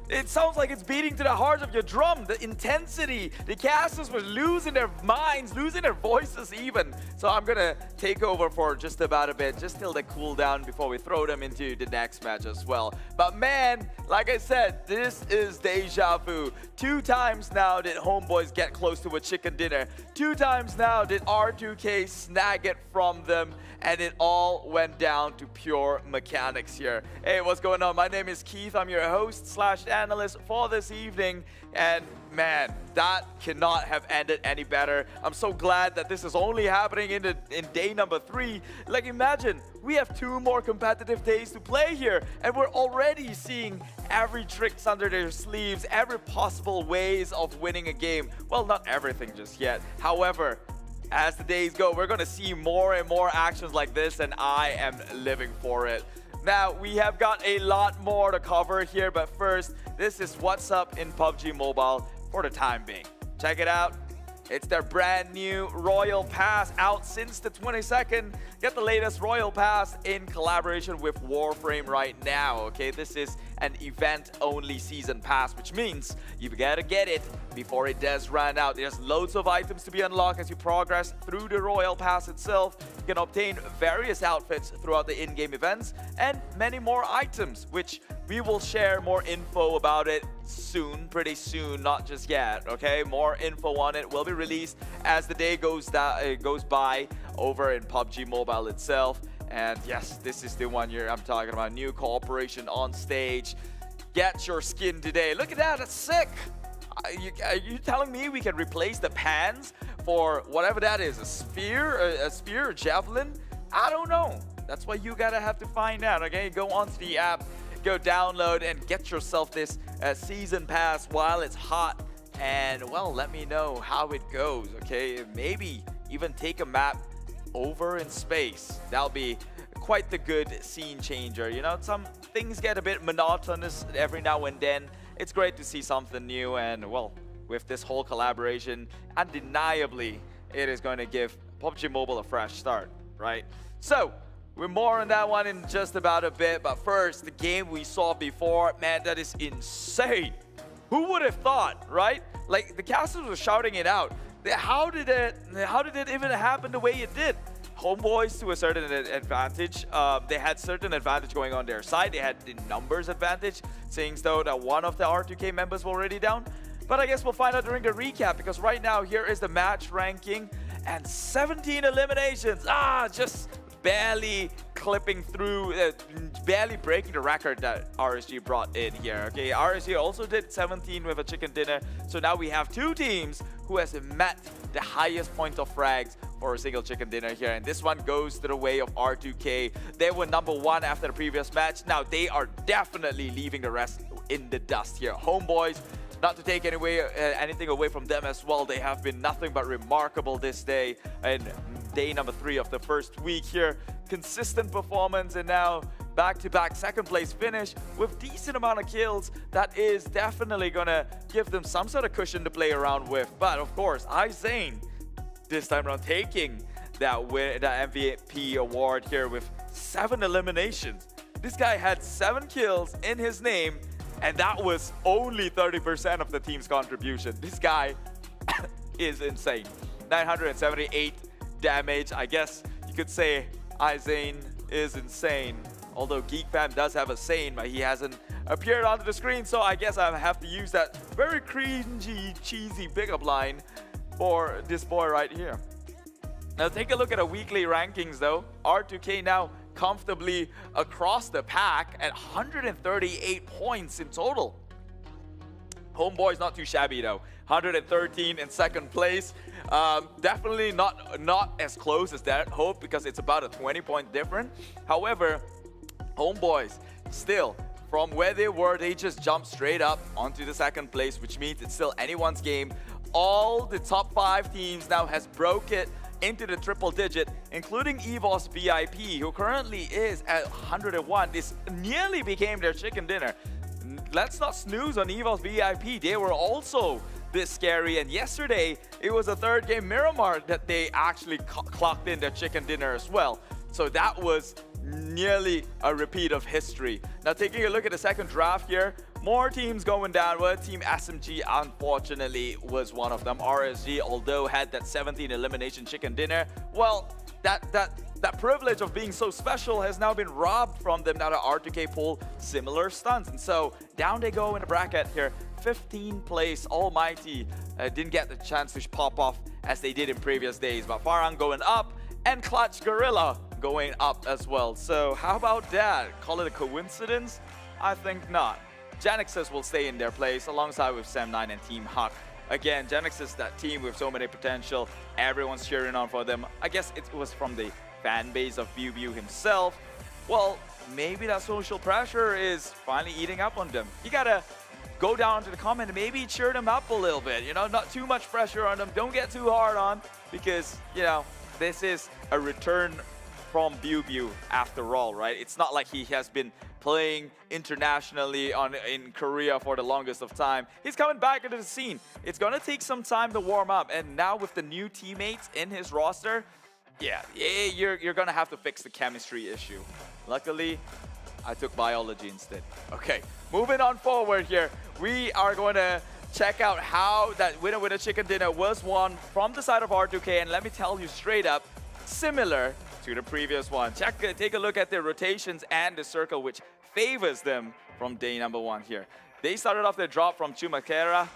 It sounds like it's beating to the heart of your drum. The intensity, the casters were losing their minds, losing their voices even. So I'm gonna take over for just about a bit, just till they cool down before we throw them into the next match as well. But man, like I said, this is deja vu. 2 times now did Homebois get close to a chicken dinner. 2 times now did R2K snag it from them, and it all went down to pure mechanics here. Hey, what's going on? My name is Keith. I'm your host / analyst for this evening, and man, that cannot have ended any better. I'm so glad that this is only happening in day number 3. Like, imagine we have 2 more competitive days to play here, and we're already seeing every tricks under their sleeves, every possible ways of winning a game. Well, not everything just yet. However, as the days go, we're gonna see more and more actions like this, and I am living for it. Now, we have got a lot more to cover here, but first, this is what's up in PUBG Mobile for the time being. Check it out. It's their brand new Royal Pass out since the 22nd. Get the latest Royal Pass in collaboration with Warframe right now, okay? This is an event-only season pass, which means you gotta get it before it does run out. There's loads of items to be unlocked as you progress through the Royal Pass itself. You can obtain various outfits throughout the in-game events and many more items, which we will share more info about it soon, pretty soon, not just yet, okay? More info on it will be released as the day goes by over in PUBG Mobile itself. And yes, this is the one I'm talking about. New cooperation on stage. Get your skin today. Look at that, that's sick. Are you telling me we can replace the pans for whatever that is? A spear, a javelin? I don't know. That's what you gotta have to find out, okay? Go onto the app, go download and get yourself this season pass while it's hot. And well, let me know how it goes, okay? Maybe even take a map over in space. That'll be quite the good scene changer. You know, some things get a bit monotonous every now and then. It's great to see something new, and well, with this whole collaboration, undeniably, it is going to give PUBG Mobile a fresh start, right? So, we're more on that one in just about a bit, but first, the game we saw before, man, that is insane. Who would have thought, right? Like, the casters were shouting it out. How did it even happen the way it did? Homebois to a certain advantage. They had certain advantage going on their side. They had the numbers advantage, seeing though that one of the R2K members were already down. But I guess we'll find out during the recap, because right now here is the match ranking and 17 eliminations. Just barely clipping through, barely breaking the record that RSG brought in here. Okay, RSG also did 17 with a chicken dinner. So now we have 2 teams who has met the highest point of frags for a single chicken dinner here. And this one goes to the way of R2K. They were #1 after the previous match. Now they are definitely leaving the rest in the dust here. Homebois, not to take anything away from them as well. They have been nothing but remarkable this day. And day number 3 of the first week here. Consistent performance, and now back-to-back second place finish with decent amount of kills. That is definitely gonna give them some sort of cushion to play around with. But of course, Izane this time around taking that MVP award here with 7 eliminations. This guy had 7 kills in his name, and that was only 30% of the team's contribution. This guy is insane. 978 damage. I guess you could say Izane is insane. Although Geek Fam does have a Sane, but he hasn't appeared onto the screen, so I guess I have to use that very cringy, cheesy pickup line for this boy right here. Now take a look at the weekly rankings though. R2K now comfortably across the pack at 138 points in total. Homebois not too shabby though. 113 in second place. Definitely not as close as that hope, because it's about a 20-point difference. However, Homebois still, from where they were, they just jumped straight up onto the second place, which means it's still anyone's game. All the top 5 teams now has broke it into the triple digit, including EVOS VIP, who currently is at 101. This nearly became their chicken dinner. Let's not snooze on EVOS VIP. They were also this scary, and yesterday it was a third game Miramar that they actually clocked in their chicken dinner as well. So that was nearly a repeat of history. Now taking a look at the second draft here, more teams going down. Well, Team SMG unfortunately was one of them. RSG, although had that 17 elimination chicken dinner, well, that privilege of being so special has now been robbed from them now that R2K pull similar stunts. And so down they go in the bracket here. 15th place Almighty didn't get the chance to pop off as they did in previous days, but Farang going up and Clutch Guerilla going up as well. So how about that? Call it a coincidence? I think not. GENEXUS will stay in their place alongside with Sam9 and Team Huck. Again, GENEXUS, that team with so many potential, everyone's cheering on for them. I guess it was from the fan base of BuBu himself. Well, maybe that social pressure is finally eating up on them. You gotta go down to the comment and maybe cheer them up a little bit, you know, not too much pressure on them. Don't get too hard on, because, you know, this is a return from BuBu after all, right? It's not like he has been playing internationally in Korea for the longest of time. He's coming back into the scene. It's gonna take some time to warm up, and now with the new teammates in his roster, yeah, you're gonna have to fix the chemistry issue. Luckily, I took biology instead. Okay, moving on forward here. We are going to check out how that winner chicken dinner was won from the side of R2K, and let me tell you straight up, similar to the previous one. Take a look at their rotations and the circle, which favors them from day number one here. They started off their drop from Chumacera,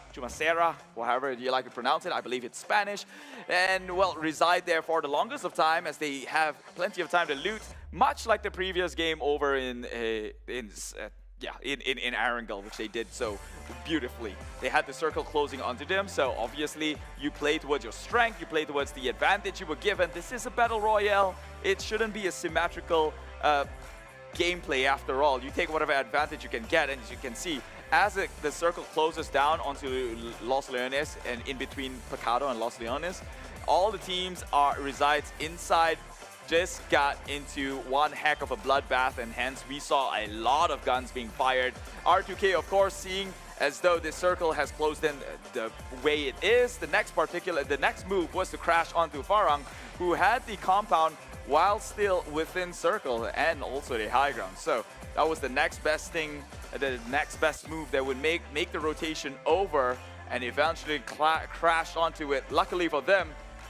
however you like to pronounce it. I believe it's Spanish. And, well, reside there for the longest of time as they have plenty of time to loot, much like the previous game over in Arangel, which they did so beautifully. They had the circle closing onto them, so obviously you play towards your strength, you play towards the advantage you were given. This is a battle royale. It shouldn't be a symmetrical gameplay after all. You take whatever advantage you can get, and as you can see, as the circle closes down onto Los Leones and in between Pecado and Los Leones, all the teams resides inside. Just got into one heck of a bloodbath, and hence we saw a lot of guns being fired. R2K, of course, seeing as though this circle has closed in the way it is, the next move was to crash onto Farang, who had the compound while still within circle and also the high ground. So that was the next best thing, the next best move that would make the rotation over and eventually crash onto it. Luckily for them,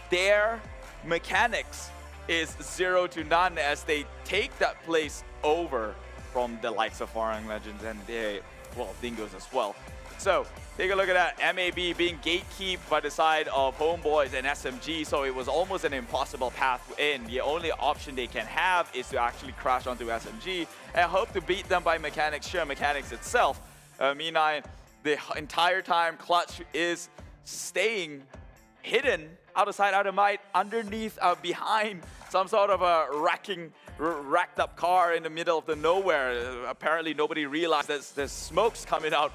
their mechanics is 0 to none as they take that place over from the likes of Farang Legends and Dingoz as well. So take a look at that. MAB being gatekept by the side of Homebois and SMG, so it was almost an impossible path in. The only option they can have is to actually crash onto SMG and hope to beat them by mechanics, sheer mechanics itself. Meanwhile, the entire time Clutch is staying hidden out of sight, out of mind, underneath, behind some sort of a racked up car in the middle of the nowhere. Apparently nobody realized there's smokes coming out,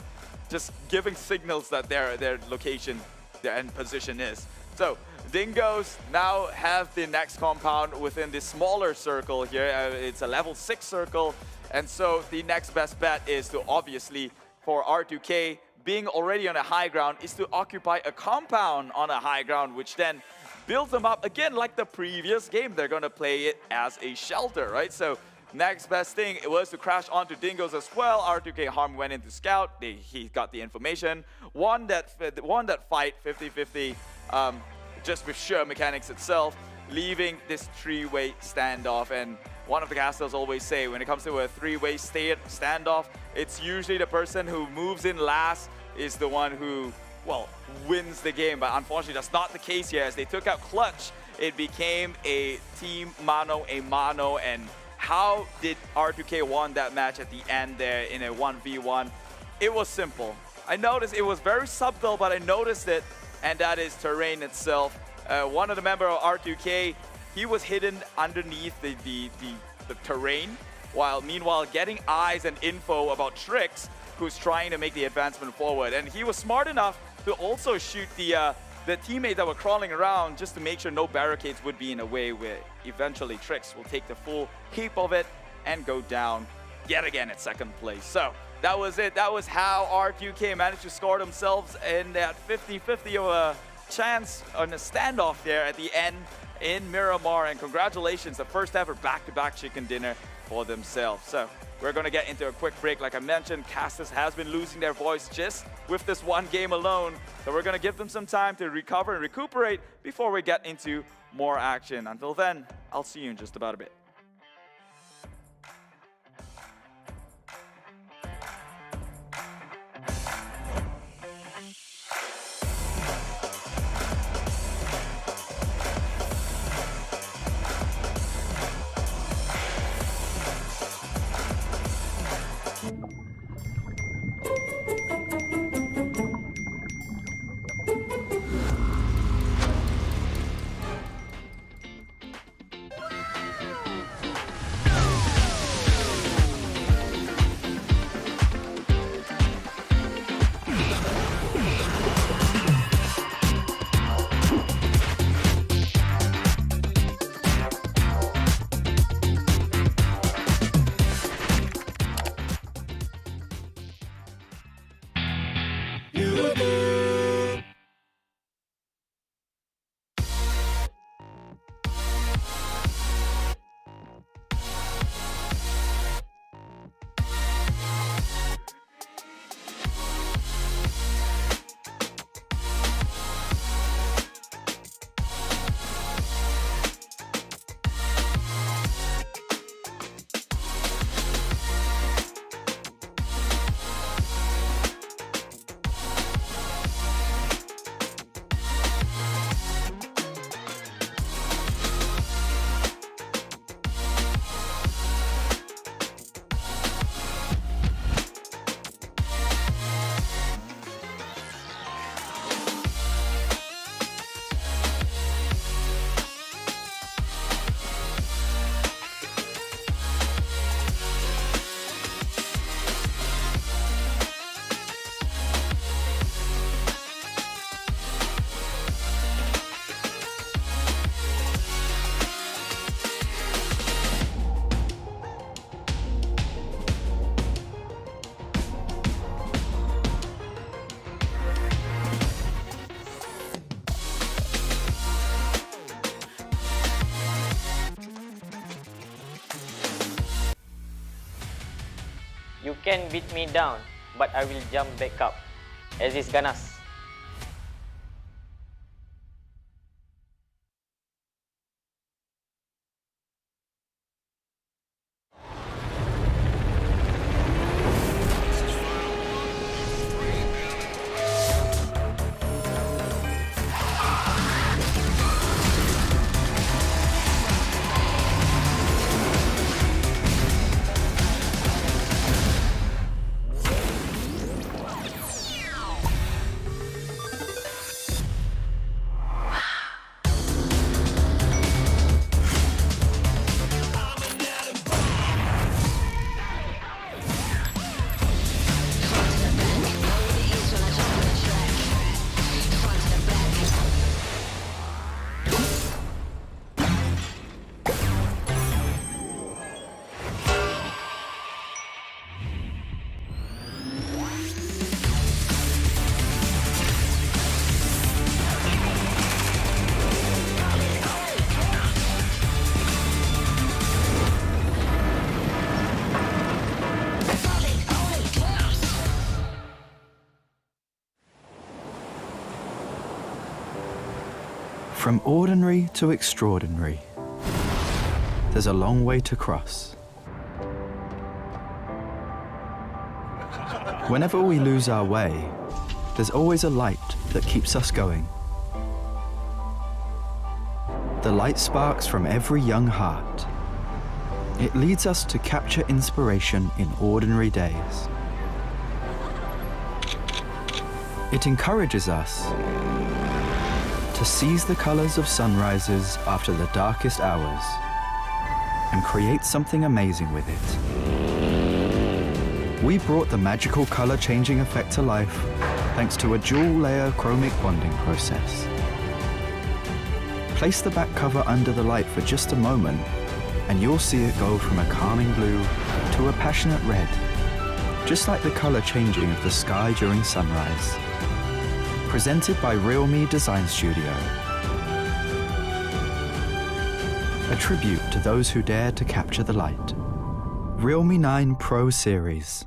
just giving signals that their location, their end position is. So Dingoz now have the next compound within this smaller circle here. It's a level 6 circle, and so the next best bet is to obviously, for R2K, being already on a high ground, is to occupy a compound on a high ground, which then builds them up again like the previous game. They're gonna play it as a shelter, right? So next best thing, it was to crash onto Dingoz as well. R2K Harm went into scout. He got the information. Won that fight 50-50, just with sheer mechanics itself, leaving this three-way standoff. And one of the casters always say, when it comes to a three-way standoff, it's usually the person who moves in last is the one who, well, wins the game. But unfortunately, that's not the case here. As they took out Clutch, it became a team mano a mano. And how did R2K won that match at the end there in a 1v1? It was simple. I noticed it was very subtle, but I noticed it, and that is terrain itself. One of the members of R2K, he was hidden underneath the terrain, while meanwhile getting eyes and info about Trix, who's trying to make the advancement forward. And he was smart enough to also shoot the the teammates that were crawling around just to make sure no barricades would be in a way, where eventually Trix will take the full heap of it and go down yet again at second place. So that was it. That was how ARC UK managed to score themselves in that 50-50 of a chance on a standoff there at the end in Miramar. And congratulations, the first ever back-to-back chicken dinner for themselves. So we're going to get into a quick break. Like I mentioned, Castus has been losing their voice just with this one game alone. So we're going to give them some time to recover and recuperate before we get into more action. Until then, I'll see you in just about a bit. You can beat me down, but I will jump back up. As is Ganas. From ordinary to extraordinary, there's a long way to cross. Whenever we lose our way, there's always a light that keeps us going. The light sparks from every young heart. It leads us to capture inspiration in ordinary days. It encourages us to seize the colors of sunrises after the darkest hours and create something amazing with it. We brought the magical color changing effect to life thanks to a dual-layer chromic bonding process. Place the back cover under the light for just a moment, and you'll see it go from a calming blue to a passionate red, just like the color changing of the sky during sunrise. Presented by Realme Design Studio. A tribute to those who dare to capture the light. Realme 9 Pro Series.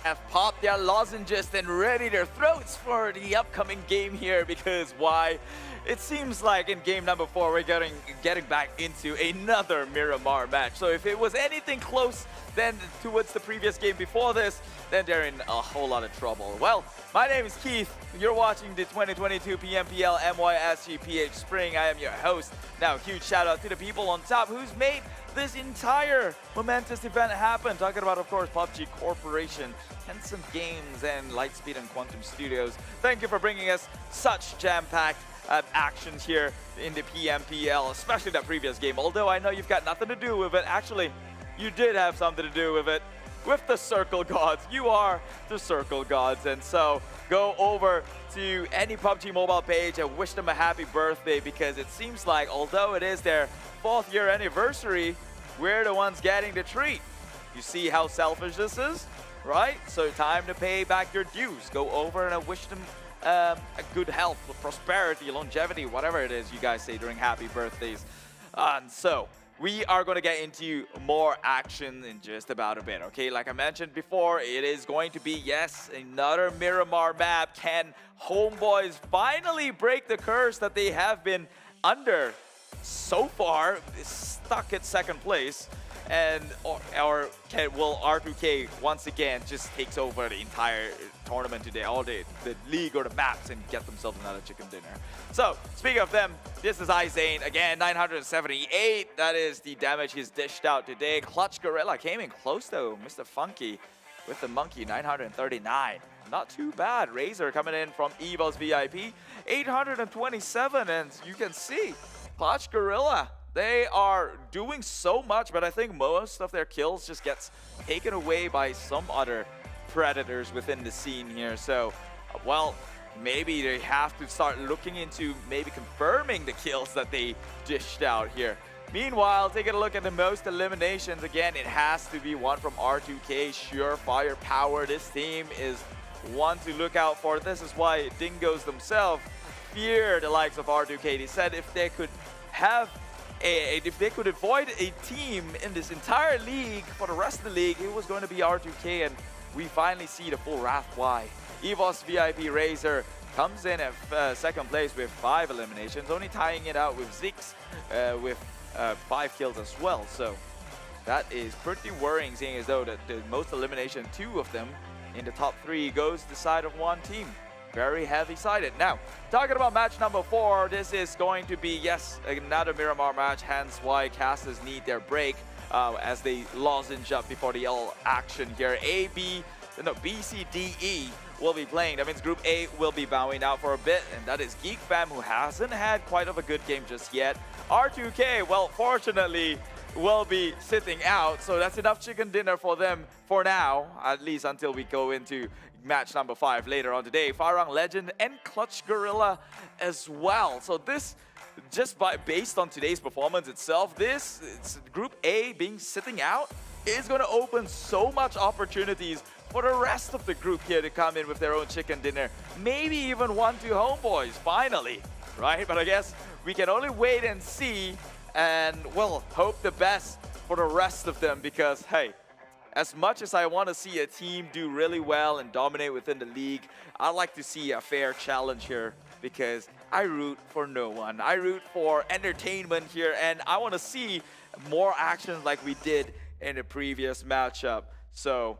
Have popped their lozenges and ready their throats for the upcoming game here, because why? It seems like in game number 4 we're getting back into another Miramar match. So if it was anything close then towards the previous game before this, then they're in a whole lot of trouble. Well, my name is Keith. You're watching the 2022 PMPL MYSGPH Spring. I am your host. Now, huge shout out to the people on top who's made this entire momentous event happen. Talking about, of course, PUBG Corporation, Tencent Games, and Lightspeed and Quantum Studios. Thank you for bringing us such jam-packed actions here in the PMPL, especially that previous game. Although I know you've got nothing to do with it. Actually, you did have something to do with it. With the Circle Gods. You are the Circle Gods. And so go over to any PUBG Mobile page and wish them a happy birthday, because it seems like although it is their 4th year anniversary, we're the ones getting the treat. You see how selfish this is, right? So time to pay back your dues. Go over and wish them a good health, prosperity, longevity, whatever it is you guys say during happy birthdays. And so we are going to get into more action in just about a bit, okay? Like I mentioned before, it is going to be, yes, another Miramar map. Can Homebois finally break the curse that they have been under so far, stuck at 2nd place? And will R2K once again just takes over the entire tournament today, all day, the league or the maps, and get themselves another chicken dinner? So, speaking of them, this is Izane. Again, 978. That is the damage he's dished out today. Clutch Guerilla came in close though. Mr. Funky with the monkey, 939. Not too bad. Razor coming in from EVOS VIP, 827. And you can see, Clutch Guerilla, they are doing so much, but I think most of their kills just gets taken away by some other predators within the scene here. So, well, maybe they have to start looking into maybe confirming the kills that they dished out here. Meanwhile, taking a look at the most eliminations, again, it has to be one from R2K, surefire power. This team is one to look out for. This is why Dingoz themselves fear the likes of R2K. They said if they could have if they could avoid a team in this entire league for the rest of the league, it was going to be R2K, and we finally see the full wrath why. EVOS VIP Razor comes in at 2nd place with 5 eliminations, only tying it out with Zix with 5 kills as well. So that is pretty worrying, seeing as though that the most elimination, 2 of them in the top 3, goes to the side of one team. Very heavy-sided. Now, talking about match number 4, this is going to be, yes, another Miramar match, hence why casters need their break as they lozenge up before the L action here. B, C, D, E will be playing. That means Group A will be bowing out for a bit, and that is Geek Fam, who hasn't had quite of a good game just yet. R2K, well, fortunately, will be sitting out, so that's enough chicken dinner for them for now, at least until we go into match number 5 later on today. Farang, Lejund, and Clutch Guerilla as well. So this, just based on today's performance itself, it's Group A being sitting out is going to open so much opportunities for the rest of the group here to come in with their own chicken dinner. Maybe even 1-2 Homebois, finally, right? But I guess we can only wait and see, and, well, hope the best for the rest of them, because, hey, as much as I want to see a team do really well and dominate within the league, I'd like to see a fair challenge here, because I root for no one. I root for entertainment here, and I want to see more actions like we did in the previous matchup. So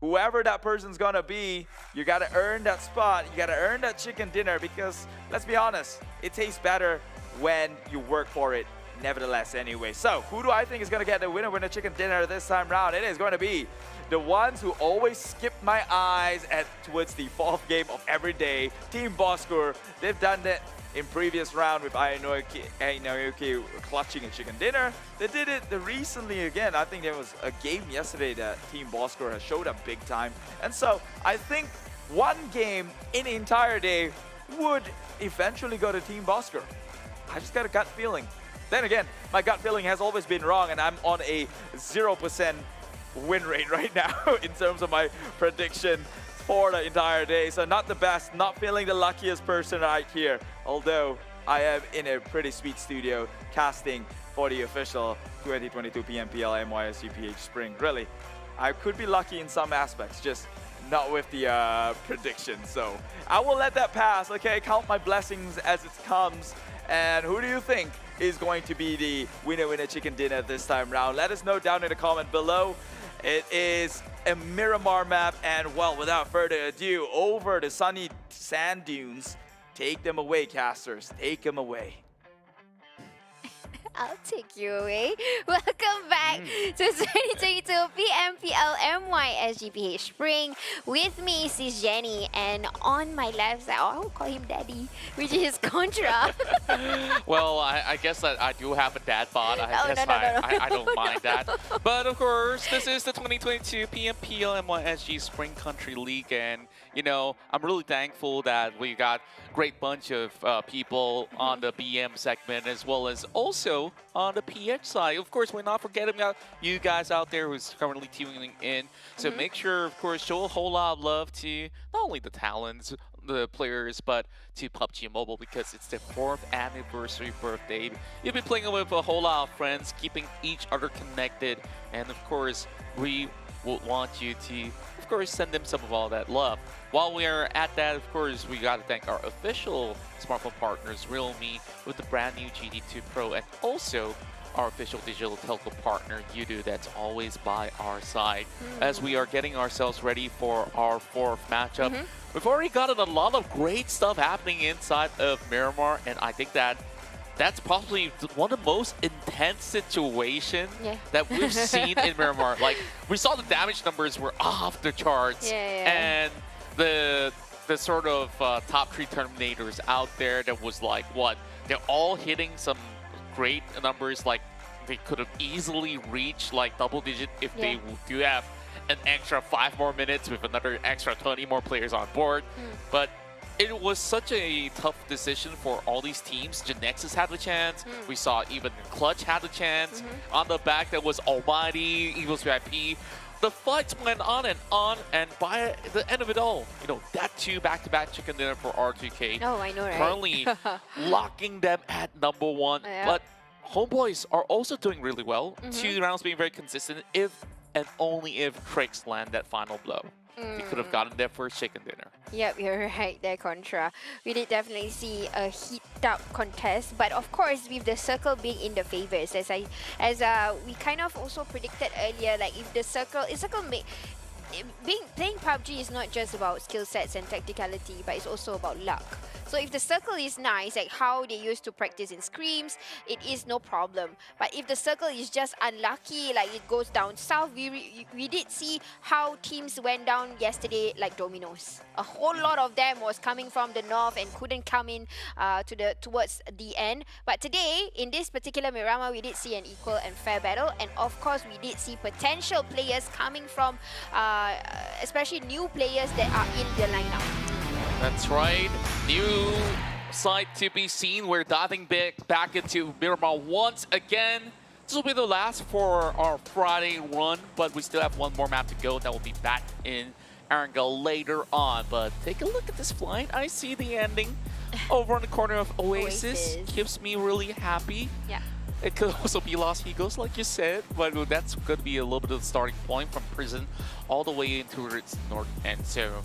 whoever that person's gonna be, you gotta earn that spot, you gotta earn that chicken dinner, because let's be honest, it tastes better when you work for it nevertheless anyway. So who do I think is gonna get the winner chicken dinner this time round? It is going to be the ones who always skip my eyes towards the 4th game of every day, Team Bosskur. They've done that in previous round with Ainoyuki clutching a chicken dinner. They did it recently again. I think there was a game yesterday that Team Bosskur has showed up big time. And so I think one game in the entire day would eventually go to Team Bosskur. I just got a gut feeling. Then again, my gut feeling has always been wrong, and I'm on a 0% win rate right now in terms of my prediction for the entire day. So not the best, not feeling the luckiest person right here. Although I am in a pretty sweet studio casting for the official 2022 PMPL MYSGPH Spring. Really, I could be lucky in some aspects, just not with the prediction. So I will let that pass, okay? Count my blessings as it comes. And who do you think is going to be the winner chicken dinner this time round? Let us know down in the comment below. It is a Miramar map, and well, without further ado, over the sunny sand dunes. Take them away, casters. Take them away. I'll take you away. Welcome back to 2022 PMPL MYSGPH Spring. With me is Jenny, and on my left side, I will call him Daddy, which is Contra. Well, I guess that I do have a dad bod. I don't mind that. But of course, this is the 2022 PMPL MYSG Spring Country League, and you know, I'm really thankful that we got a great bunch of people on the BM segment, as well as also on the PH side. Of course, we're not forgetting about you guys out there who's currently tuning in. So make sure, of course, show a whole lot of love to not only the talents, the players, but to PUBG Mobile, because it's their 4th anniversary birthday. You'll be playing with a whole lot of friends, keeping each other connected, and of course, we would want you to, of course, send them some of all that love. While we are at that, of course, we got to thank our official smartphone partners, Realme, with the brand new GD2 Pro, and also our official digital telco partner, Yoodo, that's always by our side as we are getting ourselves ready for our 4th matchup. We've already gotten a lot of great stuff happening inside of Miramar, and I think that that's probably one of the most intense situations that we've seen in Miramar. Like, we saw the damage numbers were off the charts, and the sort of top 3 Terminators out there that was like, what? They're all hitting some great numbers. Like, they could have easily reached like double digit if they do have an extra 5 more minutes with another extra 20 more players on board. But it was such a tough decision for all these teams. GENEXUS had the chance. We saw even Clutch had the chance. On the back, there was ALMGHTY, EVOS VIP. The fights went on, and by the end of it all, you know, that 2 back-to-back chicken dinner for R2K. Oh, I know, right? Currently locking them at #1. But Homebois are also doing really well. 2 rounds being very consistent, if and only if Tricks land that final blow. They could have gotten their first chicken dinner. Yep, you're right there, Contra. We did definitely see a heat-up contest, but of course, with the circle being in the favors, as we kind of also predicted earlier, like if the circle, playing PUBG is not just about skill sets and tacticality, but it's also about luck. So if the circle is nice, like how they used to practice in scrims, it is no problem. But if the circle is just unlucky, like it goes down south, we did see how teams went down yesterday like dominoes. A whole lot of them was coming from the north and couldn't come in towards the end. But today, in this particular Miramar, we did see an equal and fair battle. And of course, we did see potential players coming from, especially new players that are in the lineup. That's right. New sight to be seen. We're diving back into Miramar once again. This will be the last for our Friday run, but we still have one more map to go. That will be back in Erangel later on. But take a look at this flight. I see the ending over on the corner of Oasis. Keeps me really happy. Yeah. It could also be Los Higos, like you said, but that's going to be a little bit of the starting point from prison all the way into its north end. So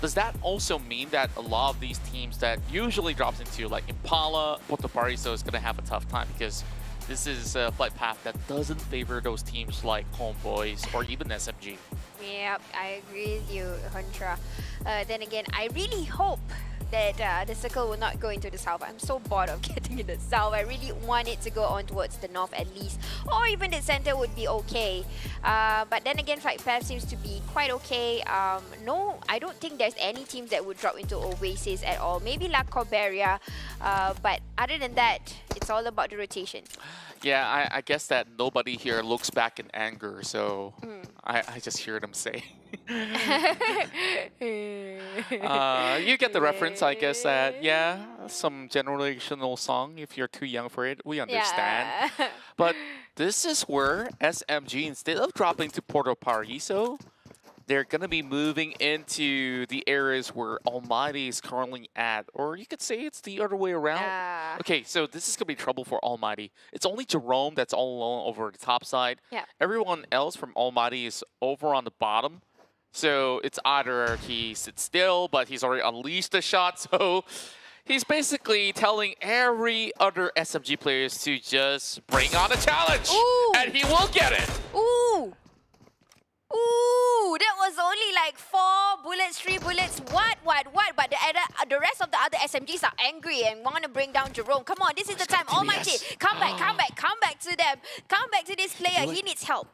does that also mean that a lot of these teams that usually drops into like Impala, Puerto Paraiso is going to have a tough time, because this is a flight path that doesn't favor those teams like Homebois or even SMG? Yep, I agree with you, Huntra. Then again, I really hope that the circle will not go into the south. I'm so bored of getting in the south. I really want it to go on towards the north at least. Or even the center would be okay. But then again, Flight Path seems to be quite okay. No, I don't think there's any teams that would drop into Oasis at all. Maybe La Corberia. But other than that, it's all about the rotation. Yeah, I guess that nobody here looks back in anger, so I just hear them say. You get the reference, I guess, that, yeah, some generational song. If you're too young for it, we understand. Yeah. But this is where SMG, instead of dropping to Porto Paraiso, they're going to be moving into the areas where Almighty is currently at. Or you could say it's the other way around. Okay, so this is going to be trouble for Almighty. It's only Jerome that's all alone over the top side. Yeah. Everyone else from Almighty is over on the bottom. So it's either he sits still, but he's already unleashed the shot. So he's basically telling every other SMG players to just bring on a challenge. Ooh. And he will get it. Ooh! Ooh, that was only like 4 bullets, 3 bullets. What? But the rest of the other SMGs are angry and want to bring down Jerome. Come on, this is the time. Almighty, come back to them. Come back to this player. He needs help.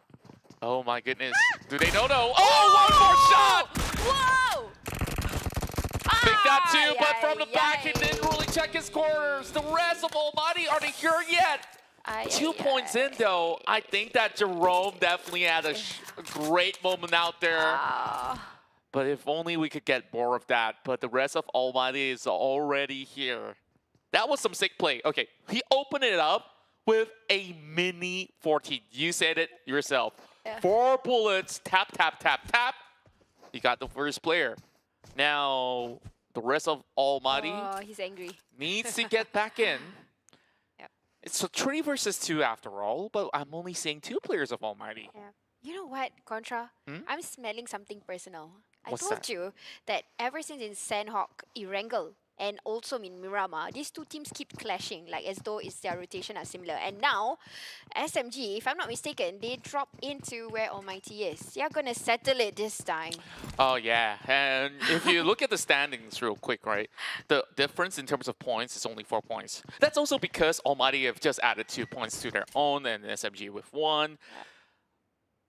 Oh my goodness. Do they know? No. Oh, one more shot! Whoa! Think that too, but from the back, he didn't really check his corners. The rest of Almighty, are they here yet? 2 points in, though. I think that Jerome definitely had a great moment out there. But if only we could get more of that. But the rest of Almighty is already here. That was some sick play. Okay, he opened it up with a mini 14. You said it yourself. Yeah. 4 bullets, tap, tap, tap, tap. You got the first player. Now, the rest of Almighty he's angry. needs to get back in. It's a 3 versus 2 after all, but I'm only seeing 2 players of Almighty. Yeah. You know what, Contra? I'm smelling something personal. What's I told that? you that ever since in Sandhawk, Erangel, and also in Miramar, these two teams keep clashing, like as though it's their rotation are similar. And now, SMG, if I'm not mistaken, they drop into where Almighty is. They're gonna settle it this time. Oh, yeah. And if you look at the standings real quick, right, the difference in terms of points is only 4 points. That's also because Almighty have just added 2 points to their own and SMG with 1.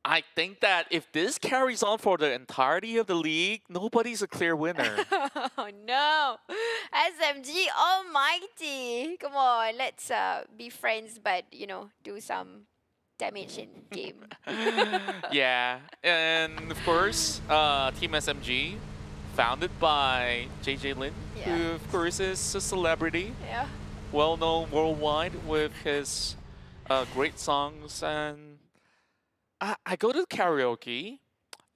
I think that if this carries on for the entirety of the league, nobody's a clear winner. Oh no! SMG Almighty! Come on, let's be friends, but you know, do some damage in game. Yeah, and of course, Team SMG, founded by JJ Lin, who of course is a celebrity, well known worldwide with his great songs. And I go to karaoke,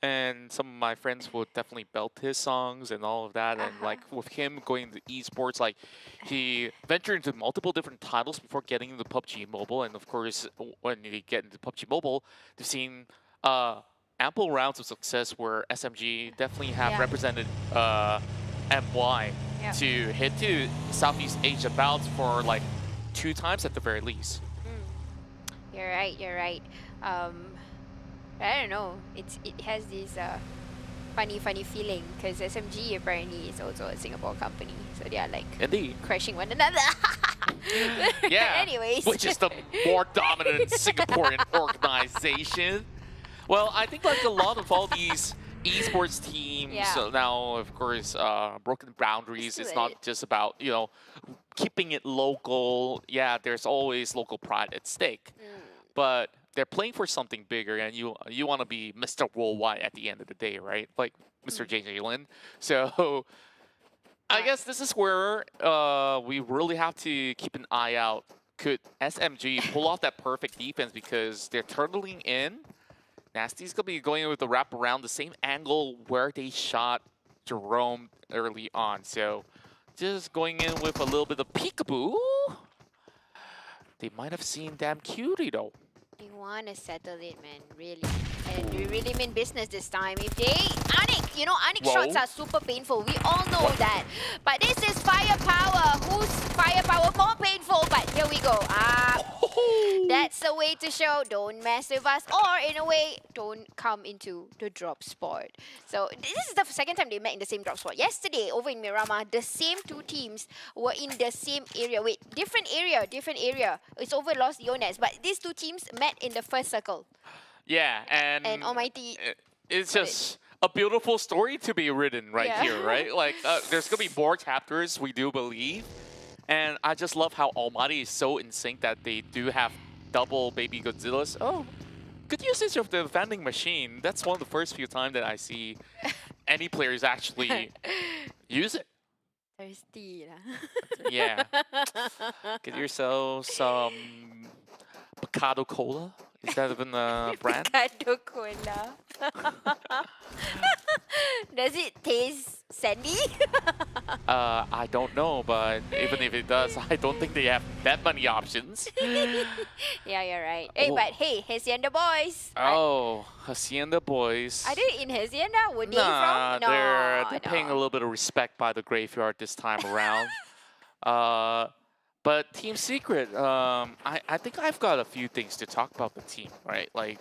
and some of my friends would definitely belt his songs and all of that. And like with him going to esports, like he ventured into multiple different titles before getting into PUBG Mobile. And of course, when you get into PUBG Mobile, they've seen ample rounds of success where SMG definitely have represented MY to hit to Southeast Asia bouts for like 2 times at the very least. You're right. I don't know. It has this funny feeling because SMG apparently is also a Singapore company, so they are like crashing one another. Yeah. Anyways, which is the more dominant Singaporean organization. Well, I think like a lot of all these esports teams now, of course, broken boundaries. It's not just about, you know, keeping it local. Yeah, there's always local pride at stake, but they're playing for something bigger, and you want to be Mr. Worldwide at the end of the day, right? Like Mr. JJ Lin. So I guess this is where we really have to keep an eye out. Could SMG pull off that perfect defense because they're turtling in? Nasty's going to be going with the wrap around the same angle where they shot Jerome early on. So just going in with a little bit of peekaboo. They might have seen damn cutie though. They want to settle it, man, really. And we really mean business this time. If they... Anik, you know, Anik shots are super painful. We all know that. But this is firepower. Whose firepower more painful? But here we go. That's a way to show don't mess with us, or in a way, don't come into the drop spot. So this is the second time they met in the same drop spot. Yesterday, over in Miramar, the same two teams were in the same area. Wait, different area. It's over Los Leones, but these two teams met in the first circle. Yeah, And Almighty... It's just a beautiful story to be written here, right? Like, there's going to be more chapters, we do believe. And I just love how Almighty is so in sync that they do have double baby Godzillas. Oh, good usage of the vending machine. That's one of the first few times that I see any players actually use it. Thirsty. Yeah. Get yourself some Picado Cola. Is that even a brand? Picado Cola. Does it taste sandy? I don't know, but even if it does, I don't think they have that many options. Yeah, you're right. Hey, but hey, Hacienda boys. Oh, Hacienda boys. Are they in Hacienda? Were they Nah, from? they're paying a little bit of respect by the graveyard this time around. But Team Secret, I think I've got a few things to talk about the team, right? Like,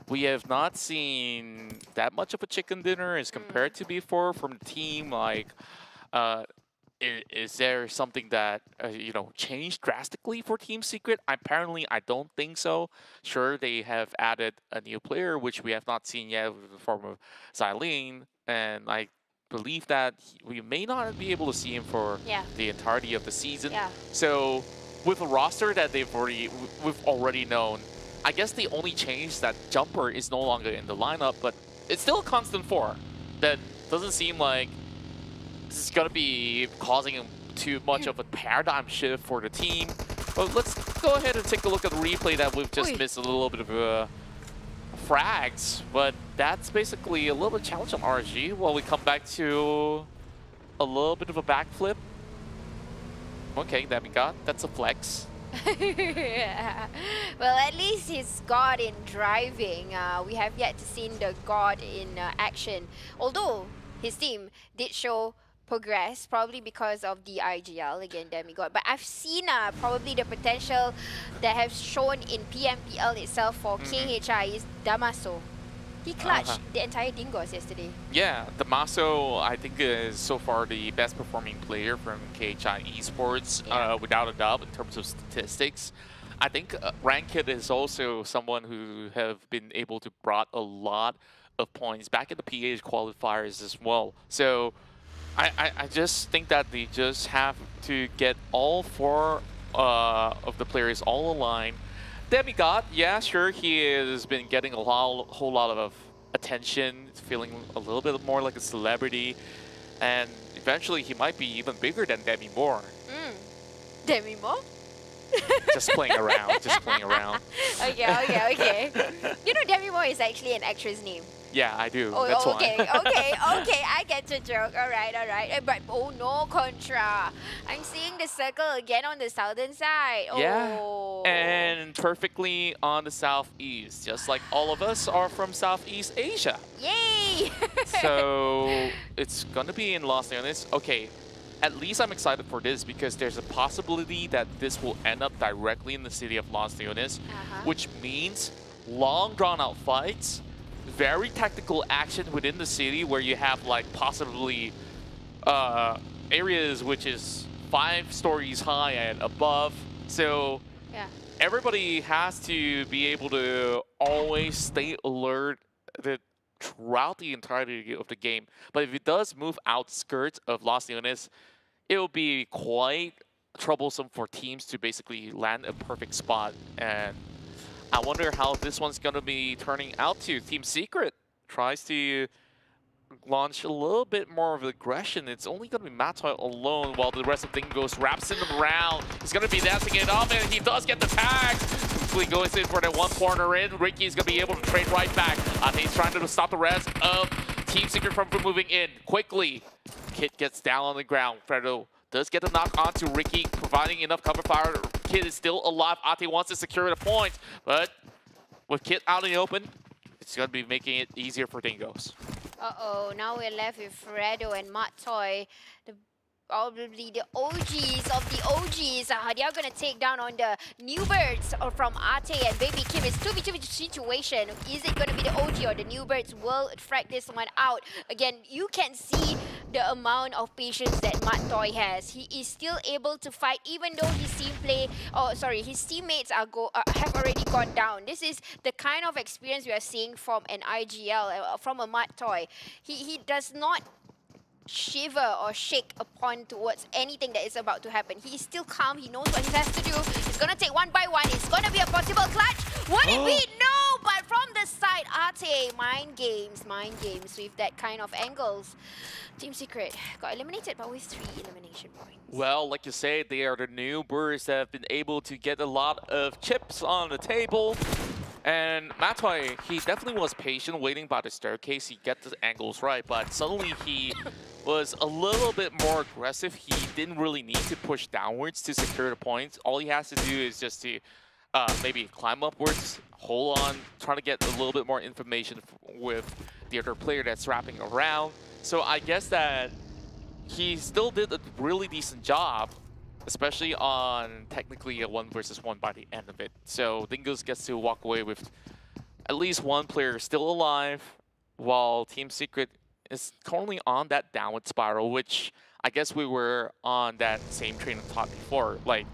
we have not seen that much of a chicken dinner as compared to before from the team. Like, is there something that, changed drastically for Team Secret? Apparently, I don't think so. Sure, they have added a new player, which we have not seen yet in the form of Xylene, and I believe that we may not be able to see him for the entirety of the season. So with a roster that we've already known, I guess the only change that Jumper is no longer in the lineup, but it's still a constant 4. That doesn't seem like this is going to be causing too much of a paradigm shift for the team. But let's go ahead and take a look at the replay that we've just missed a little bit of frags, but that's basically a little bit challenge on RSG while we come back to a little bit of a backflip. Okay, that we got. That's a flex. Well, at least he's God in driving. We have yet to see the God in action. Although his team did show progress, probably because of the IGL again, Demigod. But I've seen probably the potential that have shown in PMPL itself for KHI is Damaso. He clutched the entire Dingoz yesterday. Yeah, Damaso, I think, is so far the best performing player from KHI Esports, without a doubt, in terms of statistics. I think Ranked is also someone who have been able to brought a lot of points back in the PH qualifiers as well. So I just think that they just have to get all 4 of the players all aligned. Demigod, yeah, sure, he has been getting a whole lot of attention, feeling a little bit more like a celebrity, and eventually he might be even bigger than Demi Moore. Demi Moore? Just playing around, Okay. You know Demi Moore is actually an actress name. Yeah, I do. Oh, That's okay, why. okay, I get the joke. All right. But oh no, Contra. I'm seeing the circle again on the southern side. Yeah, Oh. and perfectly on the southeast, just like all of us are from Southeast Asia. Yay! So it's gonna be in Los Leones. Okay, at least I'm excited for this because there's a possibility that this will end up directly in the city of Los Leones, which means long drawn-out fights. Very tactical action within the city where you have like possibly areas which is 5 stories high and above. So everybody has to be able to always stay alert throughout the entirety of the game. But if it does move outskirts of Los Leones, it will be quite troublesome for teams to basically land a perfect spot. And I wonder how this one's going to be turning out to. Team Secret tries to launch a little bit more of aggression. It's only going to be Matoy alone while the rest of Dingoz wraps him around. He's going to be dancing it up, and he does get the tag. Quickly goes in for that one corner in. Ricky's going to be able to trade right back. I think he's trying to stop the rest of Team Secret from moving in. Quickly, Kit gets down on the ground. Fredo does get the knock onto Ricky, providing enough cover fire. Kit is still alive. Ate wants to secure the point, but with Kit out in the open, it's going to be making it easier for Dingoz. Uh-oh, now we're left with Fredo and Matoy. The probably the OGs of the OGs. They are going to take down on the new birds from Ate and Baby Kim. It's 2v2 situation. Is it going to be the OG or the new birds? Will frag this one out. Again, you can see the amount of patience that Toy has. He is still able to fight even though his his teammates have already gone down. This is the kind of experience we are seeing from an IGL, from a Toy. He does not shiver or shake upon towards anything that is about to happen. He is still calm. He knows what he has to do. He's gonna take one by one. It's gonna be a possible clutch. Would it be? No, but from the side, Ate, mind games with that kind of angles. Team Secret got eliminated, but with 3 elimination points. Well, like you say, they are the new birds that have been able to get a lot of chips on the table. And Matoy, he definitely was patient waiting by the staircase. He got the angles right, but suddenly he was a little bit more aggressive. He didn't really need to push downwards to secure the points. All he has to do is just to maybe climb upwards, hold on, trying to get a little bit more information with the other player that's wrapping around. So I guess that he still did a really decent job, especially on technically a 1 versus 1 by the end of it. So Dingoz gets to walk away with at least one player still alive, while Team Secret is currently on that downward spiral, which I guess we were on that same train of thought before. Like,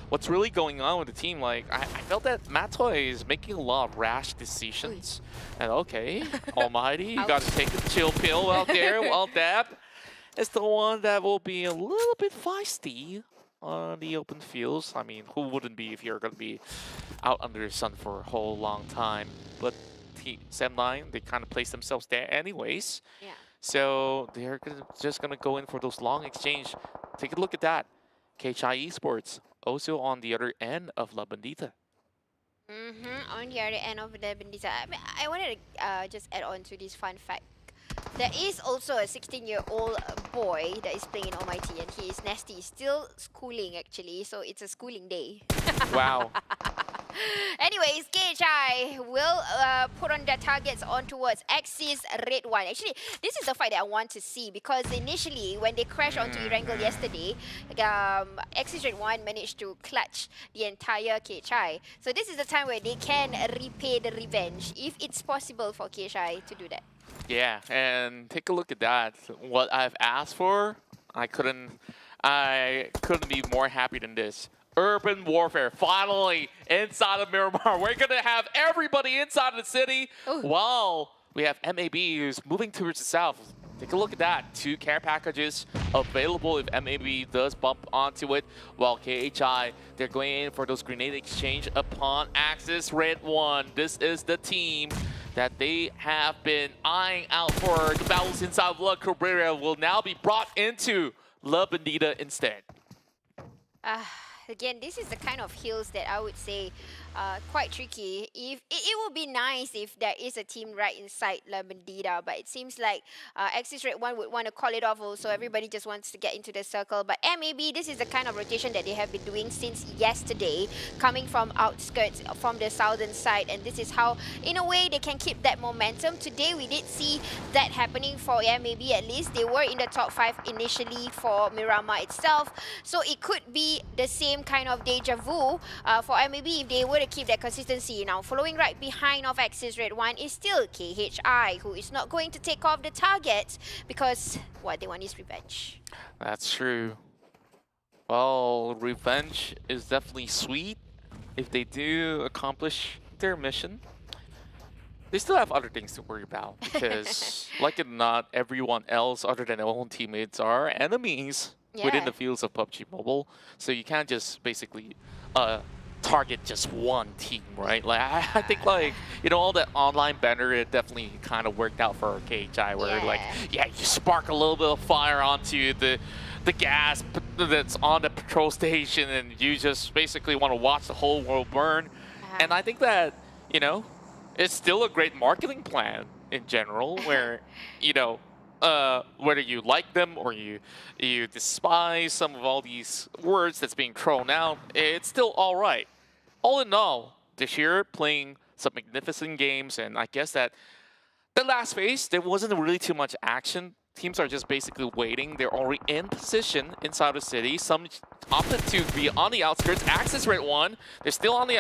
what's really going on with the team? Like, I felt that Matoy is making a lot of rash decisions. And okay, Almighty, you got to take a chill pill out there, while Dab is the one that will be a little bit feisty on the open fields. I mean, who wouldn't be if you're going to be out under the sun for a whole long time? But Sem9, they kind of place themselves there anyways. Yeah. So they're just going to go in for those long exchange. Take a look at that. KHI Esports also on the other end of La Bandita. On the other end of the Bandita. I wanted to just add on to this fun fact. There is also a 16-year-old boy that is playing in Almighty, and he is nasty. Still schooling, actually, so it's a schooling day. Wow. Anyways, KHI will put on their targets on towards Axis Red One. Actually, this is the fight that I want to see, because initially, when they crashed onto Erangel yesterday, Axis Red One managed to clutch the entire KHI. So this is the time where they can repay the revenge, if it's possible for KHI to do that. Yeah, and take a look at that. What I've asked for, I couldn't be more happy than this. Urban warfare, finally inside of Miramar. We're gonna have everybody inside of the city, while we have MAB who's moving towards the south. Take a look at that. 2 care packages available if MAB does bump onto it, while KHI, they're going in for those grenade exchange upon Axis Red One. This is the team that they have been eyeing out for. The battles inside of La Cabrera will now be brought into La Bandita instead. Again, this is the kind of hills that I would say quite tricky. If it would be nice if there is a team right inside La Bandita, but it seems like Axis Red One would want to call it off also. Everybody just wants to get into the circle. But maybe this is the kind of rotation that they have been doing since yesterday, coming from outskirts, from the southern side. And this is how, in a way, they can keep that momentum. Today, we did see that happening for maybe at least. They were in the top 5 initially for Miramar itself. So it could be the same kind of deja vu for maybe if they were to keep that consistency. Now, following right behind of Axis Red One is still KHI, who is not going to take off the target because what they want is revenge. That's true. Well, revenge is definitely sweet if they do accomplish their mission. They still have other things to worry about, because like it or not, everyone else other than their own teammates are enemies within the fields of PUBG Mobile. So you can't just basically target just one team, right? Like I think, like, you know, all that online banner, it definitely kind of worked out for KHI, where like, yeah, you spark a little bit of fire onto the gas that's on the patrol station, and you just basically want to watch the whole world burn. And I think that, you know, it's still a great marketing plan in general, where, you know, whether you like them or you despise some of all these words that's being thrown out, it's still all right. All in all, this year playing some magnificent games, and I guess that the last phase, there wasn't really too much action teams are just basically waiting. They're already in position inside the city. Some opted to be on the outskirts. Axis redONE, they're still on the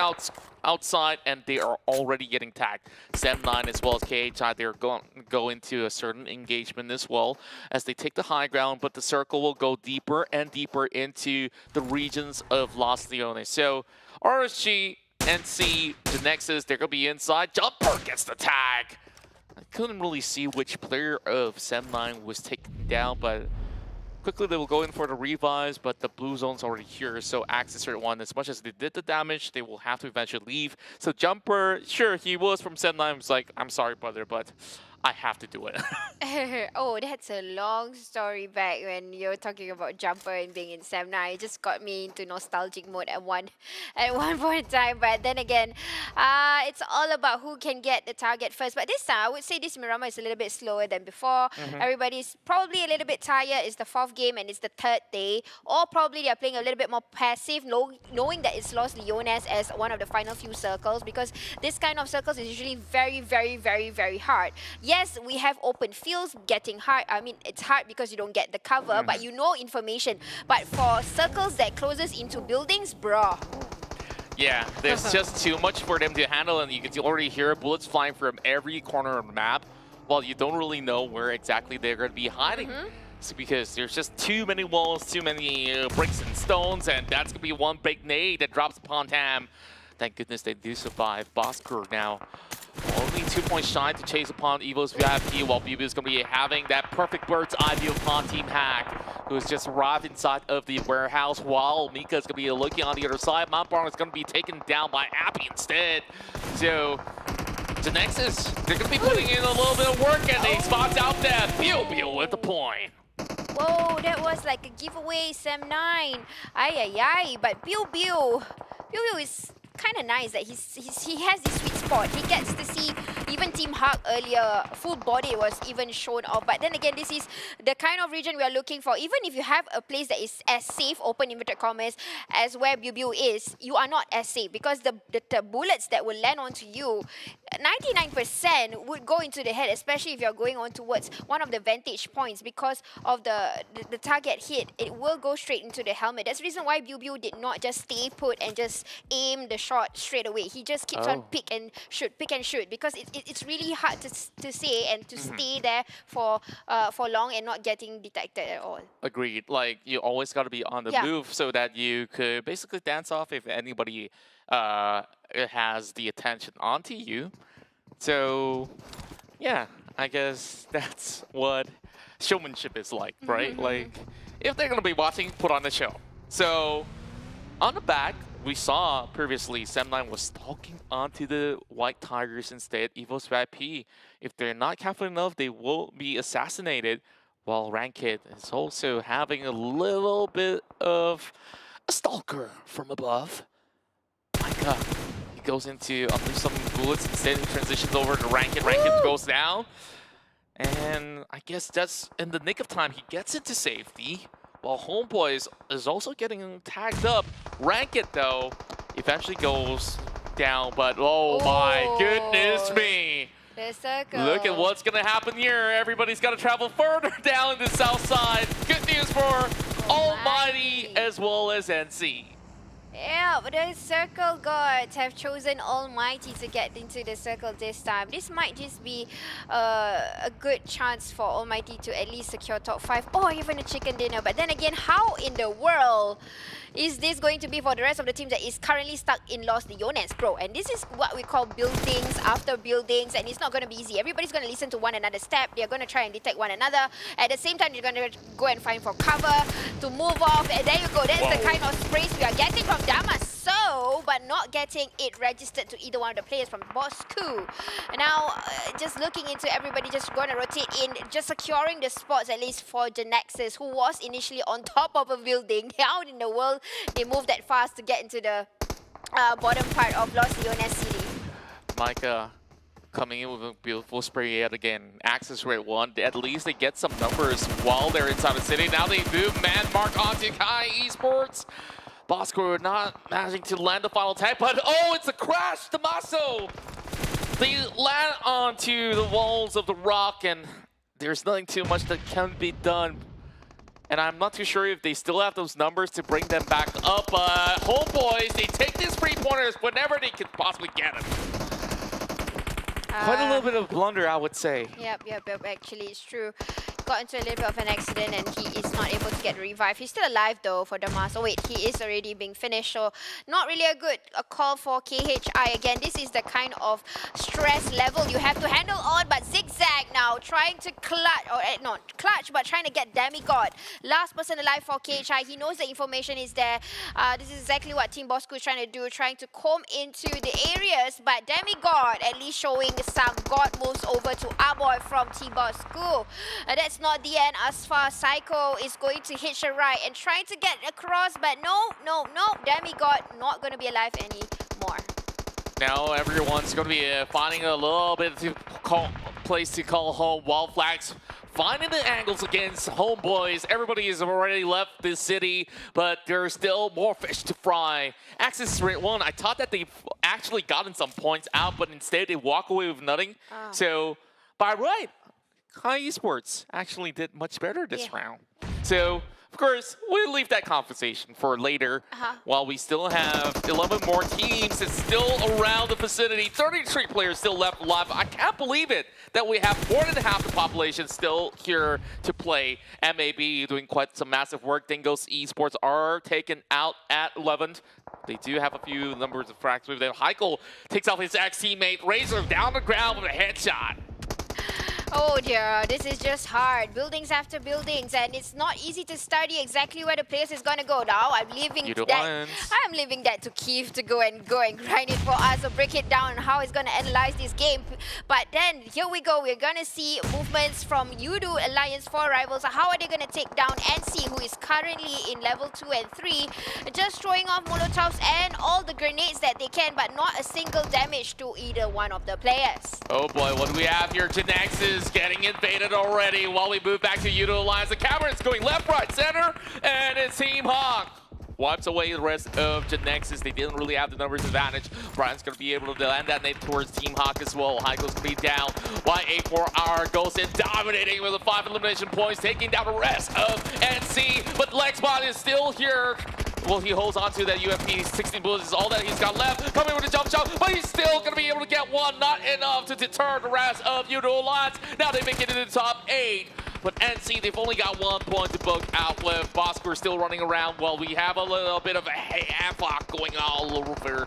outside, and they are already getting tagged. Sem9 as well as KHI, they're going to go into a certain engagement as well as they take the high ground, but the circle will go deeper and deeper into the regions of Los Leones. So RSG, NSEA, GENEXUS, they're going to be inside. Jumper gets the tag. I couldn't really see which player of Sem9 was taken down, but quickly they will go in for the revives, but the blue zone's already here, so Axis redONE, as much as they did the damage, they will have to eventually leave. So Jumper, sure, he was from Sem9, was like, I'm sorry, brother, but I have to do it. Oh, that's a long story back when you're talking about Jumper and being in Sem9. It just got me into nostalgic mode at one point in time. But then again, it's all about who can get the target first. But this time, I would say this Miramar is a little bit slower than before. Everybody's probably a little bit tired. It's the 4th game and it's the 3rd day. Or probably they're playing a little bit more passive, knowing that it's Los Leones as one of the final few circles, because this kind of circles is usually very, very, very, very hard. Yes, we have open fields getting hard. I mean, it's hard because you don't get the cover, but you know information. But for circles that closes into buildings, bro. Yeah, there's just too much for them to handle, and you can already hear bullets flying from every corner of the map, while you don't really know where exactly they're going to be hiding. It's because there's just too many walls, too many bricks and stones, and that's going to be one big nade that drops upon Tam. Thank goodness they do survive. Bosskur now only 2 points shy to chase upon EVOS VIP, while BB is going to be having that perfect bird's eye view upon Team Hack, who's just arrived inside of the warehouse, while Mika is going to be looking on the other side. Mount Barn is going to be taken down by Appy instead. So GENEXUS, they're going to be putting in a little bit of work, and they spot out that Bio with the point. Whoa, that was like a giveaway, Sem9. Ay, ay, ay. But Bio is kind of nice that he has this sweet spot. He gets to see even Team Hawk earlier, full body was even shown off. But then again, this is the kind of region we are looking for. Even if you have a place that is as safe, open inverted commas, as where Bio is, you are not as safe, because the bullets that will land onto you, 99% would go into the head, especially if you're going on towards one of the vantage points. Because of the target hit, it will go straight into the helmet. That's the reason why Bio did not just stay put and just aim the shot straight away. He just keeps on pick and shoot, because it's really hard to say and to stay there for long and not getting detected at all. Agreed. Like, you always got to be on the move so that you could basically dance off if anybody has the attention onto you. So yeah, I guess that's what showmanship is like, right? Like, if they're gonna be watching, put on the show. So on the back, we saw previously Sem9 was stalking onto the White Tigers instead. EVOS VIP, if they're not careful enough, they will be assassinated, while Ranked is also having a little bit of a stalker from above. Micah, he goes into unleash some bullets, instead he transitions over to Ranked. Ranked goes down, and I guess that's in the nick of time he gets into safety, while Homebois is also getting tagged up. Ranked, though, eventually goes down, but oh my goodness me. The circle. Look at what's going to happen here. Everybody's got to travel further down the south side. Good news for ALMGHTY as well as NSEA. Yeah, but the circle gods have chosen ALMGHTY to get into the circle this time. This might just be a good chance for ALMGHTY to at least secure top 5 or even a chicken dinner. But then again, how in the world is this going to be for the rest of the team that is currently stuck in Los Leones, bro? And this is what we call buildings after buildings, and it's not going to be easy. Everybody's going to listen to one another's step. They're going to try and detect one another. At the same time, they're going to go and find for cover to move off. And there you go. That's the kind of sprays we are getting from Damaso, but not getting it registered to either one of the players from Bosskur. Now, just looking into everybody just going to rotate in, just securing the spots at least for GENEXUS, who was initially on top of a building. How in the world they moved that fast to get into the bottom part of Los Leones City? Micah coming in with a beautiful spray yet again. Axis redONE, at least they get some numbers while they're inside the city. Now they move man mark onto Kai Esports. Bosskur not managing to land the final tag, but oh, it's a crash, Damaso! They land onto the walls of the rock, and there's nothing too much that can be done. And I'm not too sure if they still have those numbers to bring them back up. Homebois, they take these 3-pointers whenever they can possibly get them. Quite a little bit of blunder, I would say. Yep, actually it's true. Got into a little bit of an accident and he is not able to get revived. He's still alive though for Damas. Oh wait, he is already being finished, so not really a call for KHI. Again, this is the kind of stress level you have to handle on, but Zigzag now trying to clutch, or not clutch, but trying to get Demigod. Last person alive for KHI. He knows the information is there. This is exactly what Team Bosskur is trying to do, trying to comb into the areas, but Demigod at least showing some god moves over to Aboy from Team Bosskur. That's not the end as far as Psycho is going to hitch a ride and trying to get across, but no, Demigod not going to be alive anymore. Now everyone's going to be finding a little bit of place to call home. Wall flags finding the angles against Homebois. Everybody has already left this city, but there's still more fish to fry. Axis 1, I thought that they've actually gotten some points out, but instead they walk away with nothing. So, by right, High Esports actually did much better this round. So, of course, we'll leave that conversation for later. While we still have 11 more teams that's still around the vicinity. 33 players still left alive. I can't believe it that we have more than half the population still here to play. MAB doing quite some massive work. Dingoz Esports are taken out at 11th. They do have a few numbers of frags with them. Heikel takes off his ex-teammate. Razor down the ground with a headshot. Oh dear, this is just hard. Buildings after buildings, and it's not easy to study exactly where the place is going to go now. I'm leaving that to Keith to go and grind it for us, so break it down and how he's going to analyze this game. But then, here we go. We're going to see movements from Yoodo Alliance 4 Rivals. How are they going to take down NSEA, who is currently in level 2 and 3? Just throwing off Molotovs and all the grenades that they can, but not a single damage to either one of the players. Oh boy, what do we have here? GENEXUS getting invaded already while we move back to Yoodo Alliance. The camera is going left, right, center, and it's Team Hawk. Wipes away the rest of GENEXUS. They didn't really have the numbers advantage. Brian's going to be able to land that nade towards Team Hawk as well. Heiko's going to be down. Y84R goes in, dominating with the 5 elimination points, taking down the rest of NC. But Lexbot is still here. Well, he holds on to that UFP. 16 bullets is all that he's got left. Coming with a jump shot, but he's still going to be able to get one. Not enough to deter the rest of Yoodo Alliance. Now they make it into the top 8. But NC, they've only got 1 point to book out with. Bosskur still running around while we have a little bit of a havoc going all over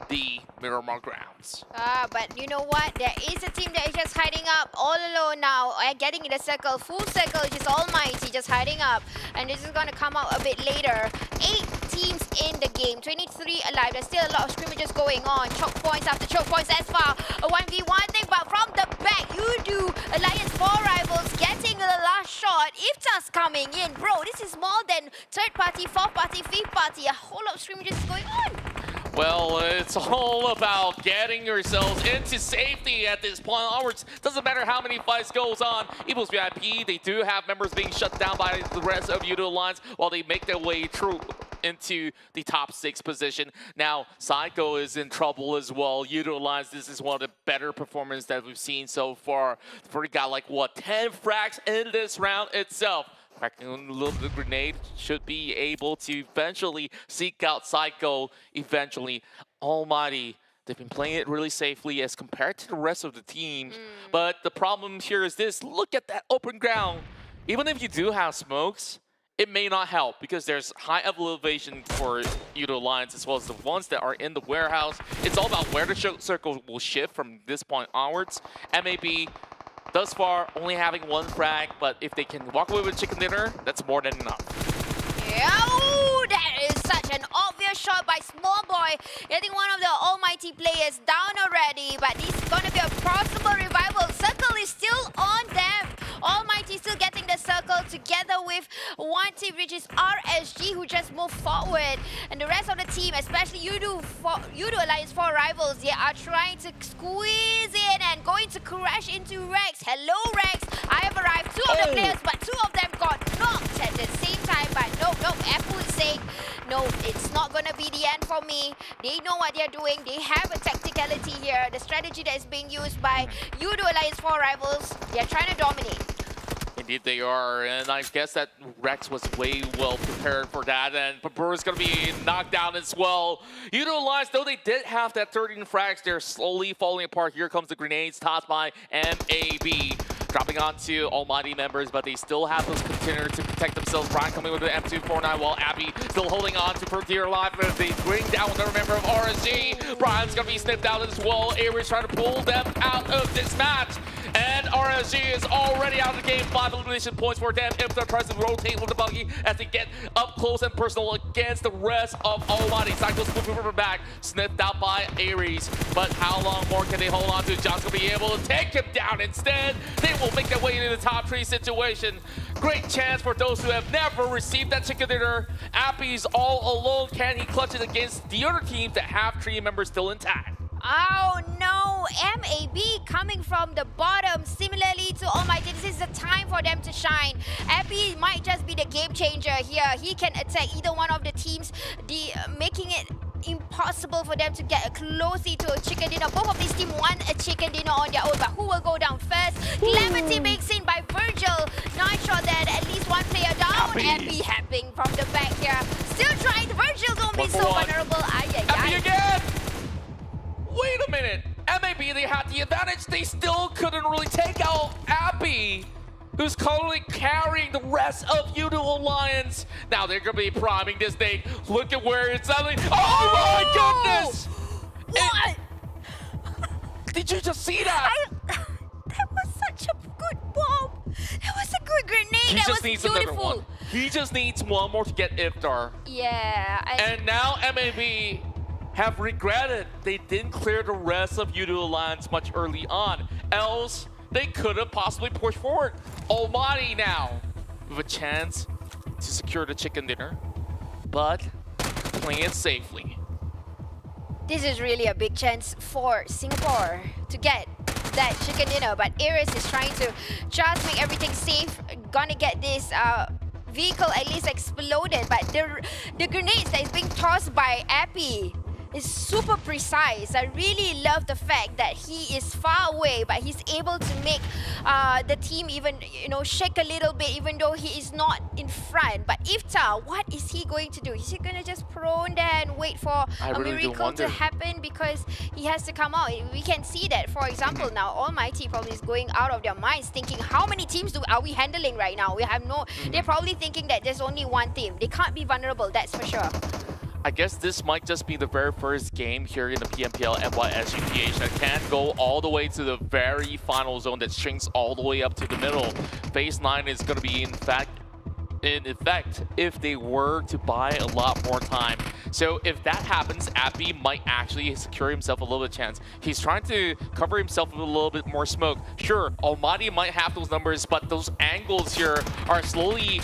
the Miramar grounds. But you know what? There is a team that is just hiding up all alone now, getting in the circle, full circle, which is Almighty just hiding up. And this is going to come out a bit later. 8 teams in the game, 23 alive. There's still a lot of scrimmages going on. Choke points after choke points. That's far a 1v1 thing, but from the back, Yoodo Alliance 4 Rivals getting the last shot. Iftas coming in. Bro, this is more than 3rd party, 4th party, 5th party. A whole lot of scrimmages going on. Well, it's all about getting yourselves into safety at this point onwards. Doesn't matter how many fights goes on. EVOS VIP, they do have members being shut down by the rest of Yoodo Alliance while they make their way through into the top 6 position. Now, Psycho is in trouble as well. Yoodo Alliance, this is one of the better performances that we've seen so far. They've already got like, what, 10 frags in this round itself. Cracking a little bit of grenade, should be able to eventually seek out Psycho eventually. Almighty, they've been playing it really safely as compared to the rest of the teams. But the problem here is this, look at that open ground. Even if you do have smokes, it may not help because there's high elevation for Yoodo Alliance as well as the ones that are in the warehouse. It's all about where the circle will shift from this point onwards. MAB, thus far, only having 1 frag, but if they can walk away with chicken dinner, that's more than enough. Oh, that is such an obvious shot by Homebois, getting one of the Almighty players down already, but this is going to be a possible revival. Circle is still on them. Almighty still getting the circle together with one team, which is RSG, who just moved forward. And the rest of the team, especially Yoodo Alliance 4 Rivals, they are trying to squeeze in and going to crash into Rex. Hello, Rex. I have arrived. 2 of the players, but 2 of them got knocked at the same time. But no, Apple is saying, no, it's not going to be the end for me. They know what they're doing. They have a tacticality here. The strategy that is being used by Yoodo Alliance 4 Rivals, they're trying to dominate. Indeed they are, and I guess that Rex was way well prepared for that, and Babur is going to be knocked down as well. Yoodo Alliance, though they did have that 13 frags, they're slowly falling apart. Here comes the grenades tossed by MAB. Dropping onto ALMGHTY members, but they still have those containers to protect themselves. Brian coming with the M249 while Abby still holding on to Frontier life as they bring down another member of RSG. Brian's going to be sniffed out as well. Avery's trying to pull them out of this match. And RSG is already out of the game. 5 elimination points for them. If they're trying to rotate with the buggy as they get up close and personal against the rest of ALMGHTY. Cycles moving back, sniffed out by Aries. But how long more can they hold on to? John's going to be able to take him down instead. They will make their way into the top 3 situation. Great chance for those who have never received that chicken dinner. Appy's all alone. Can he clutch it against the other teams that have 3 members still intact? Oh no, MAB coming from the bottom. Similarly to ALMGHTY, this is the time for them to shine. Abby might just be the game changer here. He can attack either one of the teams, making it impossible for them to get closely to a chicken dinner. Both of these teams want a chicken dinner on their own, but who will go down first? Calamity being seen by Virgil. Not sure that at least one player down. Abby happening from the back here. Still trying. Virgil don't be so vulnerable. Abby again! Wait a minute! MAB, they had the advantage. They still couldn't really take out Abby, who's currently carrying the rest of Yoodo Alliance. Now they're going to be priming this thing. Look at where it's suddenly. Oh my goodness! What? Did you just see that? That was such a good bomb. That was a good grenade. He that just was needs beautiful. another one. He just needs one more to get Iftar. Yeah. And now MAB have regretted they didn't clear the rest of Yoodo Alliance much early on. Else, they could have possibly pushed forward. ALMGHTY now with a chance to secure the chicken dinner, but playing it safely. This is really a big chance for Singapore to get that chicken dinner, but Ares is trying to just make everything safe. Gonna get this vehicle at least exploded, but the grenades that is being tossed by Appy is super precise. I really love the fact that he is far away, but he's able to make the team even, shake a little bit, even though he is not in front. But Iftar, what is he going to do? Is he going to just prone there and wait for a miracle to happen? Because he has to come out. We can see that, for example, now ALMGHTY probably is going out of their minds, thinking how many teams are we handling right now? We have no. They're probably thinking that there's only one team. They can't be vulnerable, that's for sure. I guess this might just be the very first game here in the PMPL MYSGPH that can go all the way to the very final zone that shrinks all the way up to the middle. Phase 9 is going to be in effect if they were to buy a lot more time. So if that happens, Appy might actually secure himself a little bit of chance. He's trying to cover himself with a little bit more smoke. Sure, ALMGHTY might have those numbers, but those angles here are slowly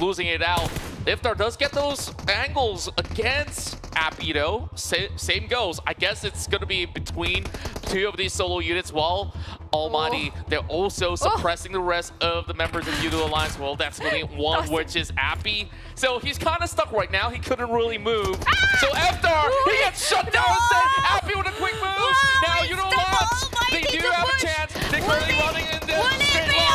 losing it out. Iftar does get those angles against Appy though. Same goes. I guess it's going to be between 2 of these solo units while ALMGHTY, they're also suppressing the rest of the members of Yoodo Alliance. Well, that's only one, which is Appy. So he's kind of stuck right now. He couldn't really move. So Iftar, he gets shut down instead. Appy with a quick move. Now Yoodo Alliance, they do have a chance. They're currently running in this straight line.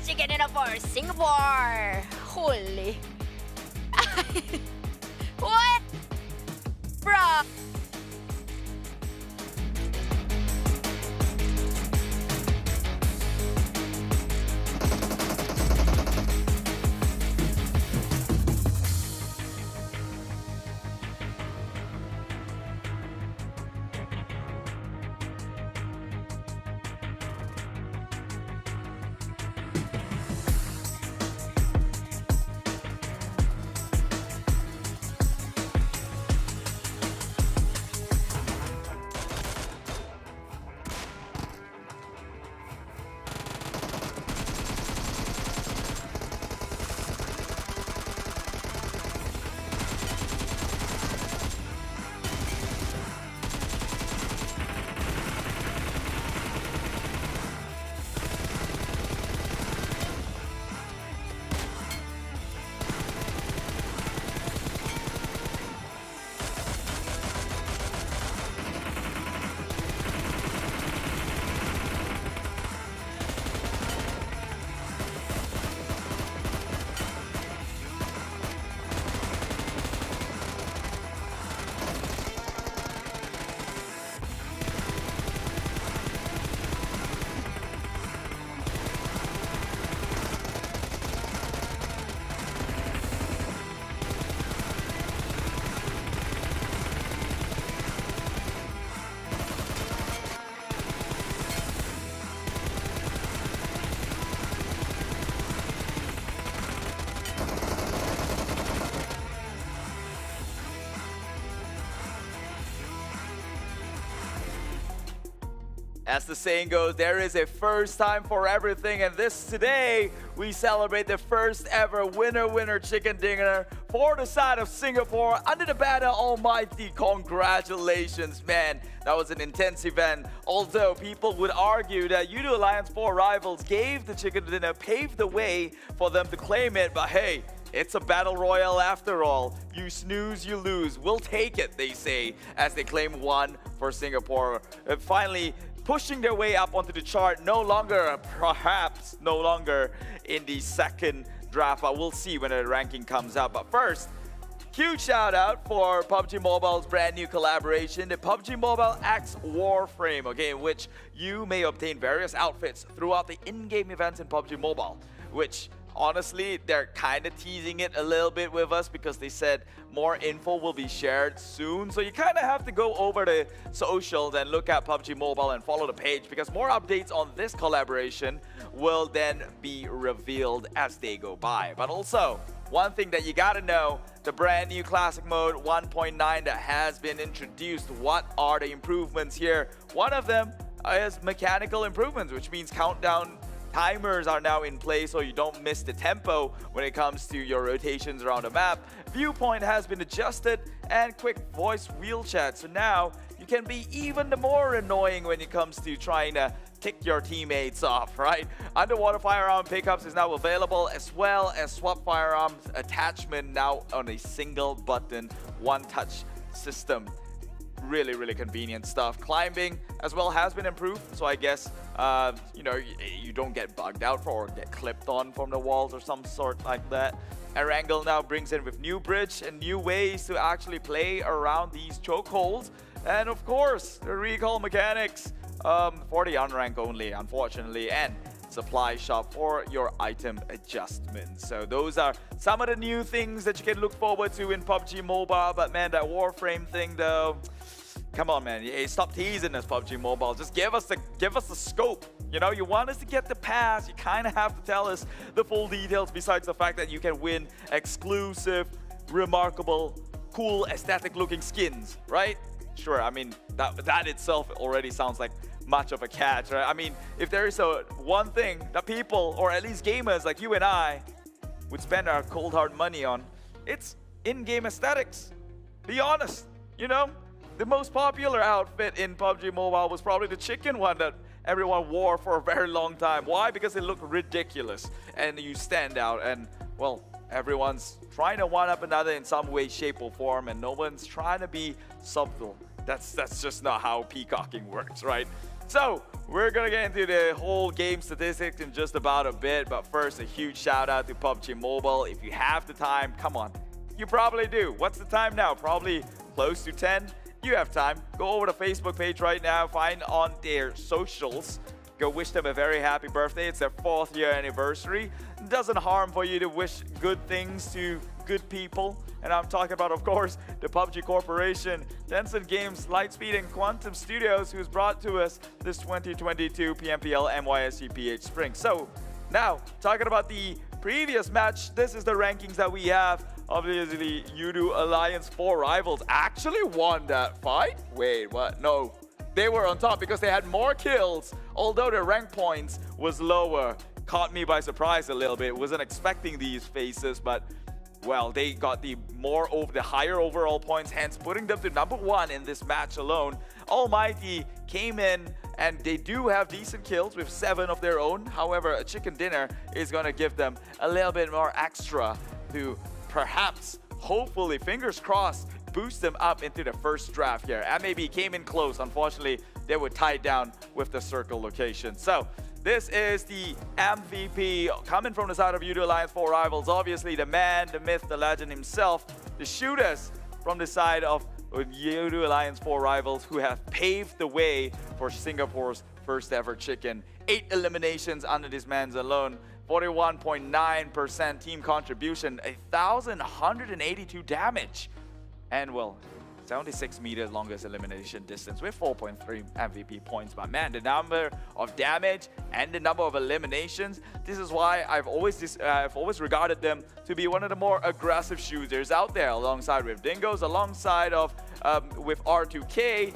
Chicken dinner for Singapore. Holy. What? Bruh. As the saying goes, there is a first time for everything, and today we celebrate the first ever winner chicken dinner for the side of Singapore under the banner ALMGHTY. Congratulations, man. That was an intense event. Although people would argue that Yoodo Alliance 4 rivals gave the chicken dinner, paved the way for them to claim it, but hey, it's a battle royale after all. You snooze, you lose. We'll take it, they say, as they claim one for Singapore. Finally, pushing their way up onto the chart, perhaps no longer in the second draft, but we'll see when the ranking comes out. But first, huge shout out for PUBG Mobile's brand new collaboration, the PUBG Mobile X Warframe, okay, in which you may obtain various outfits throughout the in-game events in PUBG Mobile, which honestly, they're kind of teasing it a little bit with us because they said more info will be shared soon. So you kind of have to go over the socials and look at PUBG Mobile and follow the page because more updates on this collaboration will then be revealed as they go by. But also, one thing that you gotta know, the brand new Classic Mode 1.9 that has been introduced. What are the improvements here? One of them is mechanical improvements, which means countdown timers are now in place so you don't miss the tempo when it comes to your rotations around the map. Viewpoint has been adjusted and quick voice wheel chat. So now you can be even more annoying when it comes to trying to tick your teammates off, right? Underwater firearm pickups is now available, as well as swap firearms attachment now on a single button, one touch system. Really convenient stuff. Climbing as well has been improved, so I guess you know, you don't get bugged out or get clipped on from the walls or some sort like that. Erangel now brings in with new bridge and new ways to actually play around these chokeholds, and of course the recall mechanics for the unranked only, unfortunately, and supply shop for your item adjustments. So those are some of the new things that you can look forward to in PUBG Mobile. But man, that Warframe thing though, come on man, hey, stop teasing us, PUBG Mobile. Just give us the scope. You know, you want us to get the pass, you kind of have to tell us the full details besides the fact that you can win exclusive, remarkable, cool, aesthetic looking skins, right? Sure, I mean, that itself already sounds like much of a catch, right? I mean, if there is one thing that people, or at least gamers like you and I, would spend our cold hard money on, it's in-game aesthetics. Be honest, you know? The most popular outfit in PUBG Mobile was probably the chicken one that everyone wore for a very long time. Why? Because it looked ridiculous and you stand out, and well, everyone's trying to one-up another in some way, shape or form, and no one's trying to be subtle. That's just not how peacocking works, right? So, we're gonna get into the whole game statistics in just about a bit, but first, a huge shout out to PUBG Mobile. If you have the time, come on. You probably do. What's the time now? Probably close to 10? You have time. Go over to the Facebook page right now, find on their socials. Go wish them a very happy birthday. It's their 4th year anniversary. It doesn't harm for you to wish good things to good people. And I'm talking about, of course, the PUBG Corporation, Tencent Games, Lightspeed, and Quantum Studios, who's brought to us this 2022 PMPL MYSGPH Spring. So, now, talking about the previous match, this is the rankings that we have. Obviously, Yoodo Alliance 4 rivals actually won that fight. Wait, what? No. They were on top because they had more kills, although their rank points was lower. Caught me by surprise a little bit. Wasn't expecting these faces, but well, they got the higher overall points, hence putting them to #1 in this match alone. ALMGHTY came in and they do have decent kills with 7 of their own. However, a chicken dinner is going to give them a little bit more extra to perhaps, hopefully, fingers crossed, boost them up into the first draft here. And maybe came in close. Unfortunately, they were tied down with the circle location. So this is the MVP coming from the side of Yoodo Alliance 4 rivals. Obviously, the man, the myth, the legend himself. The shooters from the side of Yoodo Alliance 4 rivals who have paved the way for Singapore's first ever chicken. 8 eliminations under this man's alone. 41.9% team contribution. 1,182 damage. And well, 76 meters longest elimination distance with 4.3 MVP points. But man, the number of damage and the number of eliminations, this is why I've always regarded them to be one of the more aggressive shooters out there, alongside with Dingoz, alongside of with R2K.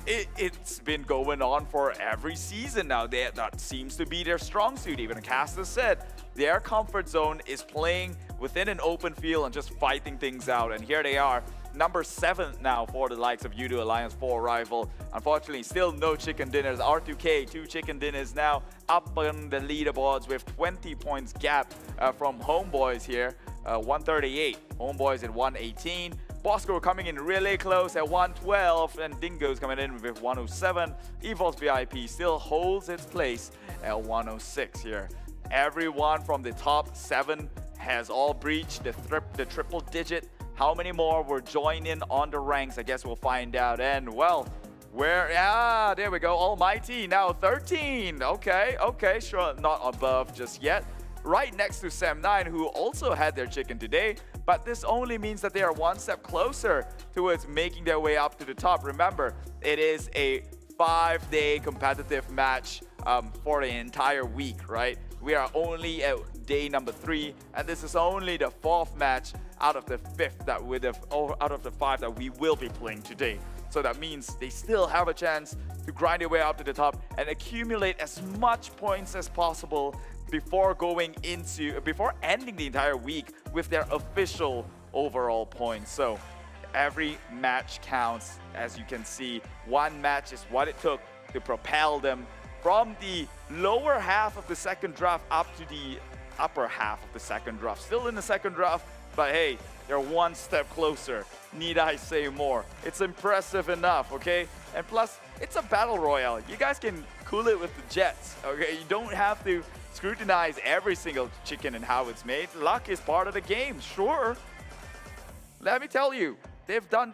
it's been going on for every season now. That seems to be their strong suit. Even Caster said their comfort zone is playing within an open field and just fighting things out. And here they are, number 7 now for the likes of Yoodo Alliance 4 rival. Unfortunately, still no chicken dinners. R2K, 2 chicken dinners now up on the leaderboards with 20 points gap from Homebois here. 138, Homebois at 118. Bosskur coming in really close at 112, and Dingoz coming in with 107. EVOS VIP still holds its place at 106 here. Everyone from the top 7 has all breached the triple digit. How many more will join in on the ranks? I guess we'll find out. And well, there we go. Almighty now 13. Okay, sure, not above just yet. Right next to Sam9, who also had their chicken today, but this only means that they are one step closer towards making their way up to the top. Remember, it is a 5-day competitive match for the entire week, right? We are only at day number 3, and this is only the 4th match out of the 5th out of the 5 that we will be playing today. So that means they still have a chance to grind their way up to the top and accumulate as much points as possible before ending the entire week with their official overall points. So every match counts. As you can see, one match is what it took to propel them from the lower half of the second draft up to the upper half of the second draft. Still in the second draft, but hey, they're one step closer. Need I say more? It's impressive enough, okay? And plus, it's a battle royale. You guys can cool it with the jets, okay? You don't have to scrutinize every single chicken and how it's made. Luck is part of the game, sure. Let me tell you, they've done...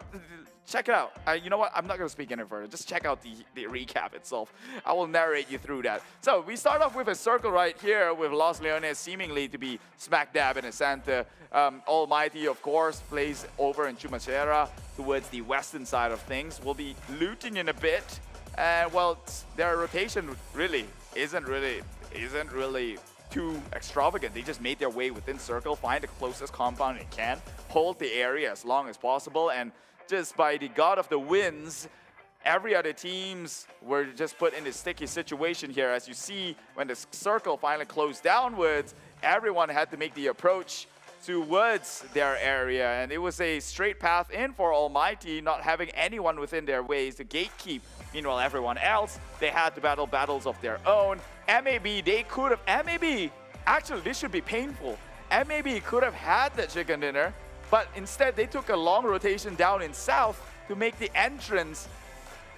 Check it out. You know what? I'm not going to speak any further. Just check out the recap itself. I will narrate you through that. So we start off with a circle right here with Los Leones seemingly to be smack dab in the center. Almighty, of course, plays over in Chumacera towards the western side of things. We'll be looting in a bit. And well, their rotation really isn't really too extravagant. They just made their way within circle, find the closest compound they can, hold the area as long as possible, and just by the god of the winds, every other teams were just put in a sticky situation here. As you see, when the circle finally closed downwards, everyone had to make the approach towards their area, and it was a straight path in for Almighty, not having anyone within their ways to gatekeep. Meanwhile, everyone else, they had to battle battles of their own. MAB, actually this should be painful. MAB could have had the chicken dinner, but instead they took a long rotation down in south to make the entrance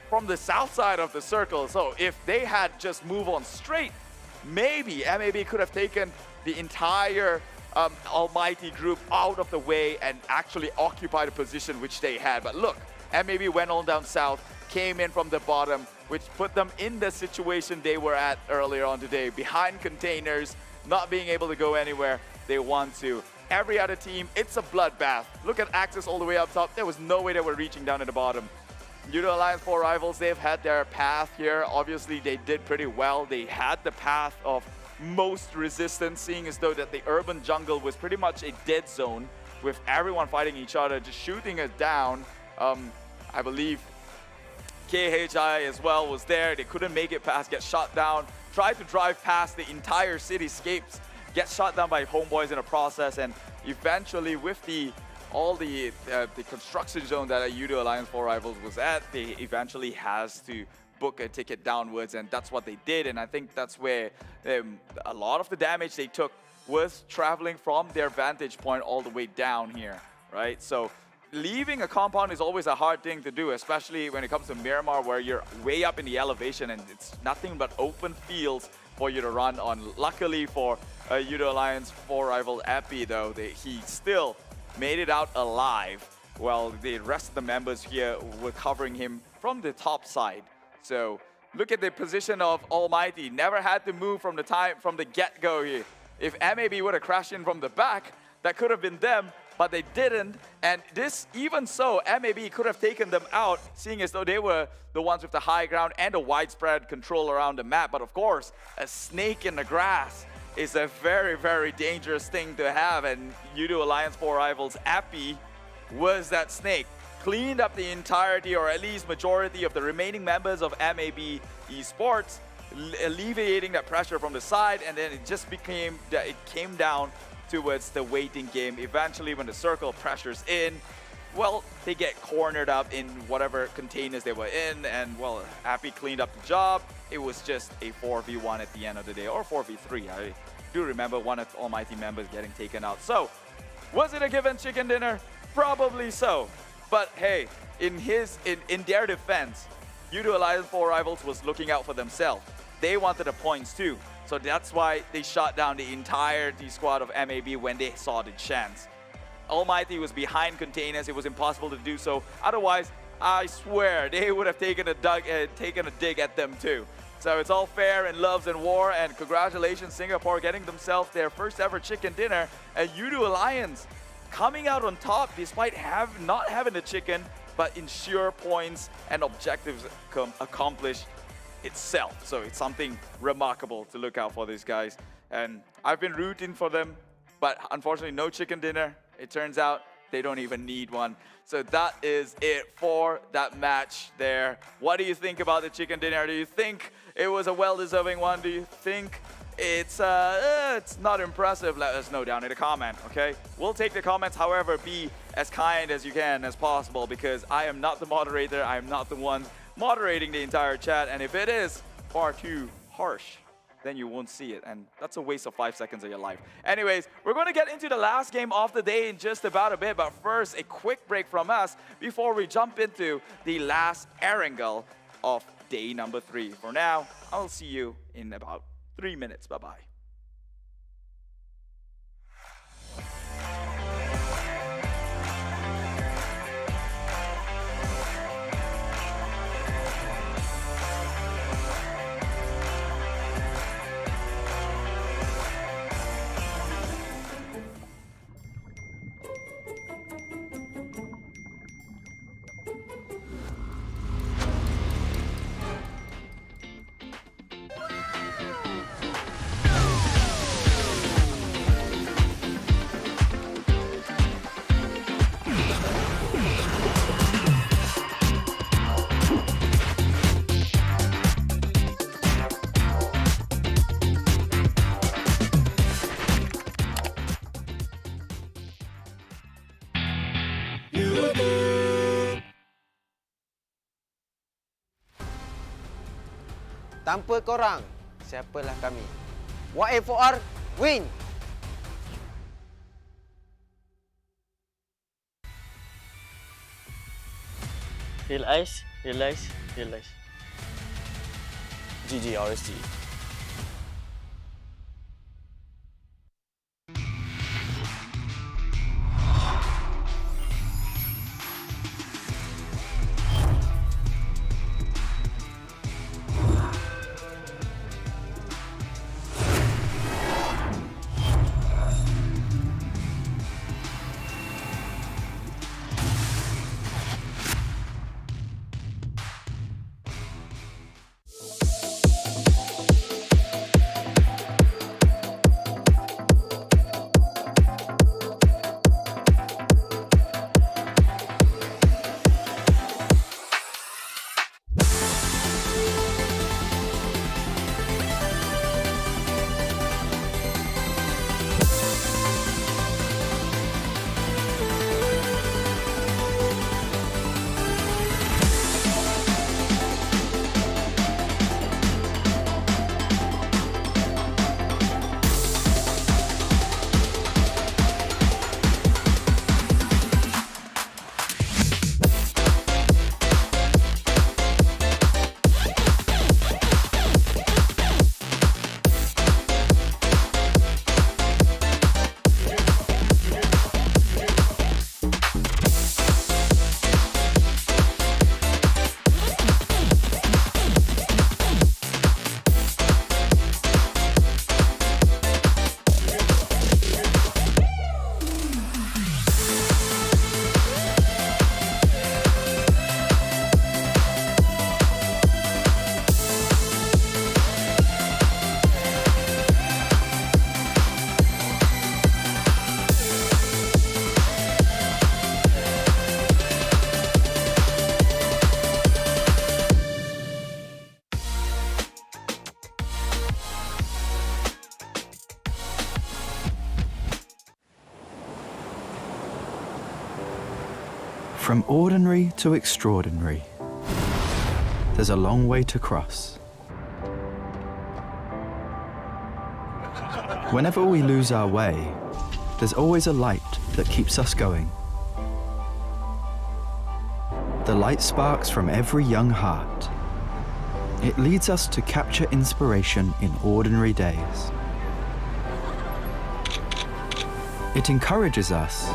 from the south side of the circle. So if they had just moved on straight, maybe MAB could have taken the entire Almighty group out of the way and actually occupied a position which they had. But look, MAB went on down south, came in from the bottom, which put them in the situation they were at earlier on today, behind containers, not being able to go anywhere they want to. Every other team, it's a bloodbath. Look at Axis all the way up top. There was no way they were reaching down at the bottom. Yoodo Alliance 4 rivals, they've had their path here. Obviously, they did pretty well. They had the path of most resistance, seeing as though that the urban jungle was pretty much a dead zone with everyone fighting each other, just shooting it down. I believe KHI as well was there. They couldn't make it past, get shot down. Tried to drive past the entire cityscapes, get shot down by Homebois in the process, and eventually with all the construction zone that Yoodo Alliance 4 rivals was at, they eventually has to book a ticket downwards, and that's what they did. And I think that's where a lot of the damage they took was traveling from their vantage point all the way down here, right? So leaving a compound is always a hard thing to do, especially when it comes to Miramar, where you're way up in the elevation and it's nothing but open fields for you to run on. Luckily for Yoodo Alliance 4 rival Epi, though, he still made it out alive, while the rest of the members here were covering him from the top side. So look at the position of Almighty. Never had to move from the get-go here. If MAB would have crashed in from the back, that could have been them, but they didn't. And this, even so, MAB could have taken them out, seeing as though they were the ones with the high ground and a widespread control around the map. But of course, a snake in the grass is a very, very dangerous thing to have. And Yoodo Alliance 4 rivals Appy was that snake. cleaned up the entirety, or at least majority of the remaining members of MAB Esports, alleviating that pressure from the side, and then it just became that it came down towards the waiting game. Eventually, when the circle pressures in, well, they get cornered up in whatever containers they were in, and well, Happy cleaned up the job. It was just a 4v1 at the end of the day, or 4v3. I do remember one of the Almighty members getting taken out. So, was it a given chicken dinner? Probably so. But hey, in their defense, Yoodo Alliance 4 Rivals was looking out for themselves. They wanted the points too. So that's why they shot down the entire squad of MAB when they saw the chance. Almighty was behind containers. It was impossible to do so. Otherwise, I swear, they would have taken a dig at them too. So it's all fair in loves and war, and congratulations Singapore getting themselves their first ever chicken dinner, and Yoodo Alliance coming out on top despite not having the chicken, but ensure points and objectives accomplished itself. So it's something remarkable to look out for these guys. And I've been rooting for them, but unfortunately no chicken dinner. It turns out they don't even need one. So that is it for that match there. What do you think about the chicken dinner? Do you think it was a well-deserving one? Do you think it's not impressive? Let us know down in the comment, okay? We'll take the comments, however, be as kind as you can as possible, because I am not the moderator. I am not the one moderating the entire chat, and if it is far too harsh, then you won't see it, and that's a waste of 5 seconds of your life. Anyways, we're going to get into the last game of the day in just about a bit, but first, a quick break from us before we jump into the last Erangel of day number 3. For now, I'll see you in about 3 minutes. Bye-bye. Tanpa korang, siapalah kami? YA4R win! Realize. GG RSG. From ordinary to extraordinary, there's a long way to cross. Whenever we lose our way, there's always a light that keeps us going. The light sparks from every young heart. It leads us to capture inspiration in ordinary days. It encourages us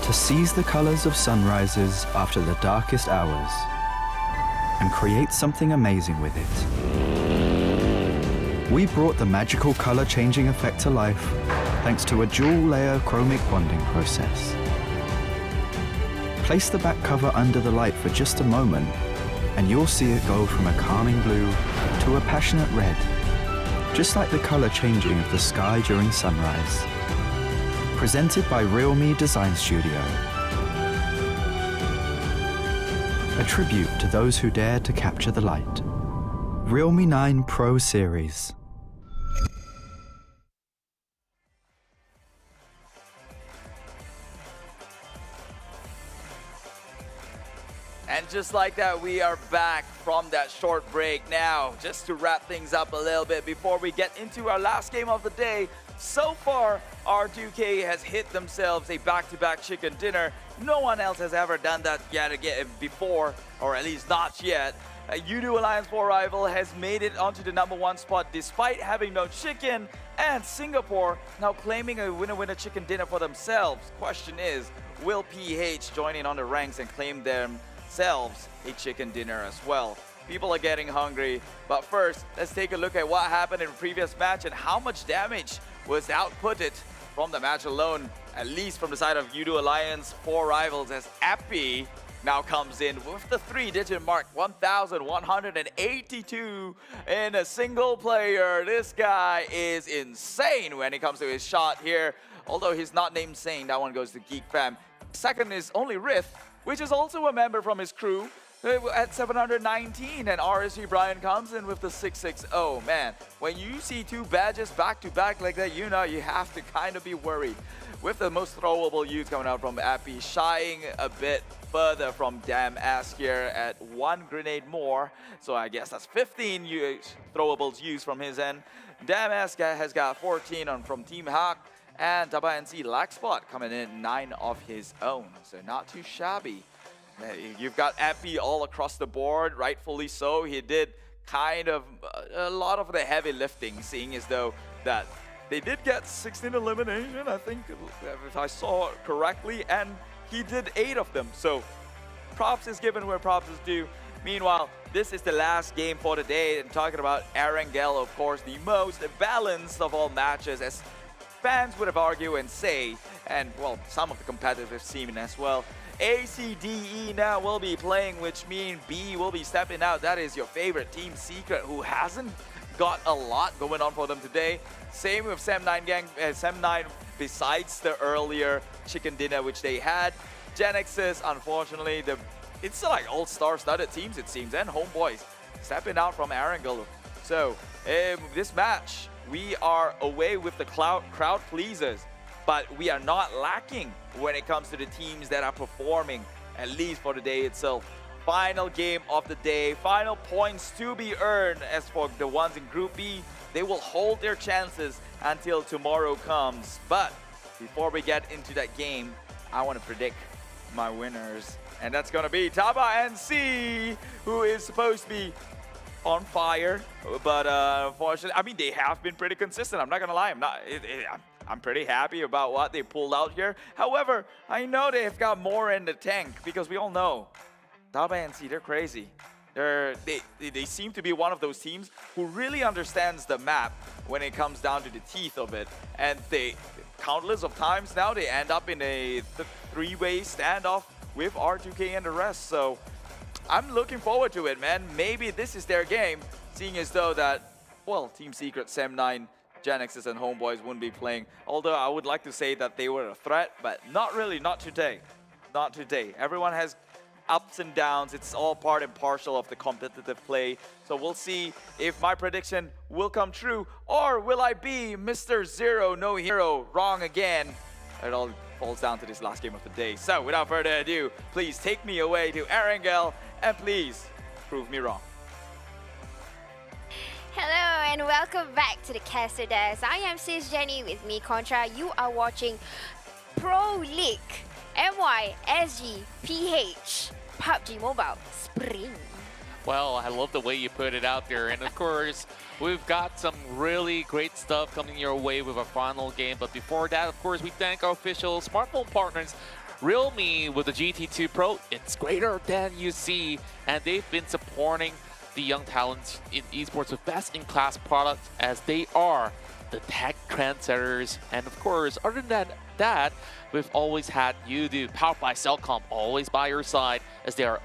to seize the colors of sunrises after the darkest hours and create something amazing with it. We brought the magical color changing effect to life thanks to a dual layer chromic bonding process. Place the back cover under the light for just a moment and you'll see it go from a calming blue to a passionate red, just like the color changing of the sky during sunrise. Presented by Realme Design Studio. A tribute to those who dare to capture the light. Realme 9 Pro Series. And just like that, we are back from that short break. Now, just to wrap things up a little bit before we get into our last game of the day, so far, R2K has hit themselves a back-to-back chicken dinner. No one else has ever done that yet again before, or at least not yet. Yoodo Alliance 4 rival has made it onto the #1 spot despite having no chicken, and Singapore now claiming a winner-winner chicken dinner for themselves. Question is, will PH join in on the ranks and claim themselves a chicken dinner as well? People are getting hungry, but first, let's take a look at what happened in the previous match and how much damage was outputted from the match alone, at least from the side of Yoodo Alliance 4 rivals, as ALMGHTY now comes in with the 3-digit mark, 1,182 in a single player. This guy is insane when it comes to his shot here, although he's not named Sane. That one goes to Geek fam. Second is only Riff, which is also a member from his crew, at 719, and RSG Brian comes in with the 660. Man, when you see two badges back to back like that, you know you have to kind of be worried. With the most throwable use coming out from ALMGHTY, shying a bit further from Damn Ass here at 1 grenade more. So I guess that's 15 throwables used from his end. Damn Ass has got 14 from Team Hawk, and TABAH NC Laxpot coming in 9 of his own. So not too shabby. You've got ALMGHTY all across the board, rightfully so. He did kind of a lot of the heavy lifting, seeing as though that they did get 16 elimination, I think, if I saw it correctly, and he did 8 of them. So props is given where props is due. Meanwhile, this is the last game for the day, and talking about Erangel, of course, the most balanced of all matches, as fans would have argued and say, and well, some of the competitive scene as well. ACDE now will be playing, which means B will be stepping out. That is your favorite Team Secret, who hasn't got a lot going on for them today. Same with Sem9 gang, Sem9 besides the earlier chicken dinner which they had. GENEXUS, unfortunately, it's like all star-studded teams it seems, and Homebois stepping out from Erangel. So this match, we are away with the crowd pleasers, but we are not lacking when it comes to the teams that are performing, at least for the day itself. Final game of the day, final points to be earned. As for the ones in Group B, they will hold their chances until tomorrow comes. But before we get into that game, I want to predict my winners. And that's going to be TABAH NC, who is supposed to be on fire. But unfortunately, I mean, they have been pretty consistent. I'm not going to lie. I'm pretty happy about what they pulled out here. However, I know they've got more in the tank, because we all know TABAH NC, they're crazy. They seem to be one of those teams who really understands the map when it comes down to the teeth of it. And they, countless of times now, they end up in a three-way standoff with R2K and the rest. So I'm looking forward to it, man. Maybe this is their game, seeing as though that, well, Team Secret, Sem9, GENEXUS and Homebois wouldn't be playing. Although I would like to say that they were a threat, but not really, not today. Not today. Everyone has ups and downs. It's all part and parcel of the competitive play. So we'll see if my prediction will come true, or will I be Mr. Zero, no hero, wrong again. It all falls down to this last game of the day. So without further ado, please take me away to Erangel and please prove me wrong. Hello and welcome back to the Caster Desk. I am Sis Jenny with me, Contra. You are watching Pro League MYSGPH PUBG Mobile Spring. Well, I love the way you put it out there. And of course, we've got some really great stuff coming your way with our final game. But before that, of course, we thank our official smartphone partners, Realme with the GT2 Pro. It's greater than you see. And they've been supporting the young talents in esports with best-in-class products as they are the tech trendsetters. And of course, other than that, we've always had Yoodo, powered by Cellcom, always by your side as they are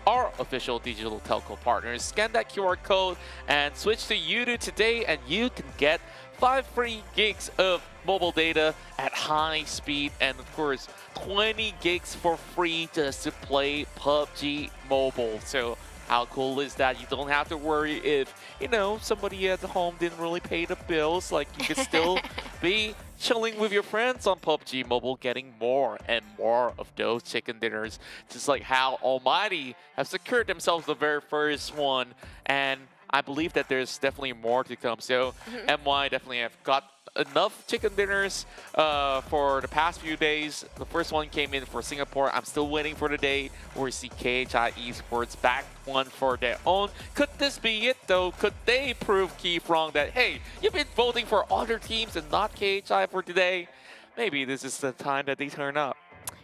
our official digital telco partners. Scan that QR code and switch to Yoodo today and you can get 5 free gigs of mobile data at high speed and of course 20 gigs for free just to play PUBG Mobile. So how cool is that? You don't have to worry if, you know, somebody at home didn't really pay the bills. Like, you can still be chilling with your friends on PUBG Mobile, getting more and more of those chicken dinners. Just like how ALMGHTY have secured themselves the very first one. And I believe that there's definitely more to come. So MY definitely have got enough chicken dinners for the past few days. The first one came in for Singapore. I'm still waiting for the day where we see KHI Esports back one for their own. Could this be it though? Could they prove Keith wrong that, hey, you've been voting for other teams and not KHI for today? Maybe this is the time that they turn up.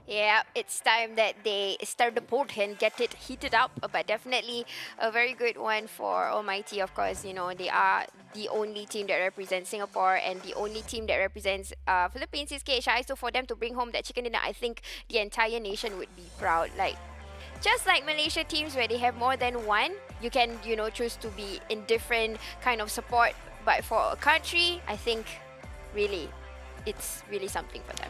Yeah, it's time that they start the port and get it heated up, but definitely a very good one for ALMGHTY. Of course, you know, they are the only team that represents Singapore and the only team that represents Philippines is KHI. So for them to bring home that chicken dinner, I think the entire nation would be proud. Like, just like Malaysia teams where they have more than one, you can, you know, choose to be in different kind of support. But for a country, I think really, it's really something for them.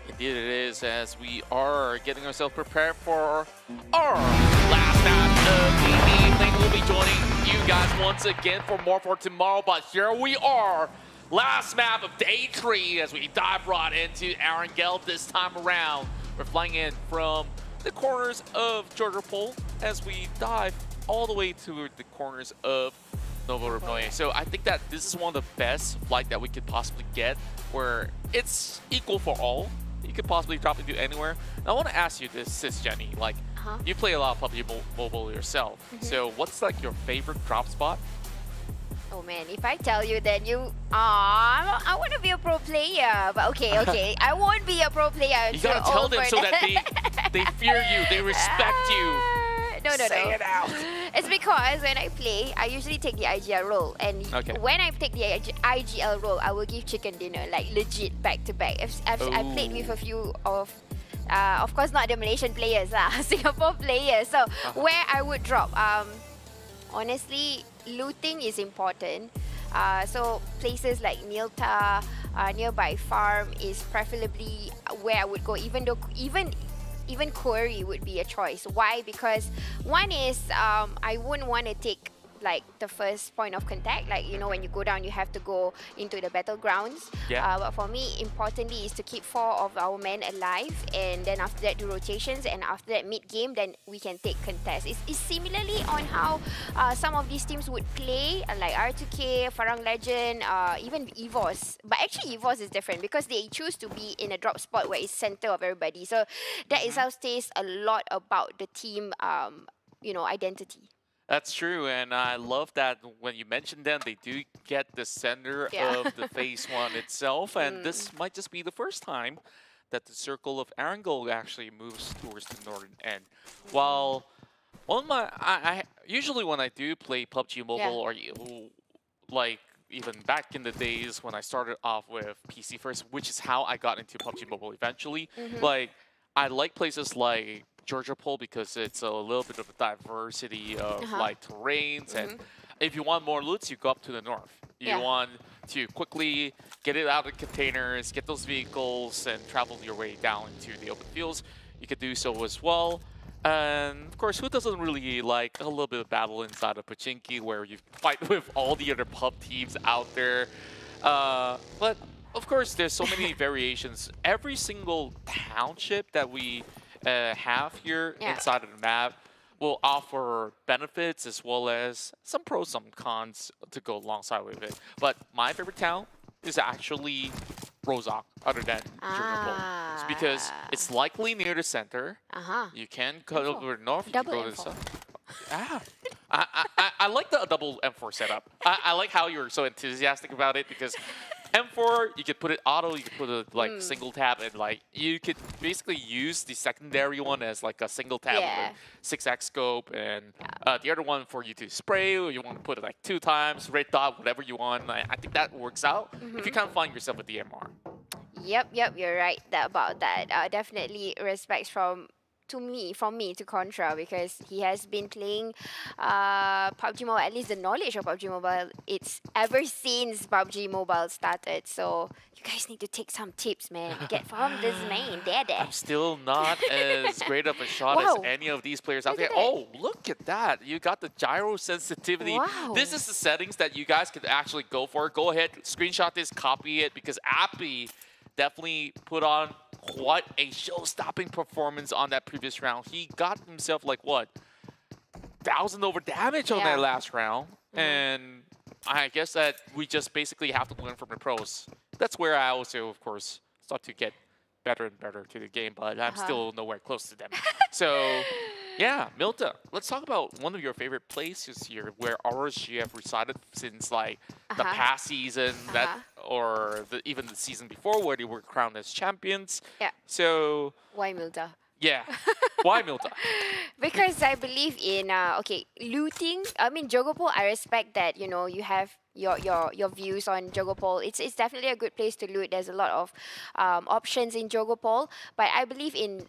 Indeed it is, as we are getting ourselves prepared for our last match of the evening. We'll be joining you guys once again for more for tomorrow, but here we are. Last map of day 3 as we dive right into Erangel this time around. We're flying in from the corners of Georgiapol as we dive all the way to the corners of Novorobnoye. So I think that this is one of the best flight that we could possibly get where it's equal for all. You could possibly drop into anywhere. Now, I want to ask you this, Sis Jenny. Like, you play a lot of PUBG Mobile yourself. So, what's like your favorite drop spot? Oh man, if I tell you, then you, I want to be a pro player. But okay, I won't be a pro player. You gotta tell them so that they fear you, they respect you. No. Say it out. It's because when I play, I usually take the IGL role. And when I take the IGL role, I will give chicken dinner, like legit back to back. I played with a few of course not the Malaysian players, Singapore players. So where I would drop, honestly, looting is important. So places like Nilta, nearby farm is preferably where I would go, even Quarry would be a choice. Why? Because one is I wouldn't want to take like the first point of contact. Like, you know, when you go down, you have to go into the battlegrounds. But for me, importantly is to keep 4 of our men alive, and then after that do rotations, and after that mid-game, then we can take contests. It's similarly on how some of these teams would play, like R2K, Farang Lejund, even EVOS. But actually EVOS is different because they choose to be in a drop spot where it's center of everybody. So that itself says a lot about the team, you know, identity. That's true, and I love that when you mention them, they do get the center of the phase 1 itself, and this might just be the first time that the circle of Erangel actually moves towards the northern end. While I usually when I do play PUBG Mobile or like even back in the days when I started off with PC first, which is how I got into PUBG Mobile eventually, like I like places like Georgiapol because it's a little bit of a diversity of like terrains, and if you want more loots, you go up to the north. You want to quickly get it out of containers, get those vehicles, and travel your way down into the open fields. You could do so as well. And of course, who doesn't really like a little bit of battle inside of Pochinki where you fight with all the other pub teams out there? But of course, there's so many variations. Every single township that we have here inside of the map will offer benefits as well as some pros, some cons to go alongside with it. But my favorite town is actually Rozak, other than Chernobyl. It's because it's likely near the center. You can cut over north, you can go to the south. I like the double M4 setup. I like how you're so enthusiastic about it because M4, you could put it auto, you could put it like single tap, and like you could basically use the secondary one as like a single tap with a 6x scope, and the other one for you to spray, or you want to put it like 2 times, red dot, whatever you want. I think that works out if you can't find yourself with the MR. Yep, you're right about that. Definitely respects from me to Contra, because he has been playing PUBG Mobile, at least the knowledge of PUBG Mobile, it's ever since PUBG Mobile started. So you guys need to take some tips, man. Get from this man, Dada. I'm still not as great of a shot as any of these players out there. Oh, look at that. You got the gyro sensitivity. This is the settings that you guys could actually go for. Go ahead, screenshot this, copy it, because Appy definitely put on quite a show-stopping performance on that previous round. He got himself like, what, 1,000 over damage on that last round. And I guess that we just basically have to learn from the pros. That's where I also, of course, start to get better and better to the game, but I'm still nowhere close to them. So, yeah, Milta, let's talk about one of your favorite places here where RSG have resided since like the past season, or even the season before where they were crowned as champions. Yeah. So why Milta? Yeah. Why Milta? Because I believe in looting. I mean, Jogopol, I respect that, you know, you have your views on Jogopol. It's definitely a good place to loot. There's a lot of options in Jogopol, but I believe in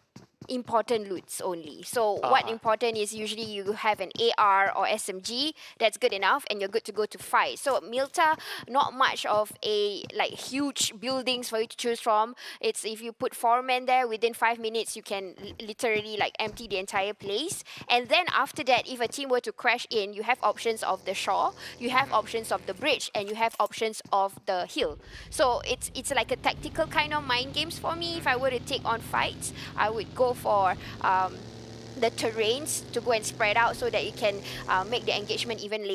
important loots only. So what important is usually you have an AR or SMG, that's good enough, and you're good to go to fight. So Milta, not much of a like huge buildings for you to choose from. It's if you put 4 men there, within 5 minutes you can literally like empty the entire place. And then after that, if a team were to crash in, you have options of the shore, you have options of the bridge, and you have options of the hill. So it's like a tactical kind of mind games for me. If I were to take on fights, I would go for the terrains to go and spread out so that you can make the engagement even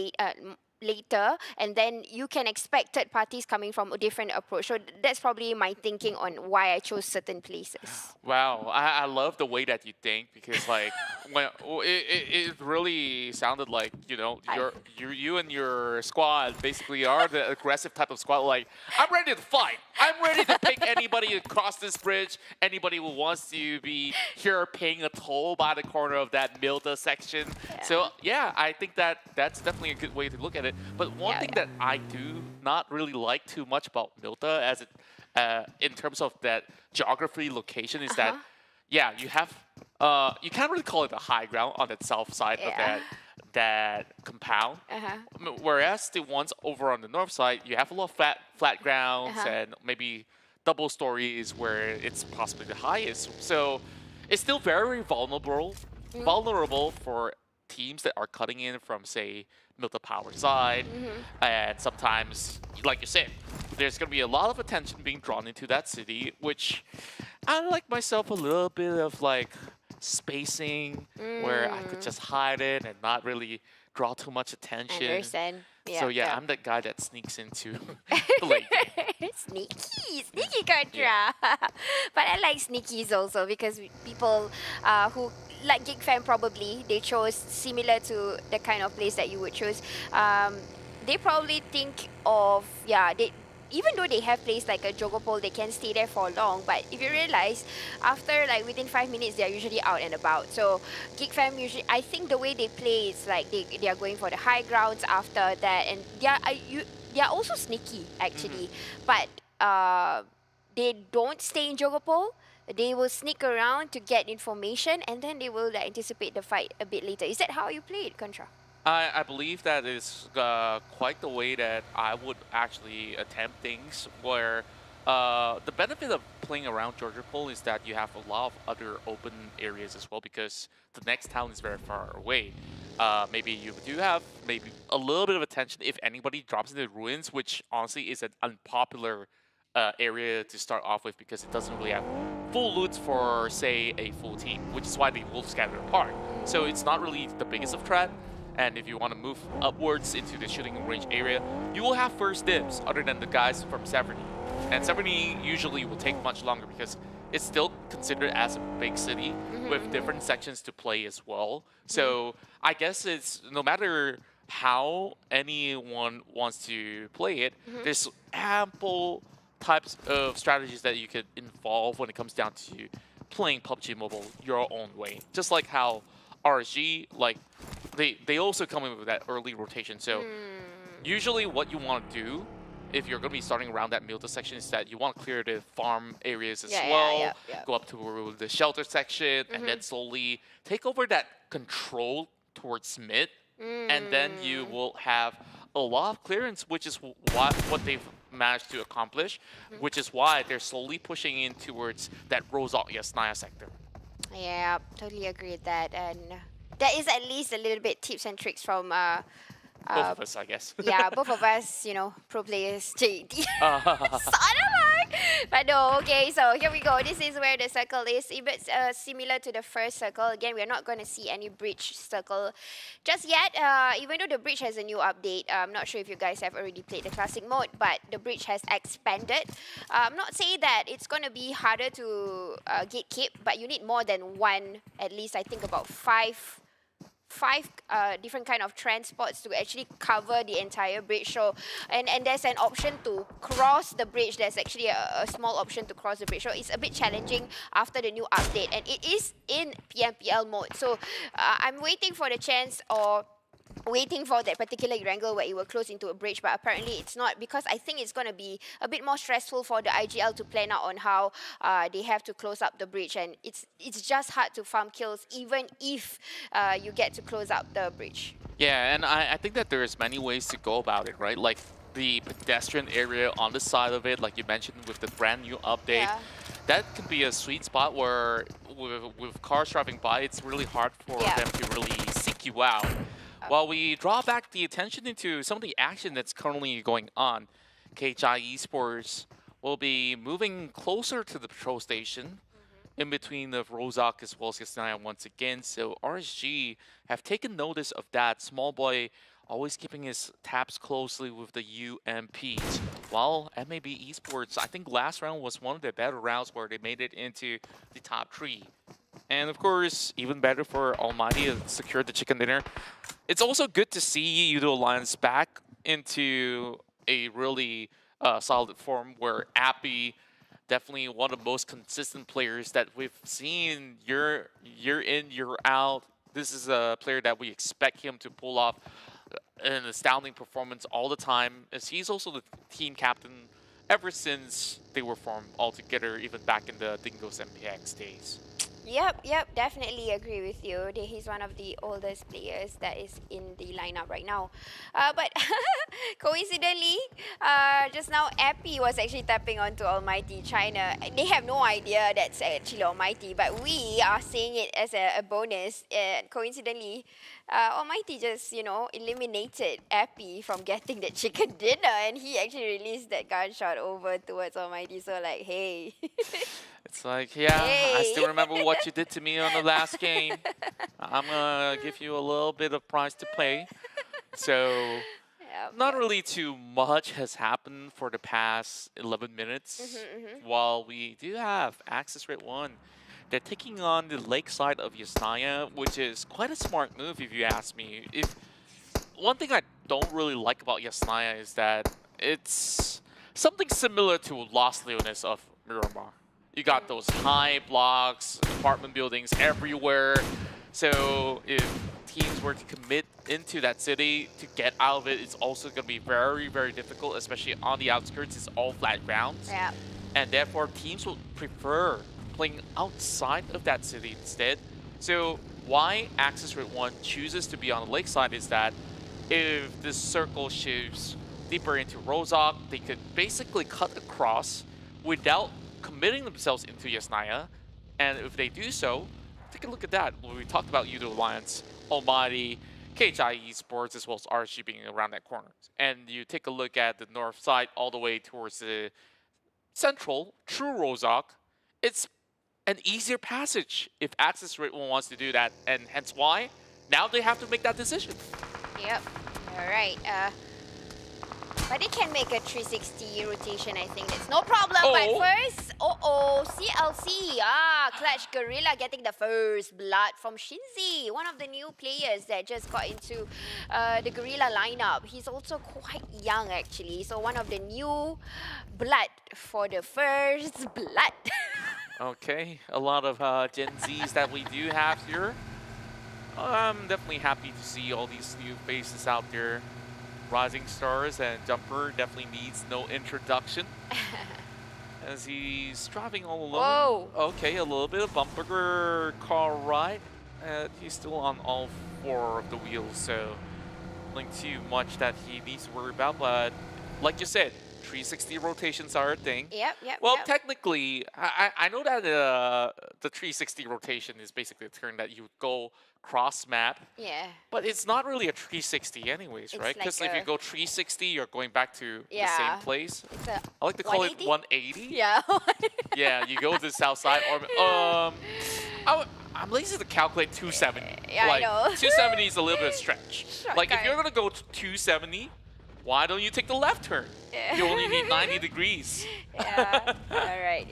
later, and then you can expect third parties coming from a different approach. So that's probably my thinking on why I chose certain places. Wow, I love the way that you think, because like when it really sounded like, you know, you and your squad basically are the aggressive type of squad. Like, I'm ready to fight. I'm ready to pick anybody across this bridge, anybody who wants to be here paying a toll by the corner of that Milta section. So yeah, I think that's definitely a good way to look at it. But one thing that I do not really like too much about Milta, as it in terms of that geography location, is that you have you can't really call it a high ground on the south side of that compound. Whereas the ones over on the north side, you have a lot of flat grounds and maybe double stories where it's possibly the highest. So it's still very vulnerable for teams that are cutting in from, say, Milta Power side. And sometimes, like you said, there's going to be a lot of attention being drawn into that city, which I like myself a little bit of like spacing where I could just hide it and not really draw too much attention. I understand. So yeah, I'm that guy that sneaks into the late game. Sneaky Contra. But I like sneakies also, because people who like Geek Fam, probably they chose similar to the kind of place that you would choose. They probably think of even though they have places like a Jogopol, they can stay there for long. But if you realize, after like within 5 minutes, they are usually out and about. So Geek Fam usually, I think the way they play is like they are going for the high grounds after that, and they are also sneaky actually. But they don't stay in Jogopol. They will sneak around to get information, and then they will anticipate the fight a bit later. Is that how you play it, Contra? I believe that is quite the way that I would actually attempt things, where the benefit of playing around Georgiapol is that you have a lot of other open areas as well, because the next town is very far away. Maybe you do have maybe a little bit of attention if anybody drops into ruins, which honestly is an unpopular area to start off with because it doesn't really have full loot for, say, a full team, which is why they will scatter apart. So it's not really the biggest of threat. And if you want to move upwards into the shooting range area, you will have first dibs other than the guys from Severny. And Severny usually will take much longer because it's still considered as a big city with different sections to play as well. So I guess it's no matter how anyone wants to play it, there's ample types of strategies that you could involve when it comes down to playing PUBG Mobile your own way. Just like how RSG, like they also come in with that early rotation. So usually what you want to do if you're going to be starting around that middle section is that you want to clear the farm areas as well, go up to the shelter section, and then slowly take over that control towards mid, and then you will have a lot of clearance, which is what they've managed to accomplish, which is why they're slowly pushing in towards that Rozok Yasnaya sector. Yeah, totally agree with that. And that is at least a little bit tips and tricks from both of us, I guess. Yeah, both of us, you know, pro players. JD. But no, okay, so here we go. This is where the circle is. If it's similar to the first circle, again, we're not going to see any bridge circle just yet. Even though the bridge has a new update, I'm not sure if you guys have already played the classic mode, but the bridge has expanded. I'm not saying that it's going to be harder to gatekeep, but you need more than one, at least I think about five different kind of transports to actually cover the entire bridge. So and there's an option to cross the bridge. There's actually a small option to cross the bridge. So it's a bit challenging after the new update, and it is in PMPL mode. So I'm waiting for the chance or waiting for that particular wrangle where it will close into a bridge, but apparently it's not, because I think it's going to be a bit more stressful for the IGL to plan out on how they have to close up the bridge, and it's just hard to farm kills even if you get to close up the bridge. Yeah, and I think that there's many ways to go about it, right? Like the pedestrian area on the side of it, like you mentioned with the brand new update, that could be a sweet spot where with cars driving by, it's really hard for them to really seek you out. While we draw back the attention into some of the action that's currently going on, KHI Esports will be moving closer to the patrol station in between the Rozok as well as Yasnaya once again. So RSG have taken notice of that. Small boy always keeping his tabs closely with the UMPs. While MAB Esports, I think last round was one of the better rounds where they made it into the top 3. And of course, even better for ALMGHTY to secure the chicken dinner. It's also good to see Yoodo Alliance back into a really solid form where ALMGHTY, definitely one of the most consistent players that we've seen year in, year out. This is a player that we expect him to pull off an astounding performance all the time, as he's also the team captain ever since they were formed all together, even back in the Dingoz MPX days. Yep, definitely agree with you. He's one of the oldest players that is in the lineup right now. But coincidentally, just now Epi was actually tapping onto ALMGHTY China. They have no idea that's actually ALMGHTY, but we are seeing it as a bonus. And coincidentally, ALMGHTY just, you know, eliminated Epi from getting the chicken dinner, and he actually released that gunshot over towards ALMGHTY. So like, hey. It's like, yeah, I still remember what you did to me on the last game. I'm gonna give you a little bit of prize to pay. So, not really too much has happened for the past 11 minutes. While we do have Axis Red 1, they're taking on the lake side of Yasnaya, which is quite a smart move if you ask me. One thing I don't really like about Yasnaya is that it's something similar to Los Leones of Miramar. You got those high blocks, apartment buildings everywhere. So if teams were to commit into that city to get out of it, it's also going to be very, very difficult, especially on the outskirts. It's all flat grounds. Yeah. And therefore, teams will prefer playing outside of that city instead. So why Axis Red 1 chooses to be on the lakeside is that if this circle shifts deeper into Rozok, they could basically cut across without committing themselves into Yasnaya, and if they do so, take a look at that. We talked about Yoodo Alliance, ALMGHTY, KHI Esports, as well as RSG being around that corner. And you take a look at the north side all the way towards the Central, True Rozak, it's an easier passage if Axis redONE wants to do that, and hence why now they have to make that decision. Yep. All right. But they can make a 360 rotation, I think. That's no problem. But first, CLC. Clutch Guerilla getting the first blood from Shinzi, one of the new players that just got into the Guerilla lineup. He's also quite young, actually. So one of the new blood for the first blood. Okay, a lot of Gen Zs that we do have here. I'm definitely happy to see all these new faces out there. Rising Stars, and Jumper definitely needs no introduction. As he's driving all alone. Whoa. Okay, a little bit of bumper car ride. He's still on all 4 of the wheels, so nothing too much that he needs to worry about. But like you said, 360 rotations are a thing. Yep. Well, technically, I know that the 360 rotation is basically a turn that you would go cross map. Yeah. But it's not really a 360 anyways, It's right? Because like if you go 360, you're going back to the same place. It's a I like to call 180? it 180. Yeah. Yeah, you go to the south side. Or, I'm lazy to calculate 270. Yeah, like, I know. 270 is a little bit of stretch. Like, if Shortcut. you're going to go to 270, why don't you take the left turn? Yeah. You only need 90 degrees. Yeah. All right.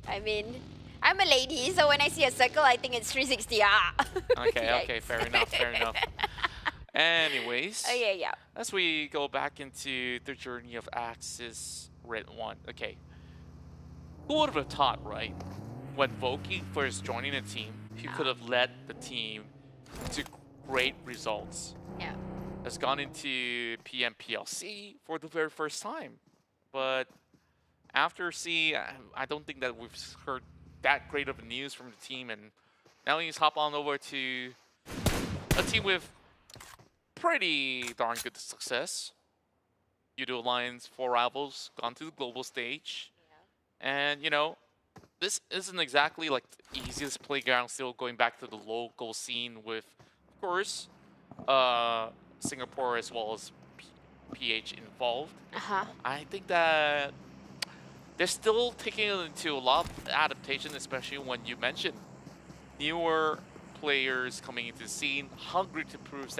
I mean, I'm a lady, so when I see a circle, I think it's 360. Okay, fair enough. Anyways, yeah. As we go back into the journey of Axis redONE, okay. Who would have thought, right? When Voki first joining the team, he could have led the team to great results. Yeah. Has gone into PMPLC for the very first time. But after C, I don't think that we've heard that great of news from the team, and now he's hop on over to a team with pretty darn good success. Yoodo Alliance, 4 rivals, gone to the global stage. And, you know, this isn't exactly like the easiest playground, still going back to the local scene with, of course, Singapore as well as PH involved. I think that they're still taking it into a lot of adaptation, especially when you mention newer players coming into the scene, hungry to prove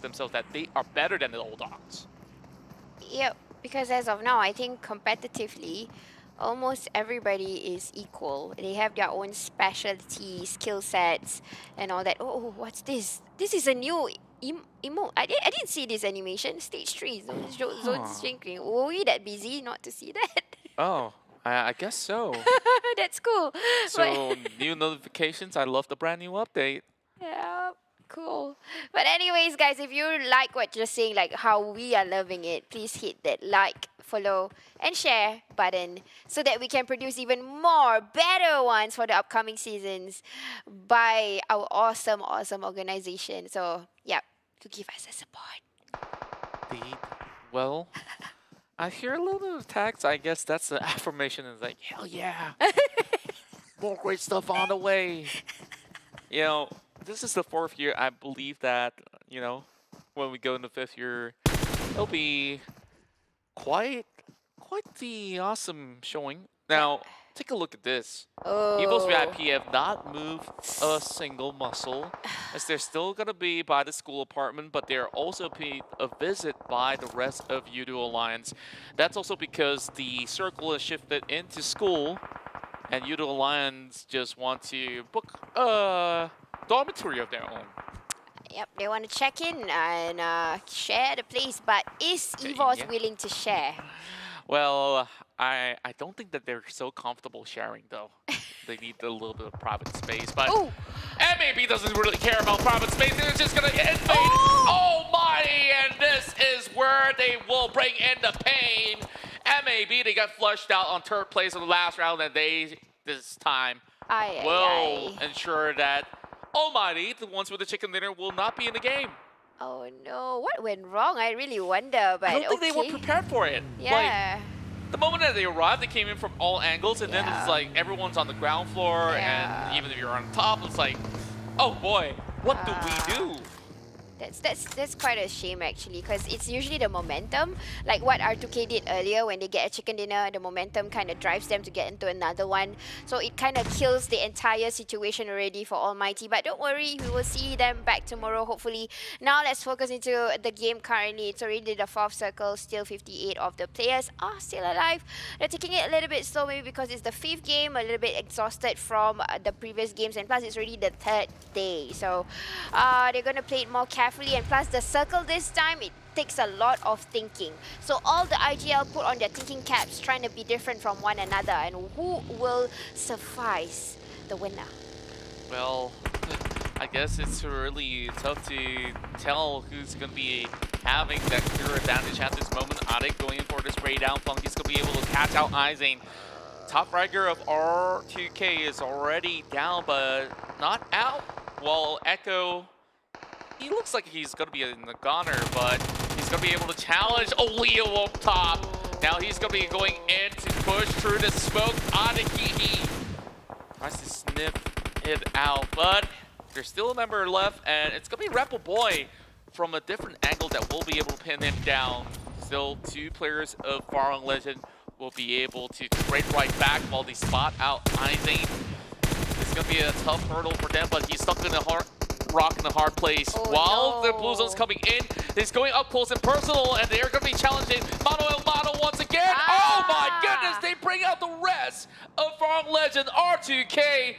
themselves that they are better than the old dogs. Yep, because as of now, I think competitively, almost everybody is equal. They have their own specialty, skill sets, and all that. Oh, what's this? This is a new emote. I didn't see this animation. Stage 3, zone shrinking. Were we that busy not to see that? Oh, I guess so. That's cool. So, new notifications. I love the brand new update. Yeah, cool. But anyways, guys, if you like what you're seeing, like how we are loving it, please hit that like, follow, and share button so that we can produce even more better ones for the upcoming seasons by our awesome organization. So, yeah, to give us a support. Indeed. Well, I hear a little bit of text. I guess that's the affirmation. It's like, hell yeah. More great stuff on the way. You know, this is the 4th year. I believe that, you know, when we go into 5th year, it'll be quite the awesome showing. Now, take a look at this. EVOS VIP have not moved a single muscle, as they're still going to be by the school apartment, but they're also paid a visit by the rest of Yoodo Alliance. That's also because the circle is shifted into school, and Yoodo Alliance just want to book a dormitory of their own. Yep, they want to check in and share the place, but is EVOS willing to share? Well, I don't think that they're so comfortable sharing, though. They need a little bit of private space, but MAB doesn't really care about private space. They're just going to invade Almighty, and this is where they will bring in the pain. MAB, they got flushed out on 3rd place in the last round, and they, this time, will ensure that Almighty, the ones with the chicken dinner, will not be in the game. Oh no, what went wrong? I really wonder, but I don't think they were prepared for it. Yeah. Like, the moment that they arrived, they came in from all angles, and then it's like everyone's on the ground floor, and even if you're on top, it's like, oh boy, what do we do? That's quite a shame actually, because it's usually the momentum, like what R2K did earlier when they get a chicken dinner, the momentum kind of drives them to get into another one. So it kind of kills the entire situation already for Almighty. But don't worry, we will see them back tomorrow, hopefully. Now let's focus into the game currently. It's already the 4th circle, still 58 of the players are still alive. They're taking it a little bit slow, maybe because it's the 5th game, a little bit exhausted from the previous games, and plus it's already the 3rd day. So they're going to play it more carefully, and plus the circle this time, it takes a lot of thinking. So all the IGL put on their thinking caps, trying to be different from one another, and who will suffice the winner? Well, I guess it's really tough to tell who's going to be having that clear advantage at this moment. Adek going in for this spray down. Funky's going to be able to catch out Izane. Top fragger of R2K is already down, but not out. While Echo, he looks like he's going to be in the goner, but he's going to be able to challenge Leo up top. Now he's going to be going in to push through the smoke. Adek tries to snip it out, but there's still a member left, and it's going to be Rebel Boy from a different angle that will be able to pin him down. Still 2 players of Farang Lejund will be able to trade right back while they spot out Izane. It's going to be a tough hurdle for them, but he's stuck in a rock in the hard place. While the Blue Zone's coming in, he's going up close and personal, and they're going to be challenging Mano once again. Oh my goodness, they bring out the rest of Farang Lejund, R2K.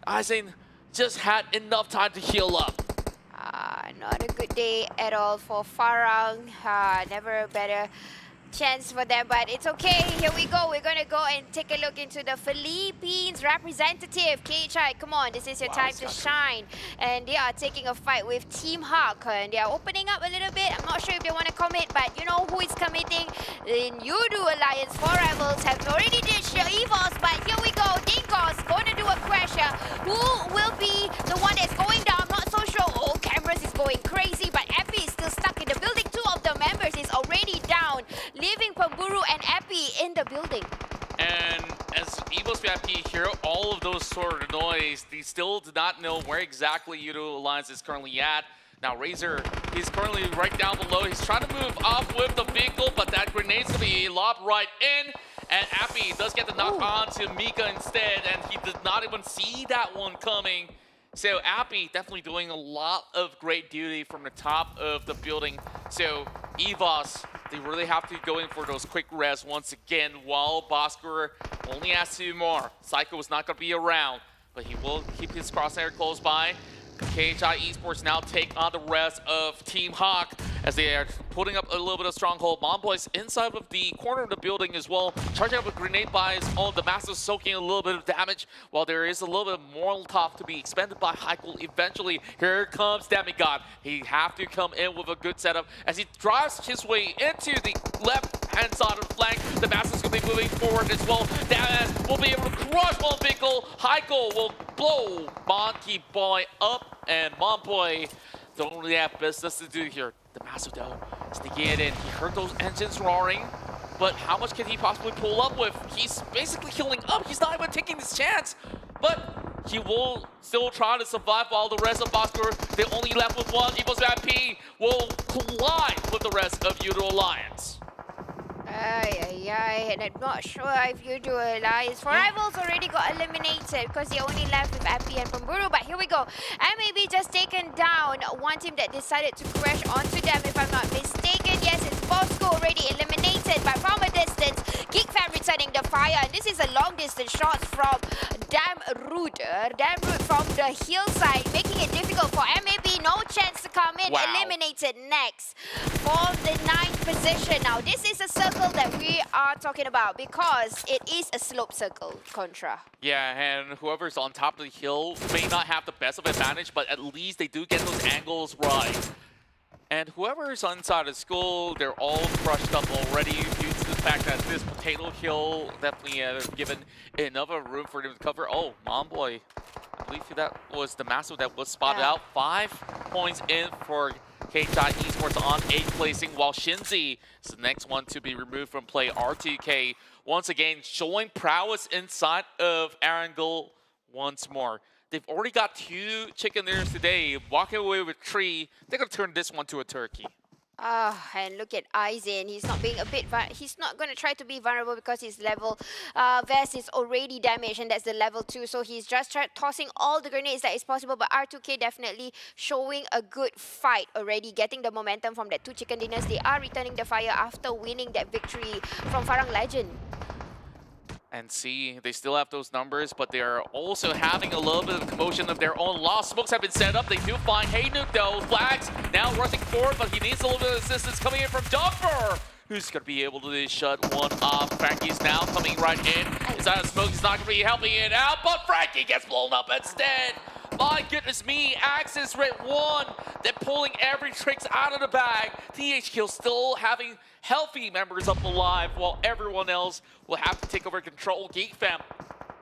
Izane just had enough time to heal up. Not a good day at all for Farang. Never a better chance for them, but it's okay. Here we go. We're going to go and take a look into the Philippines representative. KHI, come on. This is your time to shine. And they are taking a fight with Team Hawk. And they are opening up a little bit. I'm not sure if they want to commit, but you know who is committing? The Yoodo Alliance 4 Rivals have already ditched their EVOS, but here we go. Dingoz going to do a crash here. Who will be the one that's going down? I'm not so sure. Oh, Cameras is going crazy, but Epi is still stuck in the building. 2 of the members is already down, leaving Pamburu and Epi in the building. And as EVOS VIP hear all of those sort of noise, they still do not know where exactly Yoodo Alliance is currently at. Now Razor, he's currently right down below. He's trying to move off with the vehicle, but that grenade's gonna be lobbed right in. And Appy does get the knock on to Mika instead, and he did not even see that one coming. So Appy definitely doing a lot of great duty from the top of the building. So EVOS, they really have to go in for those quick res once again, while Bosskur only has 2 more. Psycho is not going to be around, but he will keep his crosshair close by. KHI Esports now take on the rest of Team Hawk as they are putting up a little bit of stronghold. Homebois inside of the corner of the building as well, charging up with grenade by his own. The Master soaking a little bit of damage, while there is a little bit of Molotov to be expended by Heikel eventually. Here comes Demigod. He have to come in with a good setup as he drives his way into the left-hand side of the flank. The Master's going to be moving forward as well. Damage will be able to crush one Pickle. Heikel will blow Monkey Boy up, and Homebois don't really have business to do here. The Master though, sneaking it in. He heard those engines roaring, but how much can he possibly pull up with? He's basically healing up. He's not even taking this chance, but he will still try to survive while the rest of Bosskur, they only left with 1. EVOS VIP will collide with the rest of Yoodo Alliance. And I'm not sure if Yoodo Alliance 4 Rivals already got eliminated because they only left with Epi and Pamburu. But here we go. MAB just taken down one team that decided to crash onto them, if I'm not mistaken. Yes, it's Bosskur already eliminated, but from a distance, Geek fam returning the fire. And this is a long distance shot from Damroot from the hillside, making it difficult for MAB. No chance to come in. Eliminated next for the 9th position. Now, this is a circle that we are talking about because it is a slope circle, Contra. Yeah, and whoever's on top of the hill may not have the best of advantage, but at least they do get those angles right. And whoever is inside the school, they're all crushed up already due to the fact that this potato hill definitely given enough room for them to cover. Oh, Homebois, I believe that was the Master that was spotted out. 5 points in for KHI Esports on 8th placing, while Shinzi is the next one to be removed from play. R2K once again showing prowess inside of Erangel once more. They've already got 2 chicken dinners today, walking away with 3. They're gonna turn this one to a turkey. And look at Aizen. He's not being he's not going to try to be vulnerable because his level vest is already damaged, and that's the level 2. So he's just tossing all the grenades that is possible. But R2K definitely showing a good fight already, getting the momentum from that 2 chicken dinners. They are returning the fire after winning that victory from Farang Lejund. And see, they still have those numbers, but they're also having a little bit of commotion of their own. Lost smokes have been set up. They do find Haynook though. Flags now rushing forward, but he needs a little bit of assistance coming in from Dumper, who's going to be able to shut one off. Frankie's now coming right in. Inside of smoke, he's not going to be helping it out, but Frankie gets blown up instead. My goodness me, Axis redONE. They're pulling every tricks out of the bag. THQ still having healthy members up alive, while everyone else will have to take over control. Geek fam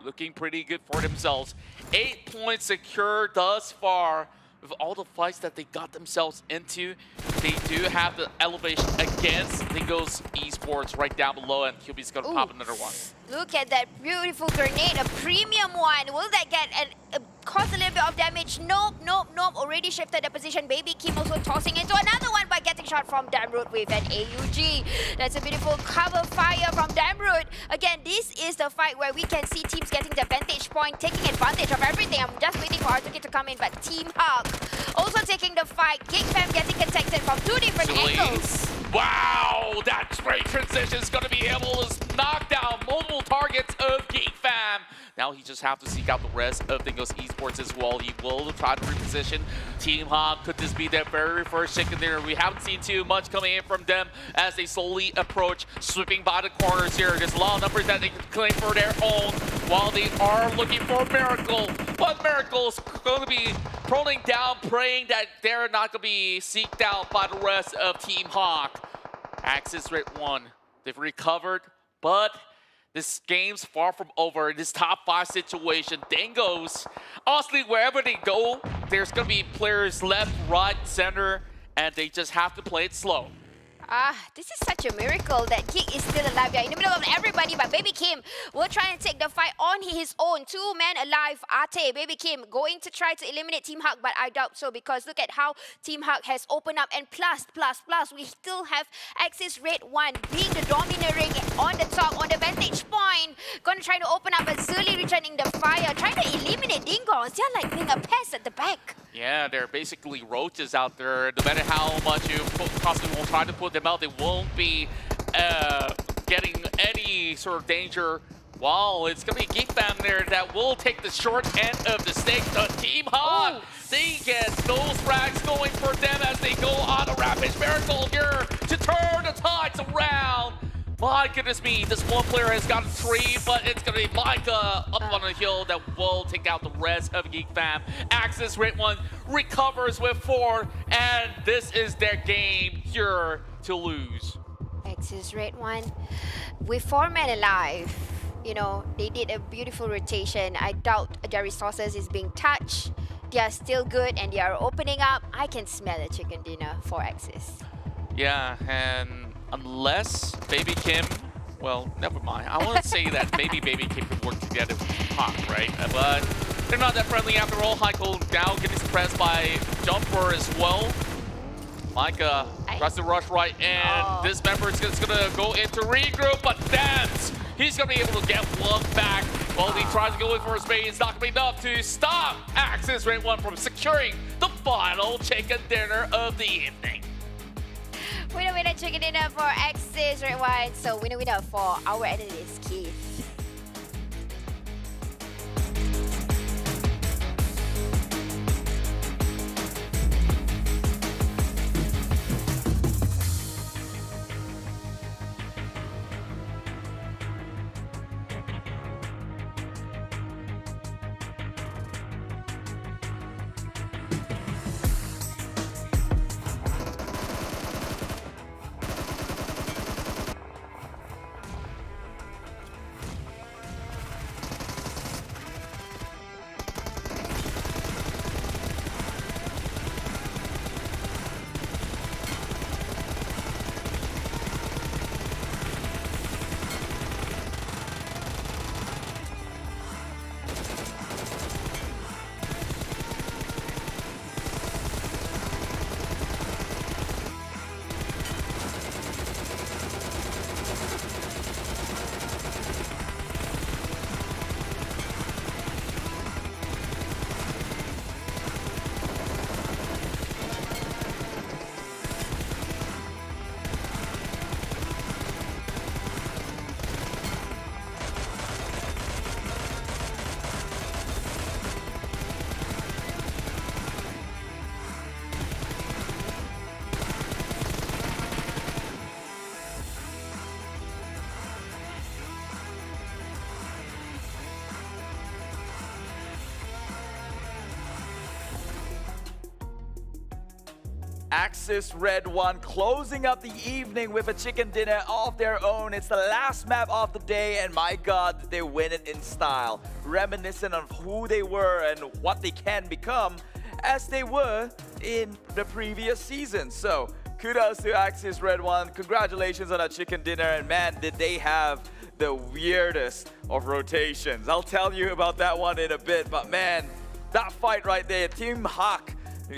looking pretty good for themselves. 8 points secure thus far. With all the fights that they got themselves into, they do have the elevation against Dingoz Esports right down below, and QB's gonna pop another one. Look at that beautiful grenade, a premium one. Will that get cause a little bit of damage? Nope, nope, nope. Already shifted the position. Baby Kim also tossing into another one by getting shot from Damroot with an AUG. That's a beautiful cover fire from Damroot. Again, this is the fight where we can see teams getting the vantage point, taking advantage of everything. I'm just waiting for R2K to come in, but Team Hawk also taking the fight. Geek fam getting contacted from 2 different angles. Wow, that great transition is going to be able to knock down multiple targets of Geek fam. Now he just have to seek out the rest of Dingoz Esports as well. He will try to reposition Team Hawk. Could this be their very first chicken dinner? We haven't seen too much coming in from them as they slowly approach, sweeping by the corners here. There's a lot of numbers that they can claim for their own while they are looking for Miracle. But Miracle's going to be proning down, praying that they're not going to be seeked out by the rest of Team Hawk. Axis redONE, they've recovered, but this game's far from over in this top 5 situation. Dingoz, honestly, wherever they go, there's going to be players left, right, center, and they just have to play it slow. This is such a miracle that Geek is still alive. They're in the middle of everybody, but Baby Kim will try and take the fight on his own. 2 men alive. Ate, Baby Kim going to try to eliminate Team Hawk, but I doubt so because look at how Team Hawk has opened up. And plus, we still have Axis redONE being the domineering on the top, on the vantage point. Gonna try to open up, but Zuli returning the fire, trying to eliminate Dingoz. They're like being a pest at the back. Yeah, they're basically roaches out there. No matter how much you possibly will try to put them out, they won't be getting any sort of danger. Wow, it's going to be Geek fam there that will take the short end of the stick. The Team Hawk, they get those frags going for them as they go on a Rampage Miracle here to turn the tides around. My goodness me, this one player has gotten 3, but it's going to be Micah up on the hill that will take out the rest of Geek fam. Axis redONE recovers with 4, and this is their game here to lose. Axis redONE with 4 men alive. You know, they did a beautiful rotation. I doubt their resources is being touched. They are still good and they are opening up. I can smell a chicken dinner for Axis. Yeah, and unless Baby Kim, well, never mind. I want to say that maybe Baby Kim could work together with Hawk, right? But they're not that friendly after all. Heiko now getting suppressed by Jumper as well. Micah tries to rush right in. This member is just going to go into regroup, but Dance, he's going to be able to get one back while he tries to go in for a spade. It's not going to be enough to stop Axis redONE from securing the final chicken dinner of the evening. Winner chicken dinner for Axis redONE. So winner for our analyst Keith. Axis redONE closing up the evening with a chicken dinner of their own. It's the last map of the day, and my god, they win it in style. Reminiscent of who they were and what they can become as they were in the previous season. So kudos to Axis redONE. Congratulations on that chicken dinner, and man, did they have the weirdest of rotations. I'll tell you about that one in a bit, but man, that fight right there, Team Hawk,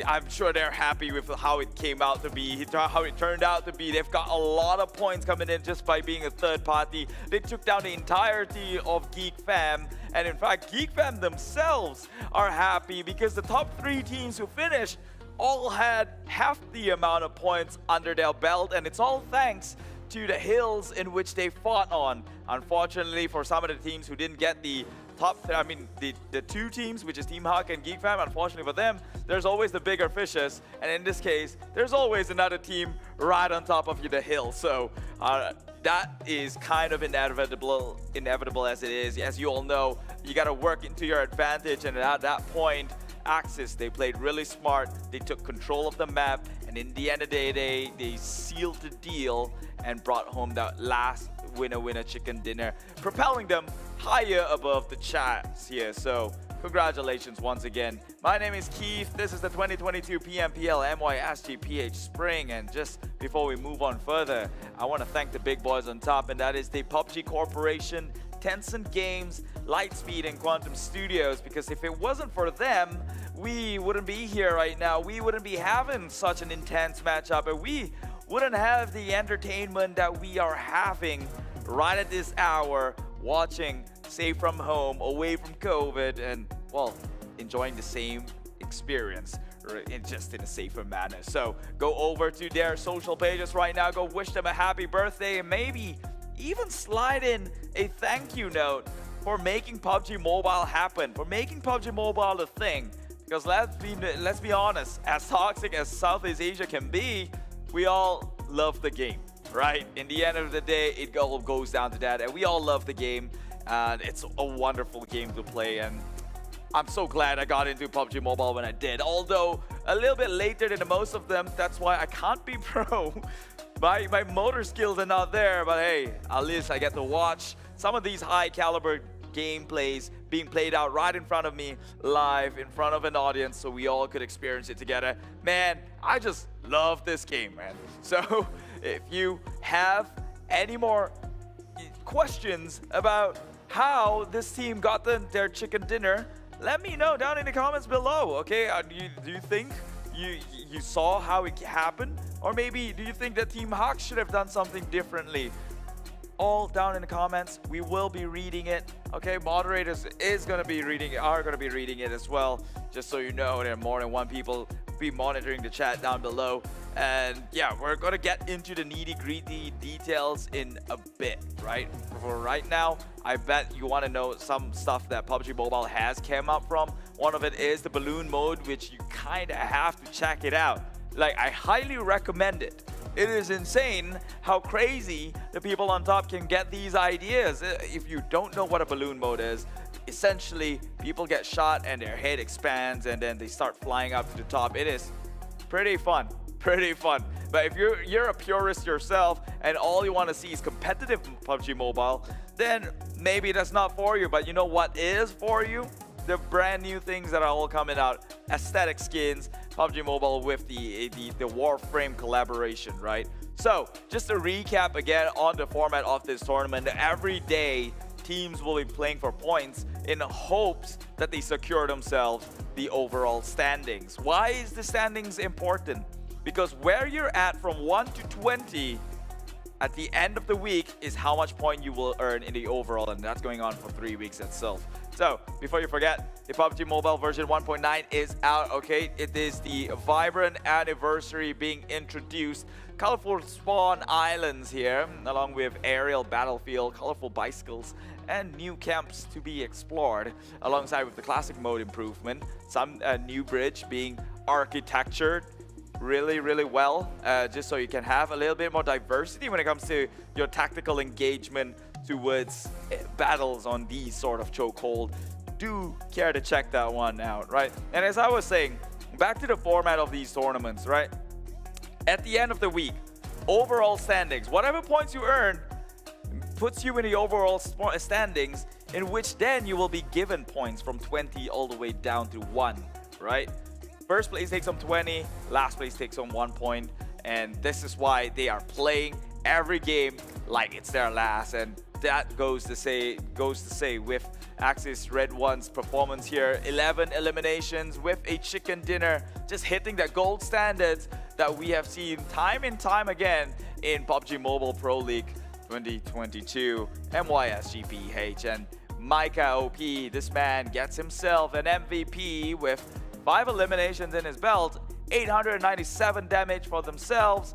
I'm sure they're happy with how it came out to be, how it turned out to be. They've got a lot of points coming in just by being a third party. They took down the entirety of Geek Fam, and in fact, Geek Fam themselves are happy because the top 3 teams who finished all had half the amount of points under their belt, and it's all thanks to the hills in which they fought on. Unfortunately, for some of the teams who didn't get the the 2 teams, which is Team Hawk and Geek Fam, unfortunately for them, there's always the bigger fishes, and in this case, there's always another team right on top of the hill. So that is kind of inevitable as it is. As you all know, you got to work into your advantage, and at that point, Axis, they played really smart. They took control of the map, and in the end of the day, they sealed the deal and brought home that last winner chicken dinner, propelling them higher above the charts here. So congratulations once again. My name is Keith. This is the 2022 PMPL MYSGPH Spring, and just before we move on further, I want to thank the big boys on top, and that is the PUBG Corporation, Tencent Games, Lightspeed, and Quantum Studios, because if it wasn't for them, we wouldn't be here right now. We wouldn't be having such an intense matchup, and we wouldn't have the entertainment that we are having right at this hour, watching safe from home, away from COVID, and, well, enjoying the same experience, just in a safer manner. So go over to their social pages right now, go wish them a happy birthday, and maybe even slide in a thank you note for making PUBG Mobile happen, for making PUBG Mobile a thing. Because let's be honest, as toxic as Southeast Asia can be, we all love the game, right? In the end of the day, it all goes down to that, and we all love the game, and it's a wonderful game to play, and I'm so glad I got into PUBG Mobile when I did. Although a little bit later than most of them, that's why I can't be pro. My motor skills are not there, but hey, at least I get to watch some of these high caliber gameplays being played out right in front of me, live in front of an audience, so we all could experience it together. Man, I just love this game, man. So if you have any more questions about how this team got their chicken dinner, let me know down in the comments below, okay? Do you think you saw how it happened? Or maybe do you think that Team Hawk should have done something differently? All down in the comments. We will be reading it, okay? Moderators are going to be reading it as well, just so you know. There are more than one people be monitoring the chat down below. And yeah, we're going to get into the nitty-gritty details in a bit, right? For right now, I bet you want to know some stuff that PUBG Mobile has came up from. One of it is the balloon mode, which you kind of have to check it out. Like, I highly recommend it. It is insane how crazy the people on top can get these ideas. If you don't know what a balloon mode is, essentially people get shot and their head expands and then they start flying up to the top. It is pretty fun, pretty fun. But if you're a purist yourself and all you want to see is competitive PUBG Mobile, then maybe that's not for you. But you know what is for you? The brand new things that are all coming out. Aesthetic skins, PUBG Mobile with the Warframe collaboration, right? So, just to recap again on the format of this tournament, every day teams will be playing for points in hopes that they secure themselves the overall standings. Why is the standings important? Because where you're at from 1 to 20 at the end of the week is how much point you will earn in the overall, and that's going on for 3 weeks itself. So, before you forget, the PUBG Mobile version 1.9 is out, okay? It is the vibrant anniversary being introduced. Colorful spawn islands here, along with aerial battlefield, colorful bicycles, and new camps to be explored, alongside with the classic mode improvement. Some new bridge being architectured really well, just so you can have a little bit more diversity when it comes to your tactical engagement towards battles on these sort of chokehold. Do care to check that one out, right? And as I was saying, back to the format of these tournaments, right? at the end of the week, overall standings, whatever points you earn puts you in the overall standings, in which then you will be given points from 20 all the way down to 1, right? First place takes home 20, last place takes home 1 point, and this is why they are playing every game like it's their last, and that goes to say with Axis redONE's performance here. 11 eliminations with a chicken dinner, just hitting that gold standards that we have seen time and time again in PUBG Mobile Pro League 2022 MYSGPH. And Micah OP, this man gets himself an MVP with 5 eliminations in his belt, 897 damage for themselves,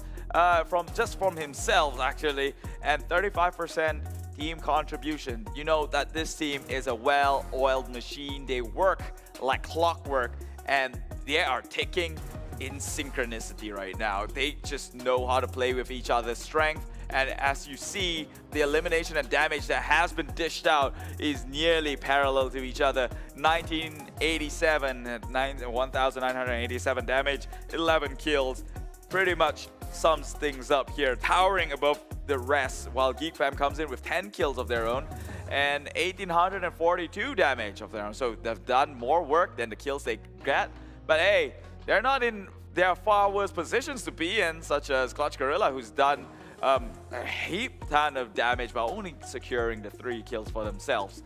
from himself actually, and 35% team contribution. You know that this team is a well-oiled machine. They work like clockwork, and they are ticking in synchronicity right now. They just know how to play with each other's strength. And as you see, the elimination and damage that has been dished out is nearly parallel to each other. 1,987 damage, 11 kills. Pretty much sums things up here, towering above the rest, while Geek Fam comes in with 10 kills of their own and 1,842 damage of their own. So they've done more work than the kills they get. But hey, they're not in their far worse positions to be in, such as Clutch Guerilla, who's done a heap ton of damage while only securing the 3 kills for themselves.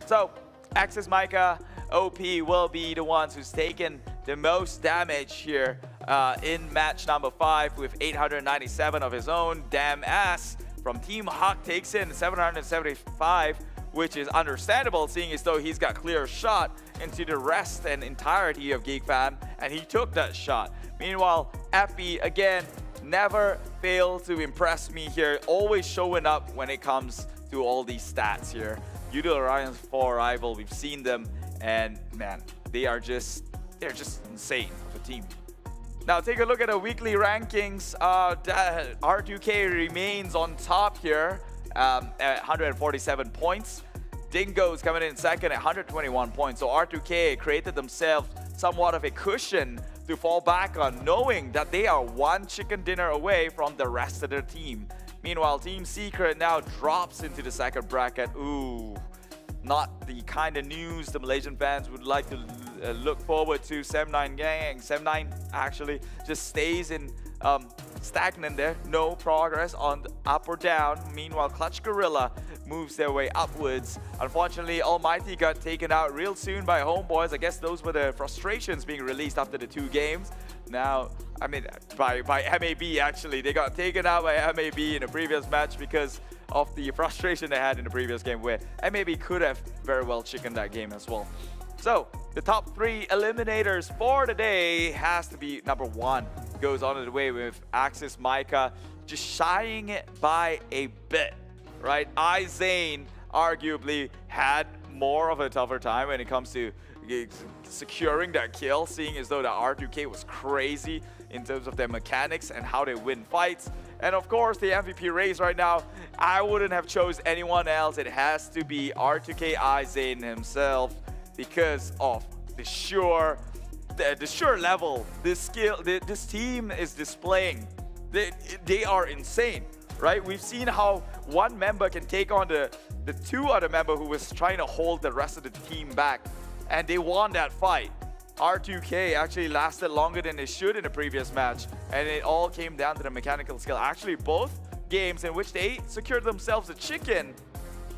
So Axis Micah OP will be the ones who's taken the most damage here in match number 5 with 897 of his own. Damn ass from Team Hawk takes in 775, which is understandable seeing as though he's got clear shot into the rest and entirety of Geek Fam, and he took that shot. Meanwhile, Epi again never failed to impress me here, always showing up when it comes to all these stats here. Yoodo Orion's 4 rival, we've seen them, and man, they're just insane of a team. Now take a look at the weekly rankings. R2K remains on top here at 147 points. Dingoz coming in second at 121 points. So R2K created themselves somewhat of a cushion to fall back on, knowing that they are 1 chicken dinner away from the rest of their team. Meanwhile, Team Secret now drops into the second bracket. Ooh, not the kind of news the Malaysian fans would like to look forward to. Sem9 actually just stays in stagnant there, no progress on up or down. Meanwhile, Clutch Guerilla moves their way upwards. Unfortunately, ALMGHTY got taken out real soon by Homebois. I guess those were the frustrations being released after the 2 games. Now, I mean, by MAB actually. They got taken out by MAB in a previous match because of the frustration they had in the previous game, where MAB could have very well chickened that game as well. So, the top 3 eliminators for the day has to be number 1. Goes on the way with Axis Micah, just shying it by a bit, right? iZane arguably had more of a tougher time when it comes to securing that kill, seeing as though the R2K was crazy in terms of their mechanics and how they win fights. And of course, the MVP race right now, I wouldn't have chose anyone else. It has to be R2K iZane himself because of the sure level, this team is displaying. They are insane, right? We've seen how one member can take on the 2 other member who was trying to hold the rest of the team back, and they won that fight. R2K actually lasted longer than they should in the previous match, and it all came down to the mechanical skill. Actually, both games in which they secured themselves a chicken,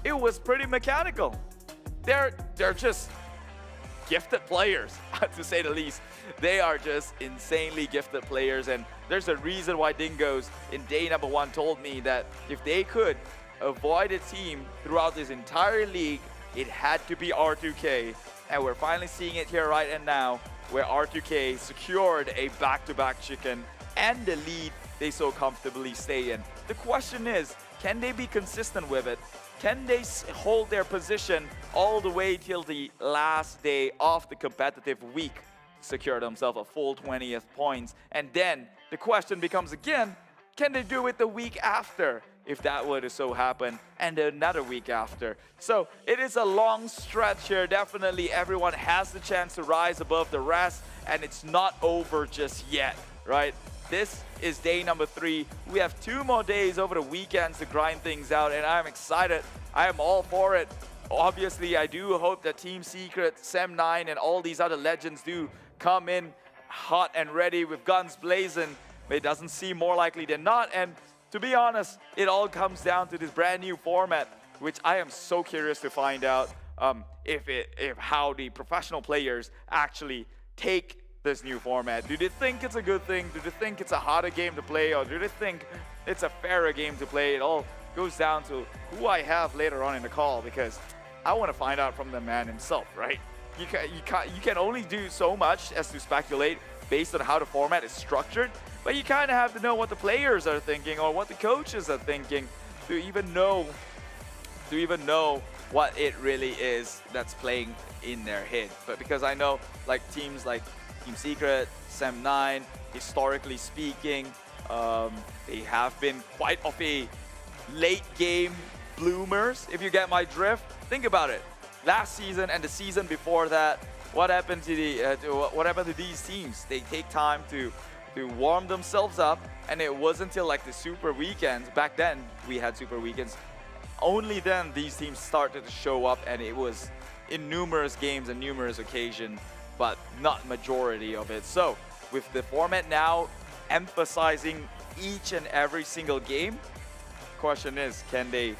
it was pretty mechanical. They're just gifted players, to say the least. They are just insanely gifted players, and there's a reason why Dingoz in day number 1 told me that if they could avoid a team throughout this entire league, it had to be R2K. And we're finally seeing it here right and now, where R2K secured a back-to-back chicken and the lead they so comfortably stay in. The question is, can they be consistent with it? Can they hold their position all the way till the last day of the competitive week, secure themselves a full 20th points? And then the question becomes again, can they do it the week after, if that were to so happen, and another week after? So it is a long stretch here. Definitely everyone has the chance to rise above the rest, and it's not over just yet, right? this is day number 3. We have 2 more days over the weekends to grind things out, and I'm excited. I am all for it. Obviously, I do hope that Team Secret, Sem9, and all these other legends do come in hot and ready with guns blazing, but it doesn't seem more likely than not. And to be honest, it all comes down to this brand new format, which I am so curious to find out if how the professional players actually take this new format. Do they think it's a good thing? Do they think it's a harder game to play? Or do they think it's a fairer game to play? It all goes down to who I have later on in the call, because I want to find out from the man himself, right? You can only do so much as to speculate based on how the format is structured, but you kind of have to know what the players are thinking or what the coaches are thinking to even know what it really is that's playing in their head. But because I know like teams like Team Secret, Sem9, historically speaking, they have been quite of a late game bloomers, if you get my drift. Think about it. Last season and the season before that, what happened to these teams? They take time to warm themselves up, and it wasn't until like the super weekends. Back then we had super weekends. Only then these teams started to show up, and it was in numerous games and numerous occasions, but not majority of it. So with the format now emphasizing each and every single game, question is, can they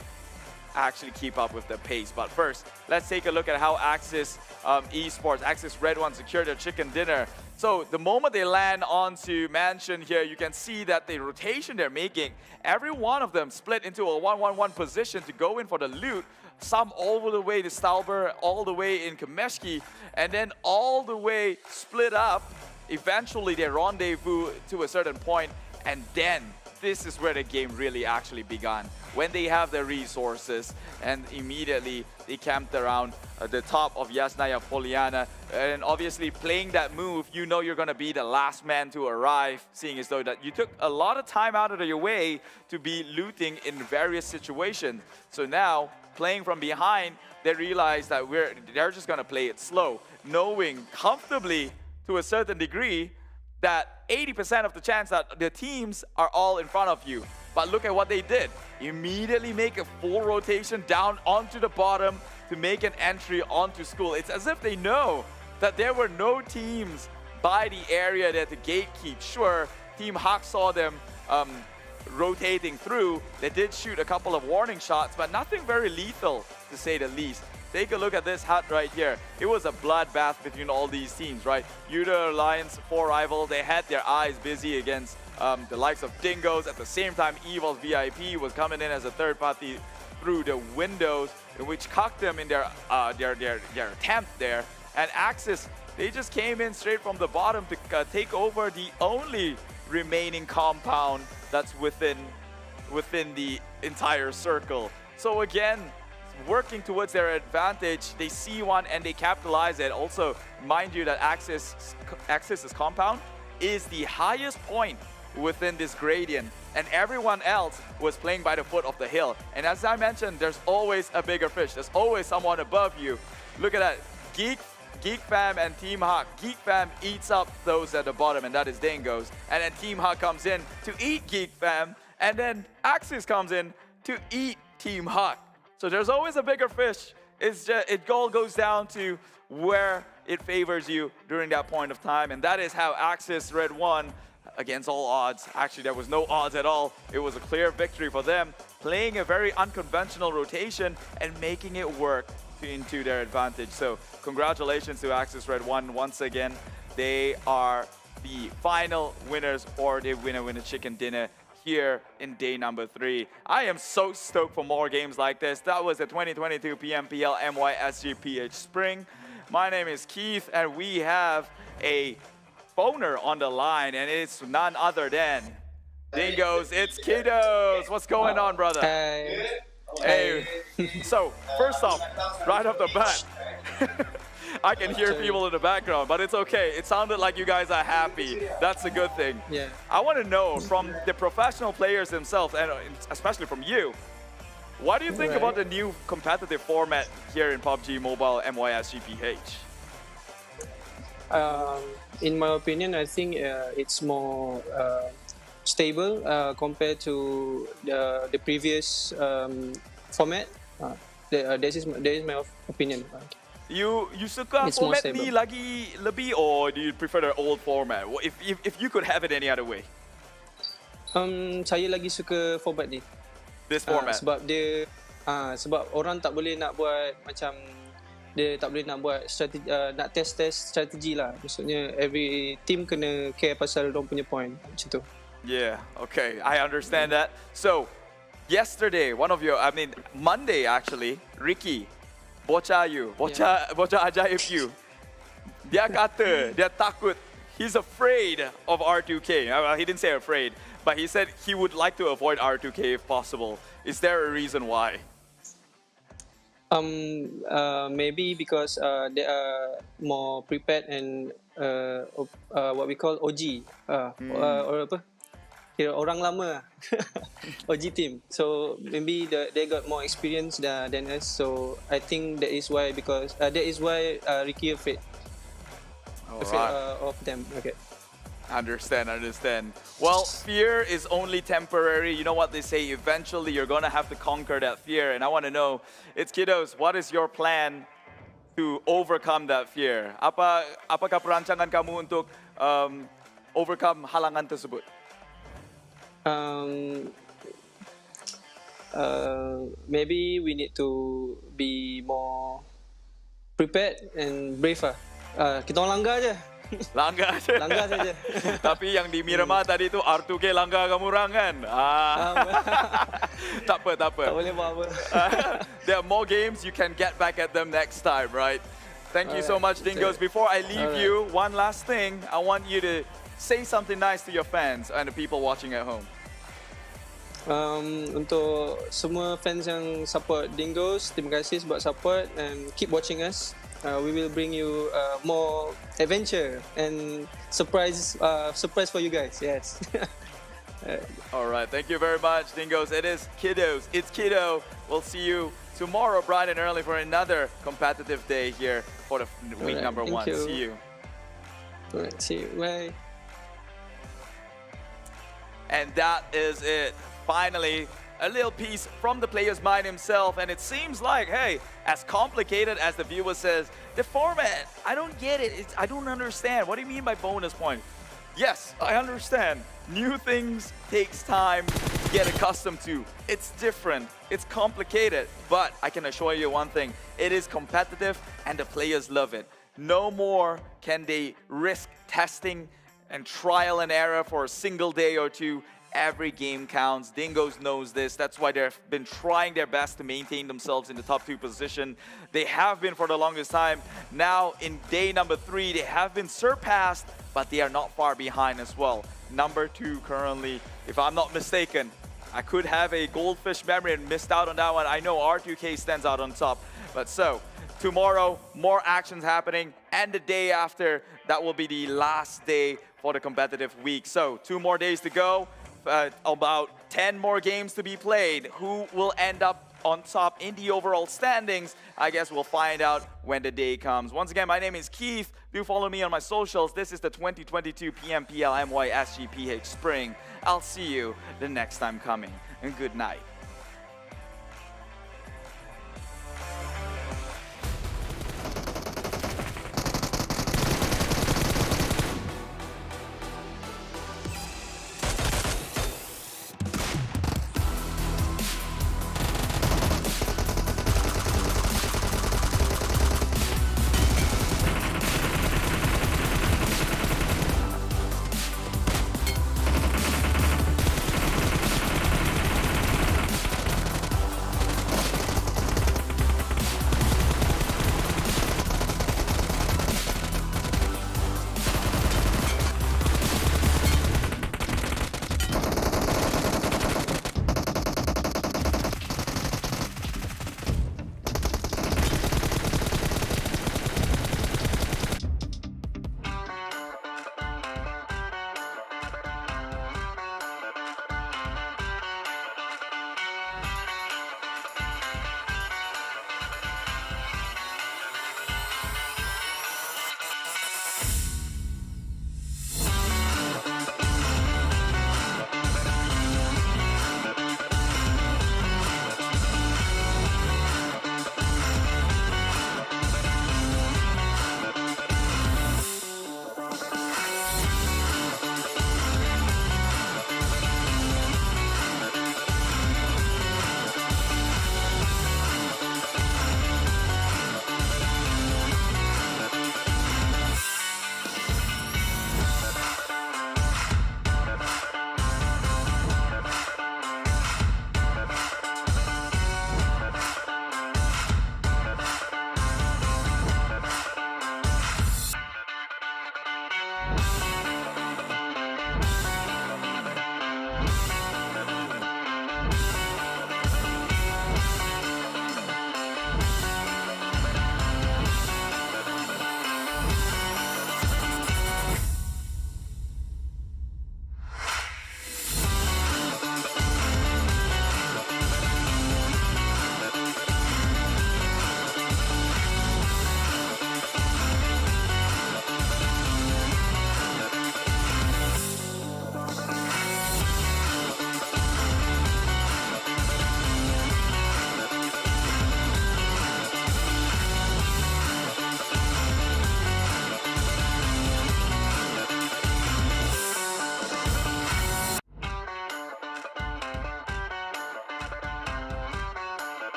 actually keep up with the pace? But first, let's take a look at how Axis Esports, Axis redONE secured their chicken dinner. So the moment they land onto Mansion here, you can see that the rotation they're making, every one of them split into a 1-1-1 position to go in for the loot. Some all the way to Stalber, all the way in Kameshki, and then all the way split up. Eventually they rendezvous to a certain point, and then this is where the game really actually began. When they have the resources, and immediately they camped around the top of Yasnaya Poliana. And obviously playing that move, you know you're going to be the last man to arrive, seeing as though that you took a lot of time out of your way to be looting in various situations. So now, playing from behind, they realize that they're just going to play it slow, knowing comfortably to a certain degree that 80% of the chance that the teams are all in front of you. But look at what they did. Immediately make a full rotation down onto the bottom to make an entry onto school. It's as if they know that there were no teams by the area that the gatekeep. Sure, Team Hawk saw them rotating through. They did shoot a couple of warning shots, but nothing very lethal, to say the least. Take a look at this hut right here. It was a bloodbath between all these teams, right? Yoodo Alliance, 4 rivals, they had their eyes busy against the likes of Dingoz. At the same time, EVOS VIP was coming in as a third party through the windows, which cocked them in their attempt there. And Axis, they just came in straight from the bottom to take over the only remaining compound that's within the entire circle. So again, working towards their advantage, they see one and they capitalize it. Also, mind you that Axis's compound is the highest point within this gradient, and everyone else was playing by the foot of the hill. And as I mentioned, there's always a bigger fish. There's always someone above you. Look at that. Geek Fam and Team Hawk. Geek Fam eats up those at the bottom, and that is Dingoz. And then Team Hawk comes in to eat Geek Fam, and then Axis comes in to eat Team Hawk. So there's always a bigger fish. It all goes down to where it favors you during that point of time, and that is how Axis redONE, against all odds. Actually, there was no odds at all. It was a clear victory for them, playing a very unconventional rotation and making it work into their advantage. So congratulations to Axis redONE once again. They are the final winners, or they win a chicken dinner here in day number 3. I am so stoked for more games like this. That was the 2022 PMPL MYSGPH Spring. My name is Keith, and we have a phoner on the line, and it's none other than Dingoz. It's Kiddos. What's going on, brother? Hey. So, first off, right off the bat, I can hear people in the background, but it's okay. It sounded like you guys are happy. That's a good thing. Yeah. I want to know from the professional players themselves, and especially from you, what do you think about the new competitive format here in PUBG Mobile MYSGPH? In my opinion, I think it's more stable compared to the previous format. That is my opinion. You suka It's more format stable. ni lagi lebih, or do you prefer the old format? If you could have it any other way. Saya lagi suka format ni. This format. Sebab orang tak boleh nak buat macam dia tak boleh nak buat strategi, nak test strategi lah. Maksudnya every team kena care pasal dorang punya point macam tu. Yeah, okay, I understand that. So, yesterday, Monday actually, Ricky, bocah ajaib you. Dia kata, dia takut, he's afraid of R2K. He didn't say afraid, but he said he would like to avoid R2K if possible. Is there a reason why? Maybe because they are more prepared and what we call OG, or apa? Orang lama, OG team. So maybe they got more experience than us. So I think that is why Ricky afraid of them. Okay. Understand. Well, fear is only temporary. You know what they say, eventually you're gonna have to conquer that fear. And I want to know, it's kiddos, what is your plan to overcome that fear? Apakah perancangan kamu untuk overcome halangan tersebut? Maybe we need to be more prepared and brave. Kita orang langgar je. Langgar saja. Tapi yang di Miramar tadi tu R2K langgar kamu orang kan? Tak apa. Tak boleh buat apa. There are more games, you can get back at them next time, right? Thank you so much, Dingoz. Before I leave you, one last thing. I want you to say something nice to your fans and the people watching at home. Untuk semua fans yang support Dingoz, terima kasih sebab support and keep watching us. We will bring you more adventure and surprise for you guys. Yes. All right, thank you very much, Dingoz. It is kiddos. It's Kiddo. We'll see you tomorrow, bright and early, for another competitive day here for the week number 1. See you. All right, see you. Bye. And that is it. Finally, a little piece from the player's mind himself, and it seems like, hey, as complicated as the viewer says, the format, I don't get it. I don't understand. What do you mean by bonus point? Yes, I understand. New things takes time to get accustomed to. It's different, it's complicated, but I can assure you one thing, it is competitive and the players love it. No more can they risk testing and trial and error for a single day or two. Every game counts. Dingoz knows this. That's why they've been trying their best to maintain themselves in the top 2 position. They have been for the longest time. Now, in day number 3, they have been surpassed, but they are not far behind as well. Number 2 currently, if I'm not mistaken. I could have a goldfish memory and missed out on that one. I know R2K stands out on top. But so, tomorrow, more actions happening. And the day after, that will be the last day for the competitive week. So, 2 more days to go. About 10 more games to be played. Who will end up on top in the overall standings? I guess we'll find out when the day comes. Once again, my name is Keith. Do follow me on my socials. This is the 2022 PMPL MYSGPH Spring. I'll see you the next time coming. And good night.